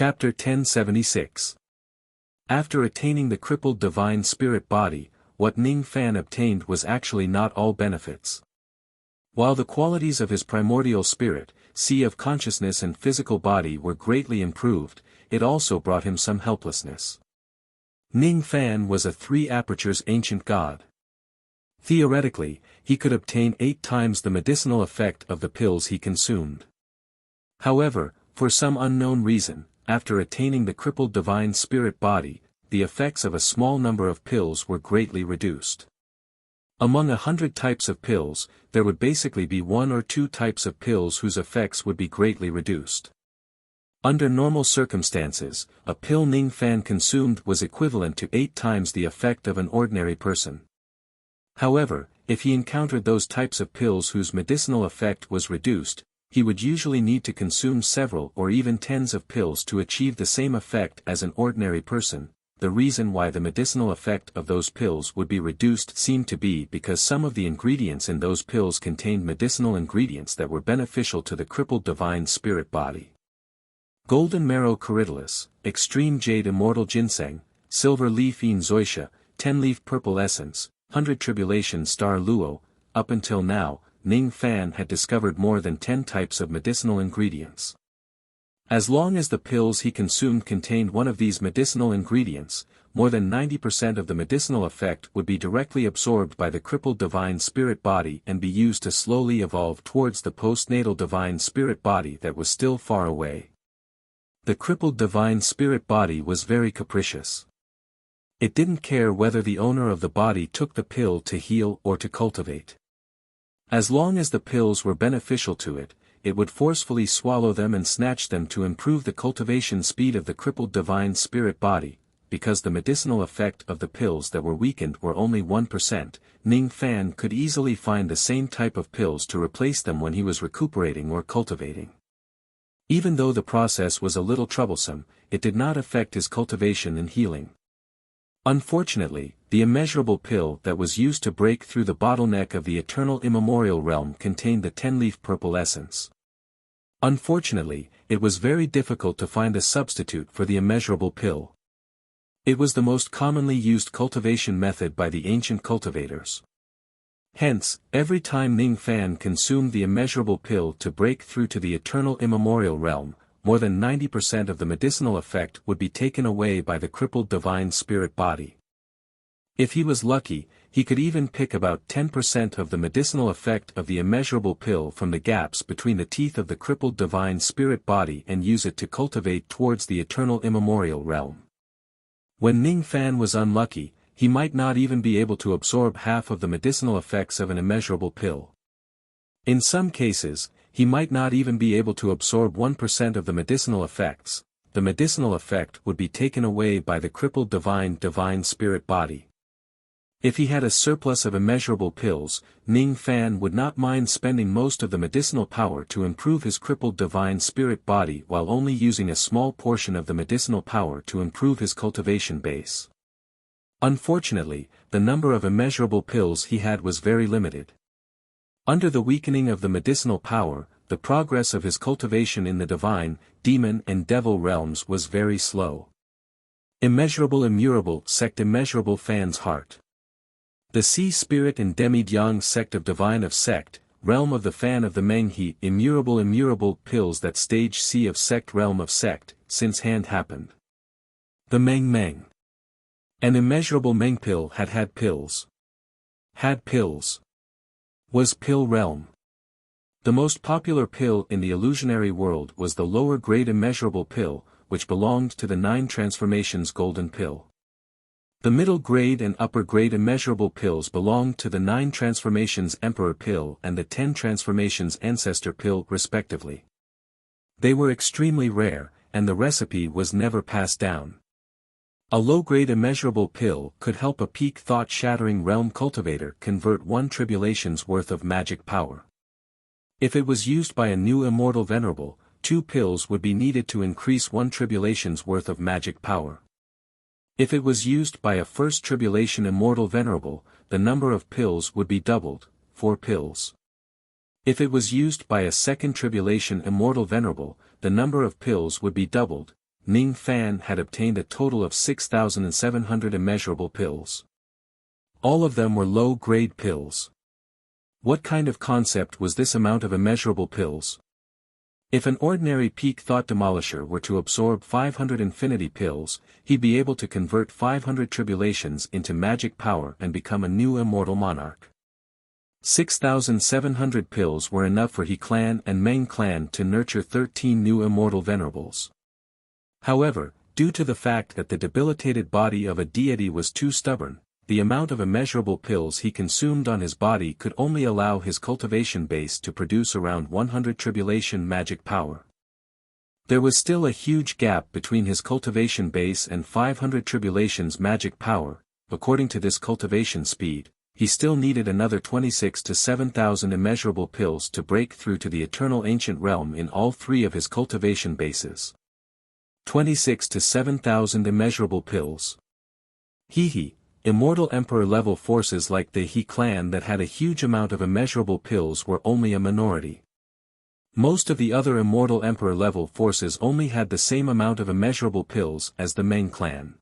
Chapter 1076. After attaining the crippled divine spirit body, what Ning Fan obtained was actually not all benefits. While the qualities of his primordial spirit, sea of consciousness and physical body were greatly improved, it also brought him some helplessness. Ning Fan was a 3 apertures ancient god. Theoretically, he could obtain 8 times the medicinal effect of the pills he consumed. However, for some unknown reason, after attaining the crippled divine spirit body, the effects of a small number of pills were greatly reduced. Among 100 types of pills, there would basically be 1 or 2 types of pills whose effects would be greatly reduced. Under normal circumstances, a pill Ning Fan consumed was equivalent to 8 times the effect of an ordinary person. However, if he encountered those types of pills whose medicinal effect was reduced, he would usually need to consume several or even tens of pills to achieve the same effect as an ordinary person. The reason why the medicinal effect of those pills would be reduced seemed to be because some of the ingredients in those pills contained medicinal ingredients that were beneficial to the crippled divine spirit body. Golden marrow corydalus, extreme jade immortal ginseng, silver leaf een zoysia, 10-leaf purple essence, 100 tribulation star luo. Up until now, Ning Fan had discovered more than 10 types of medicinal ingredients. As long as the pills he consumed contained one of these medicinal ingredients, more than 90% of the medicinal effect would be directly absorbed by the crippled divine spirit body and be used to slowly evolve towards the postnatal divine spirit body that was still far away. The crippled divine spirit body was very capricious. It didn't care whether the owner of the body took the pill to heal or to cultivate. As long as the pills were beneficial to it, it would forcefully swallow them and snatch them to improve the cultivation speed of the crippled divine spirit body. Because the medicinal effect of the pills that were weakened were only 1%, Ning Fan could easily find the same type of pills to replace them when he was recuperating or cultivating. Even though the process was a little troublesome, it did not affect his cultivation and healing. Unfortunately, the immeasurable pill that was used to break through the bottleneck of the eternal immemorial realm contained the 10-leaf purple essence. Unfortunately, it was very difficult to find a substitute for the immeasurable pill. It was the most commonly used cultivation method by the ancient cultivators. Hence, every time Ning Fan consumed the immeasurable pill to break through to the eternal immemorial realm, more than 90% of the medicinal effect would be taken away by the crippled divine spirit body. If he was lucky, he could even pick about 10% of the medicinal effect of the immeasurable pill from the gaps between the teeth of the crippled divine spirit body and use it to cultivate towards the eternal immemorial realm. When Ning Fan was unlucky, he might not even be able to absorb half of the medicinal effects of an immeasurable pill. In some cases, he might not even be able to absorb 1% of the medicinal effects. The medicinal effect would be taken away by the crippled divine spirit body. If he had a surplus of immeasurable pills, Ning Fan would not mind spending most of the medicinal power to improve his crippled divine spirit body while only using a small portion of the medicinal power to improve his cultivation base. Unfortunately, the number of immeasurable pills he had was very limited. Under the weakening of the medicinal power, the progress of his cultivation in the divine, demon and devil realms was very slow. Immeasurable immurable sect Immeasurable Fan's heart. The sea spirit and demi-yang sect of divine of sect, realm of the fan of the Menghe immurable pills that stage sea of sect realm of sect, since hand happened. The Meng. An immeasurable Meng pill had pills. Had pills. Was pill realm. The most popular pill in the illusionary world was the lower grade immeasurable pill, which belonged to the 9 transformations golden pill. The middle grade and upper grade immeasurable pills belonged to the 9 transformations emperor pill and the 10 transformations ancestor pill respectively. They were extremely rare, and the recipe was never passed down. A low-grade immeasurable pill could help a peak thought-shattering realm cultivator convert 1 tribulation's worth of magic power. If it was used by a new immortal venerable, 2 pills would be needed to increase 1 tribulation's worth of magic power. If it was used by a first tribulation immortal venerable, the number of pills would be doubled, 4 pills. If it was used by a second tribulation immortal venerable, the number of pills would be doubled, Ning Fan had obtained a total of 6,700 immeasurable pills. All of them were low-grade pills. What kind of concept was this amount of immeasurable pills? If an ordinary peak thought demolisher were to absorb 500 infinity pills, he'd be able to convert 500 tribulations into magic power and become a new immortal monarch. 6,700 pills were enough for He clan and Meng clan to nurture 13 new immortal venerables. However, due to the fact that the debilitated body of a deity was too stubborn, the amount of immeasurable pills he consumed on his body could only allow his cultivation base to produce around 100 tribulation magic power. There was still a huge gap between his cultivation base and 500 tribulations magic power. According to this cultivation speed, he still needed another 26 to 7,000 immeasurable pills to break through to the eternal ancient realm in all three of his cultivation bases. 26 to 7,000 immeasurable pills. Hee. Immortal Emperor level forces like the He clan that had a huge amount of immeasurable pills were only a minority. Most of the other Immortal Emperor level forces only had the same amount of immeasurable pills as the Meng clan.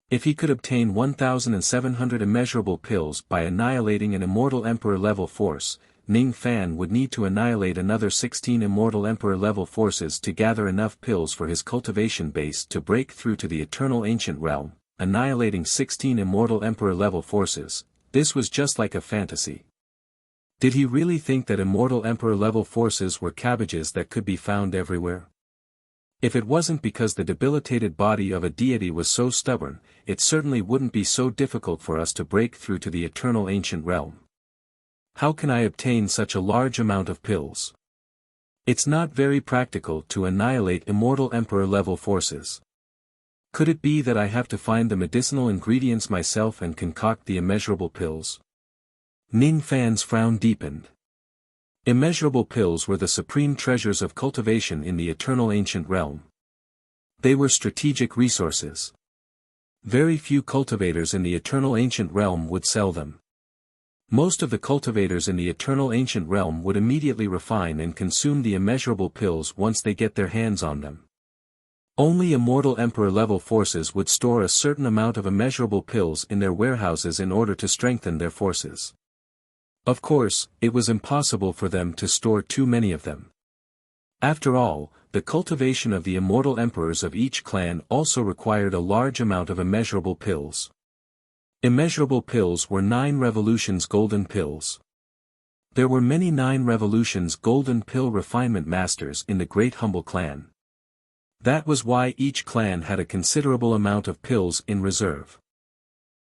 If he could obtain 1,700 immeasurable pills by annihilating an Immortal Emperor level force, Ning Fan would need to annihilate another 16 Immortal Emperor level forces to gather enough pills for his cultivation base to break through to the eternal ancient realm. Annihilating 16 Immortal Emperor level forces, this was just like a fantasy. Did he really think that Immortal Emperor level forces were cabbages that could be found everywhere? If it wasn't because the debilitated body of a deity was so stubborn, it certainly wouldn't be so difficult for us to break through to the eternal ancient realm. How can I obtain such a large amount of pills? It's not very practical to annihilate Immortal Emperor level forces. Could it be that I have to find the medicinal ingredients myself and concoct the immeasurable pills? Ning Fan's frown deepened. Immeasurable pills were the supreme treasures of cultivation in the eternal ancient realm. They were strategic resources. Very few cultivators in the eternal ancient realm would sell them. Most of the cultivators in the eternal ancient realm would immediately refine and consume the immeasurable pills once they get their hands on them. Only Immortal Emperor level forces would store a certain amount of immeasurable pills in their warehouses in order to strengthen their forces. Of course, it was impossible for them to store too many of them. After all, the cultivation of the immortal emperors of each clan also required a large amount of immeasurable pills. Immeasurable pills were 9 revolutions golden pills. There were many 9 revolutions golden pill refinement masters in the Great Humble clan. That was why each clan had a considerable amount of pills in reserve.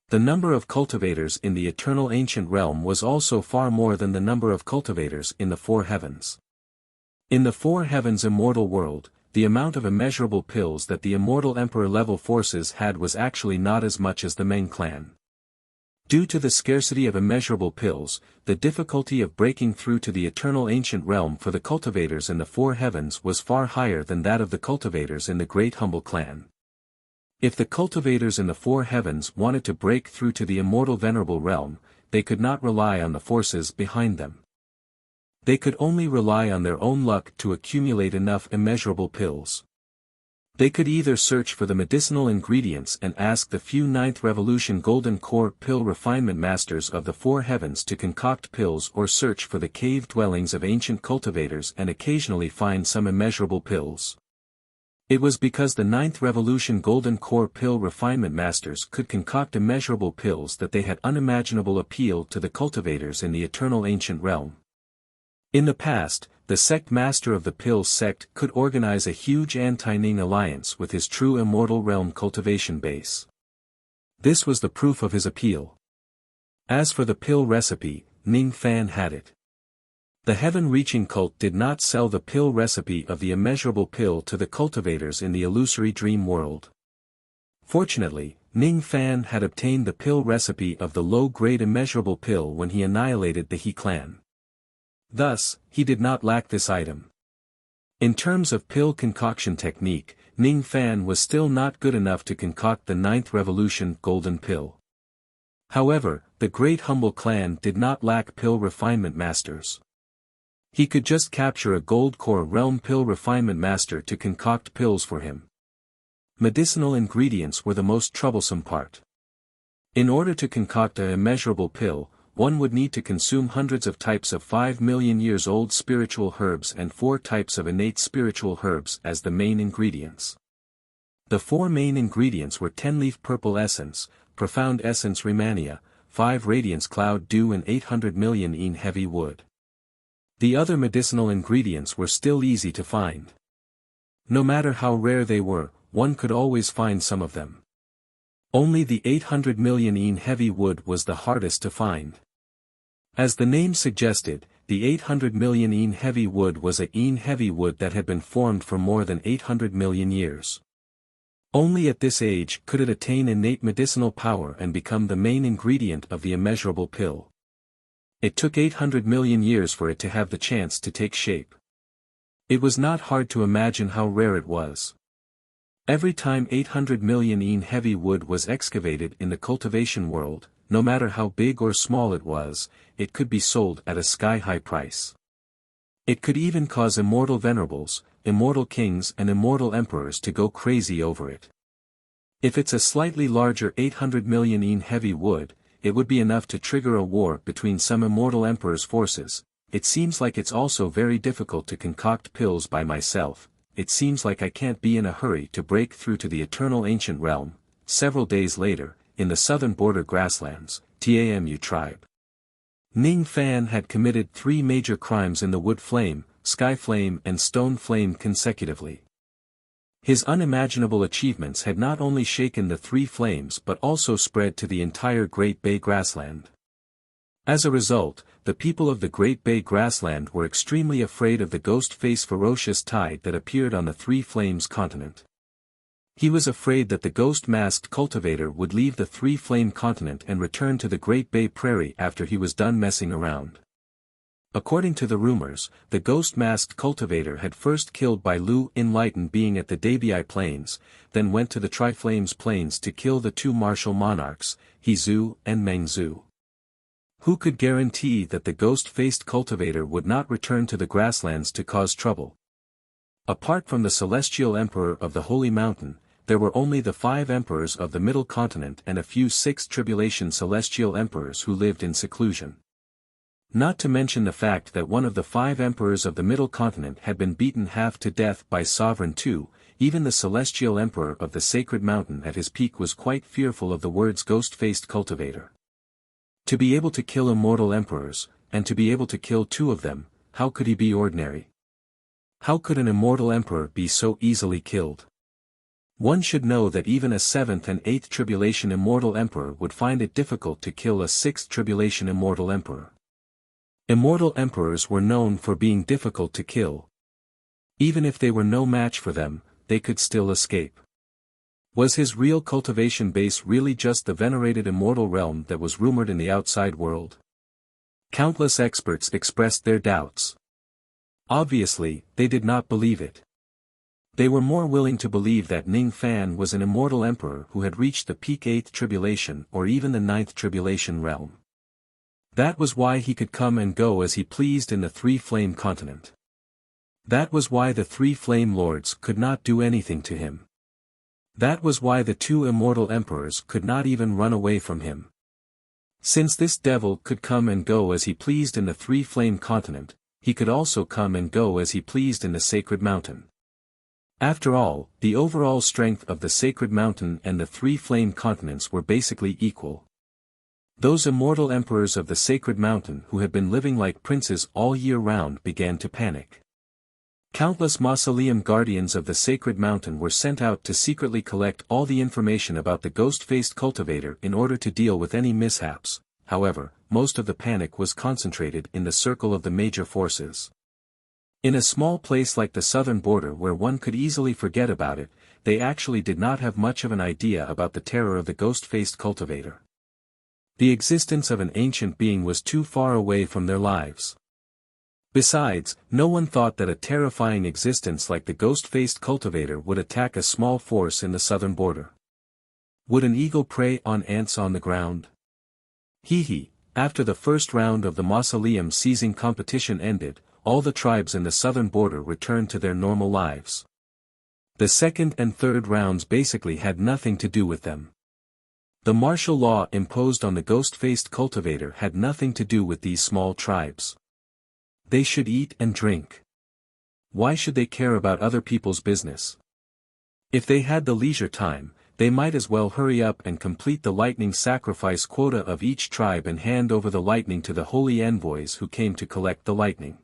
The number of cultivators in the eternal ancient realm was also far more than the number of cultivators in the 4 heavens. In the 4 heavens immortal world, the amount of immeasurable pills that the immortal emperor level forces had was actually not as much as the Meng clan. Due to the scarcity of immeasurable pills, the difficulty of breaking through to the eternal ancient realm for the cultivators in the 4 heavens was far higher than that of the cultivators in the Great Humble clan. If the cultivators in the 4 heavens wanted to break through to the immortal venerable realm, they could not rely on the forces behind them. They could only rely on their own luck to accumulate enough immeasurable pills. They could either search for the medicinal ingredients and ask the few 9th Revolution Golden Core pill refinement masters of the 4 heavens to concoct pills, or search for the cave dwellings of ancient cultivators and occasionally find some immeasurable pills. It was because the 9th Revolution Golden Core pill refinement masters could concoct immeasurable pills that they had unimaginable appeal to the cultivators in the eternal ancient realm. In the past, the sect master of the Pill sect could organize a huge anti-Ning alliance with his true immortal realm cultivation base. This was the proof of his appeal. As for the pill recipe, Ning Fan had it. The heaven-reaching cult did not sell the pill recipe of the immeasurable pill to the cultivators in the illusory dream world. Fortunately, Ning Fan had obtained the pill recipe of the low-grade immeasurable pill when he annihilated the He clan. Thus, he did not lack this item. In terms of pill concoction technique, Ning Fan was still not good enough to concoct the 9th Revolution Golden Pill. However, the Great Humble clan did not lack pill refinement masters. He could just capture a Gold Core Realm pill refinement master to concoct pills for him. Medicinal ingredients were the most troublesome part. In order to concoct an immeasurable pill, one would need to consume hundreds of types of 5 million years old spiritual herbs and 4 types of innate spiritual herbs as the main ingredients. The 4 main ingredients were 10-leaf purple essence, profound essence Rehmannia, 5 radiance cloud dew and 800 million een heavy wood. The other medicinal ingredients were still easy to find. No matter how rare they were, one could always find some of them. Only the 800 million een heavy wood was the hardest to find. As the name suggested, the 800 million een heavy wood was a een heavy wood that had been formed for more than 800 million years. Only at this age could it attain innate medicinal power and become the main ingredient of the immeasurable pill. It took 800 million years for it to have the chance to take shape. It was not hard to imagine how rare it was. Every time 800 million een heavy wood was excavated in the cultivation world, no matter how big or small it was, it could be sold at a sky-high price. It could even cause immortal venerables, immortal kings and immortal emperors to go crazy over it. If it's a slightly larger 800 million een heavy wood, it would be enough to trigger a war between some immortal emperor's forces. It seems like it's also very difficult to concoct pills by myself. It seems like I can't be in a hurry to break through to the eternal ancient realm. Several days later, in the southern border grasslands, Tamu tribe. Ning Fan had committed 3 major crimes in the wood flame, sky flame and stone flame consecutively. His unimaginable achievements had not only shaken the 3 flames but also spread to the entire Great Bay grassland. As a result, the people of the Great Bay grassland were extremely afraid of the ghost-faced ferocious tide that appeared on the 3 Flames continent. He was afraid that the ghost-masked cultivator would leave the 3 Flame continent and return to the Great Bay Prairie after he was done messing around. According to the rumors, the ghost-masked cultivator had first killed Bai Lu Enlightened being at the Dabii Plains, then went to the Tri-Flames Plains to kill the 2 martial monarchs, He Zhu and Meng Zhu. Who could guarantee that the ghost-faced cultivator would not return to the grasslands to cause trouble? Apart from the celestial emperor of the Holy Mountain, there were only the 5 emperors of the Middle Continent and a few 6th Tribulation celestial emperors who lived in seclusion. Not to mention the fact that one of the 5 emperors of the Middle Continent had been beaten half to death by Sovereign II. Even the celestial emperor of the Sacred Mountain at his peak was quite fearful of the words ghost-faced cultivator. To be able to kill immortal emperors, and to be able to kill 2 of them, how could he be ordinary? How could an immortal emperor be so easily killed? One should know that even a 7th and 8th Tribulation immortal emperor would find it difficult to kill a 6th Tribulation immortal emperor. Immortal emperors were known for being difficult to kill. Even if they were no match for them, they could still escape. Was his real cultivation base really just the venerated immortal realm that was rumored in the outside world? Countless experts expressed their doubts. Obviously, they did not believe it. They were more willing to believe that Ning Fan was an immortal emperor who had reached the peak 8th Tribulation or even the 9th Tribulation realm. That was why he could come and go as he pleased in the 3 Flame continent. That was why the 3 Flame Lords could not do anything to him. That was why the 2 immortal emperors could not even run away from him. Since this devil could come and go as he pleased in the 3 Flame continent, he could also come and go as he pleased in the Sacred Mountain. After all, the overall strength of the Sacred Mountain and the 3 Flame continents were basically equal. Those immortal emperors of the Sacred Mountain who had been living like princes all year round began to panic. Countless mausoleum guardians of the Sacred Mountain were sent out to secretly collect all the information about the ghost-faced cultivator in order to deal with any mishaps. However, most of the panic was concentrated in the circle of the major forces. In a small place like the southern border where one could easily forget about it, they actually did not have much of an idea about the terror of the ghost-faced cultivator. The existence of an ancient being was too far away from their lives. Besides, no one thought that a terrifying existence like the ghost-faced cultivator would attack a small force in the southern border. Would an eagle prey on ants on the ground? After the first round of the mausoleum seizing competition ended, all the tribes in the southern border returned to their normal lives. The second and third rounds basically had nothing to do with them. The martial law imposed on the ghost-faced cultivator had nothing to do with these small tribes. They should eat and drink. Why should they care about other people's business? If they had the leisure time, they might as well hurry up and complete the lightning sacrifice quota of each tribe and hand over the lightning to the holy envoys who came to collect the lightning.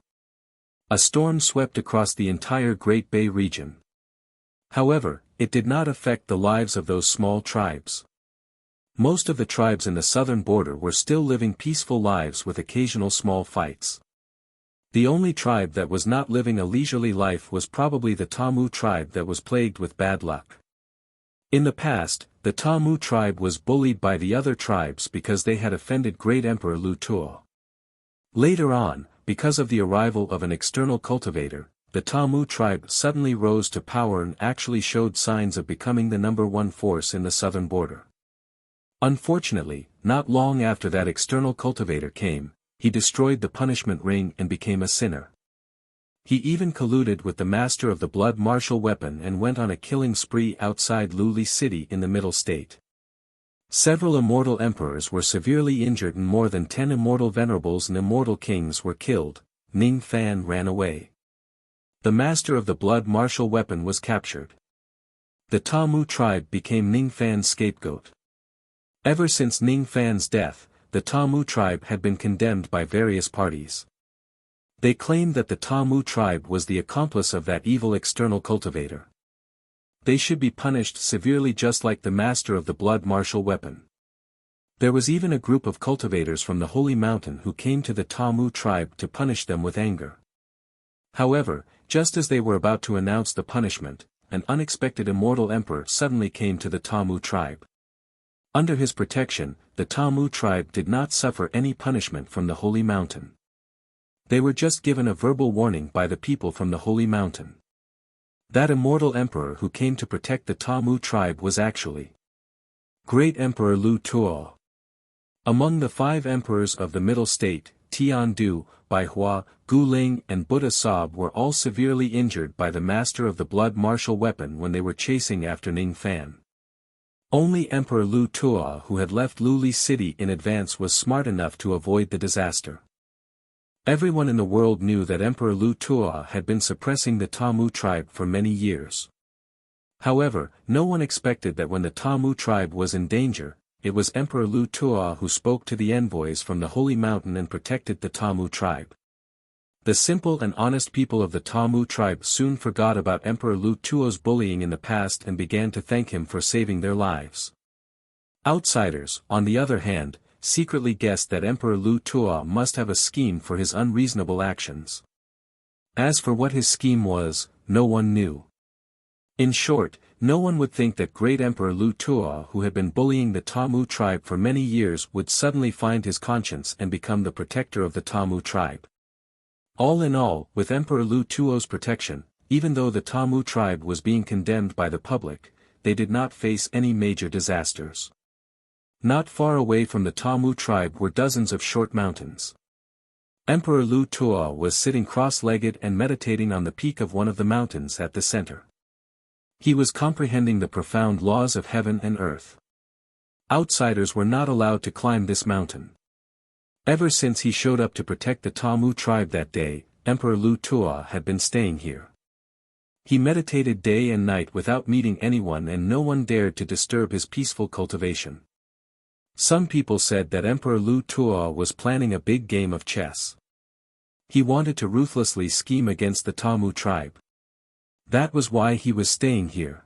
A storm swept across the entire Great Bay region. However, it did not affect the lives of those small tribes. Most of the tribes in the southern border were still living peaceful lives with occasional small fights. The only tribe that was not living a leisurely life was probably the Tamu tribe that was plagued with bad luck. In the past, the Tamu tribe was bullied by the other tribes because they had offended Great Emperor Lu Tuo. Later on, because of the arrival of an external cultivator, the Tamu tribe suddenly rose to power and actually showed signs of becoming the #1 force in the southern border. Unfortunately, not long after that external cultivator came, he destroyed the punishment ring and became a sinner. He even colluded with the master of the blood martial weapon and went on a killing spree outside Luli City in the Middle State. Several immortal emperors were severely injured and more than 10 immortal venerables and immortal kings were killed. Ning Fan ran away. The master of the blood martial weapon was captured. The Tamu tribe became Ning Fan's scapegoat. Ever since Ning Fan's death, the Tamu tribe had been condemned by various parties. They claimed that the Tamu tribe was the accomplice of that evil external cultivator. They should be punished severely just like the master of the blood martial weapon. There was even a group of cultivators from the Holy Mountain who came to the Tamu tribe to punish them with anger. However, just as they were about to announce the punishment, an unexpected immortal emperor suddenly came to the Tamu tribe. Under his protection, the Tamu tribe did not suffer any punishment from the Holy Mountain. They were just given a verbal warning by the people from the Holy Mountain. That immortal emperor who came to protect the Tamu tribe was actually Great Emperor Lu Tuo. Among the 5 emperors of the Middle State, Tian Du, Bai Hua, Gu Ling and Buddha Sob were all severely injured by the master of the blood martial weapon when they were chasing after Ning Fan. Only Emperor Lu Tuo who had left Luli City in advance was smart enough to avoid the disaster. Everyone in the world knew that Emperor Lu Tuo had been suppressing the Tamu tribe for many years. However, no one expected that when the Tamu tribe was in danger, it was Emperor Lu Tuo who spoke to the envoys from the Holy Mountain and protected the Tamu tribe. The simple and honest people of the Tamu tribe soon forgot about Emperor Lu Tuo's bullying in the past and began to thank him for saving their lives. Outsiders, on the other hand, secretly guessed that Emperor Lu Tuo must have a scheme for his unreasonable actions. As for what his scheme was, no one knew. In short, no one would think that Great Emperor Lu Tuo who had been bullying the Tamu tribe for many years would suddenly find his conscience and become the protector of the Tamu tribe. All in all, with Emperor Lu Tuo's protection, even though the Tamu tribe was being condemned by the public, they did not face any major disasters. Not far away from the Tamu tribe were dozens of short mountains. Emperor Lu Tuo was sitting cross-legged and meditating on the peak of one of the mountains at the center. He was comprehending the profound laws of heaven and earth. Outsiders were not allowed to climb this mountain. Ever since he showed up to protect the Tamu tribe that day, Emperor Lu Tuo had been staying here. He meditated day and night without meeting anyone and no one dared to disturb his peaceful cultivation. Some people said that Emperor Lu Tuo was planning a big game of chess. He wanted to ruthlessly scheme against the Tamu tribe. That was why he was staying here.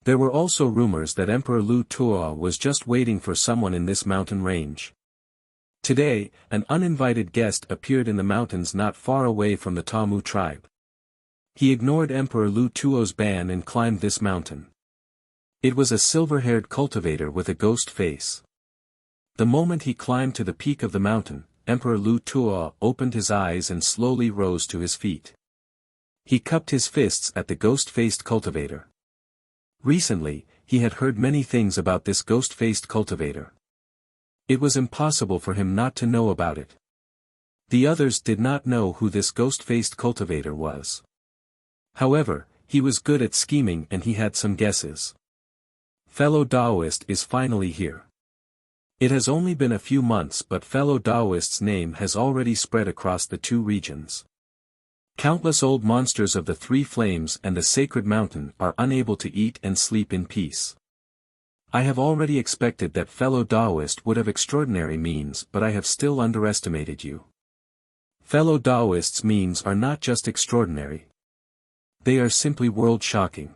There were also rumors that Emperor Lu Tuo was just waiting for someone in this mountain range. Today, an uninvited guest appeared in the mountains not far away from the Tamu tribe. He ignored Emperor Lu Tuo's ban and climbed this mountain. It was a silver-haired cultivator with a ghost face. The moment he climbed to the peak of the mountain, Emperor Lu Tuo opened his eyes and slowly rose to his feet. He cupped his fists at the ghost-faced cultivator. Recently, he had heard many things about this ghost-faced cultivator. It was impossible for him not to know about it. The others did not know who this ghost-faced cultivator was. However, he was good at scheming and he had some guesses. Fellow Taoist is finally here. It has only been a few months but fellow Taoist's name has already spread across the two regions. Countless old monsters of the three flames and the sacred mountain are unable to eat and sleep in peace. I have already expected that fellow Taoist would have extraordinary means but I have still underestimated you. Fellow Taoist's means are not just extraordinary. They are simply world-shocking.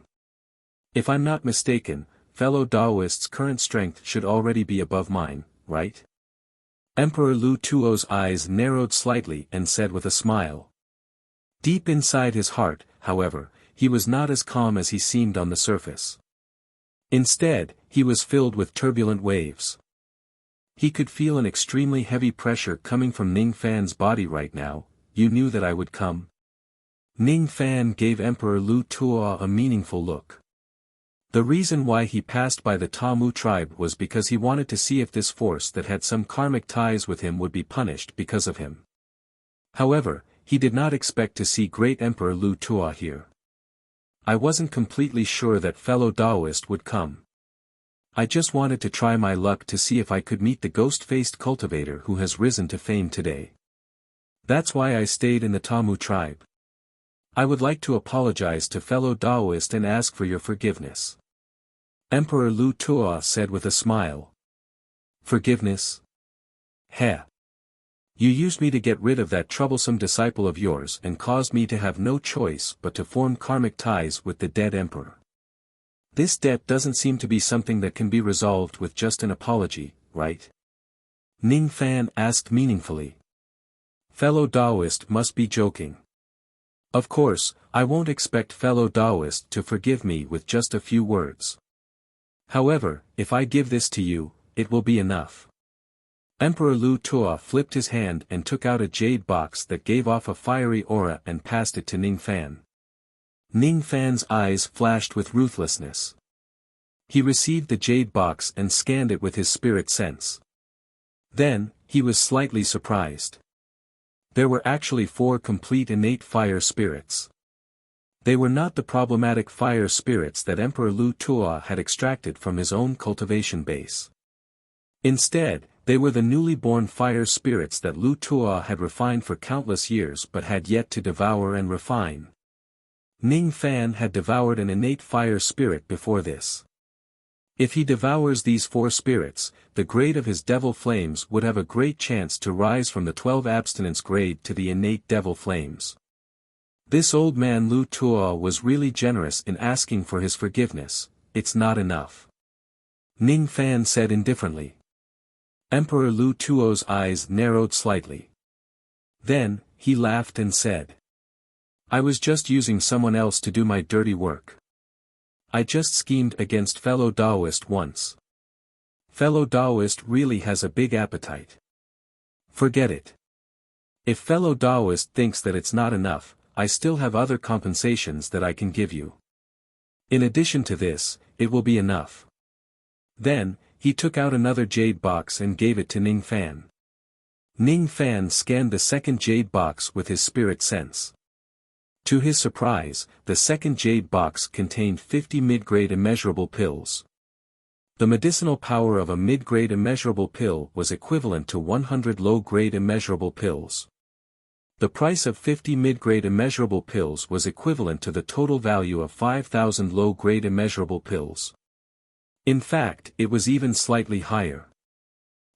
If I'm not mistaken, fellow Taoist's current strength should already be above mine, right? Emperor Lu Tuo's eyes narrowed slightly and said with a smile. Deep inside his heart, however, he was not as calm as he seemed on the surface. Instead, he was filled with turbulent waves. He could feel an extremely heavy pressure coming from Ning Fan's body right now. You knew that I would come? Ning Fan gave Emperor Lu Tuo a meaningful look. The reason why he passed by the Tamu tribe was because he wanted to see if this force that had some karmic ties with him would be punished because of him. However, he did not expect to see great Emperor Lu Tuo here. I wasn't completely sure that fellow Taoist would come. I just wanted to try my luck to see if I could meet the ghost-faced cultivator who has risen to fame today. That's why I stayed in the Tamu tribe. I would like to apologize to fellow Taoist and ask for your forgiveness. Emperor Lu Tuo said with a smile. Forgiveness? Heh. You used me to get rid of that troublesome disciple of yours and caused me to have no choice but to form karmic ties with the dead emperor. This debt doesn't seem to be something that can be resolved with just an apology, right? Ning Fan asked meaningfully. Fellow Taoist must be joking. Of course, I won't expect fellow Taoist to forgive me with just a few words. However, if I give this to you, it will be enough. Emperor Lu Tuo flipped his hand and took out a jade box that gave off a fiery aura and passed it to Ning Fan. Ning Fan's eyes flashed with ruthlessness. He received the jade box and scanned it with his spirit sense. Then, he was slightly surprised. There were actually 4 complete innate fire spirits. They were not the problematic fire spirits that Emperor Lu Tuo had extracted from his own cultivation base. Instead, they were the newly born fire spirits that Lu Tuo had refined for countless years but had yet to devour and refine. Ning Fan had devoured an innate fire spirit before this. If he devours these 4 spirits, the grade of his devil flames would have a great chance to rise from the 12 abstinence grade to the innate devil flames. This old man Lu Tuo was really generous in asking for his forgiveness. It's not enough. Ning Fan said indifferently. Emperor Lu Tuo's eyes narrowed slightly. Then, he laughed and said. I was just using someone else to do my dirty work. I just schemed against fellow Taoist once. Fellow Taoist really has a big appetite. Forget it. If fellow Taoist thinks that it's not enough, I still have other compensations that I can give you. In addition to this, it will be enough. Then, he took out another jade box and gave it to Ning Fan. Ning Fan scanned the second jade box with his spirit sense. To his surprise, the second jade box contained 50 mid-grade immeasurable pills. The medicinal power of a mid-grade immeasurable pill was equivalent to 100 low-grade immeasurable pills. The price of 50 mid-grade immeasurable pills was equivalent to the total value of 5,000 low-grade immeasurable pills. In fact, it was even slightly higher.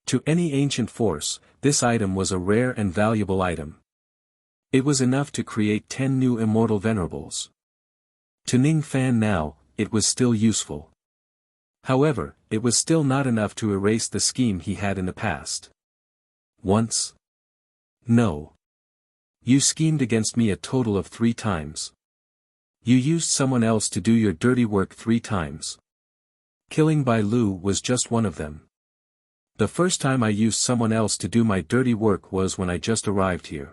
To any ancient force, this item was a rare and valuable item. It was enough to create 10 new immortal venerables. To Ning Fan now, it was still useful. However, it was still not enough to erase the scheme he had in the past. Once? No. You schemed against me a total of 3 times. You used someone else to do your dirty work 3 times. Killing Bai Lu was just one of them. The first time I used someone else to do my dirty work was when I just arrived here.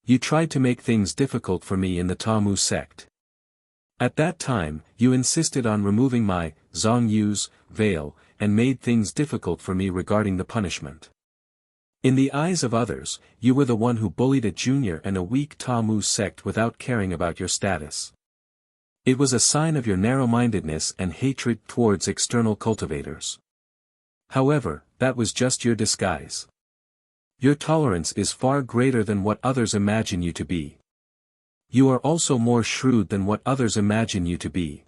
You tried to make things difficult for me in the Tamu sect. At that time, you insisted on removing my Zhongyu's veil, and made things difficult for me regarding the punishment. In the eyes of others, you were the one who bullied a junior and a weak Tamu sect without caring about your status. It was a sign of your narrow-mindedness and hatred towards external cultivators. However, that was just your disguise. Your tolerance is far greater than what others imagine you to be. You are also more shrewd than what others imagine you to be.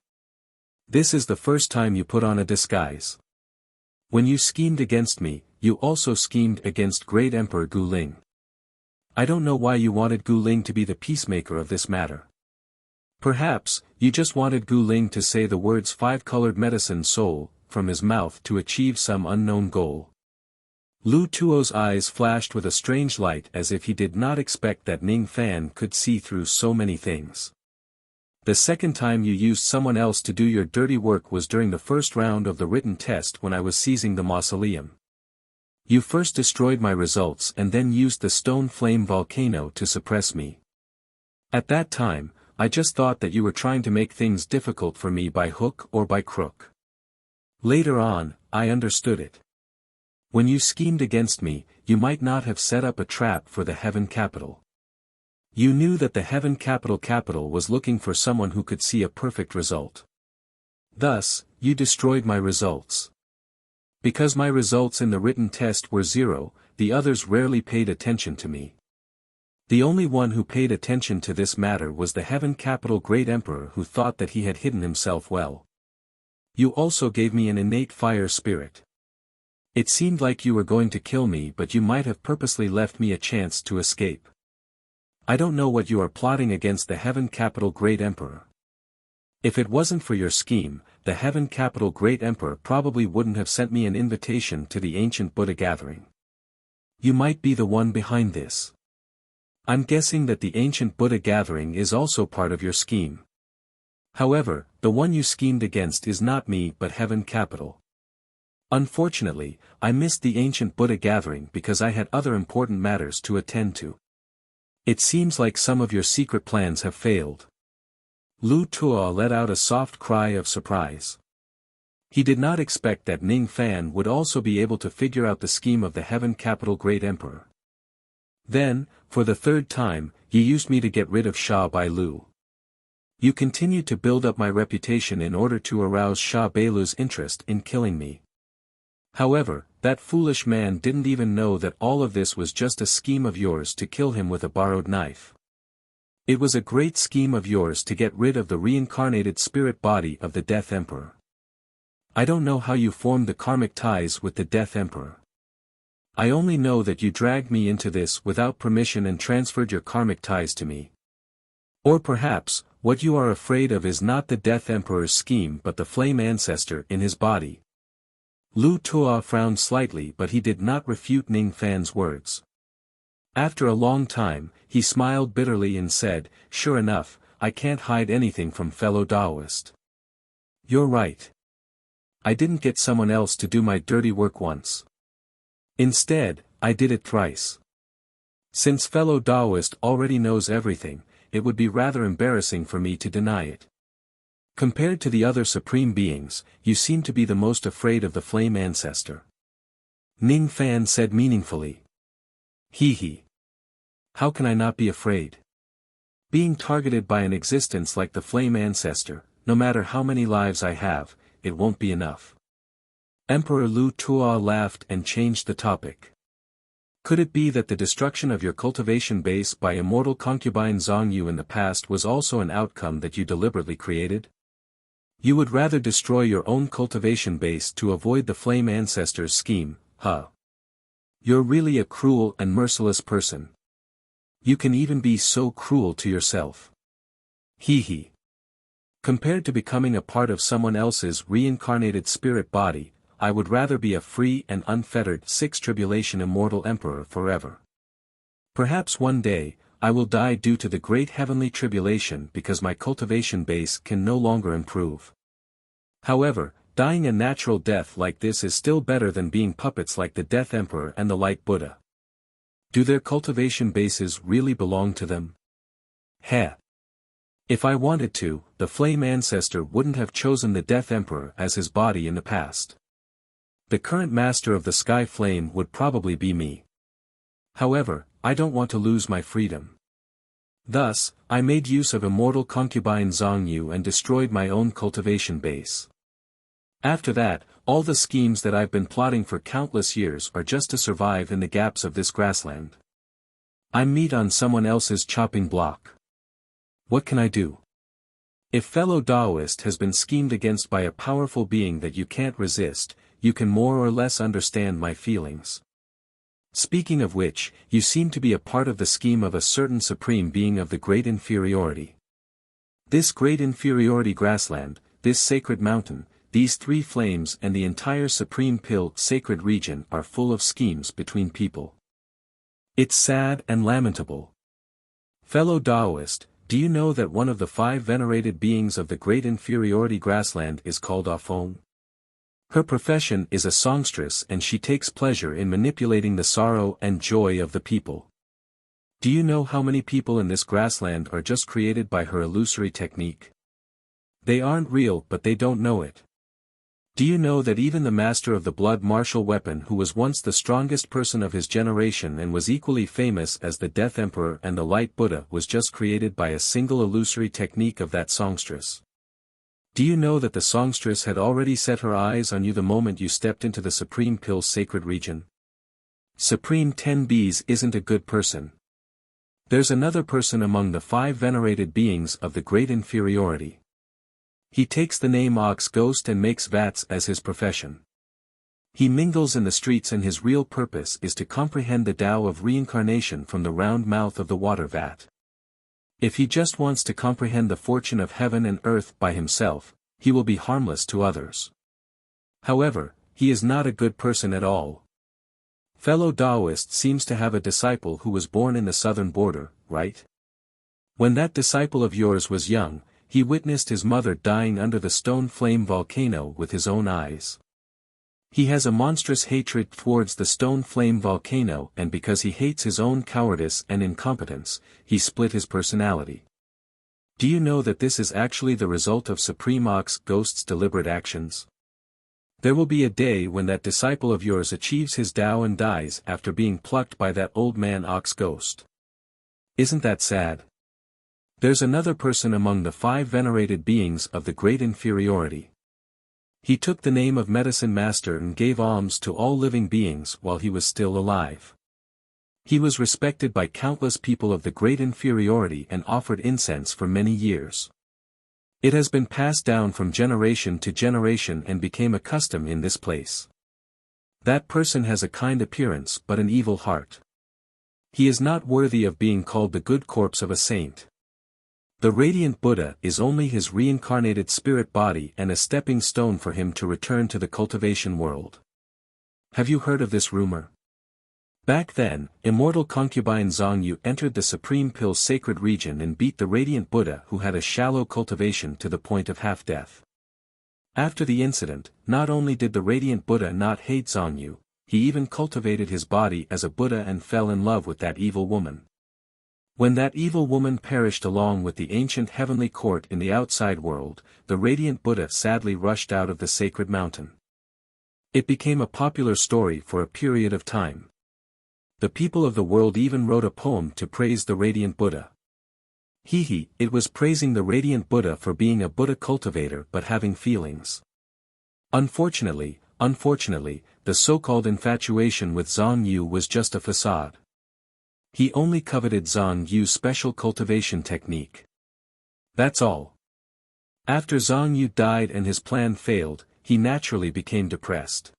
This is the first time you put on a disguise. When you schemed against me, you also schemed against Great Emperor Gu Ling. I don't know why you wanted Gu Ling to be the peacemaker of this matter. Perhaps, you just wanted Gu Ling to say the words five-colored medicine soul, from his mouth to achieve some unknown goal. Lu Tuo's eyes flashed with a strange light as if he did not expect that Ning Fan could see through so many things. The second time you used someone else to do your dirty work was during the first round of the written test when I was seizing the mausoleum. You first destroyed my results and then used the stone flame volcano to suppress me. At that time, I just thought that you were trying to make things difficult for me by hook or by crook. Later on, I understood it. When you schemed against me, you might not have set up a trap for the Heaven Capital. You knew that the Heaven Capital was looking for someone who could see a perfect result. Thus, you destroyed my results. Because my results in the written test were 0, the others rarely paid attention to me. The only one who paid attention to this matter was the Heaven Capital Great Emperor who thought that he had hidden himself well. You also gave me an innate fire spirit. It seemed like you were going to kill me, but you might have purposely left me a chance to escape. I don't know what you are plotting against the Heaven Capital Great Emperor. If it wasn't for your scheme, the Heaven Capital Great Emperor probably wouldn't have sent me an invitation to the ancient Buddha gathering. You might be the one behind this. I'm guessing that the ancient Buddha gathering is also part of your scheme. However, the one you schemed against is not me but Heaven Capital. Unfortunately, I missed the ancient Buddha gathering because I had other important matters to attend to. It seems like some of your secret plans have failed. Lu Tuo let out a soft cry of surprise. He did not expect that Ning Fan would also be able to figure out the scheme of the Heaven Capital Great Emperor. Then, for the third time, you used me to get rid of Sha Bai Lu. You continued to build up my reputation in order to arouse Sha Bai Lu's interest in killing me. However, that foolish man didn't even know that all of this was just a scheme of yours to kill him with a borrowed knife. It was a great scheme of yours to get rid of the reincarnated spirit body of the Death Emperor. I don't know how you formed the karmic ties with the Death Emperor. I only know that you dragged me into this without permission and transferred your karmic ties to me. Or perhaps, what you are afraid of is not the Death Emperor's scheme but the flame ancestor in his body. Lu Tuo frowned slightly but he did not refute Ning Fan's words. After a long time, he smiled bitterly and said, "Sure enough, I can't hide anything from fellow Taoist. You're right. I didn't get someone else to do my dirty work once. Instead, I did it thrice. Since fellow Taoist already knows everything, it would be rather embarrassing for me to deny it. Compared to the other supreme beings, you seem to be the most afraid of the flame ancestor." Ning Fan said meaningfully. He. How can I not be afraid? Being targeted by an existence like the flame ancestor, no matter how many lives I have, it won't be enough. Emperor Lu Tuo laughed and changed the topic. Could it be that the destruction of your cultivation base by immortal concubine Zhongyu in the past was also an outcome that you deliberately created? You would rather destroy your own cultivation base to avoid the flame ancestor's scheme, huh? You're really a cruel and merciless person. You can even be so cruel to yourself. He. Compared to becoming a part of someone else's reincarnated spirit body, I would rather be a free and unfettered sixth tribulation immortal emperor forever. Perhaps one day, I will die due to the great heavenly tribulation because my cultivation base can no longer improve. However, dying a natural death like this is still better than being puppets like the Death Emperor and the Light Buddha. Do their cultivation bases really belong to them? Heh. If I wanted to, the Flame Ancestor wouldn't have chosen the Death Emperor as his body in the past. The current master of the Sky Flame would probably be me. However, I don't want to lose my freedom. Thus, I made use of immortal concubine Zhongyu and destroyed my own cultivation base. After that, all the schemes that I've been plotting for countless years are just to survive in the gaps of this grassland. I'm meat on someone else's chopping block. What can I do? If fellow Taoist has been schemed against by a powerful being that you can't resist, you can more or less understand my feelings. Speaking of which, you seem to be a part of the scheme of a certain supreme being of the great inferiority. This great inferiority grassland, this sacred mountain, these three flames and the entire supreme pill sacred region are full of schemes between people. It's sad and lamentable. Fellow Taoist, do you know that one of the 5 venerated beings of the great inferiority grassland is called Afong? Her profession is a songstress and she takes pleasure in manipulating the sorrow and joy of the people. Do you know how many people in this grassland are just created by her illusory technique? They aren't real but they don't know it. Do you know that even the master of the blood martial weapon who was once the strongest person of his generation and was equally famous as the Death Emperor and the Light Buddha was just created by a single illusory technique of that songstress? Do you know that the songstress had already set her eyes on you the moment you stepped into the Supreme Pill's sacred region? Supreme 10Bs isn't a good person. There's another person among the 5 venerated beings of the great inferiority. He takes the name Ox Ghost and makes vats as his profession. He mingles in the streets and his real purpose is to comprehend the Tao of reincarnation from the round mouth of the water vat. If he just wants to comprehend the fortune of heaven and earth by himself, he will be harmless to others. However, he is not a good person at all. Fellow Taoist seems to have a disciple who was born in the southern border, right? When that disciple of yours was young, he witnessed his mother dying under the stone flame volcano with his own eyes. He has a monstrous hatred towards the stone flame volcano and because he hates his own cowardice and incompetence, he split his personality. Do you know that this is actually the result of Supreme Ox Ghost's deliberate actions? There will be a day when that disciple of yours achieves his Tao and dies after being plucked by that old man Ox Ghost. Isn't that sad? There's another person among the 5 venerated beings of the great inferiority. He took the name of Medicine Master and gave alms to all living beings while he was still alive. He was respected by countless people of the great inferiority and offered incense for many years. It has been passed down from generation to generation and became a custom in this place. That person has a kind appearance but an evil heart. He is not worthy of being called the good corpse of a saint. The radiant Buddha is only his reincarnated spirit body and a stepping stone for him to return to the cultivation world. Have you heard of this rumor? Back then, immortal concubine Zhongyu entered the Supreme Pill's sacred region and beat the radiant Buddha who had a shallow cultivation to the point of half-death. After the incident, not only did the radiant Buddha not hate Zhongyu, he even cultivated his body as a Buddha and fell in love with that evil woman. When that evil woman perished along with the ancient heavenly court in the outside world, the radiant Buddha sadly rushed out of the sacred mountain. It became a popular story for a period of time. The people of the world even wrote a poem to praise the radiant Buddha. It was praising the radiant Buddha for being a Buddha cultivator but having feelings. Unfortunately, the so-called infatuation with Zhongyu was just a facade. He only coveted Zhongyu's special cultivation technique. That's all. After Zhongyu died and his plan failed, he naturally became depressed.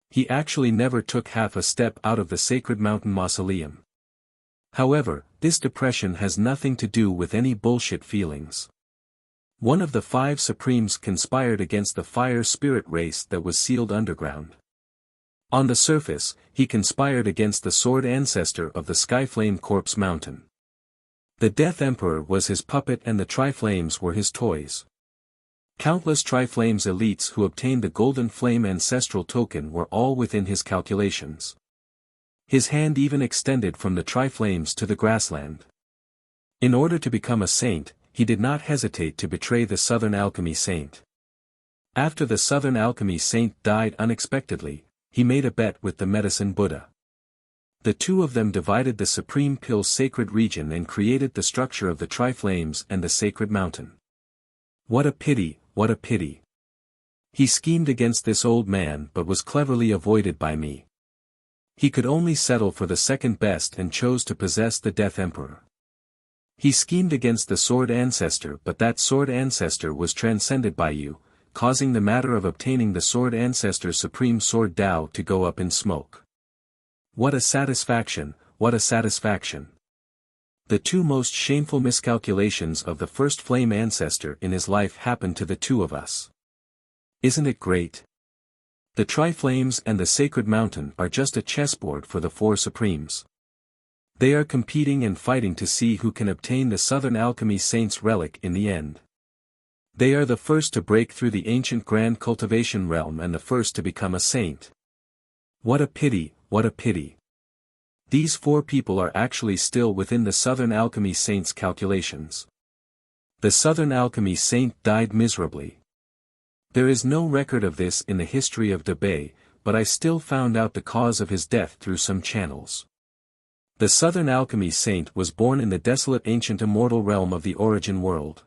He actually never took half a step out of the sacred mountain mausoleum. However, this depression has nothing to do with any bullshit feelings. One of the 5 supremes conspired against the fire spirit race that was sealed underground. On the surface, he conspired against the sword ancestor of the Skyflame Corpse Mountain. The Death Emperor was his puppet and the Triflames were his toys. Countless Triflames elites who obtained the Golden Flame ancestral token were all within his calculations. His hand even extended from the Triflames to the grassland. In order to become a saint, he did not hesitate to betray the Southern Alchemy Saint. After the Southern Alchemy Saint died unexpectedly, he made a bet with the Medicine Buddha. The two of them divided the Supreme Pill's sacred region and created the structure of the Triflames and the Sacred Mountain. What a pity, what a pity. He schemed against this old man but was cleverly avoided by me. He could only settle for the second best and chose to possess the Death Emperor. He schemed against the Sword Ancestor, but that Sword Ancestor was transcended by you, causing the matter of obtaining the Sword Ancestor's Supreme Sword Dao to go up in smoke. What a satisfaction, what a satisfaction. The two most shameful miscalculations of the first Flame Ancestor in his life happened to the two of us. Isn't it great? The Triflames and the Sacred Mountain are just a chessboard for the four Supremes. They are competing and fighting to see who can obtain the Southern Alchemy Saint's relic in the end. They are the first to break through the ancient grand cultivation realm and the first to become a saint. What a pity, what a pity. These four people are actually still within the Southern Alchemy Saint's calculations. The Southern Alchemy Saint died miserably. There is no record of this in the history of Debay, but I still found out the cause of his death through some channels. The Southern Alchemy Saint was born in the desolate ancient immortal realm of the Origin World.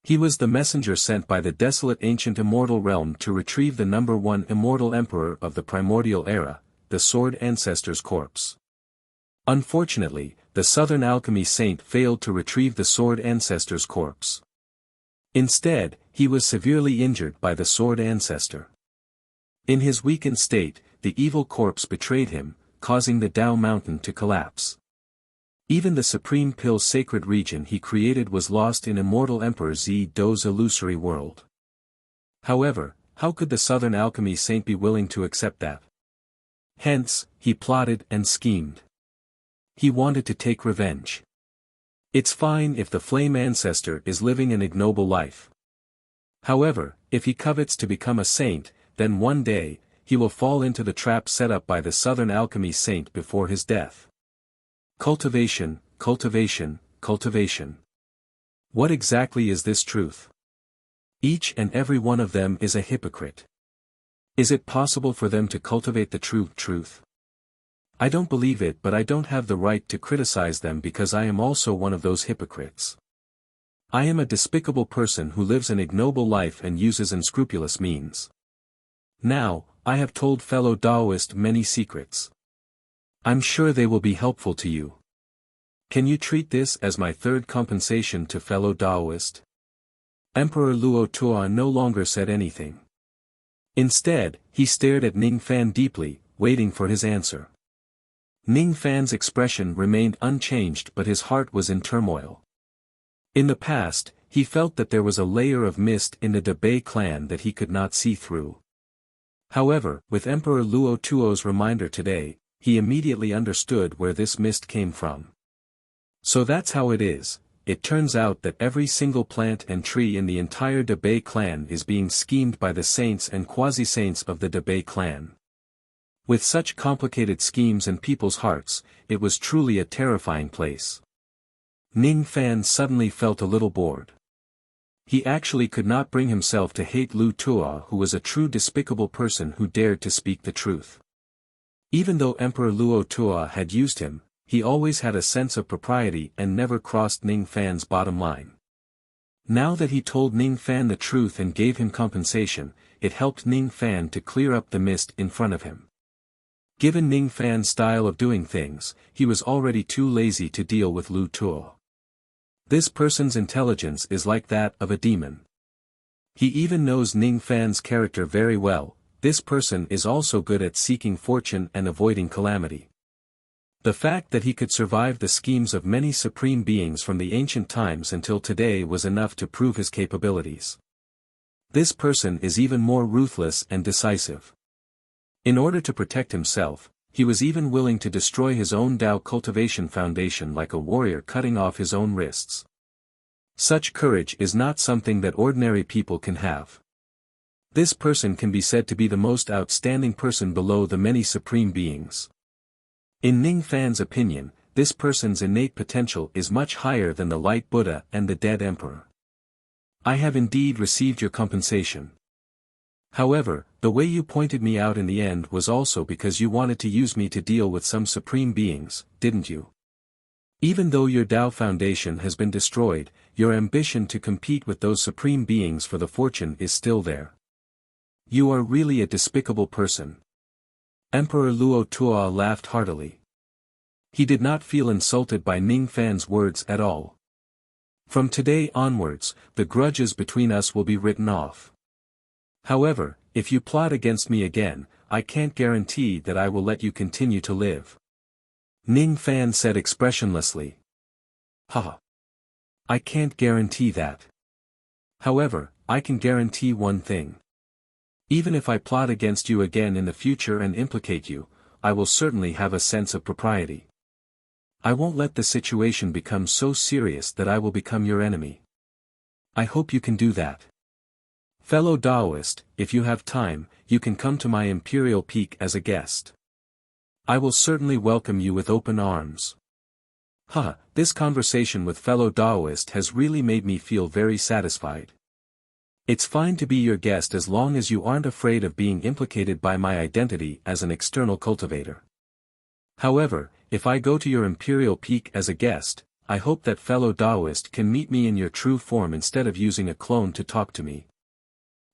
He was the messenger sent by the desolate ancient immortal realm to retrieve the number one immortal emperor of the primordial era, the Sword Ancestor's corpse. Unfortunately, the Southern Alchemy Saint failed to retrieve the Sword Ancestor's corpse. Instead, he was severely injured by the Sword Ancestor. In his weakened state, the evil corpse betrayed him, causing the Dao Mountain to collapse. Even the Supreme Pill's sacred region he created was lost in Immortal Emperor Do's illusory world. However, how could the Southern Alchemy Saint be willing to accept that? Hence, he plotted and schemed. He wanted to take revenge. It's fine if the Flame Ancestor is living an ignoble life. However, if he covets to become a saint, then one day, he will fall into the trap set up by the Southern Alchemy Saint before his death. Cultivation, cultivation, cultivation. What exactly is this truth? Each and every one of them is a hypocrite. Is it possible for them to cultivate the true truth? I don't believe it, but I don't have the right to criticize them because I am also one of those hypocrites. I am a despicable person who lives an ignoble life and uses unscrupulous means. Now, I have told fellow Taoist many secrets. I'm sure they will be helpful to you. Can you treat this as my third compensation to fellow Taoist? Emperor Luo Tuo no longer said anything. Instead, he stared at Ning Fan deeply, waiting for his answer. Ning Fan's expression remained unchanged, but his heart was in turmoil. In the past, he felt that there was a layer of mist in the Debay clan that he could not see through. However, with Emperor Luo Tuo's reminder today, he immediately understood where this mist came from. So that's how it is. It turns out that every single plant and tree in the entire Debay clan is being schemed by the saints and quasi-saints of the Debay clan. With such complicated schemes in people's hearts, it was truly a terrifying place. Ning Fan suddenly felt a little bored. He actually could not bring himself to hate Lu Tuo, who was a true despicable person who dared to speak the truth. Even though Emperor Luo Tuo had used him, he always had a sense of propriety and never crossed Ning Fan's bottom line. Now that he told Ning Fan the truth and gave him compensation, it helped Ning Fan to clear up the mist in front of him. Given Ning Fan's style of doing things, he was already too lazy to deal with Lu Tuo. This person's intelligence is like that of a demon. He even knows Ning Fan's character very well. This person is also good at seeking fortune and avoiding calamity. The fact that he could survive the schemes of many supreme beings from the ancient times until today was enough to prove his capabilities. This person is even more ruthless and decisive. In order to protect himself, he was even willing to destroy his own Dao cultivation foundation like a warrior cutting off his own wrists. Such courage is not something that ordinary people can have. This person can be said to be the most outstanding person below the many supreme beings. In Ning Fan's opinion, this person's innate potential is much higher than the Light Buddha and the Dead Emperor. I have indeed received your compensation. However, the way you pointed me out in the end was also because you wanted to use me to deal with some supreme beings, didn't you? Even though your Tao Foundation has been destroyed, your ambition to compete with those supreme beings for the fortune is still there. You are really a despicable person. Emperor Luo Tuo laughed heartily. He did not feel insulted by Ning Fan's words at all. From today onwards, the grudges between us will be written off. However, if you plot against me again, I can't guarantee that I will let you continue to live. Ning Fan said expressionlessly. Haha. I can't guarantee that. However, I can guarantee one thing. Even if I plot against you again in the future and implicate you, I will certainly have a sense of propriety. I won't let the situation become so serious that I will become your enemy. I hope you can do that. Fellow Taoist, if you have time, you can come to my imperial peak as a guest. I will certainly welcome you with open arms. This conversation with fellow Taoist has really made me feel very satisfied. It's fine to be your guest as long as you aren't afraid of being implicated by my identity as an external cultivator. However, if I go to your imperial peak as a guest, I hope that fellow Taoist can meet me in your true form instead of using a clone to talk to me.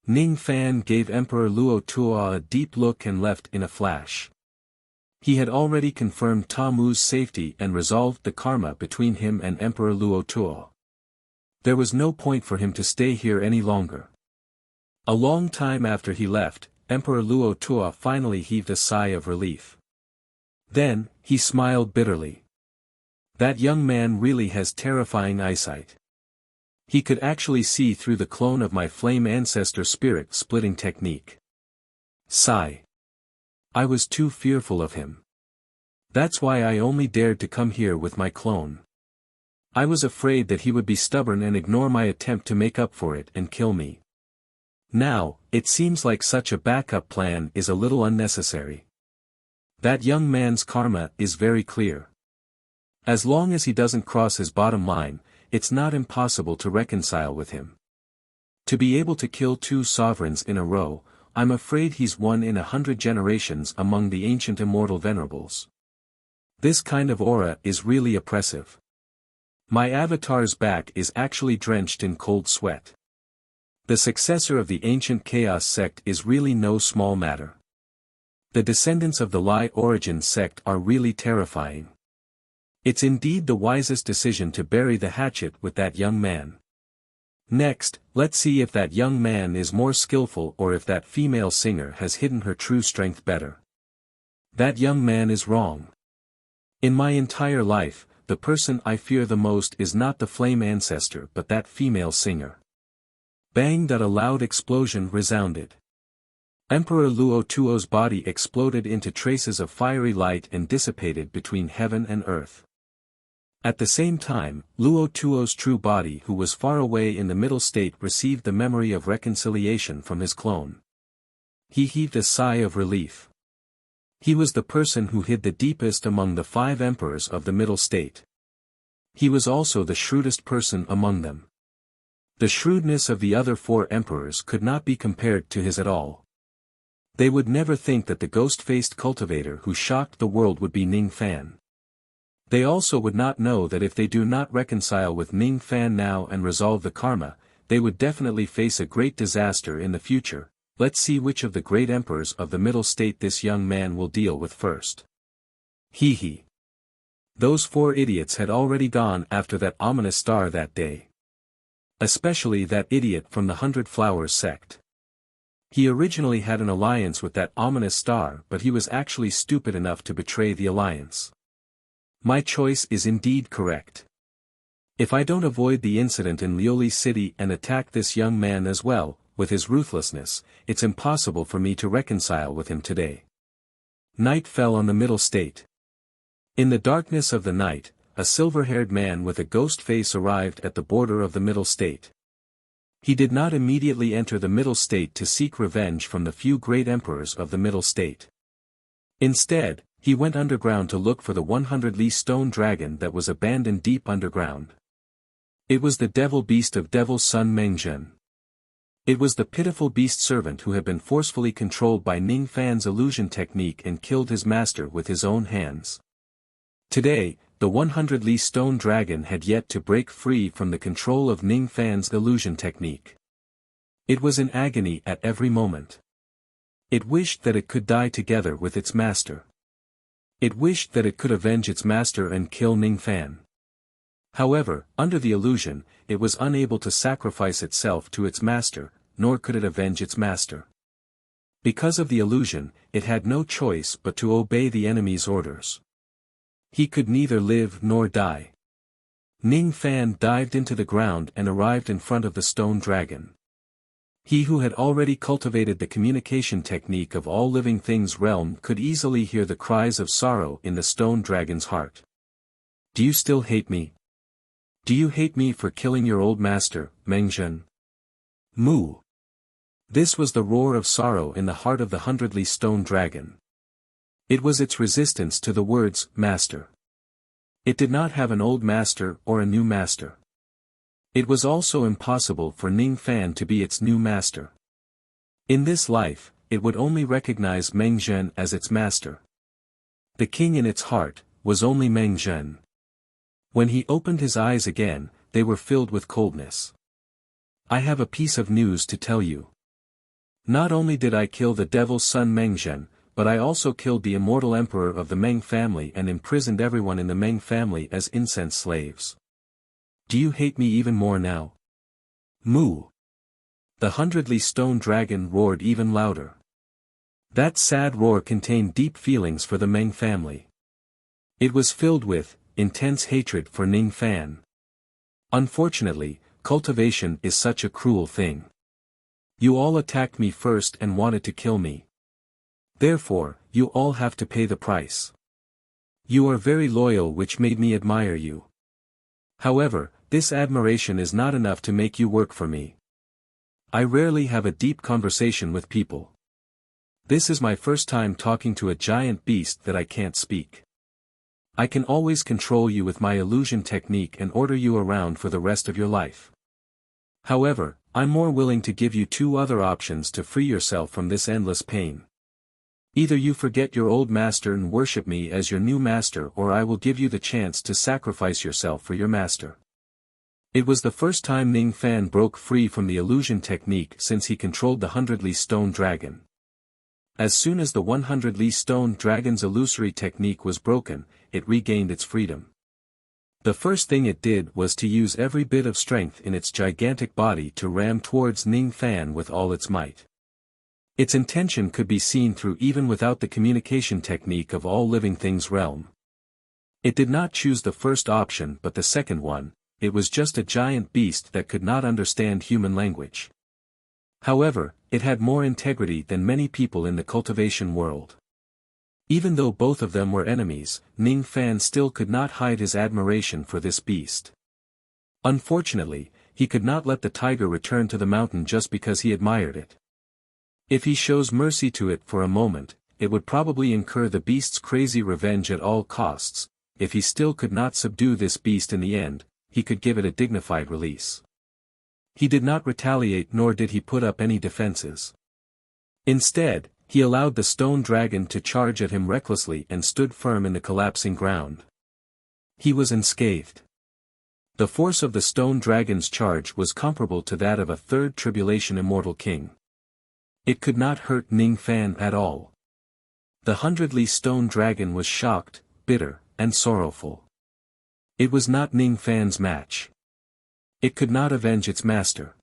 Ning Fan gave Emperor Luo Tuo a deep look and left in a flash. He had already confirmed Ta Mu's safety and resolved the karma between him and Emperor Luo Tuo. There was no point for him to stay here any longer. A long time after he left, Emperor Luo Tuo finally heaved a sigh of relief. Then, he smiled bitterly. That young man really has terrifying eyesight. He could actually see through the clone of my flame ancestor spirit splitting technique. Sigh. I was too fearful of him. That's why I only dared to come here with my clone. I was afraid that he would be stubborn and ignore my attempt to make up for it and kill me. Now, it seems like such a backup plan is a little unnecessary. That young man's karma is very clear. As long as he doesn't cross his bottom line, it's not impossible to reconcile with him. To be able to kill 2 sovereigns in a row, I'm afraid he's 1 in 100 generations among the ancient immortal venerables. This kind of aura is really oppressive. My avatar's back is actually drenched in cold sweat. The successor of the ancient chaos sect is really no small matter. The descendants of the Lai origin sect are really terrifying. It's indeed the wisest decision to bury the hatchet with that young man. Next, let's see if that young man is more skillful or if that female singer has hidden her true strength better. That young man is wrong. In my entire life, the person I fear the most is not the flame ancestor but that female singer. Bang! That a loud explosion resounded. Emperor Luo Tuo's body exploded into traces of fiery light and dissipated between heaven and earth. At the same time, Luo Tuo's true body who was far away in the middle state received the memory of reconciliation from his clone. He heaved a sigh of relief. He was the person who hid the deepest among the 5 emperors of the middle state. He was also the shrewdest person among them. The shrewdness of the other 4 emperors could not be compared to his at all. They would never think that the ghost-faced cultivator who shocked the world would be Ning Fan. They also would not know that if they do not reconcile with Ning Fan now and resolve the karma, they would definitely face a great disaster in the future. Let's see which of the great emperors of the middle state this young man will deal with first. Hee. Those 4 idiots had already gone after that ominous star that day. Especially that idiot from the 100 Flowers sect. He originally had an alliance with that ominous star but he was actually stupid enough to betray the alliance. My choice is indeed correct. If I don't avoid the incident in Lioli City and attack this young man as well, with his ruthlessness, it's impossible for me to reconcile with him today. Night fell on the middle state. In the darkness of the night, a silver-haired man with a ghost face arrived at the border of the middle state. He did not immediately enter the middle state to seek revenge from the few great emperors of the middle state. Instead, he went underground to look for the 100-li stone dragon that was abandoned deep underground. It was the devil beast of Devil's son Mengzhen. It was the pitiful beast servant who had been forcefully controlled by Ning Fan's illusion technique and killed his master with his own hands. Today, the 100-li stone dragon had yet to break free from the control of Ning Fan's illusion technique. It was in agony at every moment. It wished that it could die together with its master. It wished that it could avenge its master and kill Ning Fan. However, under the illusion, it was unable to sacrifice itself to its master, nor could it avenge its master. Because of the illusion, it had no choice but to obey the enemy's orders. He could neither live nor die. Ning Fan dived into the ground and arrived in front of the stone dragon. He who had already cultivated the communication technique of all living things realm could easily hear the cries of sorrow in the stone dragon's heart. Do you still hate me? Do you hate me for killing your old master, Mengzhen? Moo! This was the roar of sorrow in the heart of the 100-li stone dragon. It was its resistance to the words, master. It did not have an old master or a new master. It was also impossible for Ning Fan to be its new master. In this life, it would only recognize Mengzhen as its master. The king in its heart was only Mengzhen. When he opened his eyes again, they were filled with coldness. I have a piece of news to tell you. Not only did I kill the devil's son Mengzhen, but I also killed the immortal emperor of the Meng family and imprisoned everyone in the Meng family as incense slaves. Do you hate me even more now? Moo! The 100-li stone dragon roared even louder. That sad roar contained deep feelings for the Meng family. It was filled with intense hatred for Ning Fan. Unfortunately, cultivation is such a cruel thing. You all attacked me first and wanted to kill me. Therefore, you all have to pay the price. You are very loyal, which made me admire you. However, this admiration is not enough to make you work for me. I rarely have a deep conversation with people. This is my first time talking to a giant beast that I can't speak. I can always control you with my illusion technique and order you around for the rest of your life. However, I'm more willing to give you two other options to free yourself from this endless pain. Either you forget your old master and worship me as your new master, or I will give you the chance to sacrifice yourself for your master. It was the first time Ning Fan broke free from the illusion technique since he controlled the 100-li stone dragon. As soon as the 100-li stone dragon's illusory technique was broken, it regained its freedom. The first thing it did was to use every bit of strength in its gigantic body to ram towards Ning Fan with all its might. Its intention could be seen through even without the communication technique of all living things realm. It did not choose the first option but the second one. It was just a giant beast that could not understand human language. However, it had more integrity than many people in the cultivation world. Even though both of them were enemies, Ning Fan still could not hide his admiration for this beast. Unfortunately, he could not let the tiger return to the mountain just because he admired it. If he shows mercy to it for a moment, it would probably incur the beast's crazy revenge at all costs. If he still could not subdue this beast in the end, he could give it a dignified release. He did not retaliate, nor did he put up any defenses. Instead, he allowed the stone dragon to charge at him recklessly and stood firm in the collapsing ground. He was unscathed. The force of the stone dragon's charge was comparable to that of a third tribulation immortal king. It could not hurt Ning Fan at all. The 100-li stone dragon was shocked, bitter, and sorrowful. It was not Ning Fan's match. It could not avenge its master.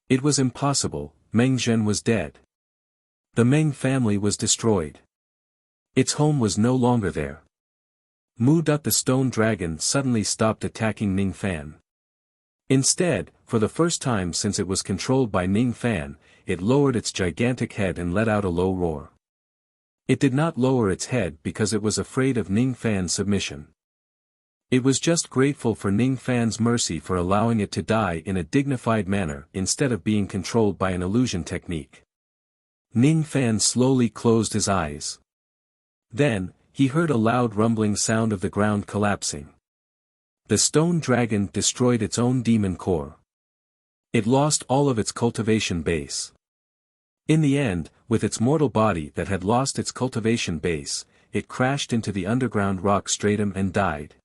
It was impossible. Mengzhen was dead. The Meng family was destroyed. Its home was no longer there. Mu. The stone dragon suddenly stopped attacking Ning Fan. Instead, for the first time since it was controlled by Ning Fan, it lowered its gigantic head and let out a low roar. It did not lower its head because it was afraid of Ning Fan's submission. It was just grateful for Ning Fan's mercy for allowing it to die in a dignified manner instead of being controlled by an illusion technique. Ning Fan slowly closed his eyes. Then, he heard a loud rumbling sound of the ground collapsing. The stone dragon destroyed its own demon core. It lost all of its cultivation base. In the end, with its mortal body that had lost its cultivation base, it crashed into the underground rock stratum and died.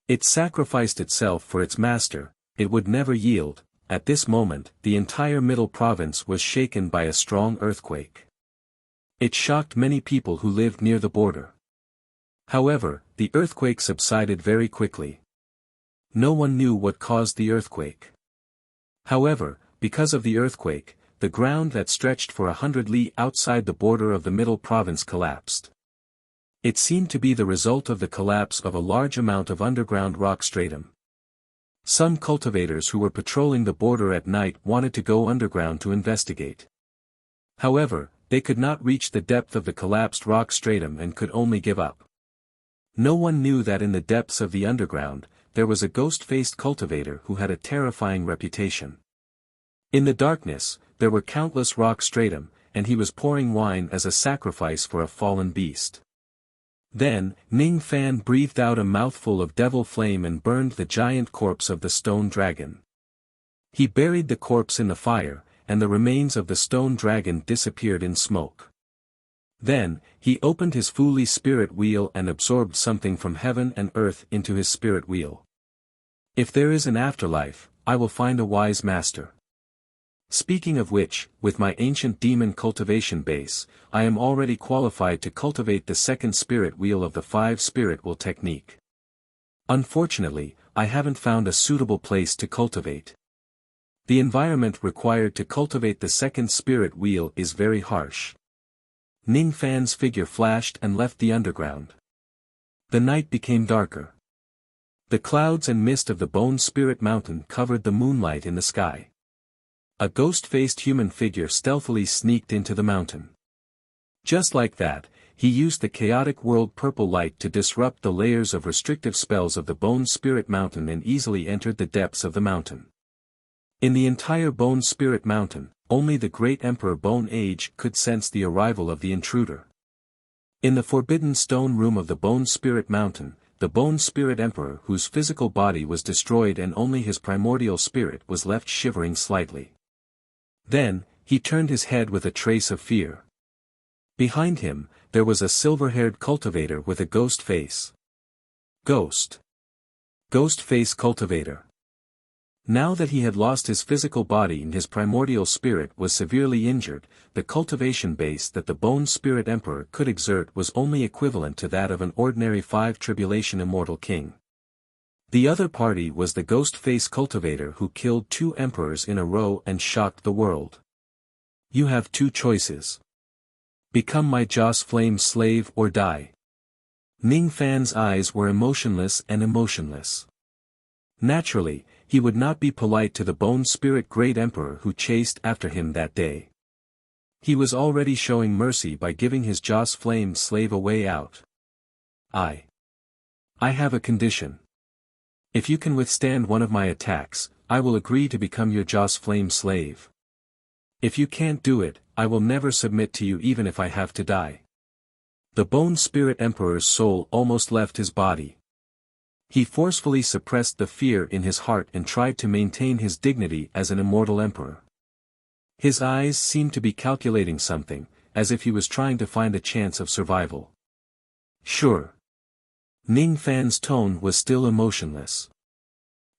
It sacrificed itself for its master, it would never yield. At this moment, the entire middle province was shaken by a strong earthquake. It shocked many people who lived near the border. However, the earthquake subsided very quickly. No one knew what caused the earthquake. However, because of the earthquake, the ground that stretched for 100 li outside the border of the middle province collapsed. It seemed to be the result of the collapse of a large amount of underground rock stratum. Some cultivators who were patrolling the border at night wanted to go underground to investigate. However, they could not reach the depth of the collapsed rock stratum and could only give up. No one knew that in the depths of the underground, there was a ghost-faced cultivator who had a terrifying reputation. In the darkness, there were countless rock stratum, and he was pouring wine as a sacrifice for a fallen beast. Then, Ning Fan breathed out a mouthful of devil flame and burned the giant corpse of the stone dragon. He buried the corpse in the fire, and the remains of the stone dragon disappeared in smoke. Then, he opened his Fuli spirit wheel and absorbed something from heaven and earth into his spirit wheel. If there is an afterlife, I will find a wise master. Speaking of which, with my ancient demon cultivation base, I am already qualified to cultivate the second spirit wheel of the 5 spirit wheel technique. Unfortunately, I haven't found a suitable place to cultivate. The environment required to cultivate the second spirit wheel is very harsh. Ning Fan's figure flashed and left the underground. The night became darker. The clouds and mist of the Bone Spirit Mountain covered the moonlight in the sky. A ghost-faced human figure stealthily sneaked into the mountain. Just like that, he used the chaotic world purple light to disrupt the layers of restrictive spells of the Bone Spirit Mountain and easily entered the depths of the mountain. In the entire Bone Spirit Mountain, only the great Emperor Bone Age could sense the arrival of the intruder. In the forbidden stone room of the Bone Spirit Mountain, the Bone Spirit Emperor whose physical body was destroyed and only his primordial spirit was left shivering slightly. Then, he turned his head with a trace of fear. Behind him, there was a silver-haired cultivator with a ghost face. Ghost. Ghost face cultivator. Now that he had lost his physical body and his primordial spirit was severely injured, the cultivation base that the Bone Spirit Emperor could exert was only equivalent to that of an ordinary 5 Tribulation Immortal King. The other party was the ghost face cultivator who killed 2 emperors in a row and shocked the world. You have 2 choices. Become my Joss Flame slave or die. Ning Fan's eyes were emotionless and emotionless. Naturally, he would not be polite to the Bone Spirit Great Emperor who chased after him that day. He was already showing mercy by giving his Joss Flame slave a way out. I have a condition. If you can withstand one of my attacks, I will agree to become your Joss Flame slave. If you can't do it, I will never submit to you even if I have to die. The Bone Spirit Emperor's soul almost left his body. He forcefully suppressed the fear in his heart and tried to maintain his dignity as an immortal emperor. His eyes seemed to be calculating something, as if he was trying to find a chance of survival. Sure. Ning Fan's tone was still emotionless.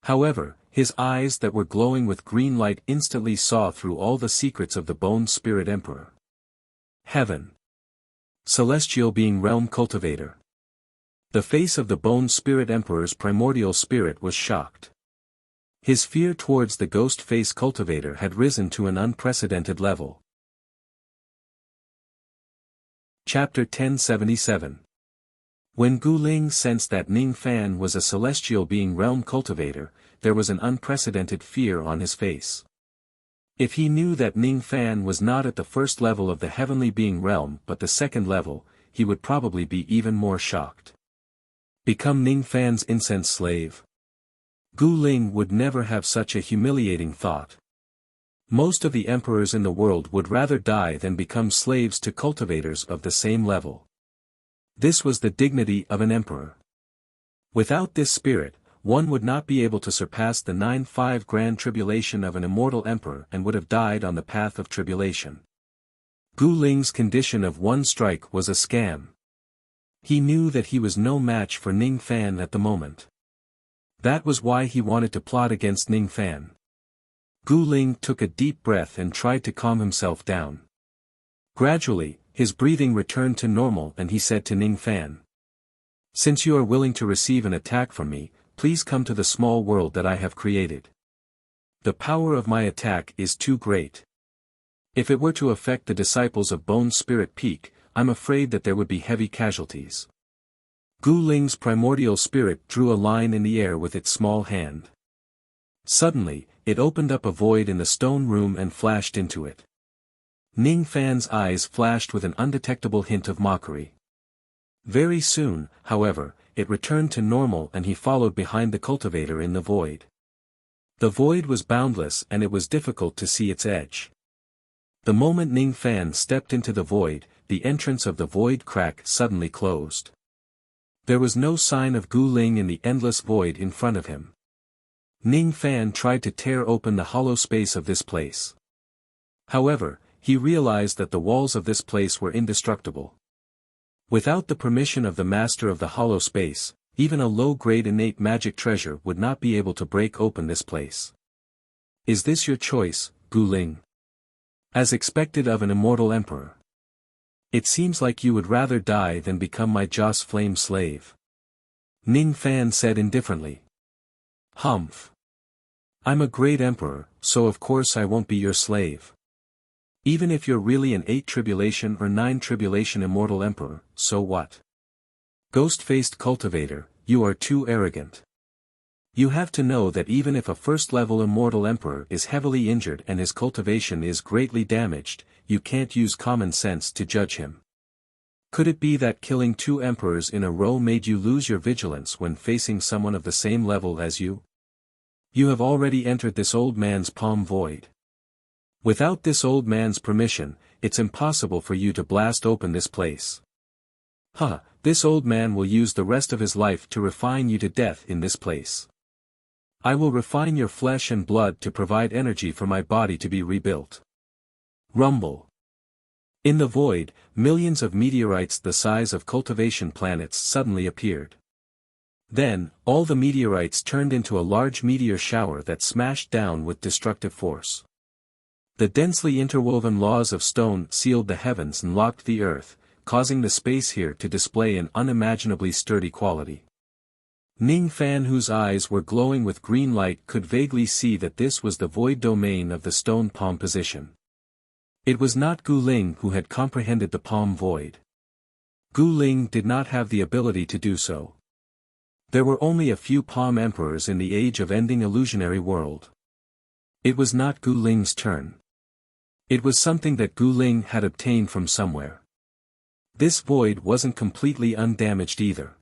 However, his eyes that were glowing with green light instantly saw through all the secrets of the Bone Spirit Emperor. Heaven. Celestial Being Realm Cultivator. The face of the Bone Spirit Emperor's primordial spirit was shocked. His fear towards the ghost face cultivator had risen to an unprecedented level. Chapter 1077. When Gu Ling sensed that Ning Fan was a celestial being realm cultivator, there was an unprecedented fear on his face. If he knew that Ning Fan was not at the first level of the heavenly being realm but the second level, he would probably be even more shocked. Become Ning Fan's incense slave. Gu Ling would never have such a humiliating thought. Most of the emperors in the world would rather die than become slaves to cultivators of the same level. This was the dignity of an emperor. Without this spirit, one would not be able to surpass the 9-5 grand tribulation of an immortal emperor and would have died on the path of tribulation. Gu Ling's condition of one strike was a scam. He knew that he was no match for Ning Fan at the moment. That was why he wanted to plot against Ning Fan. Gu Ling took a deep breath and tried to calm himself down. Gradually, his breathing returned to normal and he said to Ning Fan, "Since you are willing to receive an attack from me, please come to the small world that I have created. The power of my attack is too great. If it were to affect the disciples of Bone Spirit Peak, I'm afraid that there would be heavy casualties." Gu Ling's primordial spirit drew a line in the air with its small hand. Suddenly, it opened up a void in the stone room and flashed into it. Ning Fan's eyes flashed with an undetectable hint of mockery. Very soon, however, it returned to normal and he followed behind the cultivator in the void. The void was boundless and it was difficult to see its edge. The moment Ning Fan stepped into the void, the entrance of the void crack suddenly closed. There was no sign of Gu Ling in the endless void in front of him. Ning Fan tried to tear open the hollow space of this place. However, he realized that the walls of this place were indestructible. Without the permission of the master of the hollow space, even a low-grade innate magic treasure would not be able to break open this place. Is this your choice, Gu Ling? As expected of an immortal emperor. It seems like you would rather die than become my Joss Flame slave. Ning Fan said indifferently. Humph. I'm a great emperor, so of course I won't be your slave. Even if you're really an 8 tribulation or 9 tribulation immortal emperor, so what? Ghost-faced cultivator, you are too arrogant. You have to know that even if a first-level immortal emperor is heavily injured and his cultivation is greatly damaged, you can't use common sense to judge him. Could it be that killing 2 emperors in a row made you lose your vigilance when facing someone of the same level as you? You have already entered this old man's palm void. Without this old man's permission, it's impossible for you to blast open this place. This old man will use the rest of his life to refine you to death in this place. I will refine your flesh and blood to provide energy for my body to be rebuilt. Rumble. In the void, millions of meteorites the size of cultivation planets suddenly appeared. Then, all the meteorites turned into a large meteor shower that smashed down with destructive force. The densely interwoven laws of stone sealed the heavens and locked the earth, causing the space here to display an unimaginably sturdy quality. Ning Fan, whose eyes were glowing with green light, could vaguely see that this was the void domain of the stone palm position. It was not Gu Ling who had comprehended the palm void. Gu Ling did not have the ability to do so. There were only a few palm emperors in the age-of-ending illusionary world. It was not Gu Ling's turn. It was something that Gu Ling had obtained from somewhere. This void wasn't completely undamaged either.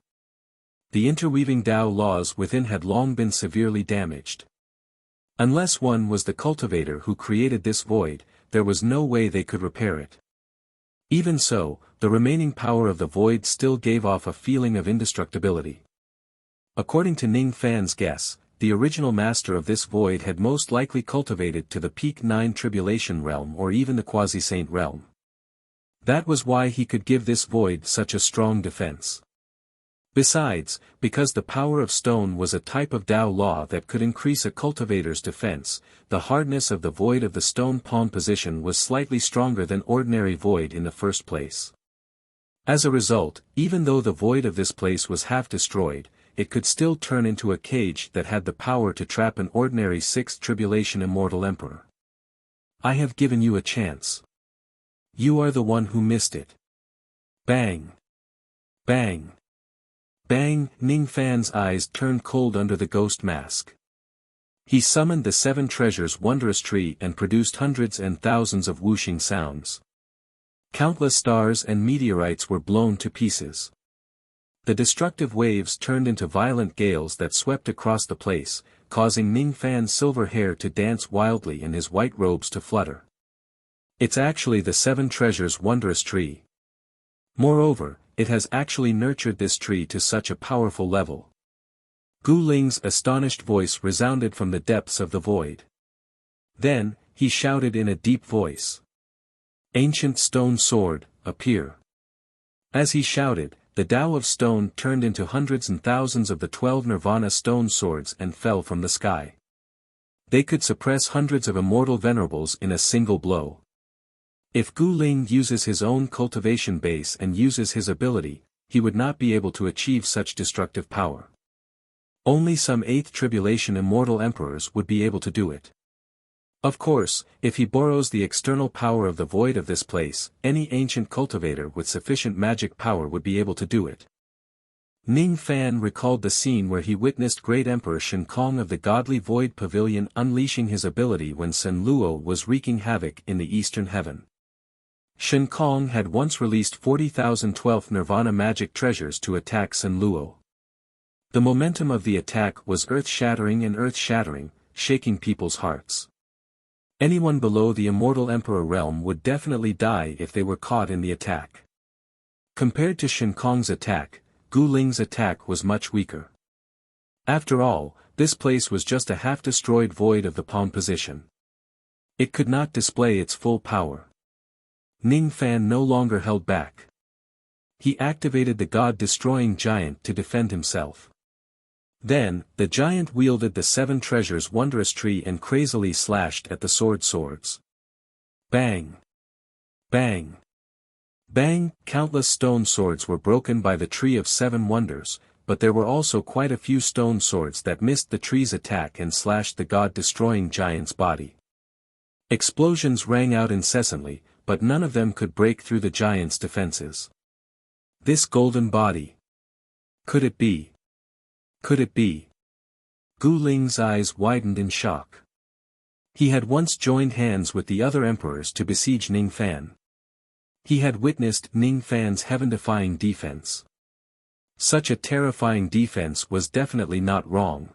The interweaving Tao laws within had long been severely damaged. Unless one was the cultivator who created this void, there was no way they could repair it. Even so, the remaining power of the void still gave off a feeling of indestructibility. According to Ning Fan's guess, the original master of this void had most likely cultivated to the peak 9 tribulation realm or even the quasi-saint realm. That was why he could give this void such a strong defense. Besides, because the power of stone was a type of Tao law that could increase a cultivator's defense, the hardness of the void of the stone palm position was slightly stronger than ordinary void in the first place. As a result, even though the void of this place was half destroyed, it could still turn into a cage that had the power to trap an ordinary 6th tribulation immortal emperor. I have given you a chance. You are the one who missed it. Bang! Bang! Bang! Ning Fan's eyes turned cold under the ghost mask. He summoned the 7 treasures wondrous tree and produced hundreds and thousands of whooshing sounds. Countless stars and meteorites were blown to pieces. The destructive waves turned into violent gales that swept across the place, causing Ning Fan's silver hair to dance wildly and his white robes to flutter. It's actually the 7 treasures wondrous tree. Moreover, it has actually nurtured this tree to such a powerful level. Gu Ling's astonished voice resounded from the depths of the void. Then, he shouted in a deep voice. Ancient stone sword, appear. As he shouted, the Tao of stone turned into hundreds and thousands of the 12 Nirvana stone swords and fell from the sky. They could suppress hundreds of immortal venerables in a single blow. If Gu Ling uses his own cultivation base and uses his ability, he would not be able to achieve such destructive power. Only some 8th tribulation immortal emperors would be able to do it. Of course, if he borrows the external power of the void of this place, any ancient cultivator with sufficient magic power would be able to do it. Ning Fan recalled the scene where he witnessed Great Emperor Shen Kong of the Godly Void Pavilion unleashing his ability when Sen Luo was wreaking havoc in the Eastern Heaven. Shen Kong had once released 40,000 12th Nirvana magic treasures to attack Sen Luo. The momentum of the attack was earth-shattering and earth-shattering, shaking people's hearts. Anyone below the Immortal Emperor realm would definitely die if they were caught in the attack. Compared to Shen Kong's attack, Gu Ling's attack was much weaker. After all, this place was just a half-destroyed void of the palm position. It could not display its full power. Ning Fan no longer held back. He activated the God-destroying giant to defend himself. Then, the giant wielded the 7 treasures wondrous tree and crazily slashed at the swords. Bang! Bang! Bang! Countless stone swords were broken by the tree of 7 wonders, but there were also quite a few stone swords that missed the tree's attack and slashed the God-destroying giant's body. Explosions rang out incessantly, but none of them could break through the giant's defenses. This golden body. Could it be? Could it be? Gu Ling's eyes widened in shock. He had once joined hands with the other emperors to besiege Ning Fan. He had witnessed Ning Fan's heaven-defying defense. Such a terrifying defense was definitely not wrong.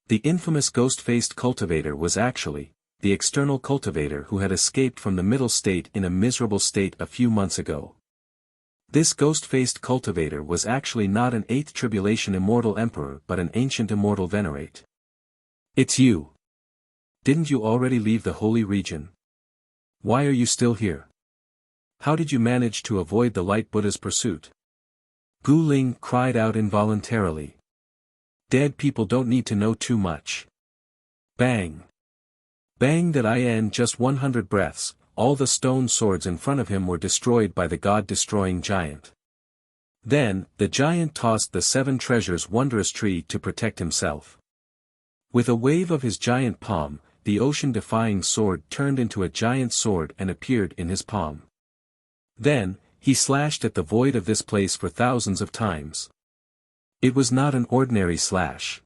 The infamous ghost-faced cultivator was actually the external cultivator who had escaped from the middle state in a miserable state a few months ago. This ghost-faced cultivator was actually not an 8th tribulation immortal emperor but an ancient immortal venerate. It's you. Didn't you already leave the holy region? Why are you still here? How did you manage to avoid the light Buddha's pursuit? Gu Ling cried out involuntarily. Dead people don't need to know too much. Bang! Bang! That in just 100 breaths, all the stone swords in front of him were destroyed by the God-destroying giant. Then, the giant tossed the 7 treasures wondrous tree to protect himself. With a wave of his giant palm, the ocean-defying sword turned into a giant sword and appeared in his palm. Then, he slashed at the void of this place for thousands of times. It was not an ordinary slash.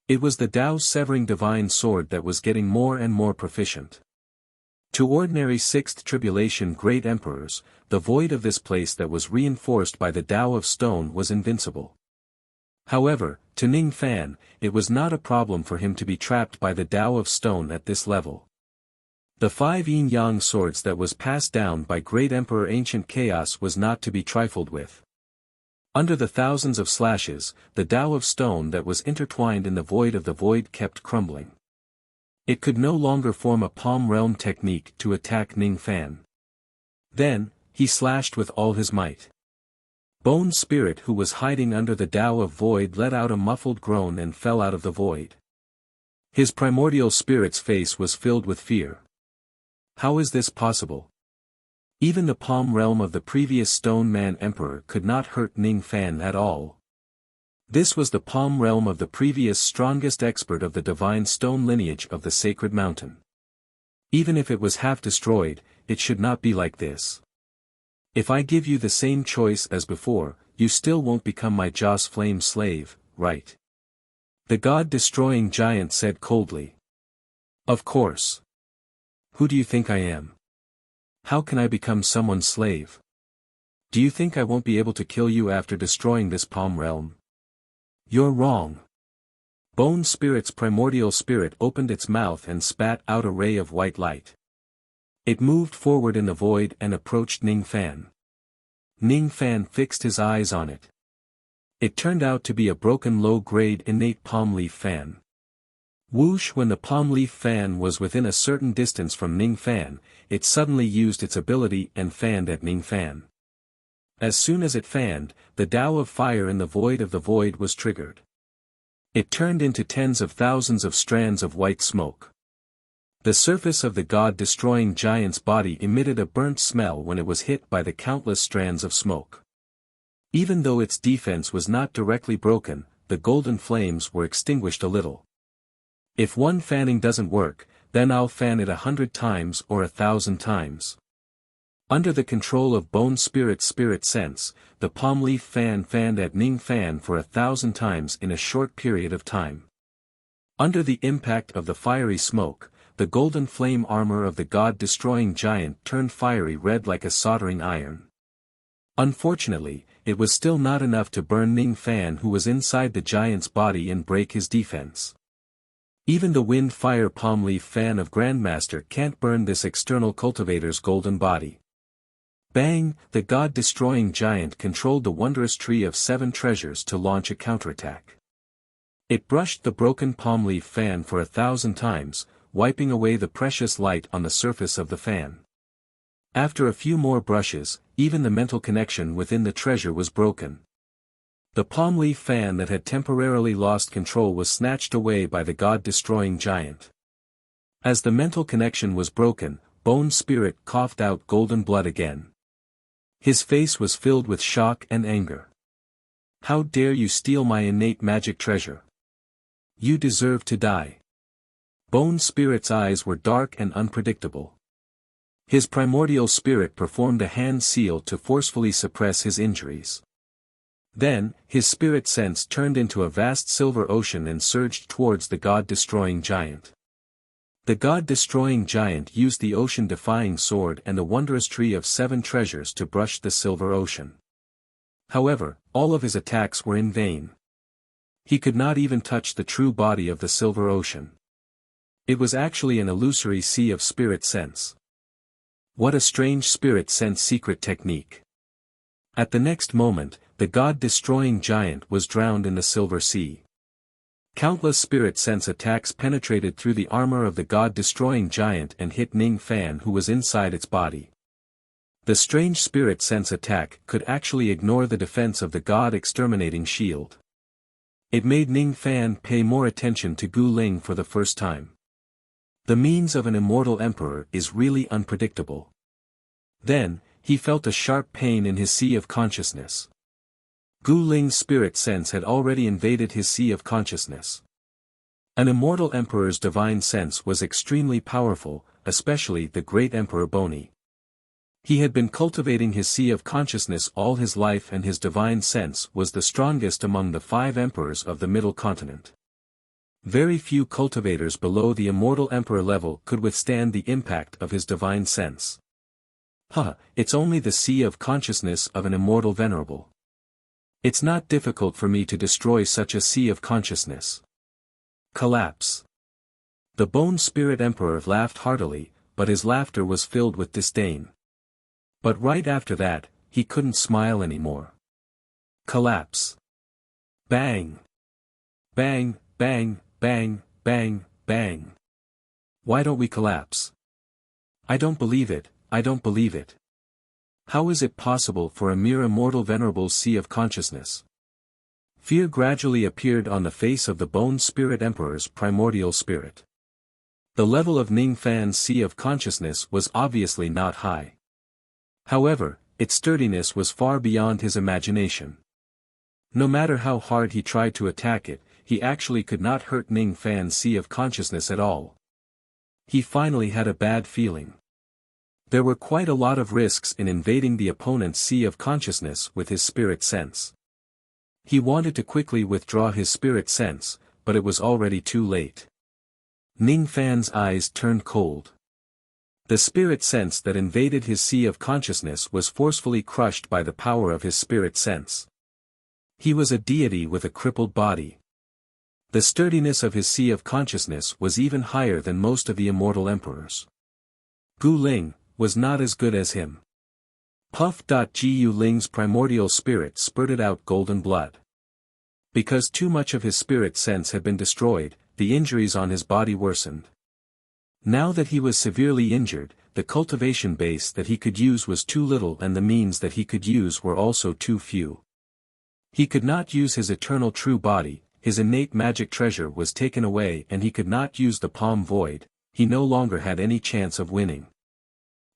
It was the Tao-severing divine sword that was getting more and more proficient. To ordinary 6th tribulation great emperors, the void of this place that was reinforced by the Tao of stone was invincible. However, to Ning Fan, it was not a problem for him to be trapped by the Tao of stone at this level. The 5 yin-yang swords that was passed down by Great Emperor Ancient Chaos was not to be trifled with. Under the thousands of slashes, the Tao of stone that was intertwined in the void kept crumbling. It could no longer form a palm realm technique to attack Ning Fan. Then, he slashed with all his might. Bone Spirit, who was hiding under the Tao of void, let out a muffled groan and fell out of the void. His primordial spirit's face was filled with fear. How is this possible? Even the palm realm of the previous Stone Man Emperor could not hurt Ning Fan at all. This was the palm realm of the previous strongest expert of the divine stone lineage of the sacred mountain. Even if it was half destroyed, it should not be like this. If I give you the same choice as before, you still won't become my Joss Flame slave, right? The God-destroying giant said coldly. Of course. Who do you think I am? How can I become someone's slave? Do you think I won't be able to kill you after destroying this palm realm? You're wrong. Bone Spirit's primordial spirit opened its mouth and spat out a ray of white light. It moved forward in the void and approached Ning Fan. Ning Fan fixed his eyes on it. It turned out to be a broken low-grade innate palm leaf fan. Whoosh! When the palm leaf fan was within a certain distance from Ning Fan, it suddenly used its ability and fanned at Ning Fan. As soon as it fanned, the Tao of fire in the void was triggered. It turned into tens of thousands of strands of white smoke. The surface of the god-destroying giant's body emitted a burnt smell when it was hit by the countless strands of smoke. Even though its defense was not directly broken, the golden flames were extinguished a little. If one fanning doesn't work, then I'll fan it 100 times or 1,000 times. Under the control of Bone Spirit's spirit sense, the palm leaf fan fanned at Ning Fan for 1,000 times in a short period of time. Under the impact of the fiery smoke, the golden flame armor of the god-destroying giant turned fiery red like a soldering iron. Unfortunately, it was still not enough to burn Ning Fan, who was inside the giant's body, and break his defense. Even the wind-fire palm leaf fan of Grandmaster can't burn this external cultivator's golden body. Bang! The god-destroying giant controlled the wondrous tree of 7 treasures to launch a counterattack. It brushed the broken palm leaf fan for 1,000 times, wiping away the precious light on the surface of the fan. After a few more brushes, even the mental connection within the treasure was broken. The palm leaf fan that had temporarily lost control was snatched away by the god-destroying giant. As the mental connection was broken, Bone Spirit coughed out golden blood again. His face was filled with shock and anger. How dare you steal my innate magic treasure? You deserve to die. Bone Spirit's eyes were dark and unpredictable. His primordial spirit performed a hand seal to forcefully suppress his injuries. Then, his spirit sense turned into a vast silver ocean and surged towards the god-destroying giant. The god-destroying giant used the ocean-defying sword and the wondrous tree of 7 treasures to brush the silver ocean. However, all of his attacks were in vain. He could not even touch the true body of the silver ocean. It was actually an illusory sea of spirit sense. What a strange spirit sense secret technique. At the next moment, the god-destroying giant was drowned in the silver sea. Countless spirit sense attacks penetrated through the armor of the god-destroying giant and hit Ning Fan, who was inside its body. The strange spirit sense attack could actually ignore the defense of the god-exterminating shield. It made Ning Fan pay more attention to Gu Ling for the first time. The means of an immortal emperor is really unpredictable. Then, he felt a sharp pain in his sea of consciousness. Gu Ling's spirit sense had already invaded his sea of consciousness. An immortal emperor's divine sense was extremely powerful, especially the great Emperor Boni. He had been cultivating his sea of consciousness all his life, and his divine sense was the strongest among the 5 emperors of the Middle Continent. Very few cultivators below the immortal emperor level could withstand the impact of his divine sense. It's only the sea of consciousness of an immortal venerable. It's not difficult for me to destroy such a sea of consciousness. Collapse. The Bone Spirit Emperor laughed heartily, but his laughter was filled with disdain. But right after that, he couldn't smile anymore. Collapse. Bang. Bang, bang, bang, bang, bang. Why don't we collapse? I don't believe it, I don't believe it. How is it possible for a mere immortal venerable's sea of consciousness? Fear gradually appeared on the face of the Bone Spirit Emperor's primordial spirit. The level of Ning Fan's sea of consciousness was obviously not high. However, its sturdiness was far beyond his imagination. No matter how hard he tried to attack it, he actually could not hurt Ning Fan's sea of consciousness at all. He finally had a bad feeling. There were quite a lot of risks in invading the opponent's sea of consciousness with his spirit sense. He wanted to quickly withdraw his spirit sense, but it was already too late. Ning Fan's eyes turned cold. The spirit sense that invaded his sea of consciousness was forcefully crushed by the power of his spirit sense. He was a deity with a crippled body. The sturdiness of his sea of consciousness was even higher than most of the immortal emperors. Gu Ling was not as good as him. Gu Ling's primordial spirit spurted out golden blood. Because too much of his spirit sense had been destroyed, the injuries on his body worsened. Now that he was severely injured, the cultivation base that he could use was too little and the means that he could use were also too few. He could not use his eternal true body, his innate magic treasure was taken away and he could not use the palm void, he no longer had any chance of winning.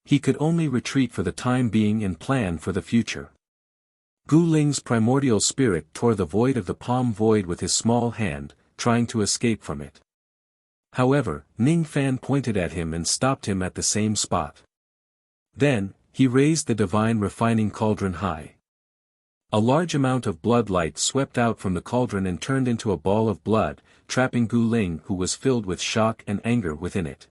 He could only retreat for the time being and plan for the future. Gu Ling's primordial spirit tore the void of the palm void with his small hand, trying to escape from it. However, Ning Fan pointed at him and stopped him at the same spot. Then, he raised the divine refining cauldron high. A large amount of blood light swept out from the cauldron and turned into a ball of blood, trapping Gu Ling who was filled with shock and anger within it.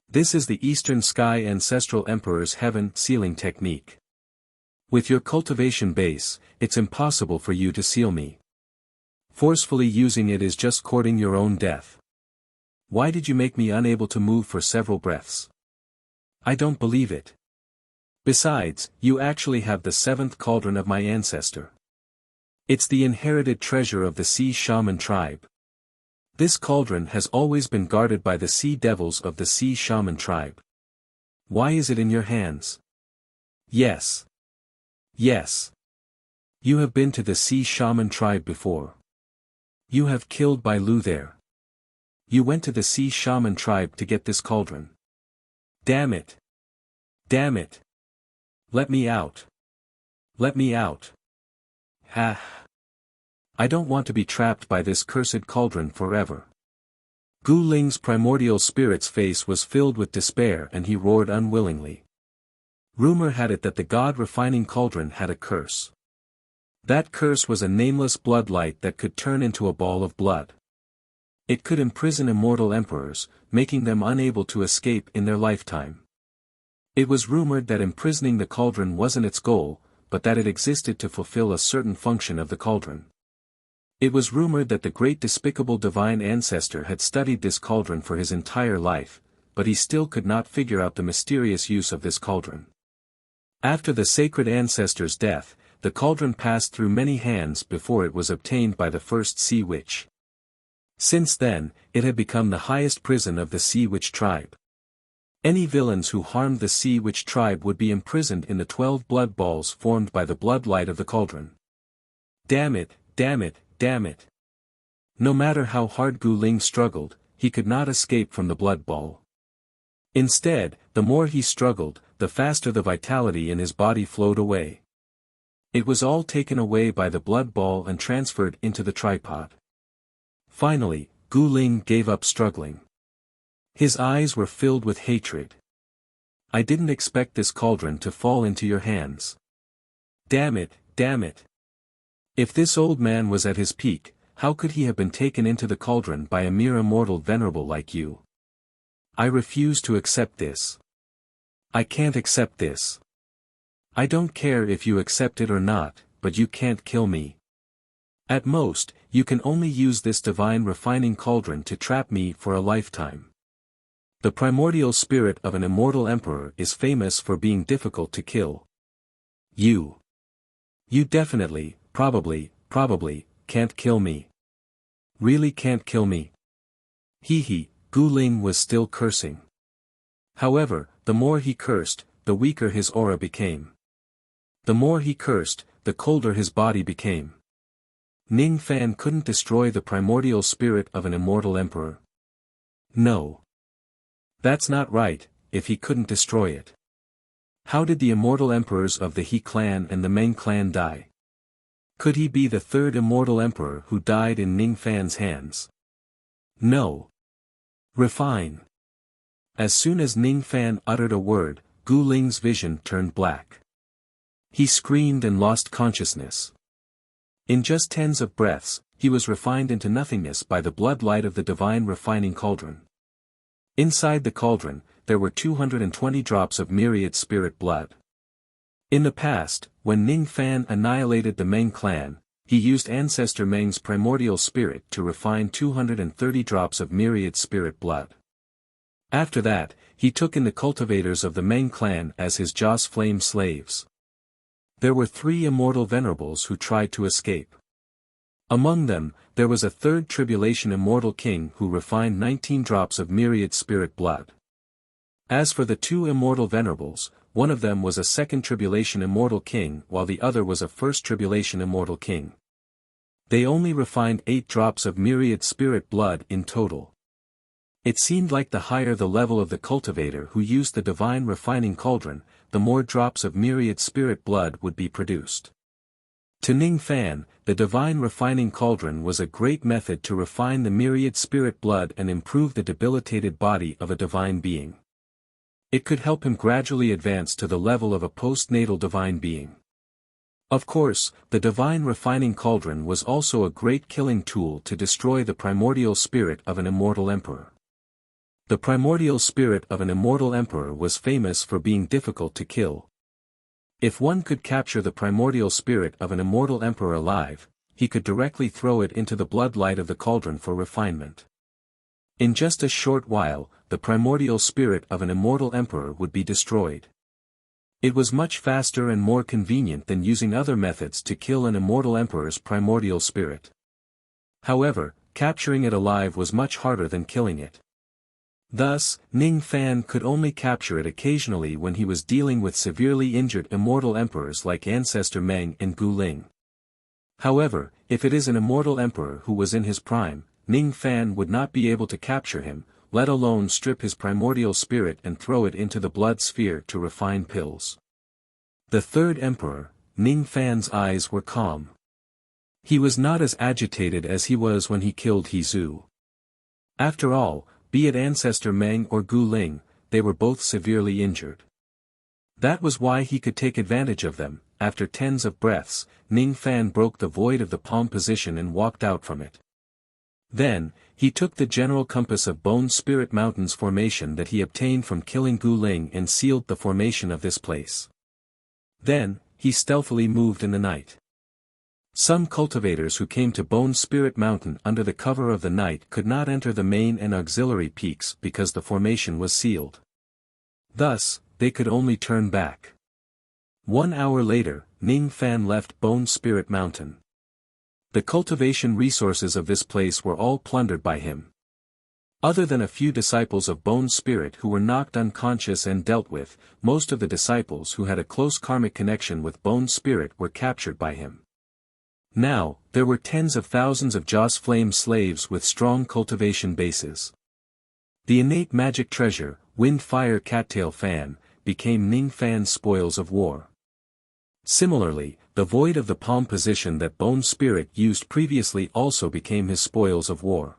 This is the Eastern Sky Ancestral Emperor's heaven sealing technique. With your cultivation base, it's impossible for you to seal me. Forcefully using it is just courting your own death. Why did you make me unable to move for several breaths? I don't believe it. Besides, you actually have the seventh cauldron of my ancestor. It's the inherited treasure of the Sea Shaman tribe. This cauldron has always been guarded by the sea devils of the Sea Shaman tribe. Why is it in your hands? Yes. Yes. You have been to the Sea Shaman tribe before. You have killed Bai Lu there. You went to the Sea Shaman tribe to get this cauldron. Damn it. Damn it. Let me out. Let me out. Ha. I don't want to be trapped by this cursed cauldron forever. Gu Ling's primordial spirit's face was filled with despair and he roared unwillingly. Rumor had it that the god-refining cauldron had a curse. That curse was a nameless bloodlight that could turn into a ball of blood. It could imprison immortal emperors, making them unable to escape in their lifetime. It was rumored that imprisoning the cauldron wasn't its goal, but that it existed to fulfill a certain function of the cauldron. It was rumored that the great despicable divine ancestor had studied this cauldron for his entire life, but he still could not figure out the mysterious use of this cauldron. After the sacred ancestor's death, the cauldron passed through many hands before it was obtained by the first Sea Witch. Since then, it had become the highest prison of the Sea Witch tribe. Any villains who harmed the Sea Witch tribe would be imprisoned in the 12 blood balls formed by the bloodlight of the cauldron. Damn it, damn it, damn it. No matter how hard Gu Ling struggled, he could not escape from the blood ball. Instead, the more he struggled, the faster the vitality in his body flowed away. It was all taken away by the blood ball and transferred into the tripod. Finally, Gu Ling gave up struggling. His eyes were filled with hatred. I didn't expect this cauldron to fall into your hands. Damn it, damn it. If this old man was at his peak, how could he have been taken into the cauldron by a mere immortal venerable like you? I refuse to accept this. I can't accept this. I don't care if you accept it or not, but you can't kill me. At most, you can only use this divine refining cauldron to trap me for a lifetime. The primordial spirit of an immortal emperor is famous for being difficult to kill. You definitely, probably, can't kill me. Really can't kill me. Gu Ling was still cursing. However, the more he cursed, the weaker his aura became. The more he cursed, the colder his body became. Ning Fan couldn't destroy the primordial spirit of an immortal emperor. No. That's not right, if he couldn't destroy it. How did the immortal emperors of the He clan and the Meng clan die? Could he be the third immortal emperor who died in Ning Fan's hands? No. Refine. As soon as Ning Fan uttered a word, Gu Ling's vision turned black. He screamed and lost consciousness. In just tens of breaths, he was refined into nothingness by the blood light of the divine refining cauldron. Inside the cauldron, there were 220 drops of myriad spirit blood. In the past, when Ning Fan annihilated the Meng clan, he used Ancestor Meng's primordial spirit to refine 230 drops of myriad spirit blood. After that, he took in the cultivators of the Meng clan as his Joss Flame slaves. There were 3 immortal venerables who tried to escape. Among them, there was a third tribulation immortal king who refined 19 drops of myriad spirit blood. As for the two immortal venerables, one of them was a second tribulation immortal king while the other was a first tribulation immortal king. They only refined 8 drops of myriad spirit blood in total. It seemed like the higher the level of the cultivator who used the divine refining cauldron, the more drops of myriad spirit blood would be produced. To Ning Fan, the divine refining cauldron was a great method to refine the myriad spirit blood and improve the debilitated body of a divine being. It could help him gradually advance to the level of a postnatal divine being. Of course, the divine refining cauldron was also a great killing tool to destroy the primordial spirit of an immortal emperor. The primordial spirit of an immortal emperor was famous for being difficult to kill. If one could capture the primordial spirit of an immortal emperor alive, he could directly throw it into the bloodlight of the cauldron for refinement. In just a short while, the primordial spirit of an immortal emperor would be destroyed. It was much faster and more convenient than using other methods to kill an immortal emperor's primordial spirit. However, capturing it alive was much harder than killing it. Thus, Ning Fan could only capture it occasionally when he was dealing with severely injured immortal emperors like Ancestor Meng and Gu Ling. However, if it is an immortal emperor who was in his prime, Ning Fan would not be able to capture him, let alone strip his primordial spirit and throw it into the blood sphere to refine pills. The third emperor, Ning Fan's eyes were calm. He was not as agitated as he was when he killed He Zhu. After all, be it Ancestor Meng or Gu Ling, they were both severely injured. That was why he could take advantage of them. After tens of breaths, Ning Fan broke the void of the palm position and walked out from it. Then, he took the general compass of Bone Spirit Mountains formation that he obtained from killing Gu Ling and sealed the formation of this place. Then, he stealthily moved in the night. Some cultivators who came to Bone Spirit Mountain under the cover of the night could not enter the main and auxiliary peaks because the formation was sealed. Thus, they could only turn back. 1 hour later, Ning Fan left Bone Spirit Mountain. The cultivation resources of this place were all plundered by him. Other than a few disciples of Bone Spirit who were knocked unconscious and dealt with, most of the disciples who had a close karmic connection with Bone Spirit were captured by him. Now, there were tens of thousands of Joss Flame slaves with strong cultivation bases. The innate magic treasure, Wind Fire Cattail Fan, became Ning Fan's spoils of war. Similarly, the void of the palm position that Bone Spirit used previously also became his spoils of war.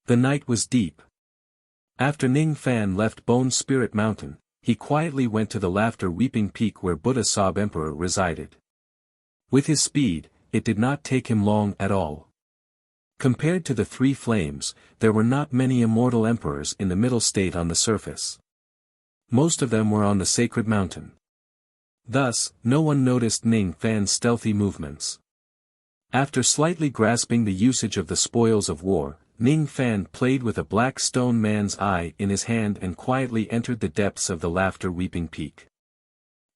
The night was deep. After Ning Fan left Bone Spirit Mountain, he quietly went to the Laughter Weeping Peak where Buddha Sob Emperor resided. With his speed, it did not take him long at all. Compared to the three flames, there were not many immortal emperors in the middle state on the surface. Most of them were on the sacred mountain. Thus, no one noticed Ning Fan's stealthy movements. After slightly grasping the usage of the spoils of war, Ning Fan played with a black stone man's eye in his hand and quietly entered the depths of the Laughter Weeping Peak.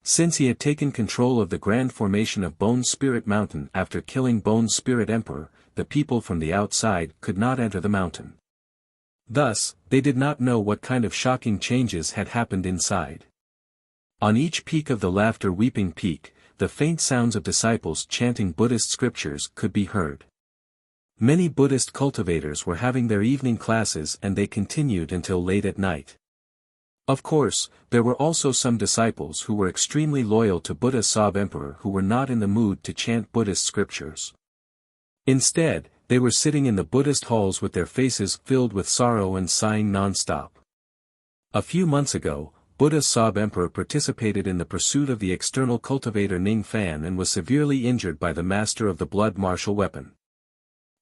Since he had taken control of the grand formation of Bone Spirit Mountain after killing Bone Spirit Emperor, the people from the outside could not enter the mountain. Thus, they did not know what kind of shocking changes had happened inside. On each peak of the Laughter Weeping Peak, the faint sounds of disciples chanting Buddhist scriptures could be heard. Many Buddhist cultivators were having their evening classes and they continued until late at night. Of course, there were also some disciples who were extremely loyal to Buddha Sob Emperor who were not in the mood to chant Buddhist scriptures. Instead, they were sitting in the Buddhist halls with their faces filled with sorrow and sighing non-stop. A few months ago, Buddha Sob Emperor participated in the pursuit of the external cultivator Ning Fan and was severely injured by the master of the blood martial weapon.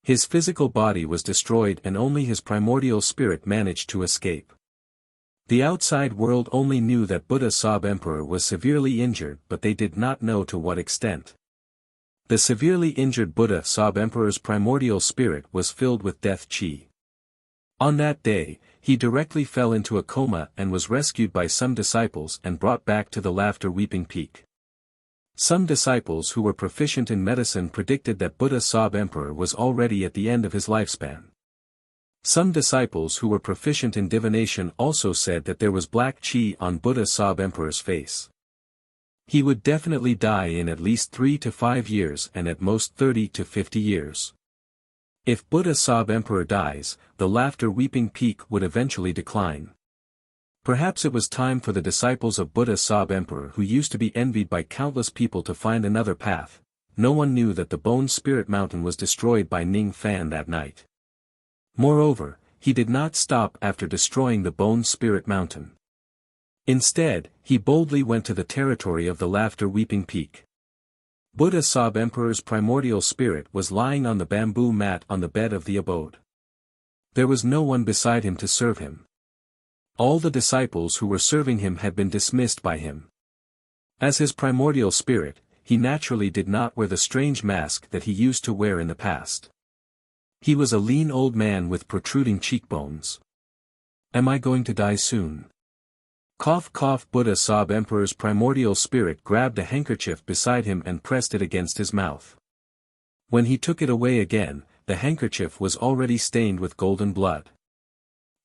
His physical body was destroyed and only his primordial spirit managed to escape. The outside world only knew that Buddha Sob Emperor was severely injured but they did not know to what extent. The severely injured Buddha Sob Emperor's primordial spirit was filled with death chi. On that day, he directly fell into a coma and was rescued by some disciples and brought back to the Laughter Weeping Peak. Some disciples who were proficient in medicine predicted that Buddha Sob Emperor was already at the end of his lifespan. Some disciples who were proficient in divination also said that there was black qi on Buddha Sob Emperor's face. He would definitely die in at least 3 to 5 years and at most 30 to 50 years. If Buddha Sob Emperor dies, the laughter weeping peak would eventually decline. Perhaps it was time for the disciples of Buddha Sob Emperor who used to be envied by countless people to find another path. No one knew that the Bone Spirit Mountain was destroyed by Ning Fan that night. Moreover, he did not stop after destroying the Bone Spirit Mountain. Instead, he boldly went to the territory of the Laughter Weeping Peak. Buddha Sob Emperor's primordial spirit was lying on the bamboo mat on the bed of the abode. There was no one beside him to serve him. All the disciples who were serving him had been dismissed by him. As his primordial spirit, he naturally did not wear the strange mask that he used to wear in the past. He was a lean old man with protruding cheekbones. Am I going to die soon? Cough cough. Buddha Sob Emperor's primordial spirit grabbed a handkerchief beside him and pressed it against his mouth. When he took it away again, the handkerchief was already stained with golden blood.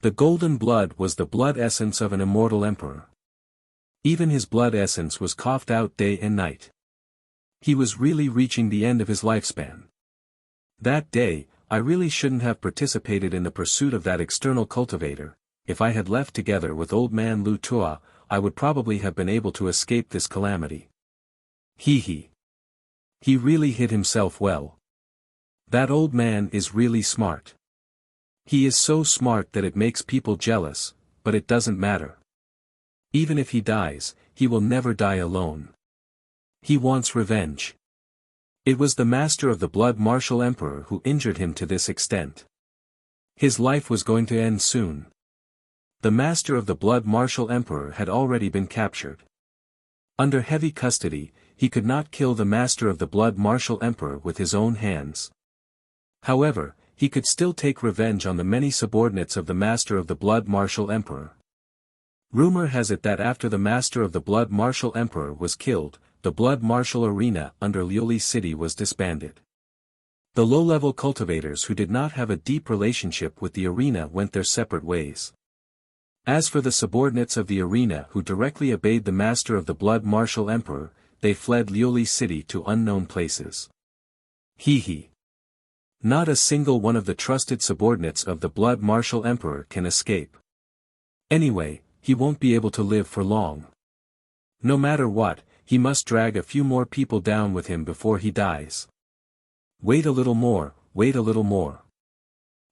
The golden blood was the blood essence of an immortal emperor. Even his blood essence was coughed out day and night. He was really reaching the end of his lifespan. That day, I really shouldn't have participated in the pursuit of that external cultivator. If I had left together with old man Lu Tua, I would probably have been able to escape this calamity. He really hit himself well. That old man is really smart. He is so smart that it makes people jealous, but it doesn't matter. Even if he dies, he will never die alone. He wants revenge. It was the master of the Blood Martial Emperor who injured him to this extent. His life was going to end soon. The master of the Blood Martial Emperor had already been captured. Under heavy custody, he could not kill the master of the Blood Martial Emperor with his own hands. However, he could still take revenge on the many subordinates of the master of the Blood Martial Emperor. Rumor has it that after the master of the Blood Martial Emperor was killed, the Blood Martial Arena under Liuli City was disbanded. The low-level cultivators who did not have a deep relationship with the arena went their separate ways. As for the subordinates of the arena who directly obeyed the master of the Blood Martial Emperor, they fled Liuli City to unknown places. Not a single one of the trusted subordinates of the Blood Martial Emperor can escape. Anyway, he won't be able to live for long. No matter what, he must drag a few more people down with him before he dies. Wait a little more, wait a little more.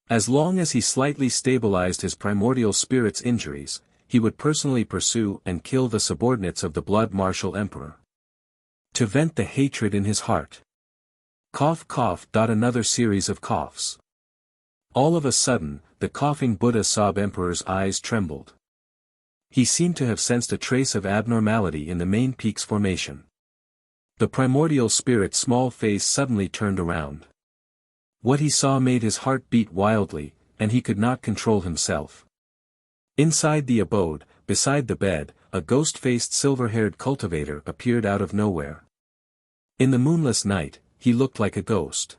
As long as he slightly stabilized his primordial spirit's injuries, he would personally pursue and kill the subordinates of the Blood Martial Emperor. To vent the hatred in his heart. Cough cough. Another series of coughs. All of a sudden, the coughing Buddha Sob Emperor's eyes trembled. He seemed to have sensed a trace of abnormality in the main peak's formation. The primordial spirit's small face suddenly turned around. What he saw made his heart beat wildly, and he could not control himself. Inside the abode, beside the bed, a ghost-faced silver-haired cultivator appeared out of nowhere. In the moonless night, he looked like a ghost.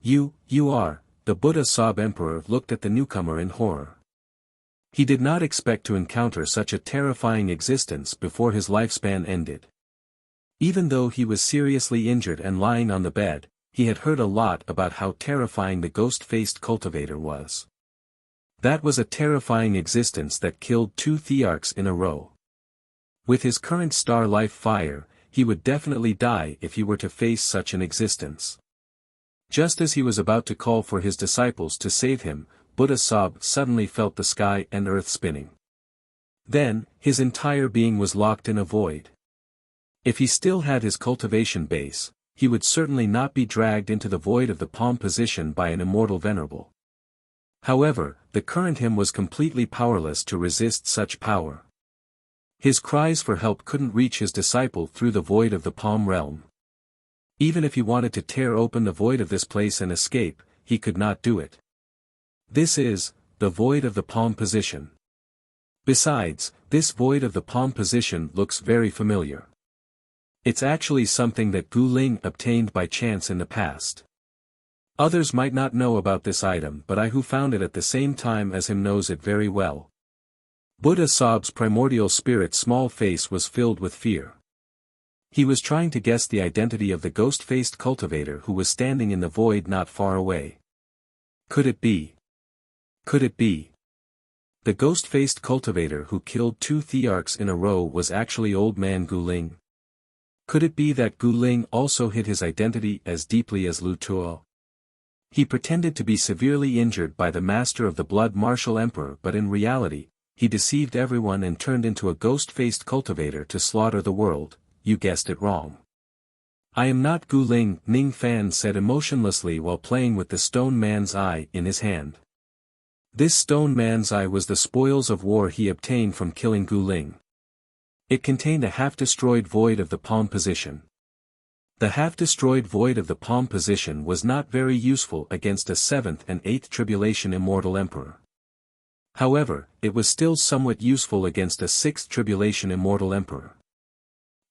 You are, the Buddha Sob Emperor looked at the newcomer in horror. He did not expect to encounter such a terrifying existence before his lifespan ended. Even though he was seriously injured and lying on the bed, he had heard a lot about how terrifying the ghost-faced cultivator was. That was a terrifying existence that killed 2 thearchs in a row. With his current star life fire, he would definitely die if he were to face such an existence. Just as he was about to call for his disciples to save him, Buddha Sob suddenly felt the sky and earth spinning. Then, his entire being was locked in a void. If he still had his cultivation base, he would certainly not be dragged into the void of the palm position by an immortal venerable. However, the current him was completely powerless to resist such power. His cries for help couldn't reach his disciple through the void of the palm realm. Even if he wanted to tear open the void of this place and escape, he could not do it. This is, the void of the palm position. Besides, this void of the palm position looks very familiar. It's actually something that Gu Ling obtained by chance in the past. Others might not know about this item, but I who found it at the same time as him knows it very well. Buddha Sob's primordial spirit's small face was filled with fear. He was trying to guess the identity of the ghost-faced cultivator who was standing in the void not far away. Could it be? Could it be? The ghost-faced cultivator who killed 2 Thearchs in a row was actually old man Gu Ling. Could it be that Gu Ling also hid his identity as deeply as Lu Tuo? He pretended to be severely injured by the master of the Blood Martial Emperor, but in reality, he deceived everyone and turned into a ghost-faced cultivator to slaughter the world. You guessed it wrong. I am not Gu Ling, Ning Fan said emotionlessly while playing with the stone man's eye in his hand. This stone man's eye was the spoils of war he obtained from killing Gu Ling. It contained a half-destroyed void of the palm position. The half-destroyed void of the palm position was not very useful against a 7th and 8th Tribulation Immortal Emperor. However, it was still somewhat useful against a 6th Tribulation Immortal Emperor.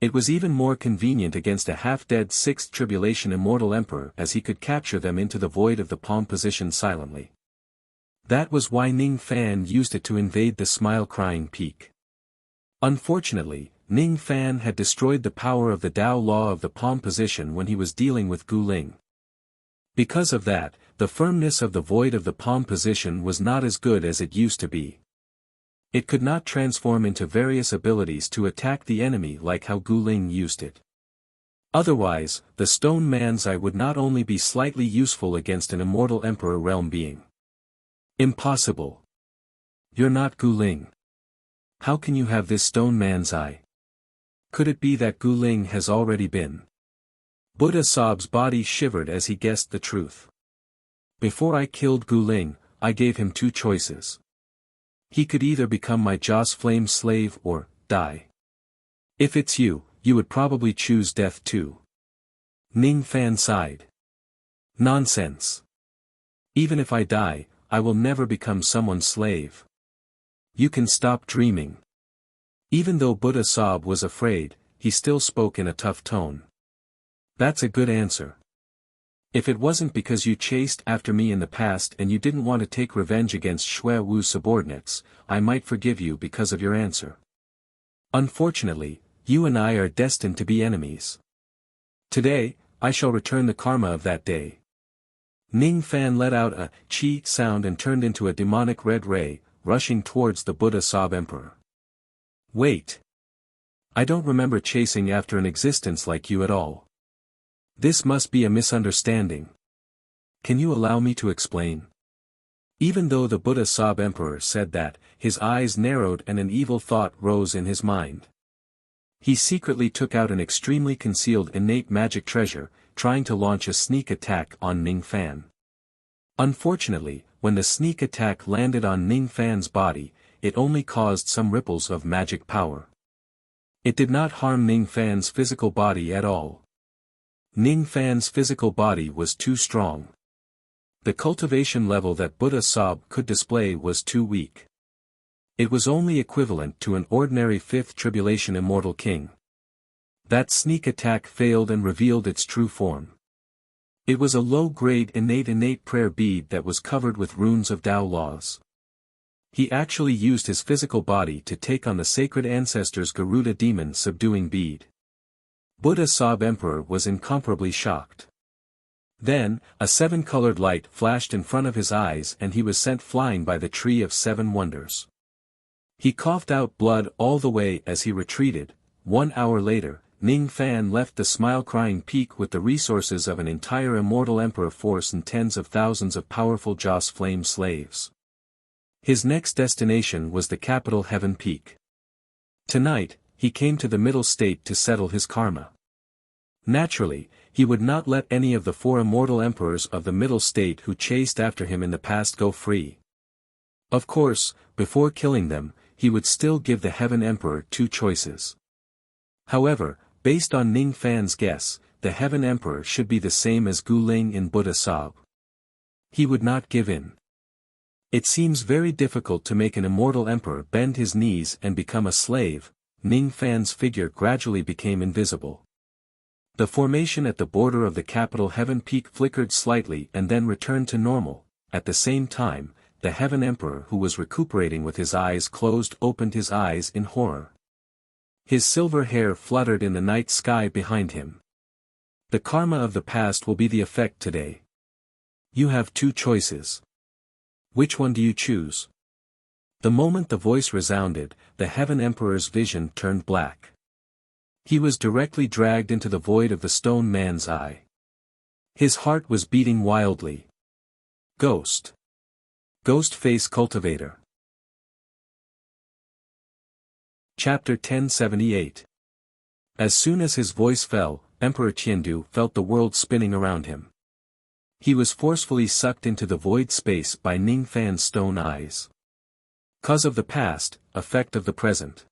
It was even more convenient against a half-dead 6th Tribulation Immortal Emperor as he could capture them into the void of the palm position silently. That was why Ning Fan used it to invade the Smile-Crying Peak. Unfortunately, Ning Fan had destroyed the power of the Dao Law of the palm position when he was dealing with Gu Ling. Because of that, the firmness of the void of the palm position was not as good as it used to be. It could not transform into various abilities to attack the enemy like how Gu Ling used it. Otherwise, the stone man's eye would not only be slightly useful against an immortal emperor realm being. Impossible. You're not Gu Ling. How can you have this stone man's eye? Could it be that Gu Ling has already been? Buddha Sob's body shivered as he guessed the truth. Before I killed Gu Ling, I gave him 2 choices. He could either become my Joss Flame slave or die. If it's you, you would probably choose death too. Ning Fan sighed. Nonsense. Even if I die, I will never become someone's slave. You can stop dreaming. Even though Buddha Sob was afraid, he still spoke in a tough tone. That's a good answer. If it wasn't because you chased after me in the past and you didn't want to take revenge against Xue Wu's subordinates, I might forgive you because of your answer. Unfortunately, you and I are destined to be enemies. Today, I shall return the karma of that day. Ning Fan let out a chi sound and turned into a demonic red ray, rushing towards the Buddha Sob Emperor. Wait. I don't remember chasing after an existence like you at all. This must be a misunderstanding. Can you allow me to explain? Even though the Buddha Sob Emperor said that, his eyes narrowed and an evil thought rose in his mind. He secretly took out an extremely concealed innate magic treasure, trying to launch a sneak attack on Ning Fan. Unfortunately, when the sneak attack landed on Ning Fan's body, it only caused some ripples of magic power. It did not harm Ning Fan's physical body at all. Ning Fan's physical body was too strong. The cultivation level that Buddha Sob could display was too weak. It was only equivalent to an ordinary 5th Tribulation Immortal King. That sneak attack failed and revealed its true form. It was a low-grade innate prayer bead that was covered with runes of Dao laws. He actually used his physical body to take on the sacred ancestors' Garuda demon subduing bead. Buddha Sob Emperor was incomparably shocked. Then, a 7-colored light flashed in front of his eyes and he was sent flying by the Tree of 7 Wonders. He coughed out blood all the way as he retreated. 1 hour later, Ning Fan left the Smile-Crying Peak with the resources of an entire immortal emperor force and tens of thousands of powerful Joss Flame slaves. His next destination was the capital Heaven Peak. Tonight, he came to the middle state to settle his karma. Naturally, he would not let any of the 4 immortal emperors of the middle state who chased after him in the past go free. Of course, before killing them, he would still give the Heaven Emperor 2 choices. However, based on Ning Fan's guess, the Heaven Emperor should be the same as Gu Ling in Buddha Sob. He would not give in. It seems very difficult to make an immortal emperor bend his knees and become a slave. Ning Fan's figure gradually became invisible. The formation at the border of the capital Heaven Peak flickered slightly and then returned to normal. At the same time, the Heaven Emperor who was recuperating with his eyes closed opened his eyes in horror. His silver hair fluttered in the night sky behind him. The karma of the past will be the effect today. You have two choices. Which one do you choose? The moment the voice resounded, the Heaven Emperor's vision turned black. He was directly dragged into the void of the stone man's eye. His heart was beating wildly. Ghost. Ghost Face Cultivator. Chapter 1078. As soon as his voice fell, Emperor Tiandu felt the world spinning around him. He was forcefully sucked into the void space by Ning Fan's stone eyes. Cause of the past, effect of the present.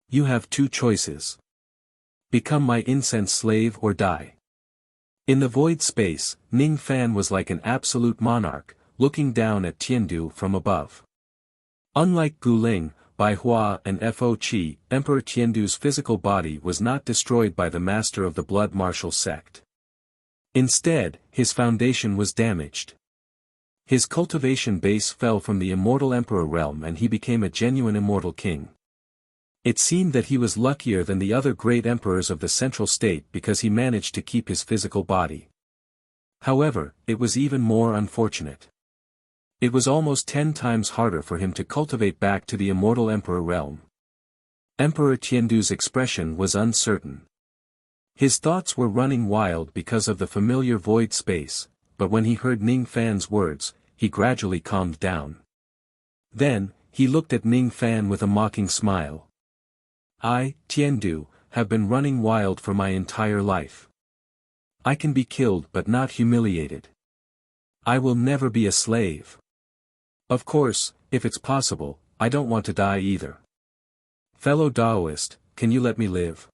You have two choices. Become my incense slave or die. In the void space, Ning Fan was like an absolute monarch, looking down at Tiandu from above. Unlike Gu Ling, Bai Hua and Fo Qi, Emperor Tiandu's physical body was not destroyed by the master of the blood martial sect. Instead, his foundation was damaged. His cultivation base fell from the immortal emperor realm and he became a genuine immortal king. It seemed that he was luckier than the other great emperors of the central state because he managed to keep his physical body. However, it was even more unfortunate. It was almost 10 times harder for him to cultivate back to the immortal emperor realm. Emperor Tiandu's expression was uncertain. His thoughts were running wild because of the familiar void space, but when he heard Ning Fan's words, he gradually calmed down. Then, he looked at Ning Fan with a mocking smile. I, Tiandu, have been running wild for my entire life. I can be killed but not humiliated. I will never be a slave. Of course, if it's possible, I don't want to die either. Fellow Taoist, can you let me live?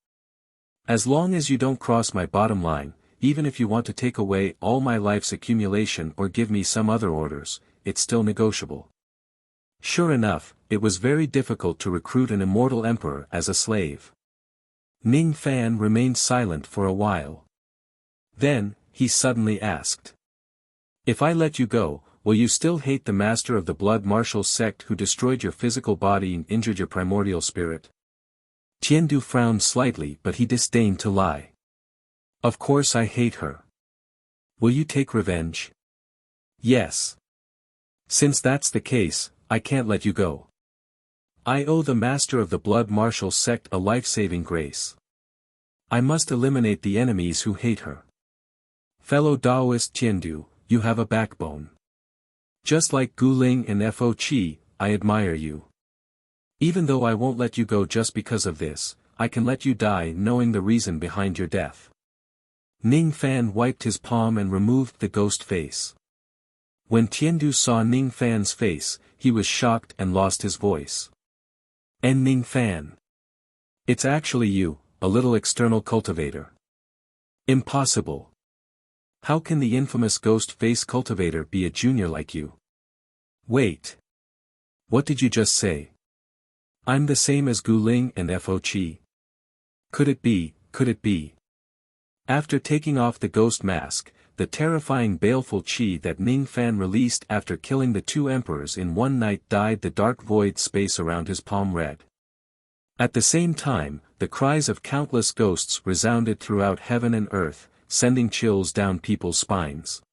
As long as you don't cross my bottom line, even if you want to take away all my life's accumulation or give me some other orders, it's still negotiable. Sure enough, it was very difficult to recruit an immortal emperor as a slave. Ning Fan remained silent for a while. Then, he suddenly asked. If I let you go, will you still hate the master of the blood martial sect who destroyed your physical body and injured your primordial spirit? Tiandu frowned slightly but he disdained to lie. Of course I hate her. Will you take revenge? Yes. Since that's the case, I can't let you go. I owe the master of the blood martial sect a life-saving grace. I must eliminate the enemies who hate her. Fellow Taoist Tiandu, you have a backbone. Just like Gu Ling and Fo Qi, I admire you. Even though I won't let you go just because of this, I can let you die knowing the reason behind your death. Ning Fan wiped his palm and removed the ghost face. When Tiandu saw Ning Fan's face, he was shocked and lost his voice. And Ning Fan. It's actually you, a little external cultivator. Impossible. How can the infamous ghost face cultivator be a junior like you? Wait. What did you just say? I'm the same as Gu Ling and Fo Qi. Could it be, could it be? After taking off the ghost mask, the terrifying baleful qi that Ning Fan released after killing the two emperors in one night dyed the dark void space around his palm red. At the same time, the cries of countless ghosts resounded throughout heaven and earth, sending chills down people's spines.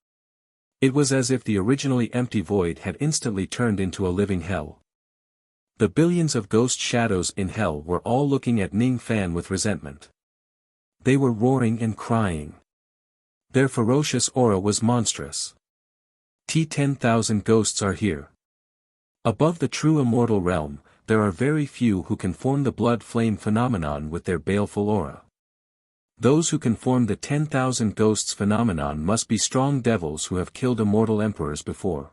It was as if the originally empty void had instantly turned into a living hell. The billions of ghost shadows in hell were all looking at Ning Fan with resentment. They were roaring and crying. Their ferocious aura was monstrous. 10,000 ghosts are here. Above the true immortal realm, there are very few who can form the blood flame phenomenon with their baleful aura. Those who can form the 10,000 ghosts phenomenon must be strong devils who have killed immortal emperors before.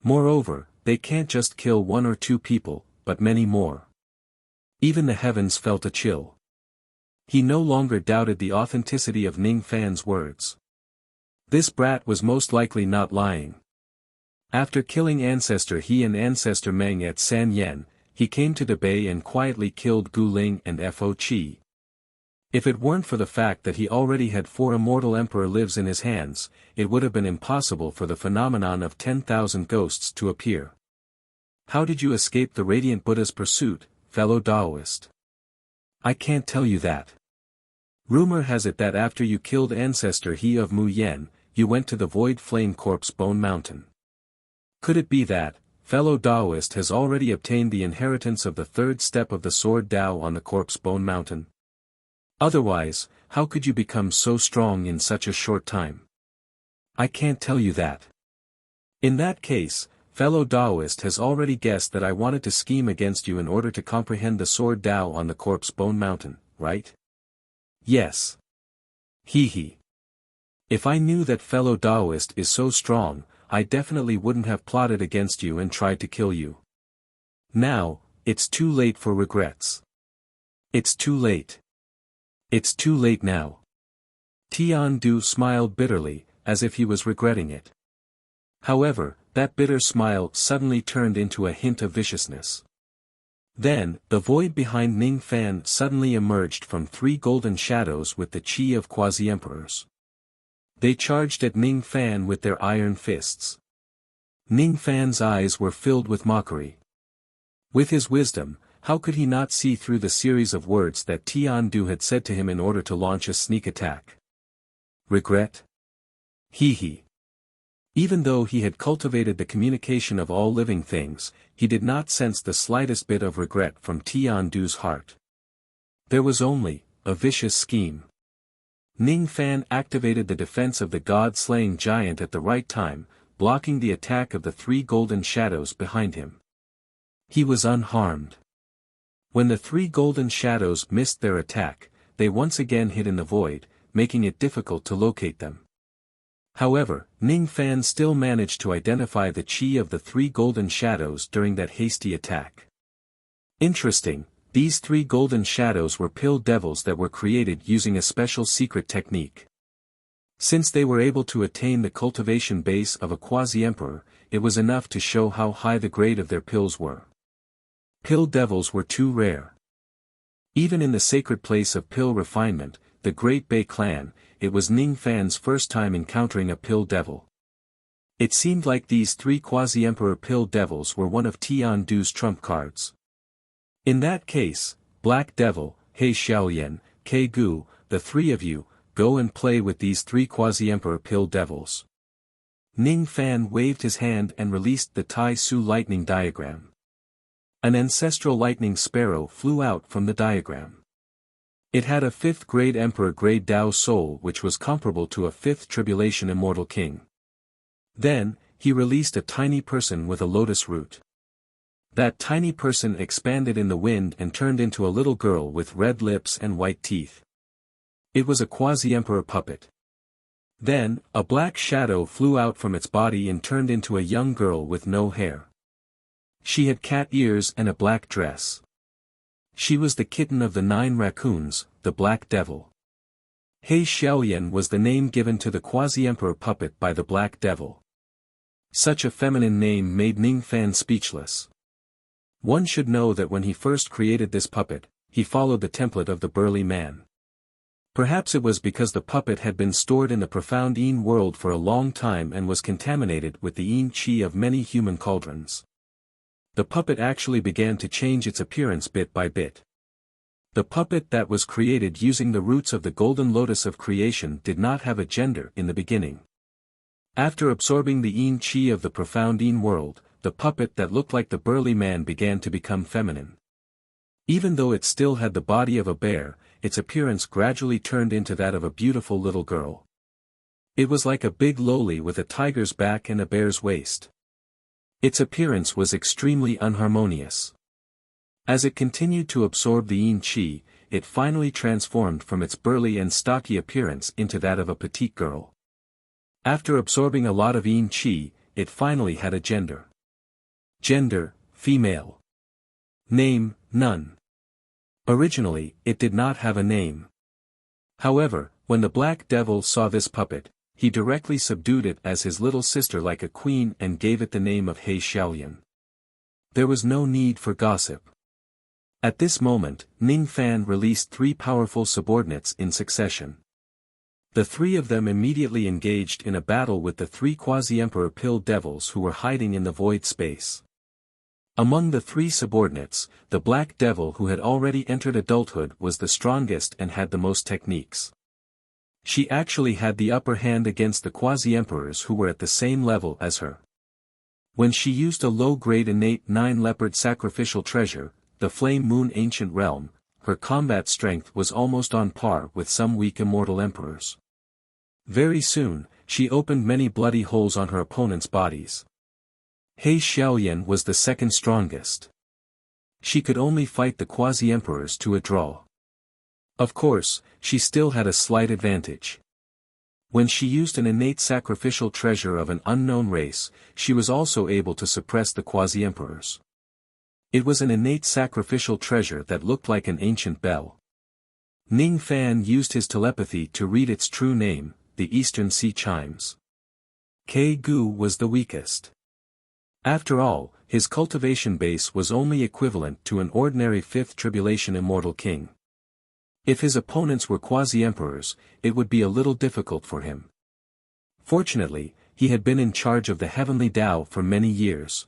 Moreover, they can't just kill one or two people, but many more. Even the heavens felt a chill. He no longer doubted the authenticity of Ning Fan's words. This brat was most likely not lying. After killing Ancestor He and Ancestor Meng at San Yen, he came to the bay and quietly killed Gu Ling and Fo Qi. If it weren't for the fact that he already had 4 immortal emperor lives in his hands, it would have been impossible for the phenomenon of 10,000 ghosts to appear. How did you escape the radiant Buddha's pursuit, fellow Taoist? I can't tell you that. Rumor has it that after you killed ancestor He of Mu Yen, you went to the void flame corpse Bone Mountain. Could it be that, fellow Taoist has already obtained the inheritance of the 3rd step of the sword Tao on the corpse Bone Mountain? Otherwise, how could you become so strong in such a short time? I can't tell you that. In that case, fellow Taoist has already guessed that I wanted to scheme against you in order to comprehend the sword Tao on the corpse Bone Mountain, right? Yes. Hee. If I knew that fellow Taoist is so strong, I definitely wouldn't have plotted against you and tried to kill you. Now, it's too late for regrets. It's too late. It's too late now. Tian Du smiled bitterly, as if he was regretting it. However, that bitter smile suddenly turned into a hint of viciousness. Then, the void behind Ning Fan suddenly emerged from 3 golden shadows with the chi of quasi-emperors. They charged at Ning Fan with their iron fists. Ning Fan's eyes were filled with mockery. With his wisdom, how could he not see through the series of words that Tian Du had said to him in order to launch a sneak attack? Regret? Hee. Even though he had cultivated the communication of all living things, he did not sense the slightest bit of regret from Tian Du's heart. There was only a vicious scheme. Ning Fan activated the defense of the god-slaying giant at the right time, blocking the attack of the 3 golden shadows behind him. He was unharmed. When the 3 golden shadows missed their attack, they once again hid in the void, making it difficult to locate them. However, Ning Fan still managed to identify the chi of the 3 golden shadows during that hasty attack. Interesting, these 3 golden shadows were pill devils that were created using a special secret technique. Since they were able to attain the cultivation base of a quasi-emperor, it was enough to show how high the grade of their pills were. Pill devils were too rare. Even in the sacred place of pill refinement, the Great Bei clan, it was Ning Fan's first time encountering a pill devil. It seemed like these 3 quasi-emperor pill devils were one of Tian Du's trump cards. In that case, Black Devil, He Xiaoyan, Ke Gu, the 3 of you, go and play with these 3 quasi-emperor pill devils. Ning Fan waved his hand and released the Tai Su lightning diagram. An ancestral lightning sparrow flew out from the diagram. It had a 5th grade emperor grade Dao soul which was comparable to a 5th tribulation immortal king. Then, he released a tiny person with a lotus root. That tiny person expanded in the wind and turned into a little girl with red lips and white teeth. It was a quasi-emperor puppet. Then, a black shadow flew out from its body and turned into a young girl with no hair. She had cat ears and a black dress. She was the kitten of the 9 raccoons, the Black Devil. He Xiaoyan was the name given to the quasi-emperor puppet by the Black Devil. Such a feminine name made Ning Fan speechless. One should know that when he first created this puppet, he followed the template of the burly man. Perhaps it was because the puppet had been stored in the profound Yin world for a long time and was contaminated with the Yin chi of many human cauldrons. The puppet actually began to change its appearance bit by bit. The puppet that was created using the roots of the golden lotus of creation did not have a gender in the beginning. After absorbing the Yin chi of the profound Yin world, the puppet that looked like the burly man began to become feminine. Even though it still had the body of a bear, its appearance gradually turned into that of a beautiful little girl. It was like a big loli with a tiger's back and a bear's waist. Its appearance was extremely unharmonious. As it continued to absorb the Yin Qi, it finally transformed from its burly and stocky appearance into that of a petite girl. After absorbing a lot of Yin Qi, it finally had a gender. Gender, female. Name, none. Originally, it did not have a name. However, when the Black Devil saw this puppet, he directly subdued it as his little sister like a queen and gave it the name of He Xiaoyan. There was no need for gossip. At this moment, Ning Fan released 3 powerful subordinates in succession. The 3 of them immediately engaged in a battle with the 3 quasi-emperor pill devils who were hiding in the void space. Among the 3 subordinates, the Black Devil who had already entered adulthood was the strongest and had the most techniques. She actually had the upper hand against the quasi-emperors who were at the same level as her. When she used a low-grade innate 9 leopard sacrificial treasure, the Flame Moon Ancient Realm, her combat strength was almost on par with some weak immortal emperors. Very soon, she opened many bloody holes on her opponents' bodies. He Xiaoyan was the second strongest. She could only fight the quasi-emperors to a draw. Of course, she still had a slight advantage. When she used an innate sacrificial treasure of an unknown race, she was also able to suppress the quasi-emperors. It was an innate sacrificial treasure that looked like an ancient bell. Ning Fan used his telepathy to read its true name, the Eastern Sea Chimes. Ke Gu was the weakest. After all, his cultivation base was only equivalent to an ordinary 5th Tribulation Immortal King. If his opponents were quasi-emperors, it would be a little difficult for him. Fortunately, he had been in charge of the heavenly Tao for many years.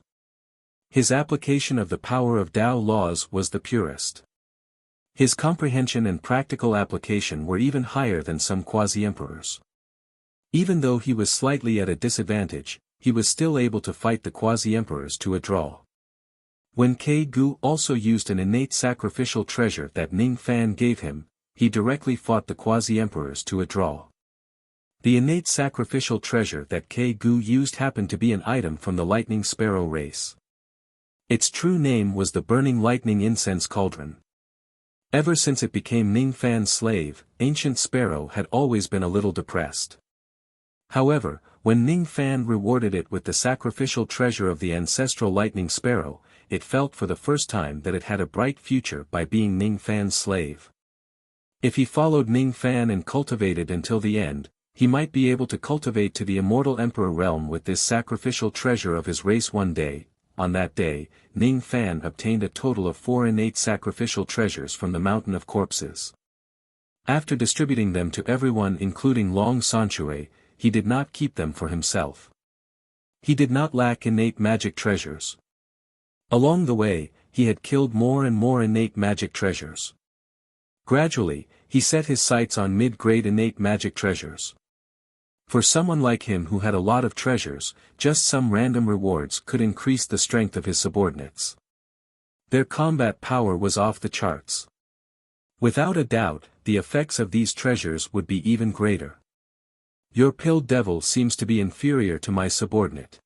His application of the power of Tao laws was the purest. His comprehension and practical application were even higher than some quasi-emperors. Even though he was slightly at a disadvantage, he was still able to fight the quasi-emperors to a draw. When Ke Gu also used an innate sacrificial treasure that Ning Fan gave him, he directly fought the quasi-emperors to a draw. The innate sacrificial treasure that Ke Gu used happened to be an item from the Lightning Sparrow race. Its true name was the Burning Lightning Incense Cauldron. Ever since it became Ning Fan's slave, Ancient Sparrow had always been a little depressed. However, when Ning Fan rewarded it with the sacrificial treasure of the ancestral Lightning Sparrow, it felt for the first time that it had a bright future by being Ning Fan's slave. If he followed Ning Fan and cultivated until the end, he might be able to cultivate to the immortal Emperor realm with this sacrificial treasure of his race one day. On that day, Ning Fan obtained a total of 4 innate sacrificial treasures from the Mountain of Corpses. After distributing them to everyone including Long Sanchue, he did not keep them for himself. He did not lack innate magic treasures. Along the way, he had killed more and more innate magic treasures. Gradually, he set his sights on mid-grade innate magic treasures. For someone like him who had a lot of treasures, just some random rewards could increase the strength of his subordinates. Their combat power was off the charts. Without a doubt, the effects of these treasures would be even greater. Your pill devil seems to be inferior to my subordinate.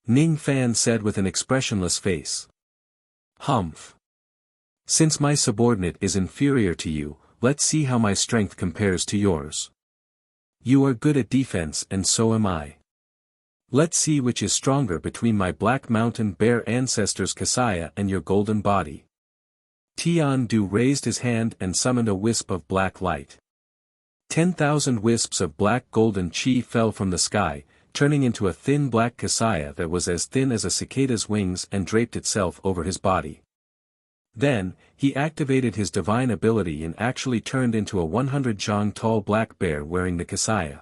Ning Fan said with an expressionless face. Humph. Since my subordinate is inferior to you, let's see how my strength compares to yours. You are good at defense and so am I. Let's see which is stronger between my Black Mountain Bear ancestors Kasaya and your golden body. Tian Du raised his hand and summoned a wisp of black light. 10,000 wisps of black golden chi fell from the sky, turning into a thin black Kasaya that was as thin as a cicada's wings and draped itself over his body. Then, he activated his divine ability and actually turned into a 100 jong tall black bear wearing the Kasaya.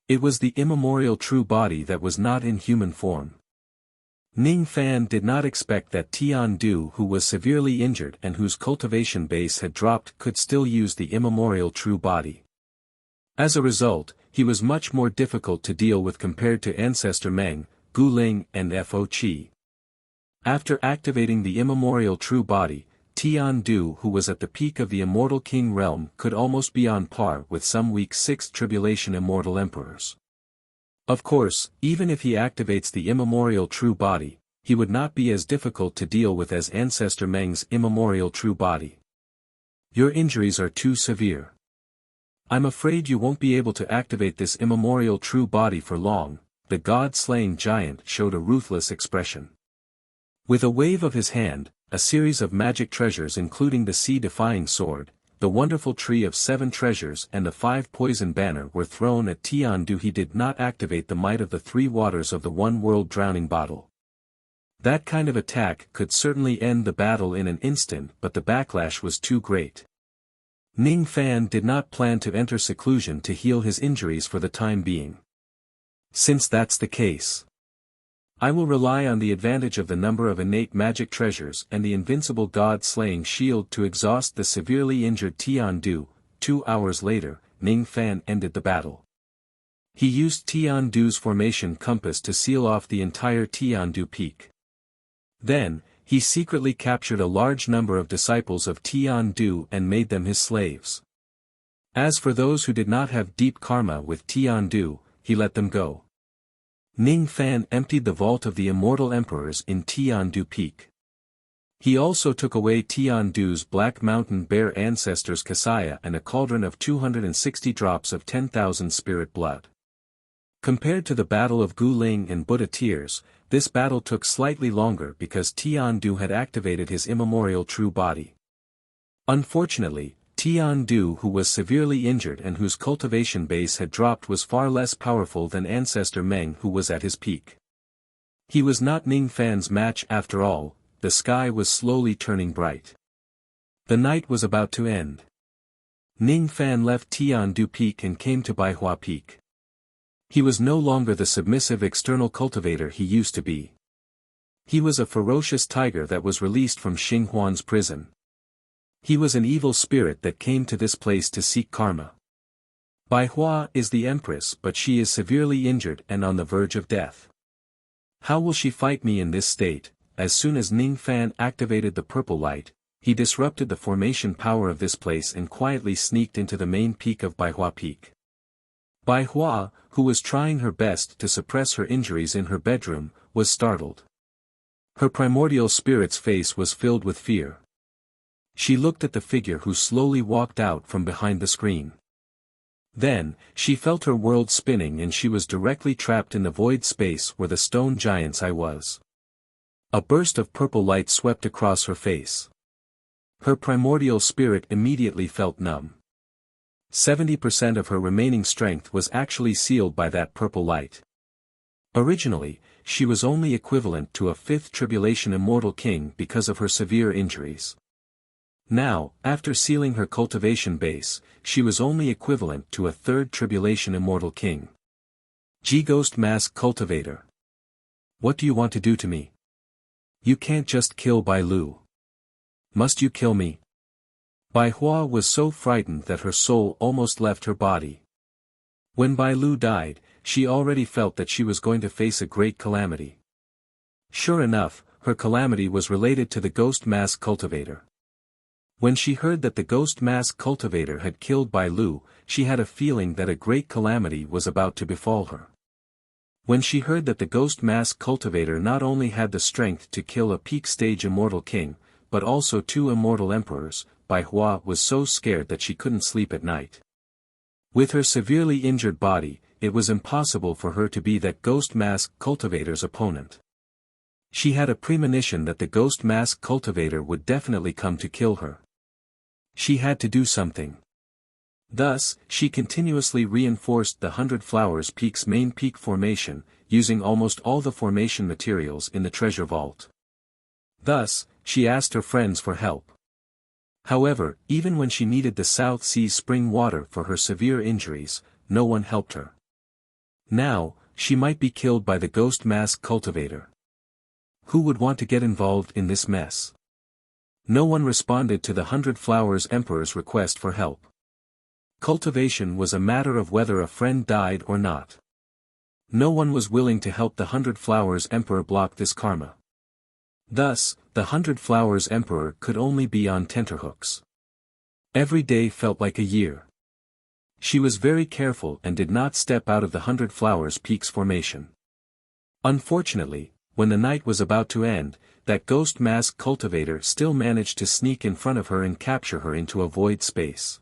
It was the immemorial true body that was not in human form. Ning Fan did not expect that Tian Du, who was severely injured and whose cultivation base had dropped, could still use the immemorial true body. As a result, he was much more difficult to deal with compared to Ancestor Meng, Gu Ling and Fo Qi. After activating the immemorial true body, Tian Du, who was at the peak of the Immortal King realm, could almost be on par with some weak 6th Tribulation Immortal Emperors. Of course, even if he activates the immemorial true body, he would not be as difficult to deal with as Ancestor Meng's immemorial true body. Your injuries are too severe. I'm afraid you won't be able to activate this immemorial true body for long. The god-slaying giant showed a ruthless expression. With a wave of his hand, a series of magic treasures including the sea-defying sword, the wonderful tree of 7 treasures and the 5 poison banner were thrown at Tian Du. He did not activate the might of the 3 waters of the one world drowning bottle. That kind of attack could certainly end the battle in an instant, but the backlash was too great. Ning Fan did not plan to enter seclusion to heal his injuries for the time being. Since that's the case, I will rely on the advantage of the number of innate magic treasures and the invincible god-slaying shield to exhaust the severely injured Tian Du. 2 hours later, Ning Fan ended the battle. He used Tian Du's formation compass to seal off the entire Tian Du peak. Then, he secretly captured a large number of disciples of Tian Du and made them his slaves. As for those who did not have deep karma with Tian Du, he let them go. Ning Fan emptied the vault of the immortal emperors in Tian Du Peak. He also took away Tian Du's Black Mountain Bear ancestors' Kasaya and a cauldron of 260 drops of 10,000 spirit blood. Compared to the battle of Guling and Buddha Tears, this battle took slightly longer because Tian Du had activated his immemorial true body. Unfortunately, Tian Du, who was severely injured and whose cultivation base had dropped, was far less powerful than Ancestor Meng, who was at his peak. He was not Ning Fan's match after all. The sky was slowly turning bright. The night was about to end. Ning Fan left Tian Du Peak and came to Baihua Peak. He was no longer the submissive external cultivator he used to be. He was a ferocious tiger that was released from Xinghuan's prison. He was an evil spirit that came to this place to seek karma. Baihua is the empress, but she is severely injured and on the verge of death. How will she fight me in this state? As soon as Ning Fan activated the purple light, he disrupted the formation power of this place and quietly sneaked into the main peak of Baihua Peak. Baihua, who was trying her best to suppress her injuries in her bedroom, was startled. Her primordial spirit's face was filled with fear. She looked at the figure who slowly walked out from behind the screen. Then, she felt her world spinning and she was directly trapped in the void space where the stone giant's eye was. A burst of purple light swept across her face. Her primordial spirit immediately felt numb. 70% of her remaining strength was actually sealed by that purple light. Originally, she was only equivalent to a 5th Tribulation Immortal King because of her severe injuries. Now, after sealing her cultivation base, she was only equivalent to a 3rd Tribulation Immortal King. G-Ghost Mask Cultivator. What do you want to do to me? You can't just kill Bai Lu. Must you kill me? Bai Hua was so frightened that her soul almost left her body. When Bai Lu died, she already felt that she was going to face a great calamity. Sure enough, her calamity was related to the Ghost Mask Cultivator. When she heard that the Ghost Mask Cultivator had killed Bai Lu, she had a feeling that a great calamity was about to befall her. When she heard that the Ghost Mask Cultivator not only had the strength to kill a peak-stage immortal king, but also 2 immortal emperors, Bai Hua was so scared that she couldn't sleep at night. With her severely injured body, it was impossible for her to be that Ghost Mask Cultivator's opponent. She had a premonition that the Ghost Mask Cultivator would definitely come to kill her. She had to do something. Thus, she continuously reinforced the 100 Flowers Peak's main peak formation, using almost all the formation materials in the treasure vault. Thus, she asked her friends for help. However, even when she needed the South Sea spring water for her severe injuries, no one helped her. Now, she might be killed by the Ghost Mask Cultivator. Who would want to get involved in this mess? No one responded to the 100 Flowers Emperor's request for help. Cultivation was a matter of whether a friend died or not. No one was willing to help the 100 Flowers Emperor block this karma. Thus, the 100 Flowers Emperor could only be on tenterhooks. Every day felt like a year. She was very careful and did not step out of the 100 Flowers Peak's formation. Unfortunately, when the night was about to end, that Ghost Mask Cultivator still managed to sneak in front of her and capture her into a void space.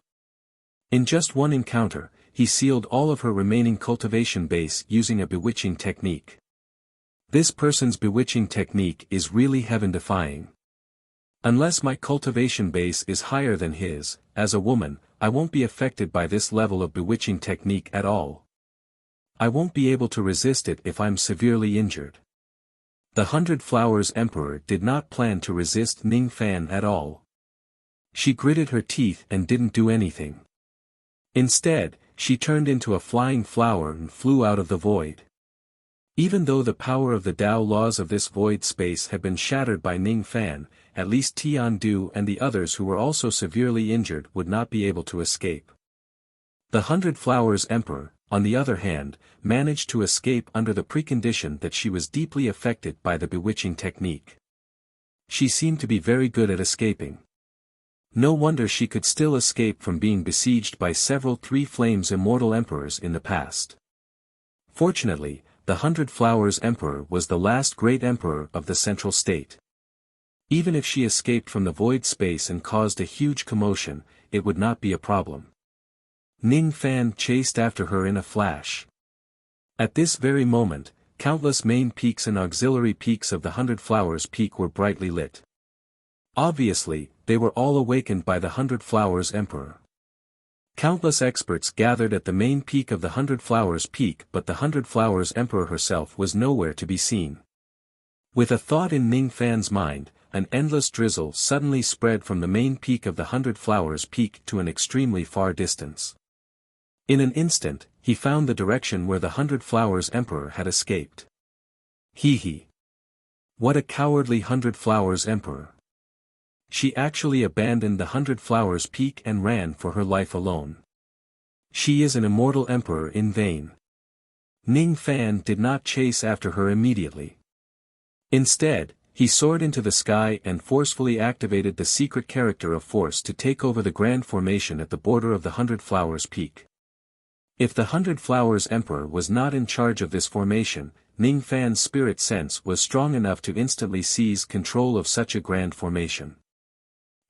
In just one encounter, he sealed all of her remaining cultivation base using a bewitching technique. This person's bewitching technique is really heaven-defying. Unless my cultivation base is higher than his, as a woman, I won't be affected by this level of bewitching technique at all. I won't be able to resist it if I'm severely injured. The Hundred Flowers Emperor did not plan to resist Ning Fan at all. She gritted her teeth and didn't do anything. Instead, she turned into a flying flower and flew out of the void. Even though the power of the Tao laws of this void space had been shattered by Ning Fan, at least Tian Du and the others who were also severely injured would not be able to escape. The Hundred Flowers Emperor, on the other hand, managed to escape under the precondition that she was deeply affected by the bewitching technique. She seemed to be very good at escaping. No wonder she could still escape from being besieged by several Three Flames immortal emperors in the past. Fortunately, the Hundred Flowers Emperor was the last great emperor of the central state. Even if she escaped from the void space and caused a huge commotion, it would not be a problem. Ning Fan chased after her in a flash. At this very moment, countless main peaks and auxiliary peaks of the Hundred Flowers Peak were brightly lit. Obviously, they were all awakened by the Hundred Flowers Emperor. Countless experts gathered at the main peak of the Hundred Flowers Peak, but the Hundred Flowers Emperor herself was nowhere to be seen. With a thought in Ning Fan's mind, an endless drizzle suddenly spread from the main peak of the Hundred Flowers Peak to an extremely far distance. In an instant, he found the direction where the Hundred Flowers Emperor had escaped. Hee. What a cowardly Hundred Flowers Emperor. She actually abandoned the Hundred Flowers Peak and ran for her life alone. She is an immortal emperor in vain. Ning Fan did not chase after her immediately. Instead, he soared into the sky and forcefully activated the secret character of force to take over the grand formation at the border of the Hundred Flowers Peak. If the Hundred Flowers Emperor was not in charge of this formation, Ning Fan's spirit sense was strong enough to instantly seize control of such a grand formation.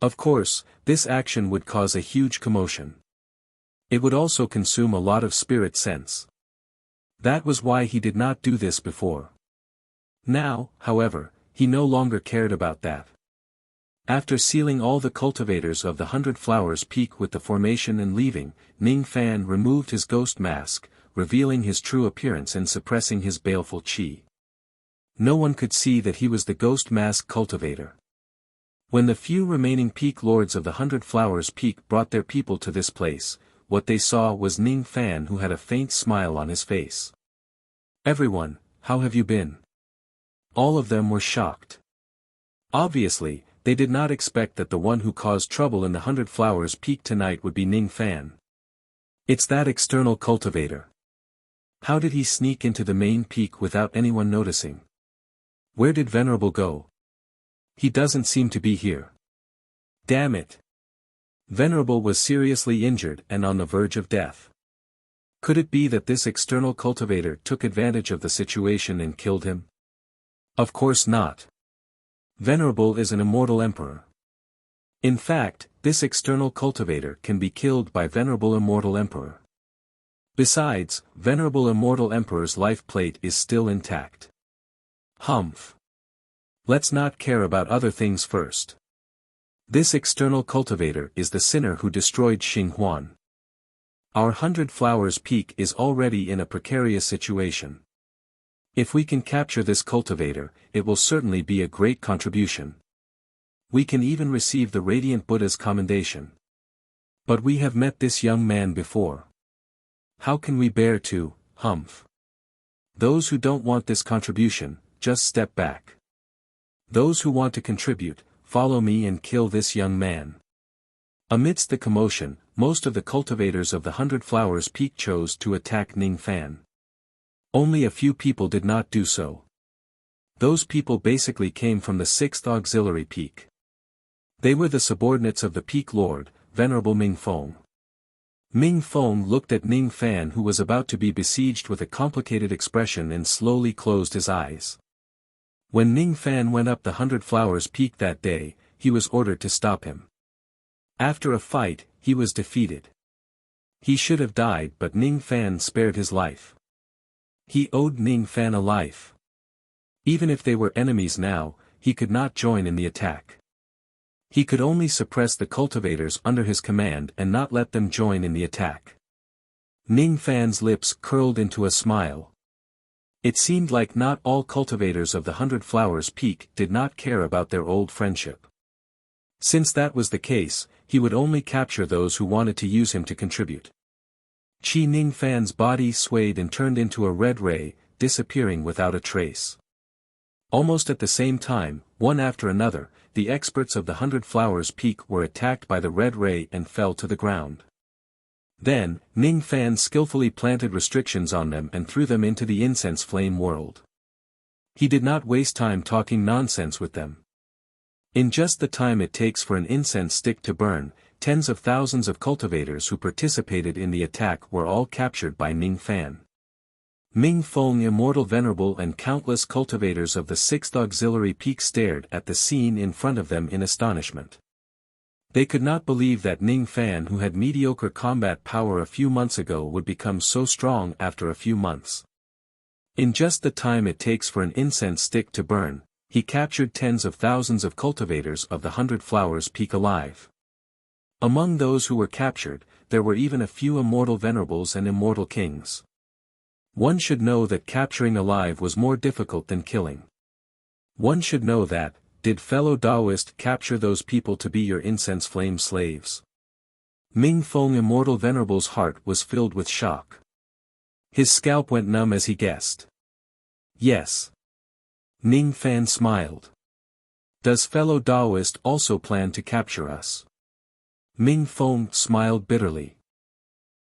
Of course, this action would cause a huge commotion. It would also consume a lot of spirit sense. That was why he did not do this before. Now, however, he no longer cared about that. After sealing all the cultivators of the Hundred Flowers Peak with the formation and leaving, Ning Fan removed his ghost mask, revealing his true appearance and suppressing his baleful qi. No one could see that he was the ghost mask cultivator. When the few remaining peak lords of the Hundred Flowers Peak brought their people to this place, what they saw was Ning Fan, who had a faint smile on his face. "Everyone, how have you been?" All of them were shocked. Obviously, they did not expect that the one who caused trouble in the Hundred Flowers Peak tonight would be Ning Fan. It's that external cultivator. How did he sneak into the main peak without anyone noticing? Where did Venerable go? He doesn't seem to be here. Damn it. Venerable was seriously injured and on the verge of death. Could it be that this external cultivator took advantage of the situation and killed him? Of course not. Venerable is an immortal emperor. In fact, this external cultivator can be killed by Venerable Immortal Emperor. Besides, Venerable Immortal Emperor's life plate is still intact. Humph. Let's not care about other things first. This external cultivator is the sinner who destroyed Xinghuan. Our Hundred Flowers Peak is already in a precarious situation. If we can capture this cultivator, it will certainly be a great contribution. We can even receive the Radiant Buddha's commendation. But we have met this young man before. How can we bear to, humph? Those who don't want this contribution, just step back. Those who want to contribute, follow me and kill this young man. Amidst the commotion, most of the cultivators of the Hundred Flowers Peak chose to attack Ning Fan. Only a few people did not do so. Those people basically came from the 6th Auxiliary Peak. They were the subordinates of the Peak Lord, Venerable Ming Feng. Ming Feng looked at Ning Fan, who was about to be besieged, with a complicated expression and slowly closed his eyes. When Ning Fan went up the Hundred Flowers Peak that day, he was ordered to stop him. After a fight, he was defeated. He should have died, but Ning Fan spared his life. He owed Ning Fan a life. Even if they were enemies now, he could not join in the attack. He could only suppress the cultivators under his command and not let them join in the attack. Ning Fan's lips curled into a smile. It seemed like not all cultivators of the 100 Flowers Peak did not care about their old friendship. Since that was the case, he would only capture those who wanted to use him to contribute. Qi Ningfan's body swayed and turned into a red ray, disappearing without a trace. Almost at the same time, one after another, the experts of the 100 Flowers Peak were attacked by the red ray and fell to the ground. Then, Ningfan skillfully planted restrictions on them and threw them into the incense flame world. He did not waste time talking nonsense with them. In just the time it takes for an incense stick to burn, tens of thousands of cultivators who participated in the attack were all captured by Ningfan. Ming Feng Immortal Venerable and countless cultivators of the 6th Auxiliary Peak stared at the scene in front of them in astonishment. They could not believe that Ningfan, who had mediocre combat power a few months ago, would become so strong after a few months. In just the time it takes for an incense stick to burn, he captured tens of thousands of cultivators of the 100 Flowers Peak alive. Among those who were captured, there were even a few immortal venerables and immortal kings. One should know that capturing alive was more difficult than killing. One should know that, did fellow Taoist capture those people to be your incense flame slaves? Ming Feng Immortal Venerable's heart was filled with shock. His scalp went numb as he guessed. Yes. Ningfan smiled. Does fellow Taoist also plan to capture us? Ming Feng smiled bitterly.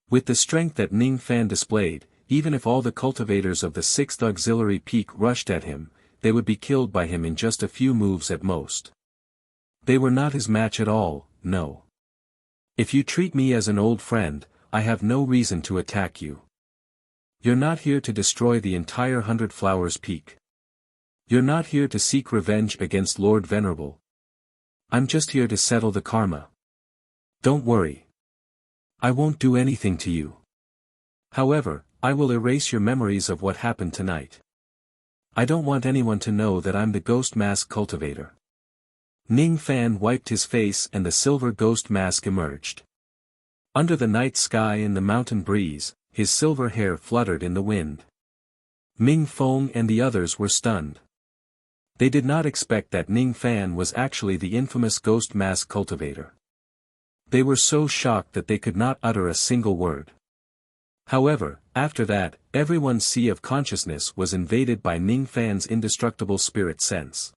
With the strength that Ningfan displayed, even if all the cultivators of the 6th Auxiliary Peak rushed at him, they would be killed by him in just a few moves at most. They were not his match at all, no. If you treat me as an old friend, I have no reason to attack you. You're not here to destroy the entire 100 Flowers Peak. You're not here to seek revenge against Lord Venerable. I'm just here to settle the karma. Don't worry. I won't do anything to you. However, I will erase your memories of what happened tonight. I don't want anyone to know that I'm the ghost mask cultivator. Ningfan wiped his face and the silver ghost mask emerged. Under the night sky and the mountain breeze, his silver hair fluttered in the wind. Ming Feng and the others were stunned. They did not expect that Ningfan was actually the infamous ghost mask cultivator. They were so shocked that they could not utter a single word. However, after that, everyone's sea of consciousness was invaded by Ningfan's indestructible spirit sense.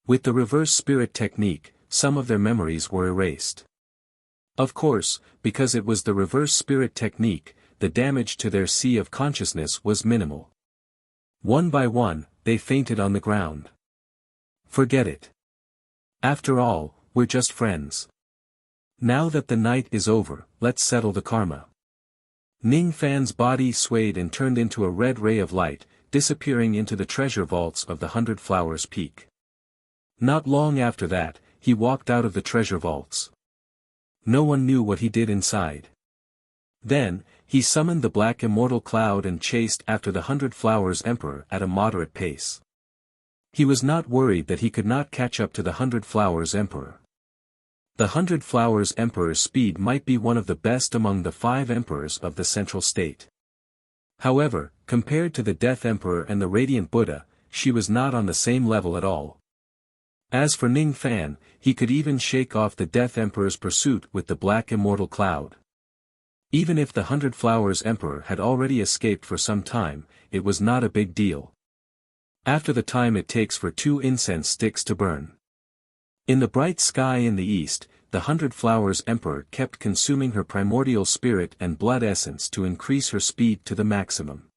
With the reverse spirit technique, some of their memories were erased. Of course, because it was the reverse spirit technique, the damage to their sea of consciousness was minimal. One by one, they fainted on the ground. Forget it. After all, we're just friends. Now that the night is over, let's settle the karma. Ningfan's body swayed and turned into a red ray of light, disappearing into the treasure vaults of the 100 Flowers Peak. Not long after that, he walked out of the treasure vaults. No one knew what he did inside. Then, he summoned the Black Immortal Cloud and chased after the 100 Flowers Emperor at a moderate pace. He was not worried that he could not catch up to the 100 Flowers Emperor. The 100 Flowers Emperor's speed might be one of the best among the 5 emperors of the Central State. However, compared to the Death Emperor and the Radiant Buddha, she was not on the same level at all. As for Ningfan, he could even shake off the Death Emperor's pursuit with the Black Immortal Cloud. Even if the 100 Flowers Emperor had already escaped for some time, it was not a big deal. After the time it takes for 2 incense sticks to burn. In the bright sky in the east, the 100 Flowers Emperor kept consuming her primordial spirit and blood essence to increase her speed to the maximum.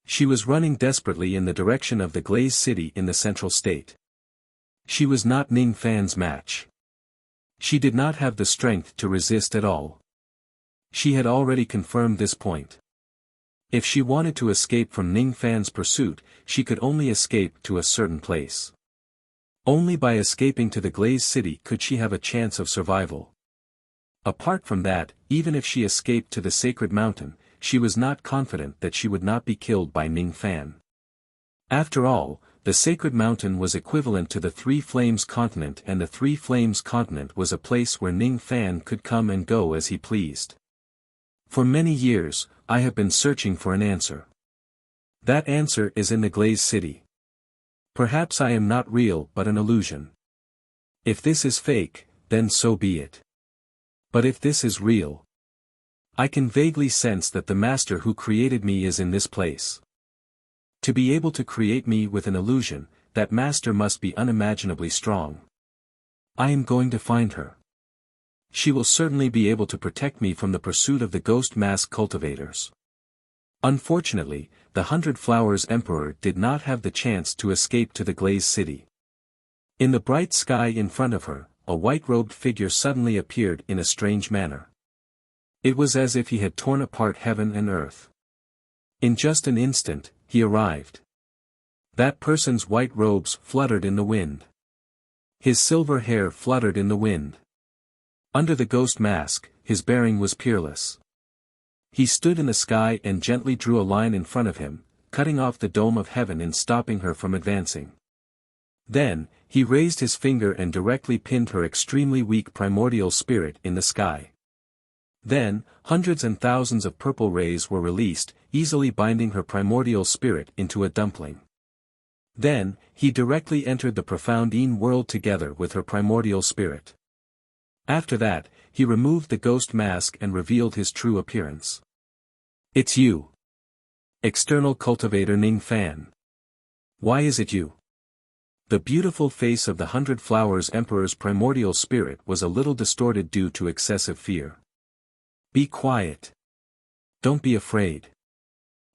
She was running desperately in the direction of the Glaze City in the Central State. She was not Ningfan's match. She did not have the strength to resist at all. She had already confirmed this point. If she wanted to escape from Ningfan's pursuit, she could only escape to a certain place. Only by escaping to the Glaze City could she have a chance of survival. Apart from that, even if she escaped to the Sacred Mountain, she was not confident that she would not be killed by Ningfan. After all, the Sacred Mountain was equivalent to the Three Flames Continent, and the Three Flames Continent was a place where Ningfan could come and go as he pleased. For many years, I have been searching for an answer. That answer is in the Glaze City. Perhaps I am not real but an illusion. If this is fake, then so be it. But if this is real, I can vaguely sense that the master who created me is in this place. To be able to create me with an illusion, that master must be unimaginably strong. I am going to find her. She will certainly be able to protect me from the pursuit of the ghost mask cultivators. Unfortunately, the 100 Flowers Emperor did not have the chance to escape to the Glaze City. In the bright sky in front of her, a white-robed figure suddenly appeared in a strange manner. It was as if he had torn apart heaven and earth. In just an instant, he arrived. That person's white robes fluttered in the wind. His silver hair fluttered in the wind. Under the ghost mask, his bearing was peerless. He stood in the sky and gently drew a line in front of him, cutting off the dome of heaven and stopping her from advancing. Then, he raised his finger and directly pinned her extremely weak primordial spirit in the sky. Then, hundreds and thousands of purple rays were released, easily binding her primordial spirit into a dumpling. Then, he directly entered the profound Een world together with her primordial spirit. After that, he removed the ghost mask and revealed his true appearance. It's you. External cultivator Ning Fan. Why is it you? The beautiful face of the 100 Flowers Emperor's primordial spirit was a little distorted due to excessive fear. Be quiet. Don't be afraid.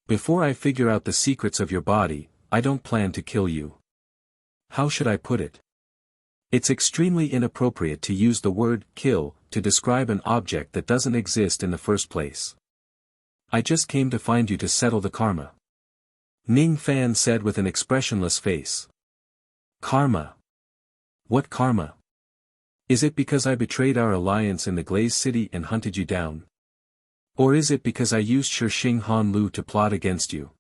Before I figure out the secrets of your body, I don't plan to kill you. How should I put it? It's extremely inappropriate to use the word kill to describe an object that doesn't exist in the first place. I just came to find you to settle the karma. Ning Fan said with an expressionless face. Karma? What karma? Is it because I betrayed our alliance in the Glaze City and hunted you down? Or is it because I used Shixing Han Lu to plot against you?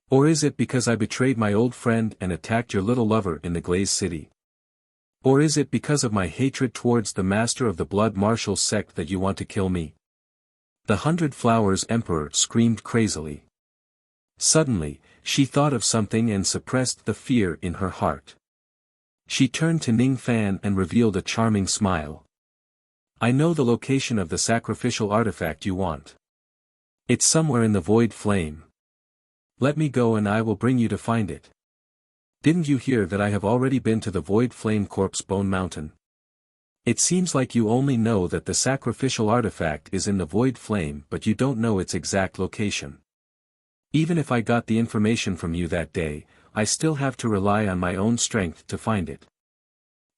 Or is it because I betrayed my old friend and attacked your little lover in the Glaze City? Or is it because of my hatred towards the master of the blood martial sect that you want to kill me? The 100 Flowers Emperor screamed crazily. Suddenly, she thought of something and suppressed the fear in her heart. She turned to Ning Fan and revealed a charming smile. I know the location of the sacrificial artifact you want. It's somewhere in the void flame. Let me go and I will bring you to find it. Didn't you hear that I have already been to the void flame corpse Bone Mountain? It seems like you only know that the sacrificial artifact is in the void flame but you don't know its exact location. Even if I got the information from you that day, I still have to rely on my own strength to find it.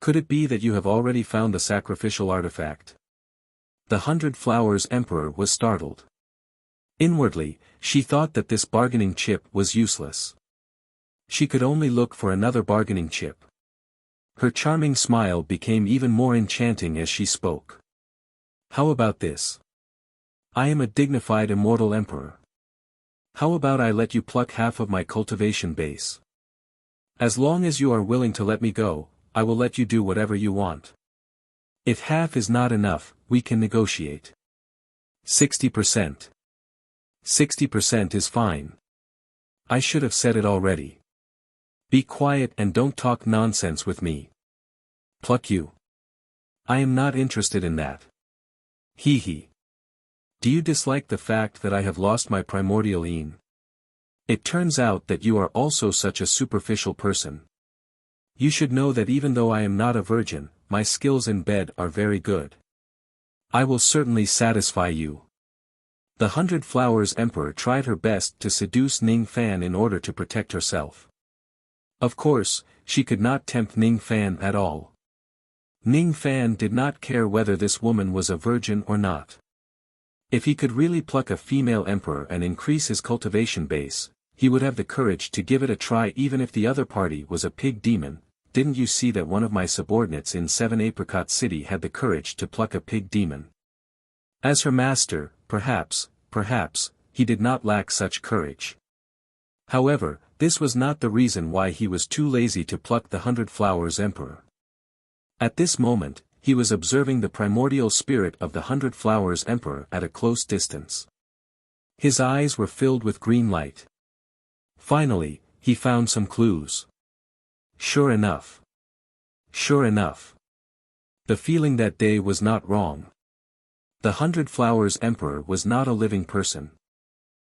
Could it be that you have already found the sacrificial artifact? The 100 Flowers Emperor was startled. Inwardly, she thought that this bargaining chip was useless. She could only look for another bargaining chip. Her charming smile became even more enchanting as she spoke. How about this? I am a dignified immortal emperor. How about I let you pluck half of my cultivation base? As long as you are willing to let me go, I will let you do whatever you want. If half is not enough, we can negotiate. 60%. 60% is fine. I should have said it already. Be quiet and don't talk nonsense with me. Pluck you. I am not interested in that. Hee hee. Do you dislike the fact that I have lost my primordial Een? It turns out that you are also such a superficial person. You should know that even though I am not a virgin, my skills in bed are very good. I will certainly satisfy you. The 100 Flowers Emperor tried her best to seduce Ning Fan in order to protect herself. Of course, she could not tempt Ning Fan at all. Ning Fan did not care whether this woman was a virgin or not. If he could really pluck a female emperor and increase his cultivation base, he would have the courage to give it a try even if the other party was a pig demon. Didn't you see that one of my subordinates in 7 Apricot City had the courage to pluck a pig demon? As her master, perhaps, he did not lack such courage. However, this was not the reason why he was too lazy to pluck the 100 Flowers Emperor. At this moment, he was observing the primordial spirit of the 100 Flowers Emperor at a close distance. His eyes were filled with green light. Finally, he found some clues. Sure enough. Sure enough. The feeling that day was not wrong. The 100 Flowers Emperor was not a living person.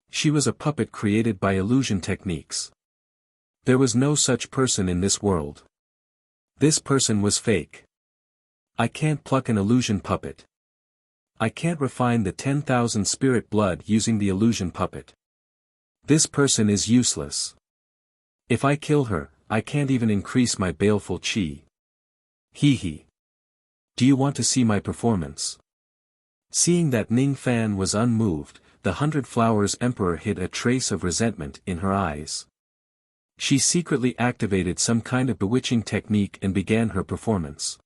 She was a puppet created by illusion techniques. There was no such person in this world. This person was fake. I can't pluck an illusion puppet. I can't refine the 10,000 spirit blood using the illusion puppet. This person is useless. If I kill her, I can't even increase my baleful chi. Hee hee. Do you want to see my performance? Seeing that Ning Fan was unmoved, the 100 Flowers Emperor hid a trace of resentment in her eyes. She secretly activated some kind of bewitching technique and began her performance.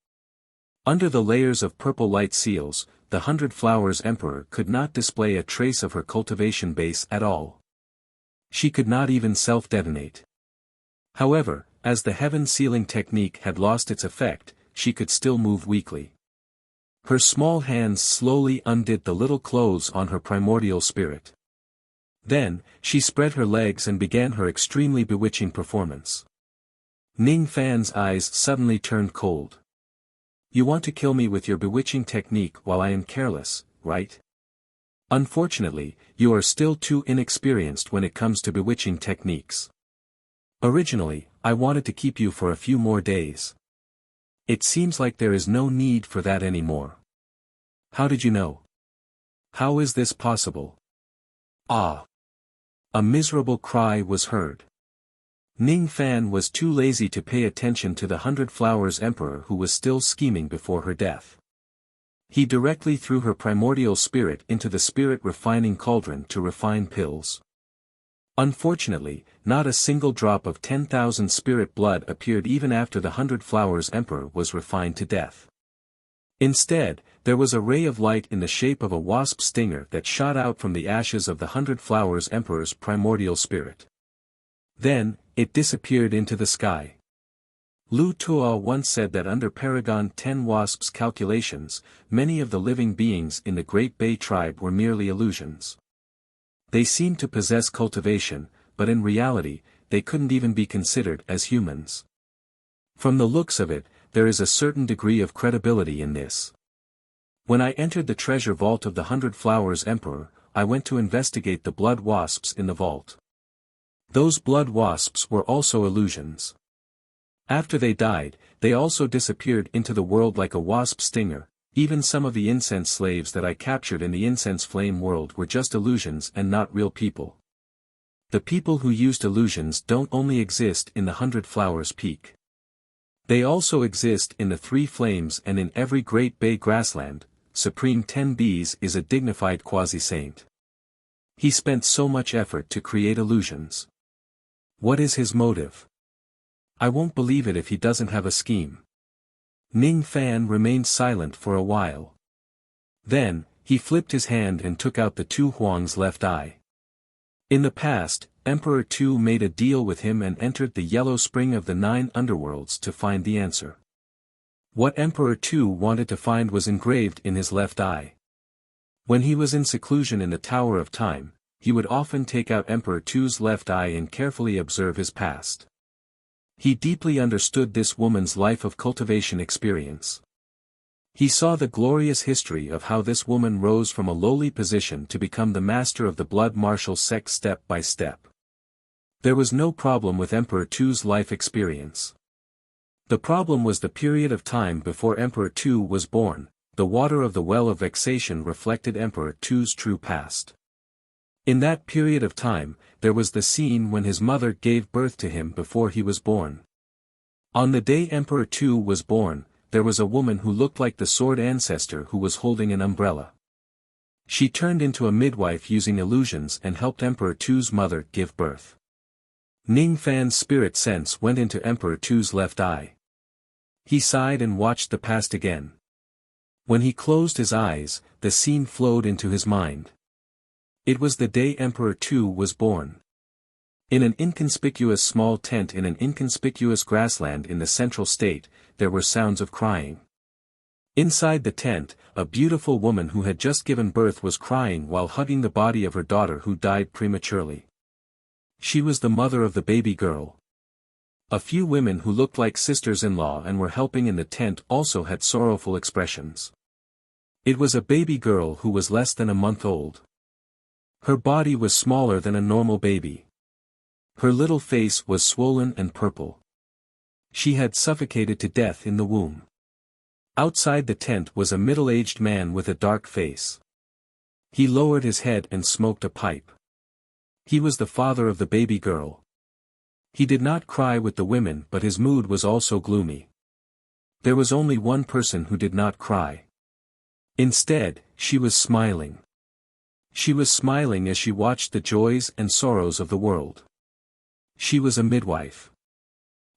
Under the layers of purple light seals, the 100 Flowers Emperor could not display a trace of her cultivation base at all. She could not even self-detonate. However, as the heaven sealing technique had lost its effect, she could still move weakly. Her small hands slowly undid the little clothes on her primordial spirit. Then, she spread her legs and began her extremely bewitching performance. Ning Fan's eyes suddenly turned cold. You want to kill me with your bewitching technique while I am careless, right? Unfortunately, you are still too inexperienced when it comes to bewitching techniques. Originally, I wanted to keep you for a few more days. It seems like there is no need for that anymore. How did you know? How is this possible? Ah! A miserable cry was heard. Ning Fan was too lazy to pay attention to the 100 Flowers Emperor who was still scheming before her death. He directly threw her primordial spirit into the spirit refining cauldron to refine pills. Unfortunately, not a single drop of 10,000 spirit blood appeared even after the 100 Flowers Emperor was refined to death. Instead, there was a ray of light in the shape of a wasp stinger that shot out from the ashes of the 100 Flowers Emperor's primordial spirit. Then, it disappeared into the sky. Lu Tuo once said that under Paragon 10 Wasp's calculations, many of the living beings in the Great Bay tribe were merely illusions. They seemed to possess cultivation, but in reality, they couldn't even be considered as humans. From the looks of it, there is a certain degree of credibility in this. When I entered the treasure vault of the 100 Flowers Emperor, I went to investigate the blood wasps in the vault. Those blood wasps were also illusions. After they died, they also disappeared into the world like a wasp stinger. Even some of the incense slaves that I captured in the incense flame world were just illusions and not real people. The people who used illusions don't only exist in the 100 Flowers Peak. They also exist in the 3 Flames and in every Great Bay grassland. Supreme 10 Bees is a dignified quasi-saint. He spent so much effort to create illusions. What is his motive? I won't believe it if he doesn't have a scheme. Ning Fan remained silent for a while. Then, he flipped his hand and took out the 2 Huang's left eye. In the past, Emperor Tu made a deal with him and entered the yellow spring of the 9 underworlds to find the answer. What Emperor Tu wanted to find was engraved in his left eye. When he was in seclusion in the Tower of Time, he would often take out Emperor Tu's left eye and carefully observe his past. He deeply understood this woman's life of cultivation experience. He saw the glorious history of how this woman rose from a lowly position to become the master of the blood martial sect step by step. There was no problem with Emperor Tu's life experience. The problem was the period of time before Emperor Tu was born. The water of the well of vexation reflected Emperor Tu's true past. In that period of time, there was the scene when his mother gave birth to him before he was born. On the day Emperor Tu was born, there was a woman who looked like the sword ancestor who was holding an umbrella. She turned into a midwife using illusions and helped Emperor Tu's mother give birth. Ning Fan's spirit sense went into Emperor Tu's left eye. He sighed and watched the past again. When he closed his eyes, the scene flowed into his mind. It was the day Emperor Tu was born. In an inconspicuous small tent in an inconspicuous grassland in the central state, there were sounds of crying. Inside the tent, a beautiful woman who had just given birth was crying while hugging the body of her daughter who died prematurely. She was the mother of the baby girl. A few women who looked like sisters-in-law and were helping in the tent also had sorrowful expressions. It was a baby girl who was less than a month old. Her body was smaller than a normal baby. Her little face was swollen and purple. She had suffocated to death in the womb. Outside the tent was a middle-aged man with a dark face. He lowered his head and smoked a pipe. He was the father of the baby girl. He did not cry with the women, but his mood was also gloomy. There was only one person who did not cry. Instead, she was smiling. She was smiling as she watched the joys and sorrows of the world. She was a midwife.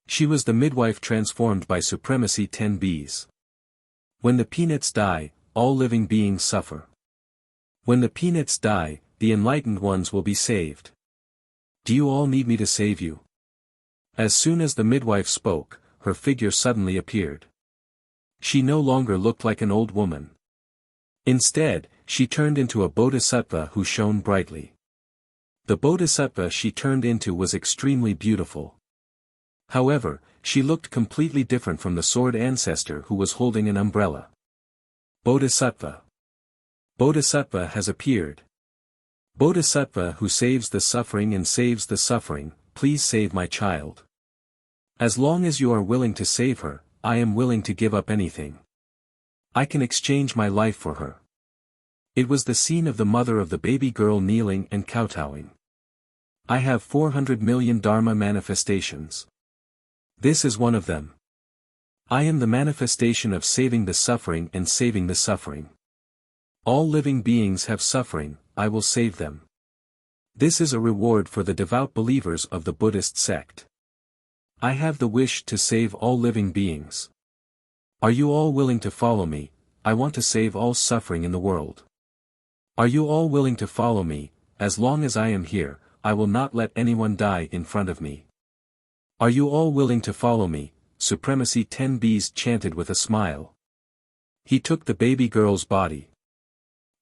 She was the midwife transformed by Supremacy 10Bs. When the peanuts die, all living beings suffer. When the peanuts die, the enlightened ones will be saved. Do you all need me to save you? As soon as the midwife spoke, her figure suddenly appeared. She no longer looked like an old woman. Instead, she turned into a bodhisattva who shone brightly. The bodhisattva she turned into was extremely beautiful. However, she looked completely different from the sword ancestor who was holding an umbrella. Bodhisattva. Bodhisattva has appeared. Bodhisattva who saves the suffering and saves the suffering, please save my child. As long as you are willing to save her, I am willing to give up anything. I can exchange my life for her. It was the scene of the mother of the baby girl kneeling and kowtowing. I have 400 million Dharma manifestations. This is one of them. I am the manifestation of saving the suffering and saving the suffering. All living beings have suffering, I will save them. This is a reward for the devout believers of the Buddhist sect. I have the wish to save all living beings. Are you all willing to follow me? I want to save all suffering in the world. Are you all willing to follow me? As long as I am here, I will not let anyone die in front of me. Are you all willing to follow me? Supremacy 10Bs chanted with a smile. He took the baby girl's body.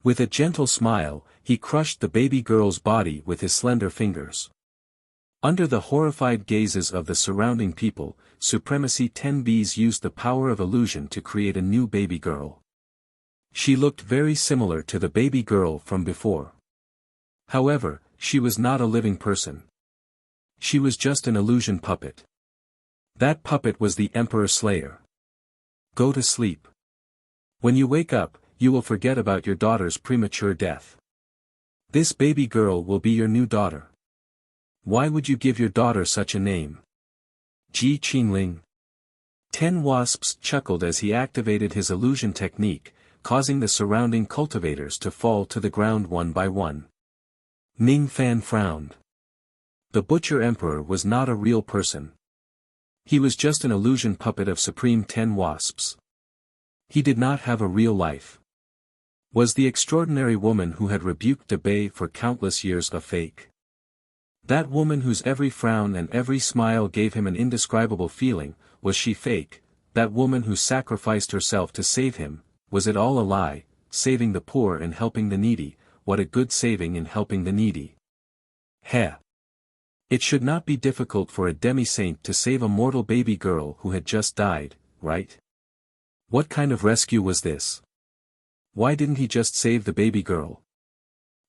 With a gentle smile, he crushed the baby girl's body with his slender fingers. Under the horrified gazes of the surrounding people, Supremacy 10Bs used the power of illusion to create a new baby girl. She looked very similar to the baby girl from before. However, she was not a living person. She was just an illusion puppet. That puppet was the Emperor Slayer. Go to sleep. When you wake up, you will forget about your daughter's premature death. This baby girl will be your new daughter. Why would you give your daughter such a name? Ji Qingling. 10 wasps chuckled as he activated his illusion technique, causing the surrounding cultivators to fall to the ground one by one. Ning Fan frowned. The Butcher Emperor was not a real person. He was just an illusion puppet of Supreme 10 wasps. He did not have a real life. Was the extraordinary woman who had rebuked Debay for countless years a fake? That woman whose every frown and every smile gave him an indescribable feeling, was she fake? That woman who sacrificed herself to save him, was it all a lie? Saving the poor and helping the needy, what a good saving in helping the needy. Heh. It should not be difficult for a demi-saint to save a mortal baby girl who had just died, right? What kind of rescue was this? Why didn't he just save the baby girl?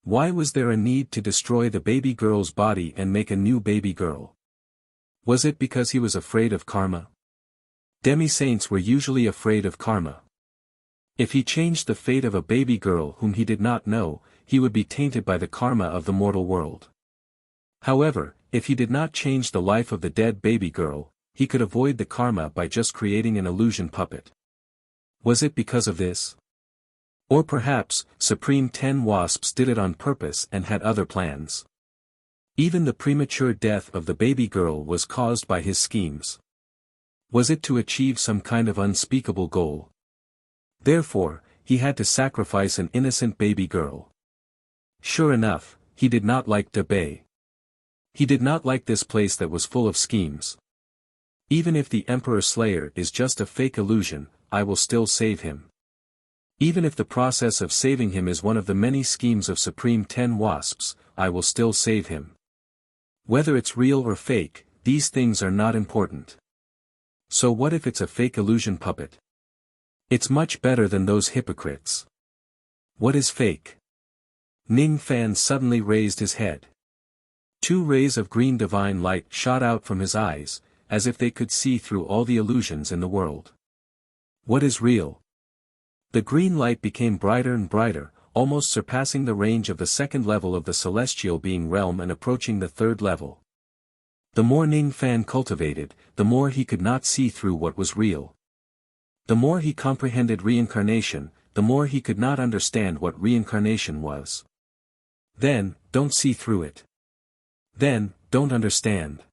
Why was there a need to destroy the baby girl's body and make a new baby girl? Was it because he was afraid of karma? Demi-saints were usually afraid of karma. If he changed the fate of a baby girl whom he did not know, he would be tainted by the karma of the mortal world. However, if he did not change the life of the dead baby girl, he could avoid the karma by just creating an illusion puppet. Was it because of this? Or perhaps, Supreme 10 wasps did it on purpose and had other plans. Even the premature death of the baby girl was caused by his schemes. Was it to achieve some kind of unspeakable goal? Therefore, he had to sacrifice an innocent baby girl. Sure enough, he did not like Debay. He did not like this place that was full of schemes. Even if the Emperor Slayer is just a fake illusion, I will still save him. Even if the process of saving him is one of the many schemes of Supreme 10 wasps, I will still save him. Whether it's real or fake, these things are not important. So what if it's a fake illusion puppet? It's much better than those hypocrites. What is fake? Ning Fan suddenly raised his head. 2 rays of green divine light shot out from his eyes, as if they could see through all the illusions in the world. What is real? The green light became brighter and brighter, almost surpassing the range of the 2nd level of the celestial being realm and approaching the 3rd level. The more Ning Fan cultivated, the more he could not see through what was real. The more he comprehended reincarnation, the more he could not understand what reincarnation was. Then, don't see through it. Then, don't understand.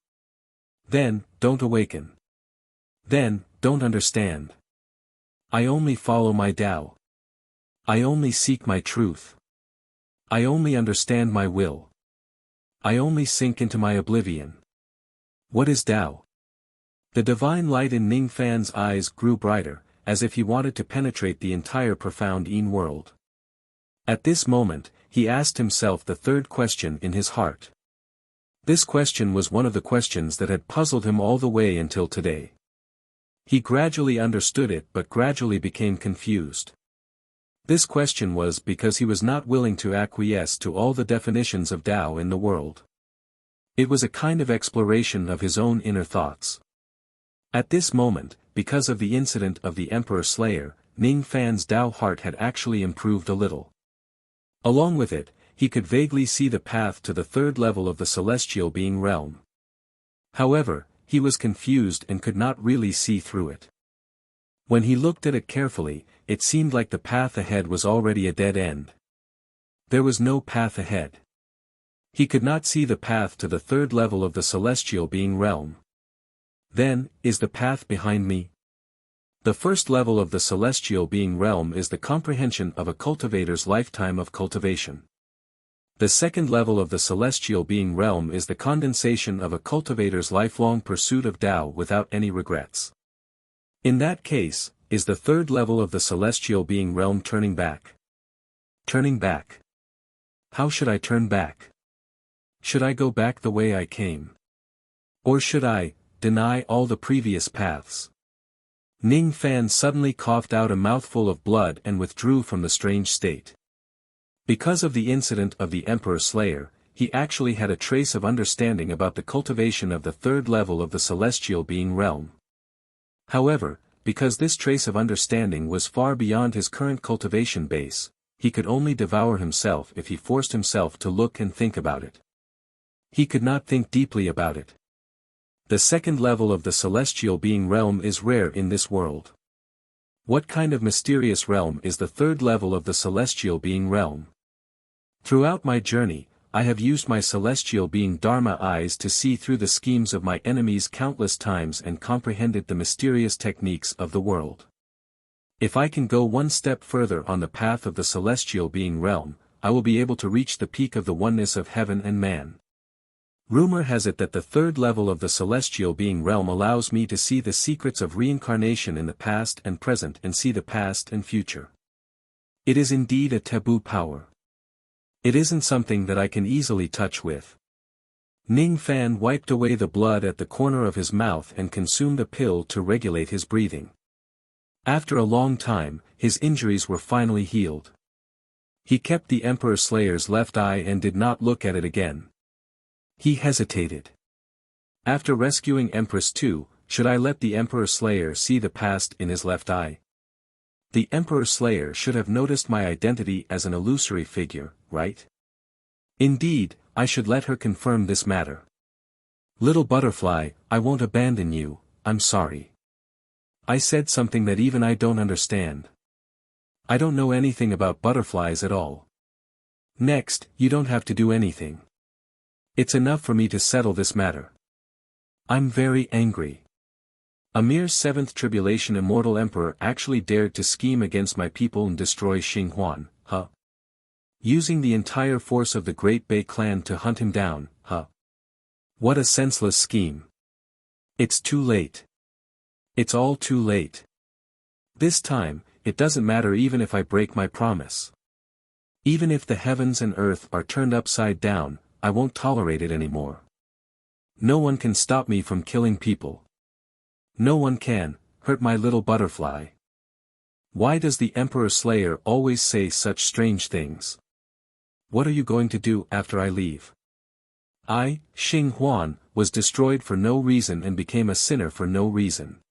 Then, don't awaken. Then, don't understand. I only follow my Tao. I only seek my truth. I only understand my will. I only sink into my oblivion. What is Tao? The divine light in Ning Fan's eyes grew brighter, as if he wanted to penetrate the entire profound Yin world. At this moment, he asked himself the 3rd question in his heart. This question was one of the questions that had puzzled him all the way until today. He gradually understood it but gradually became confused. This question was because he was not willing to acquiesce to all the definitions of Tao in the world. It was a kind of exploration of his own inner thoughts. At this moment, because of the incident of the Emperor Slayer, Ning Fan's Tao heart had actually improved a little. Along with it, he could vaguely see the path to the 3rd level of the celestial being realm. However, he was confused and could not really see through it. When he looked at it carefully, it seemed like the path ahead was already a dead end. There was no path ahead. He could not see the path to the 3rd level of the celestial being realm. Then, is the path behind me? The 1st level of the celestial being realm is the comprehension of a cultivator's lifetime of cultivation. The 2nd level of the celestial being realm is the condensation of a cultivator's lifelong pursuit of Tao without any regrets. In that case, is the 3rd level of the celestial being realm turning back? Turning back. How should I turn back? Should I go back the way I came? Or should I deny all the previous paths? Ning Fan suddenly coughed out a mouthful of blood and withdrew from the strange state. Because of the incident of the Emperor Slayer, he actually had a trace of understanding about the cultivation of the 3rd level of the celestial being realm. However, because this trace of understanding was far beyond his current cultivation base, he could only devour himself if he forced himself to look and think about it. He could not think deeply about it. The 2nd level of the celestial being realm is rare in this world. What kind of mysterious realm is the 3rd level of the celestial being realm? Throughout my journey, I have used my celestial being Dharma eyes to see through the schemes of my enemies countless times and comprehended the mysterious techniques of the world. If I can go one step further on the path of the celestial being realm, I will be able to reach the peak of the oneness of heaven and man. Rumor has it that the 3rd level of the celestial being realm allows me to see the secrets of reincarnation in the past and present and see the past and future. It is indeed a taboo power. It isn't something that I can easily touch with. Ning Fan wiped away the blood at the corner of his mouth and consumed a pill to regulate his breathing. After a long time, his injuries were finally healed. He kept the Emperor Slayer's left eye and did not look at it again. He hesitated. After rescuing Empress 2, should I let the Emperor Slayer see the past in his left eye? The Emperor Slayer should have noticed my identity as an illusory figure, right? Indeed, I should let her confirm this matter. Little butterfly, I won't abandon you, I'm sorry. I said something that even I don't understand. I don't know anything about butterflies at all. Next, you don't have to do anything. It's enough for me to settle this matter. I'm very angry. A mere 7th tribulation immortal emperor actually dared to scheme against my people and destroy Xinghuan, huh? Using the entire force of the Great Bei clan to hunt him down, huh? What a senseless scheme. It's too late. It's all too late. This time, it doesn't matter even if I break my promise. Even if the heavens and earth are turned upside down, I won't tolerate it anymore. No one can stop me from killing people. No one can hurt my little butterfly. Why does the Emperor Slayer always say such strange things? What are you going to do after I leave? I, Xing Huan, was destroyed for no reason and became a sinner for no reason.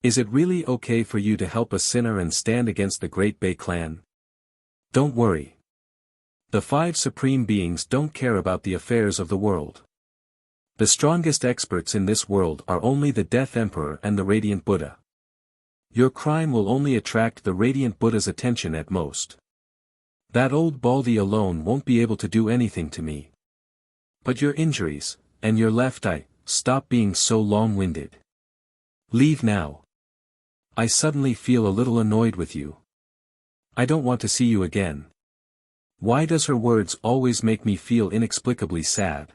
Is it really okay for you to help a sinner and stand against the Great Bei clan? Don't worry. The 5 supreme beings don't care about the affairs of the world. The strongest experts in this world are only the Death Emperor and the Radiant Buddha. Your crime will only attract the Radiant Buddha's attention at most. That old baldy alone won't be able to do anything to me. But your injuries, and your left eye, stop being so long-winded. Leave now. I suddenly feel a little annoyed with you. I don't want to see you again. Why does her words always make me feel inexplicably sad?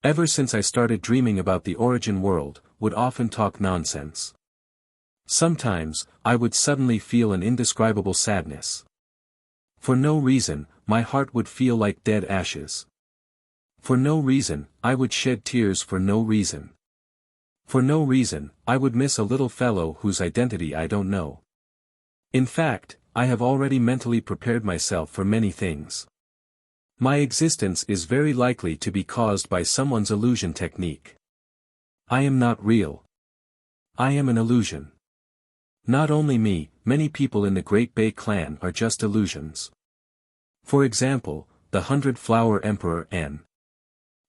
Ever since I started dreaming about the origin world, would often talk nonsense. Sometimes, I would suddenly feel an indescribable sadness. For no reason, my heart would feel like dead ashes. For no reason, I would shed tears for no reason. For no reason, I would miss a little fellow whose identity I don't know. In fact, I have already mentally prepared myself for many things. My existence is very likely to be caused by someone's illusion technique. I am not real. I am an illusion. Not only me, many people in the Great Bei clan are just illusions. For example, the 100-Flower Emperor N.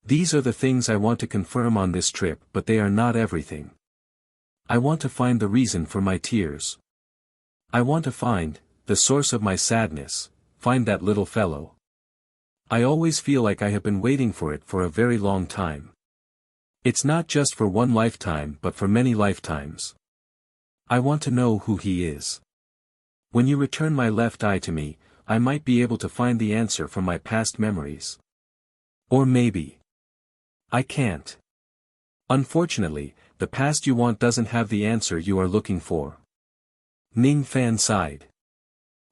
These are the things I want to confirm on this trip, but they are not everything. I want to find the reason for my tears. I want to find the source of my sadness, find that little fellow. I always feel like I have been waiting for it for a very long time. It's not just for one lifetime but for many lifetimes. I want to know who he is. When you return my left eye to me, I might be able to find the answer from my past memories. Or maybe I can't. Unfortunately, the past you want doesn't have the answer you are looking for. Ning Fan sighed.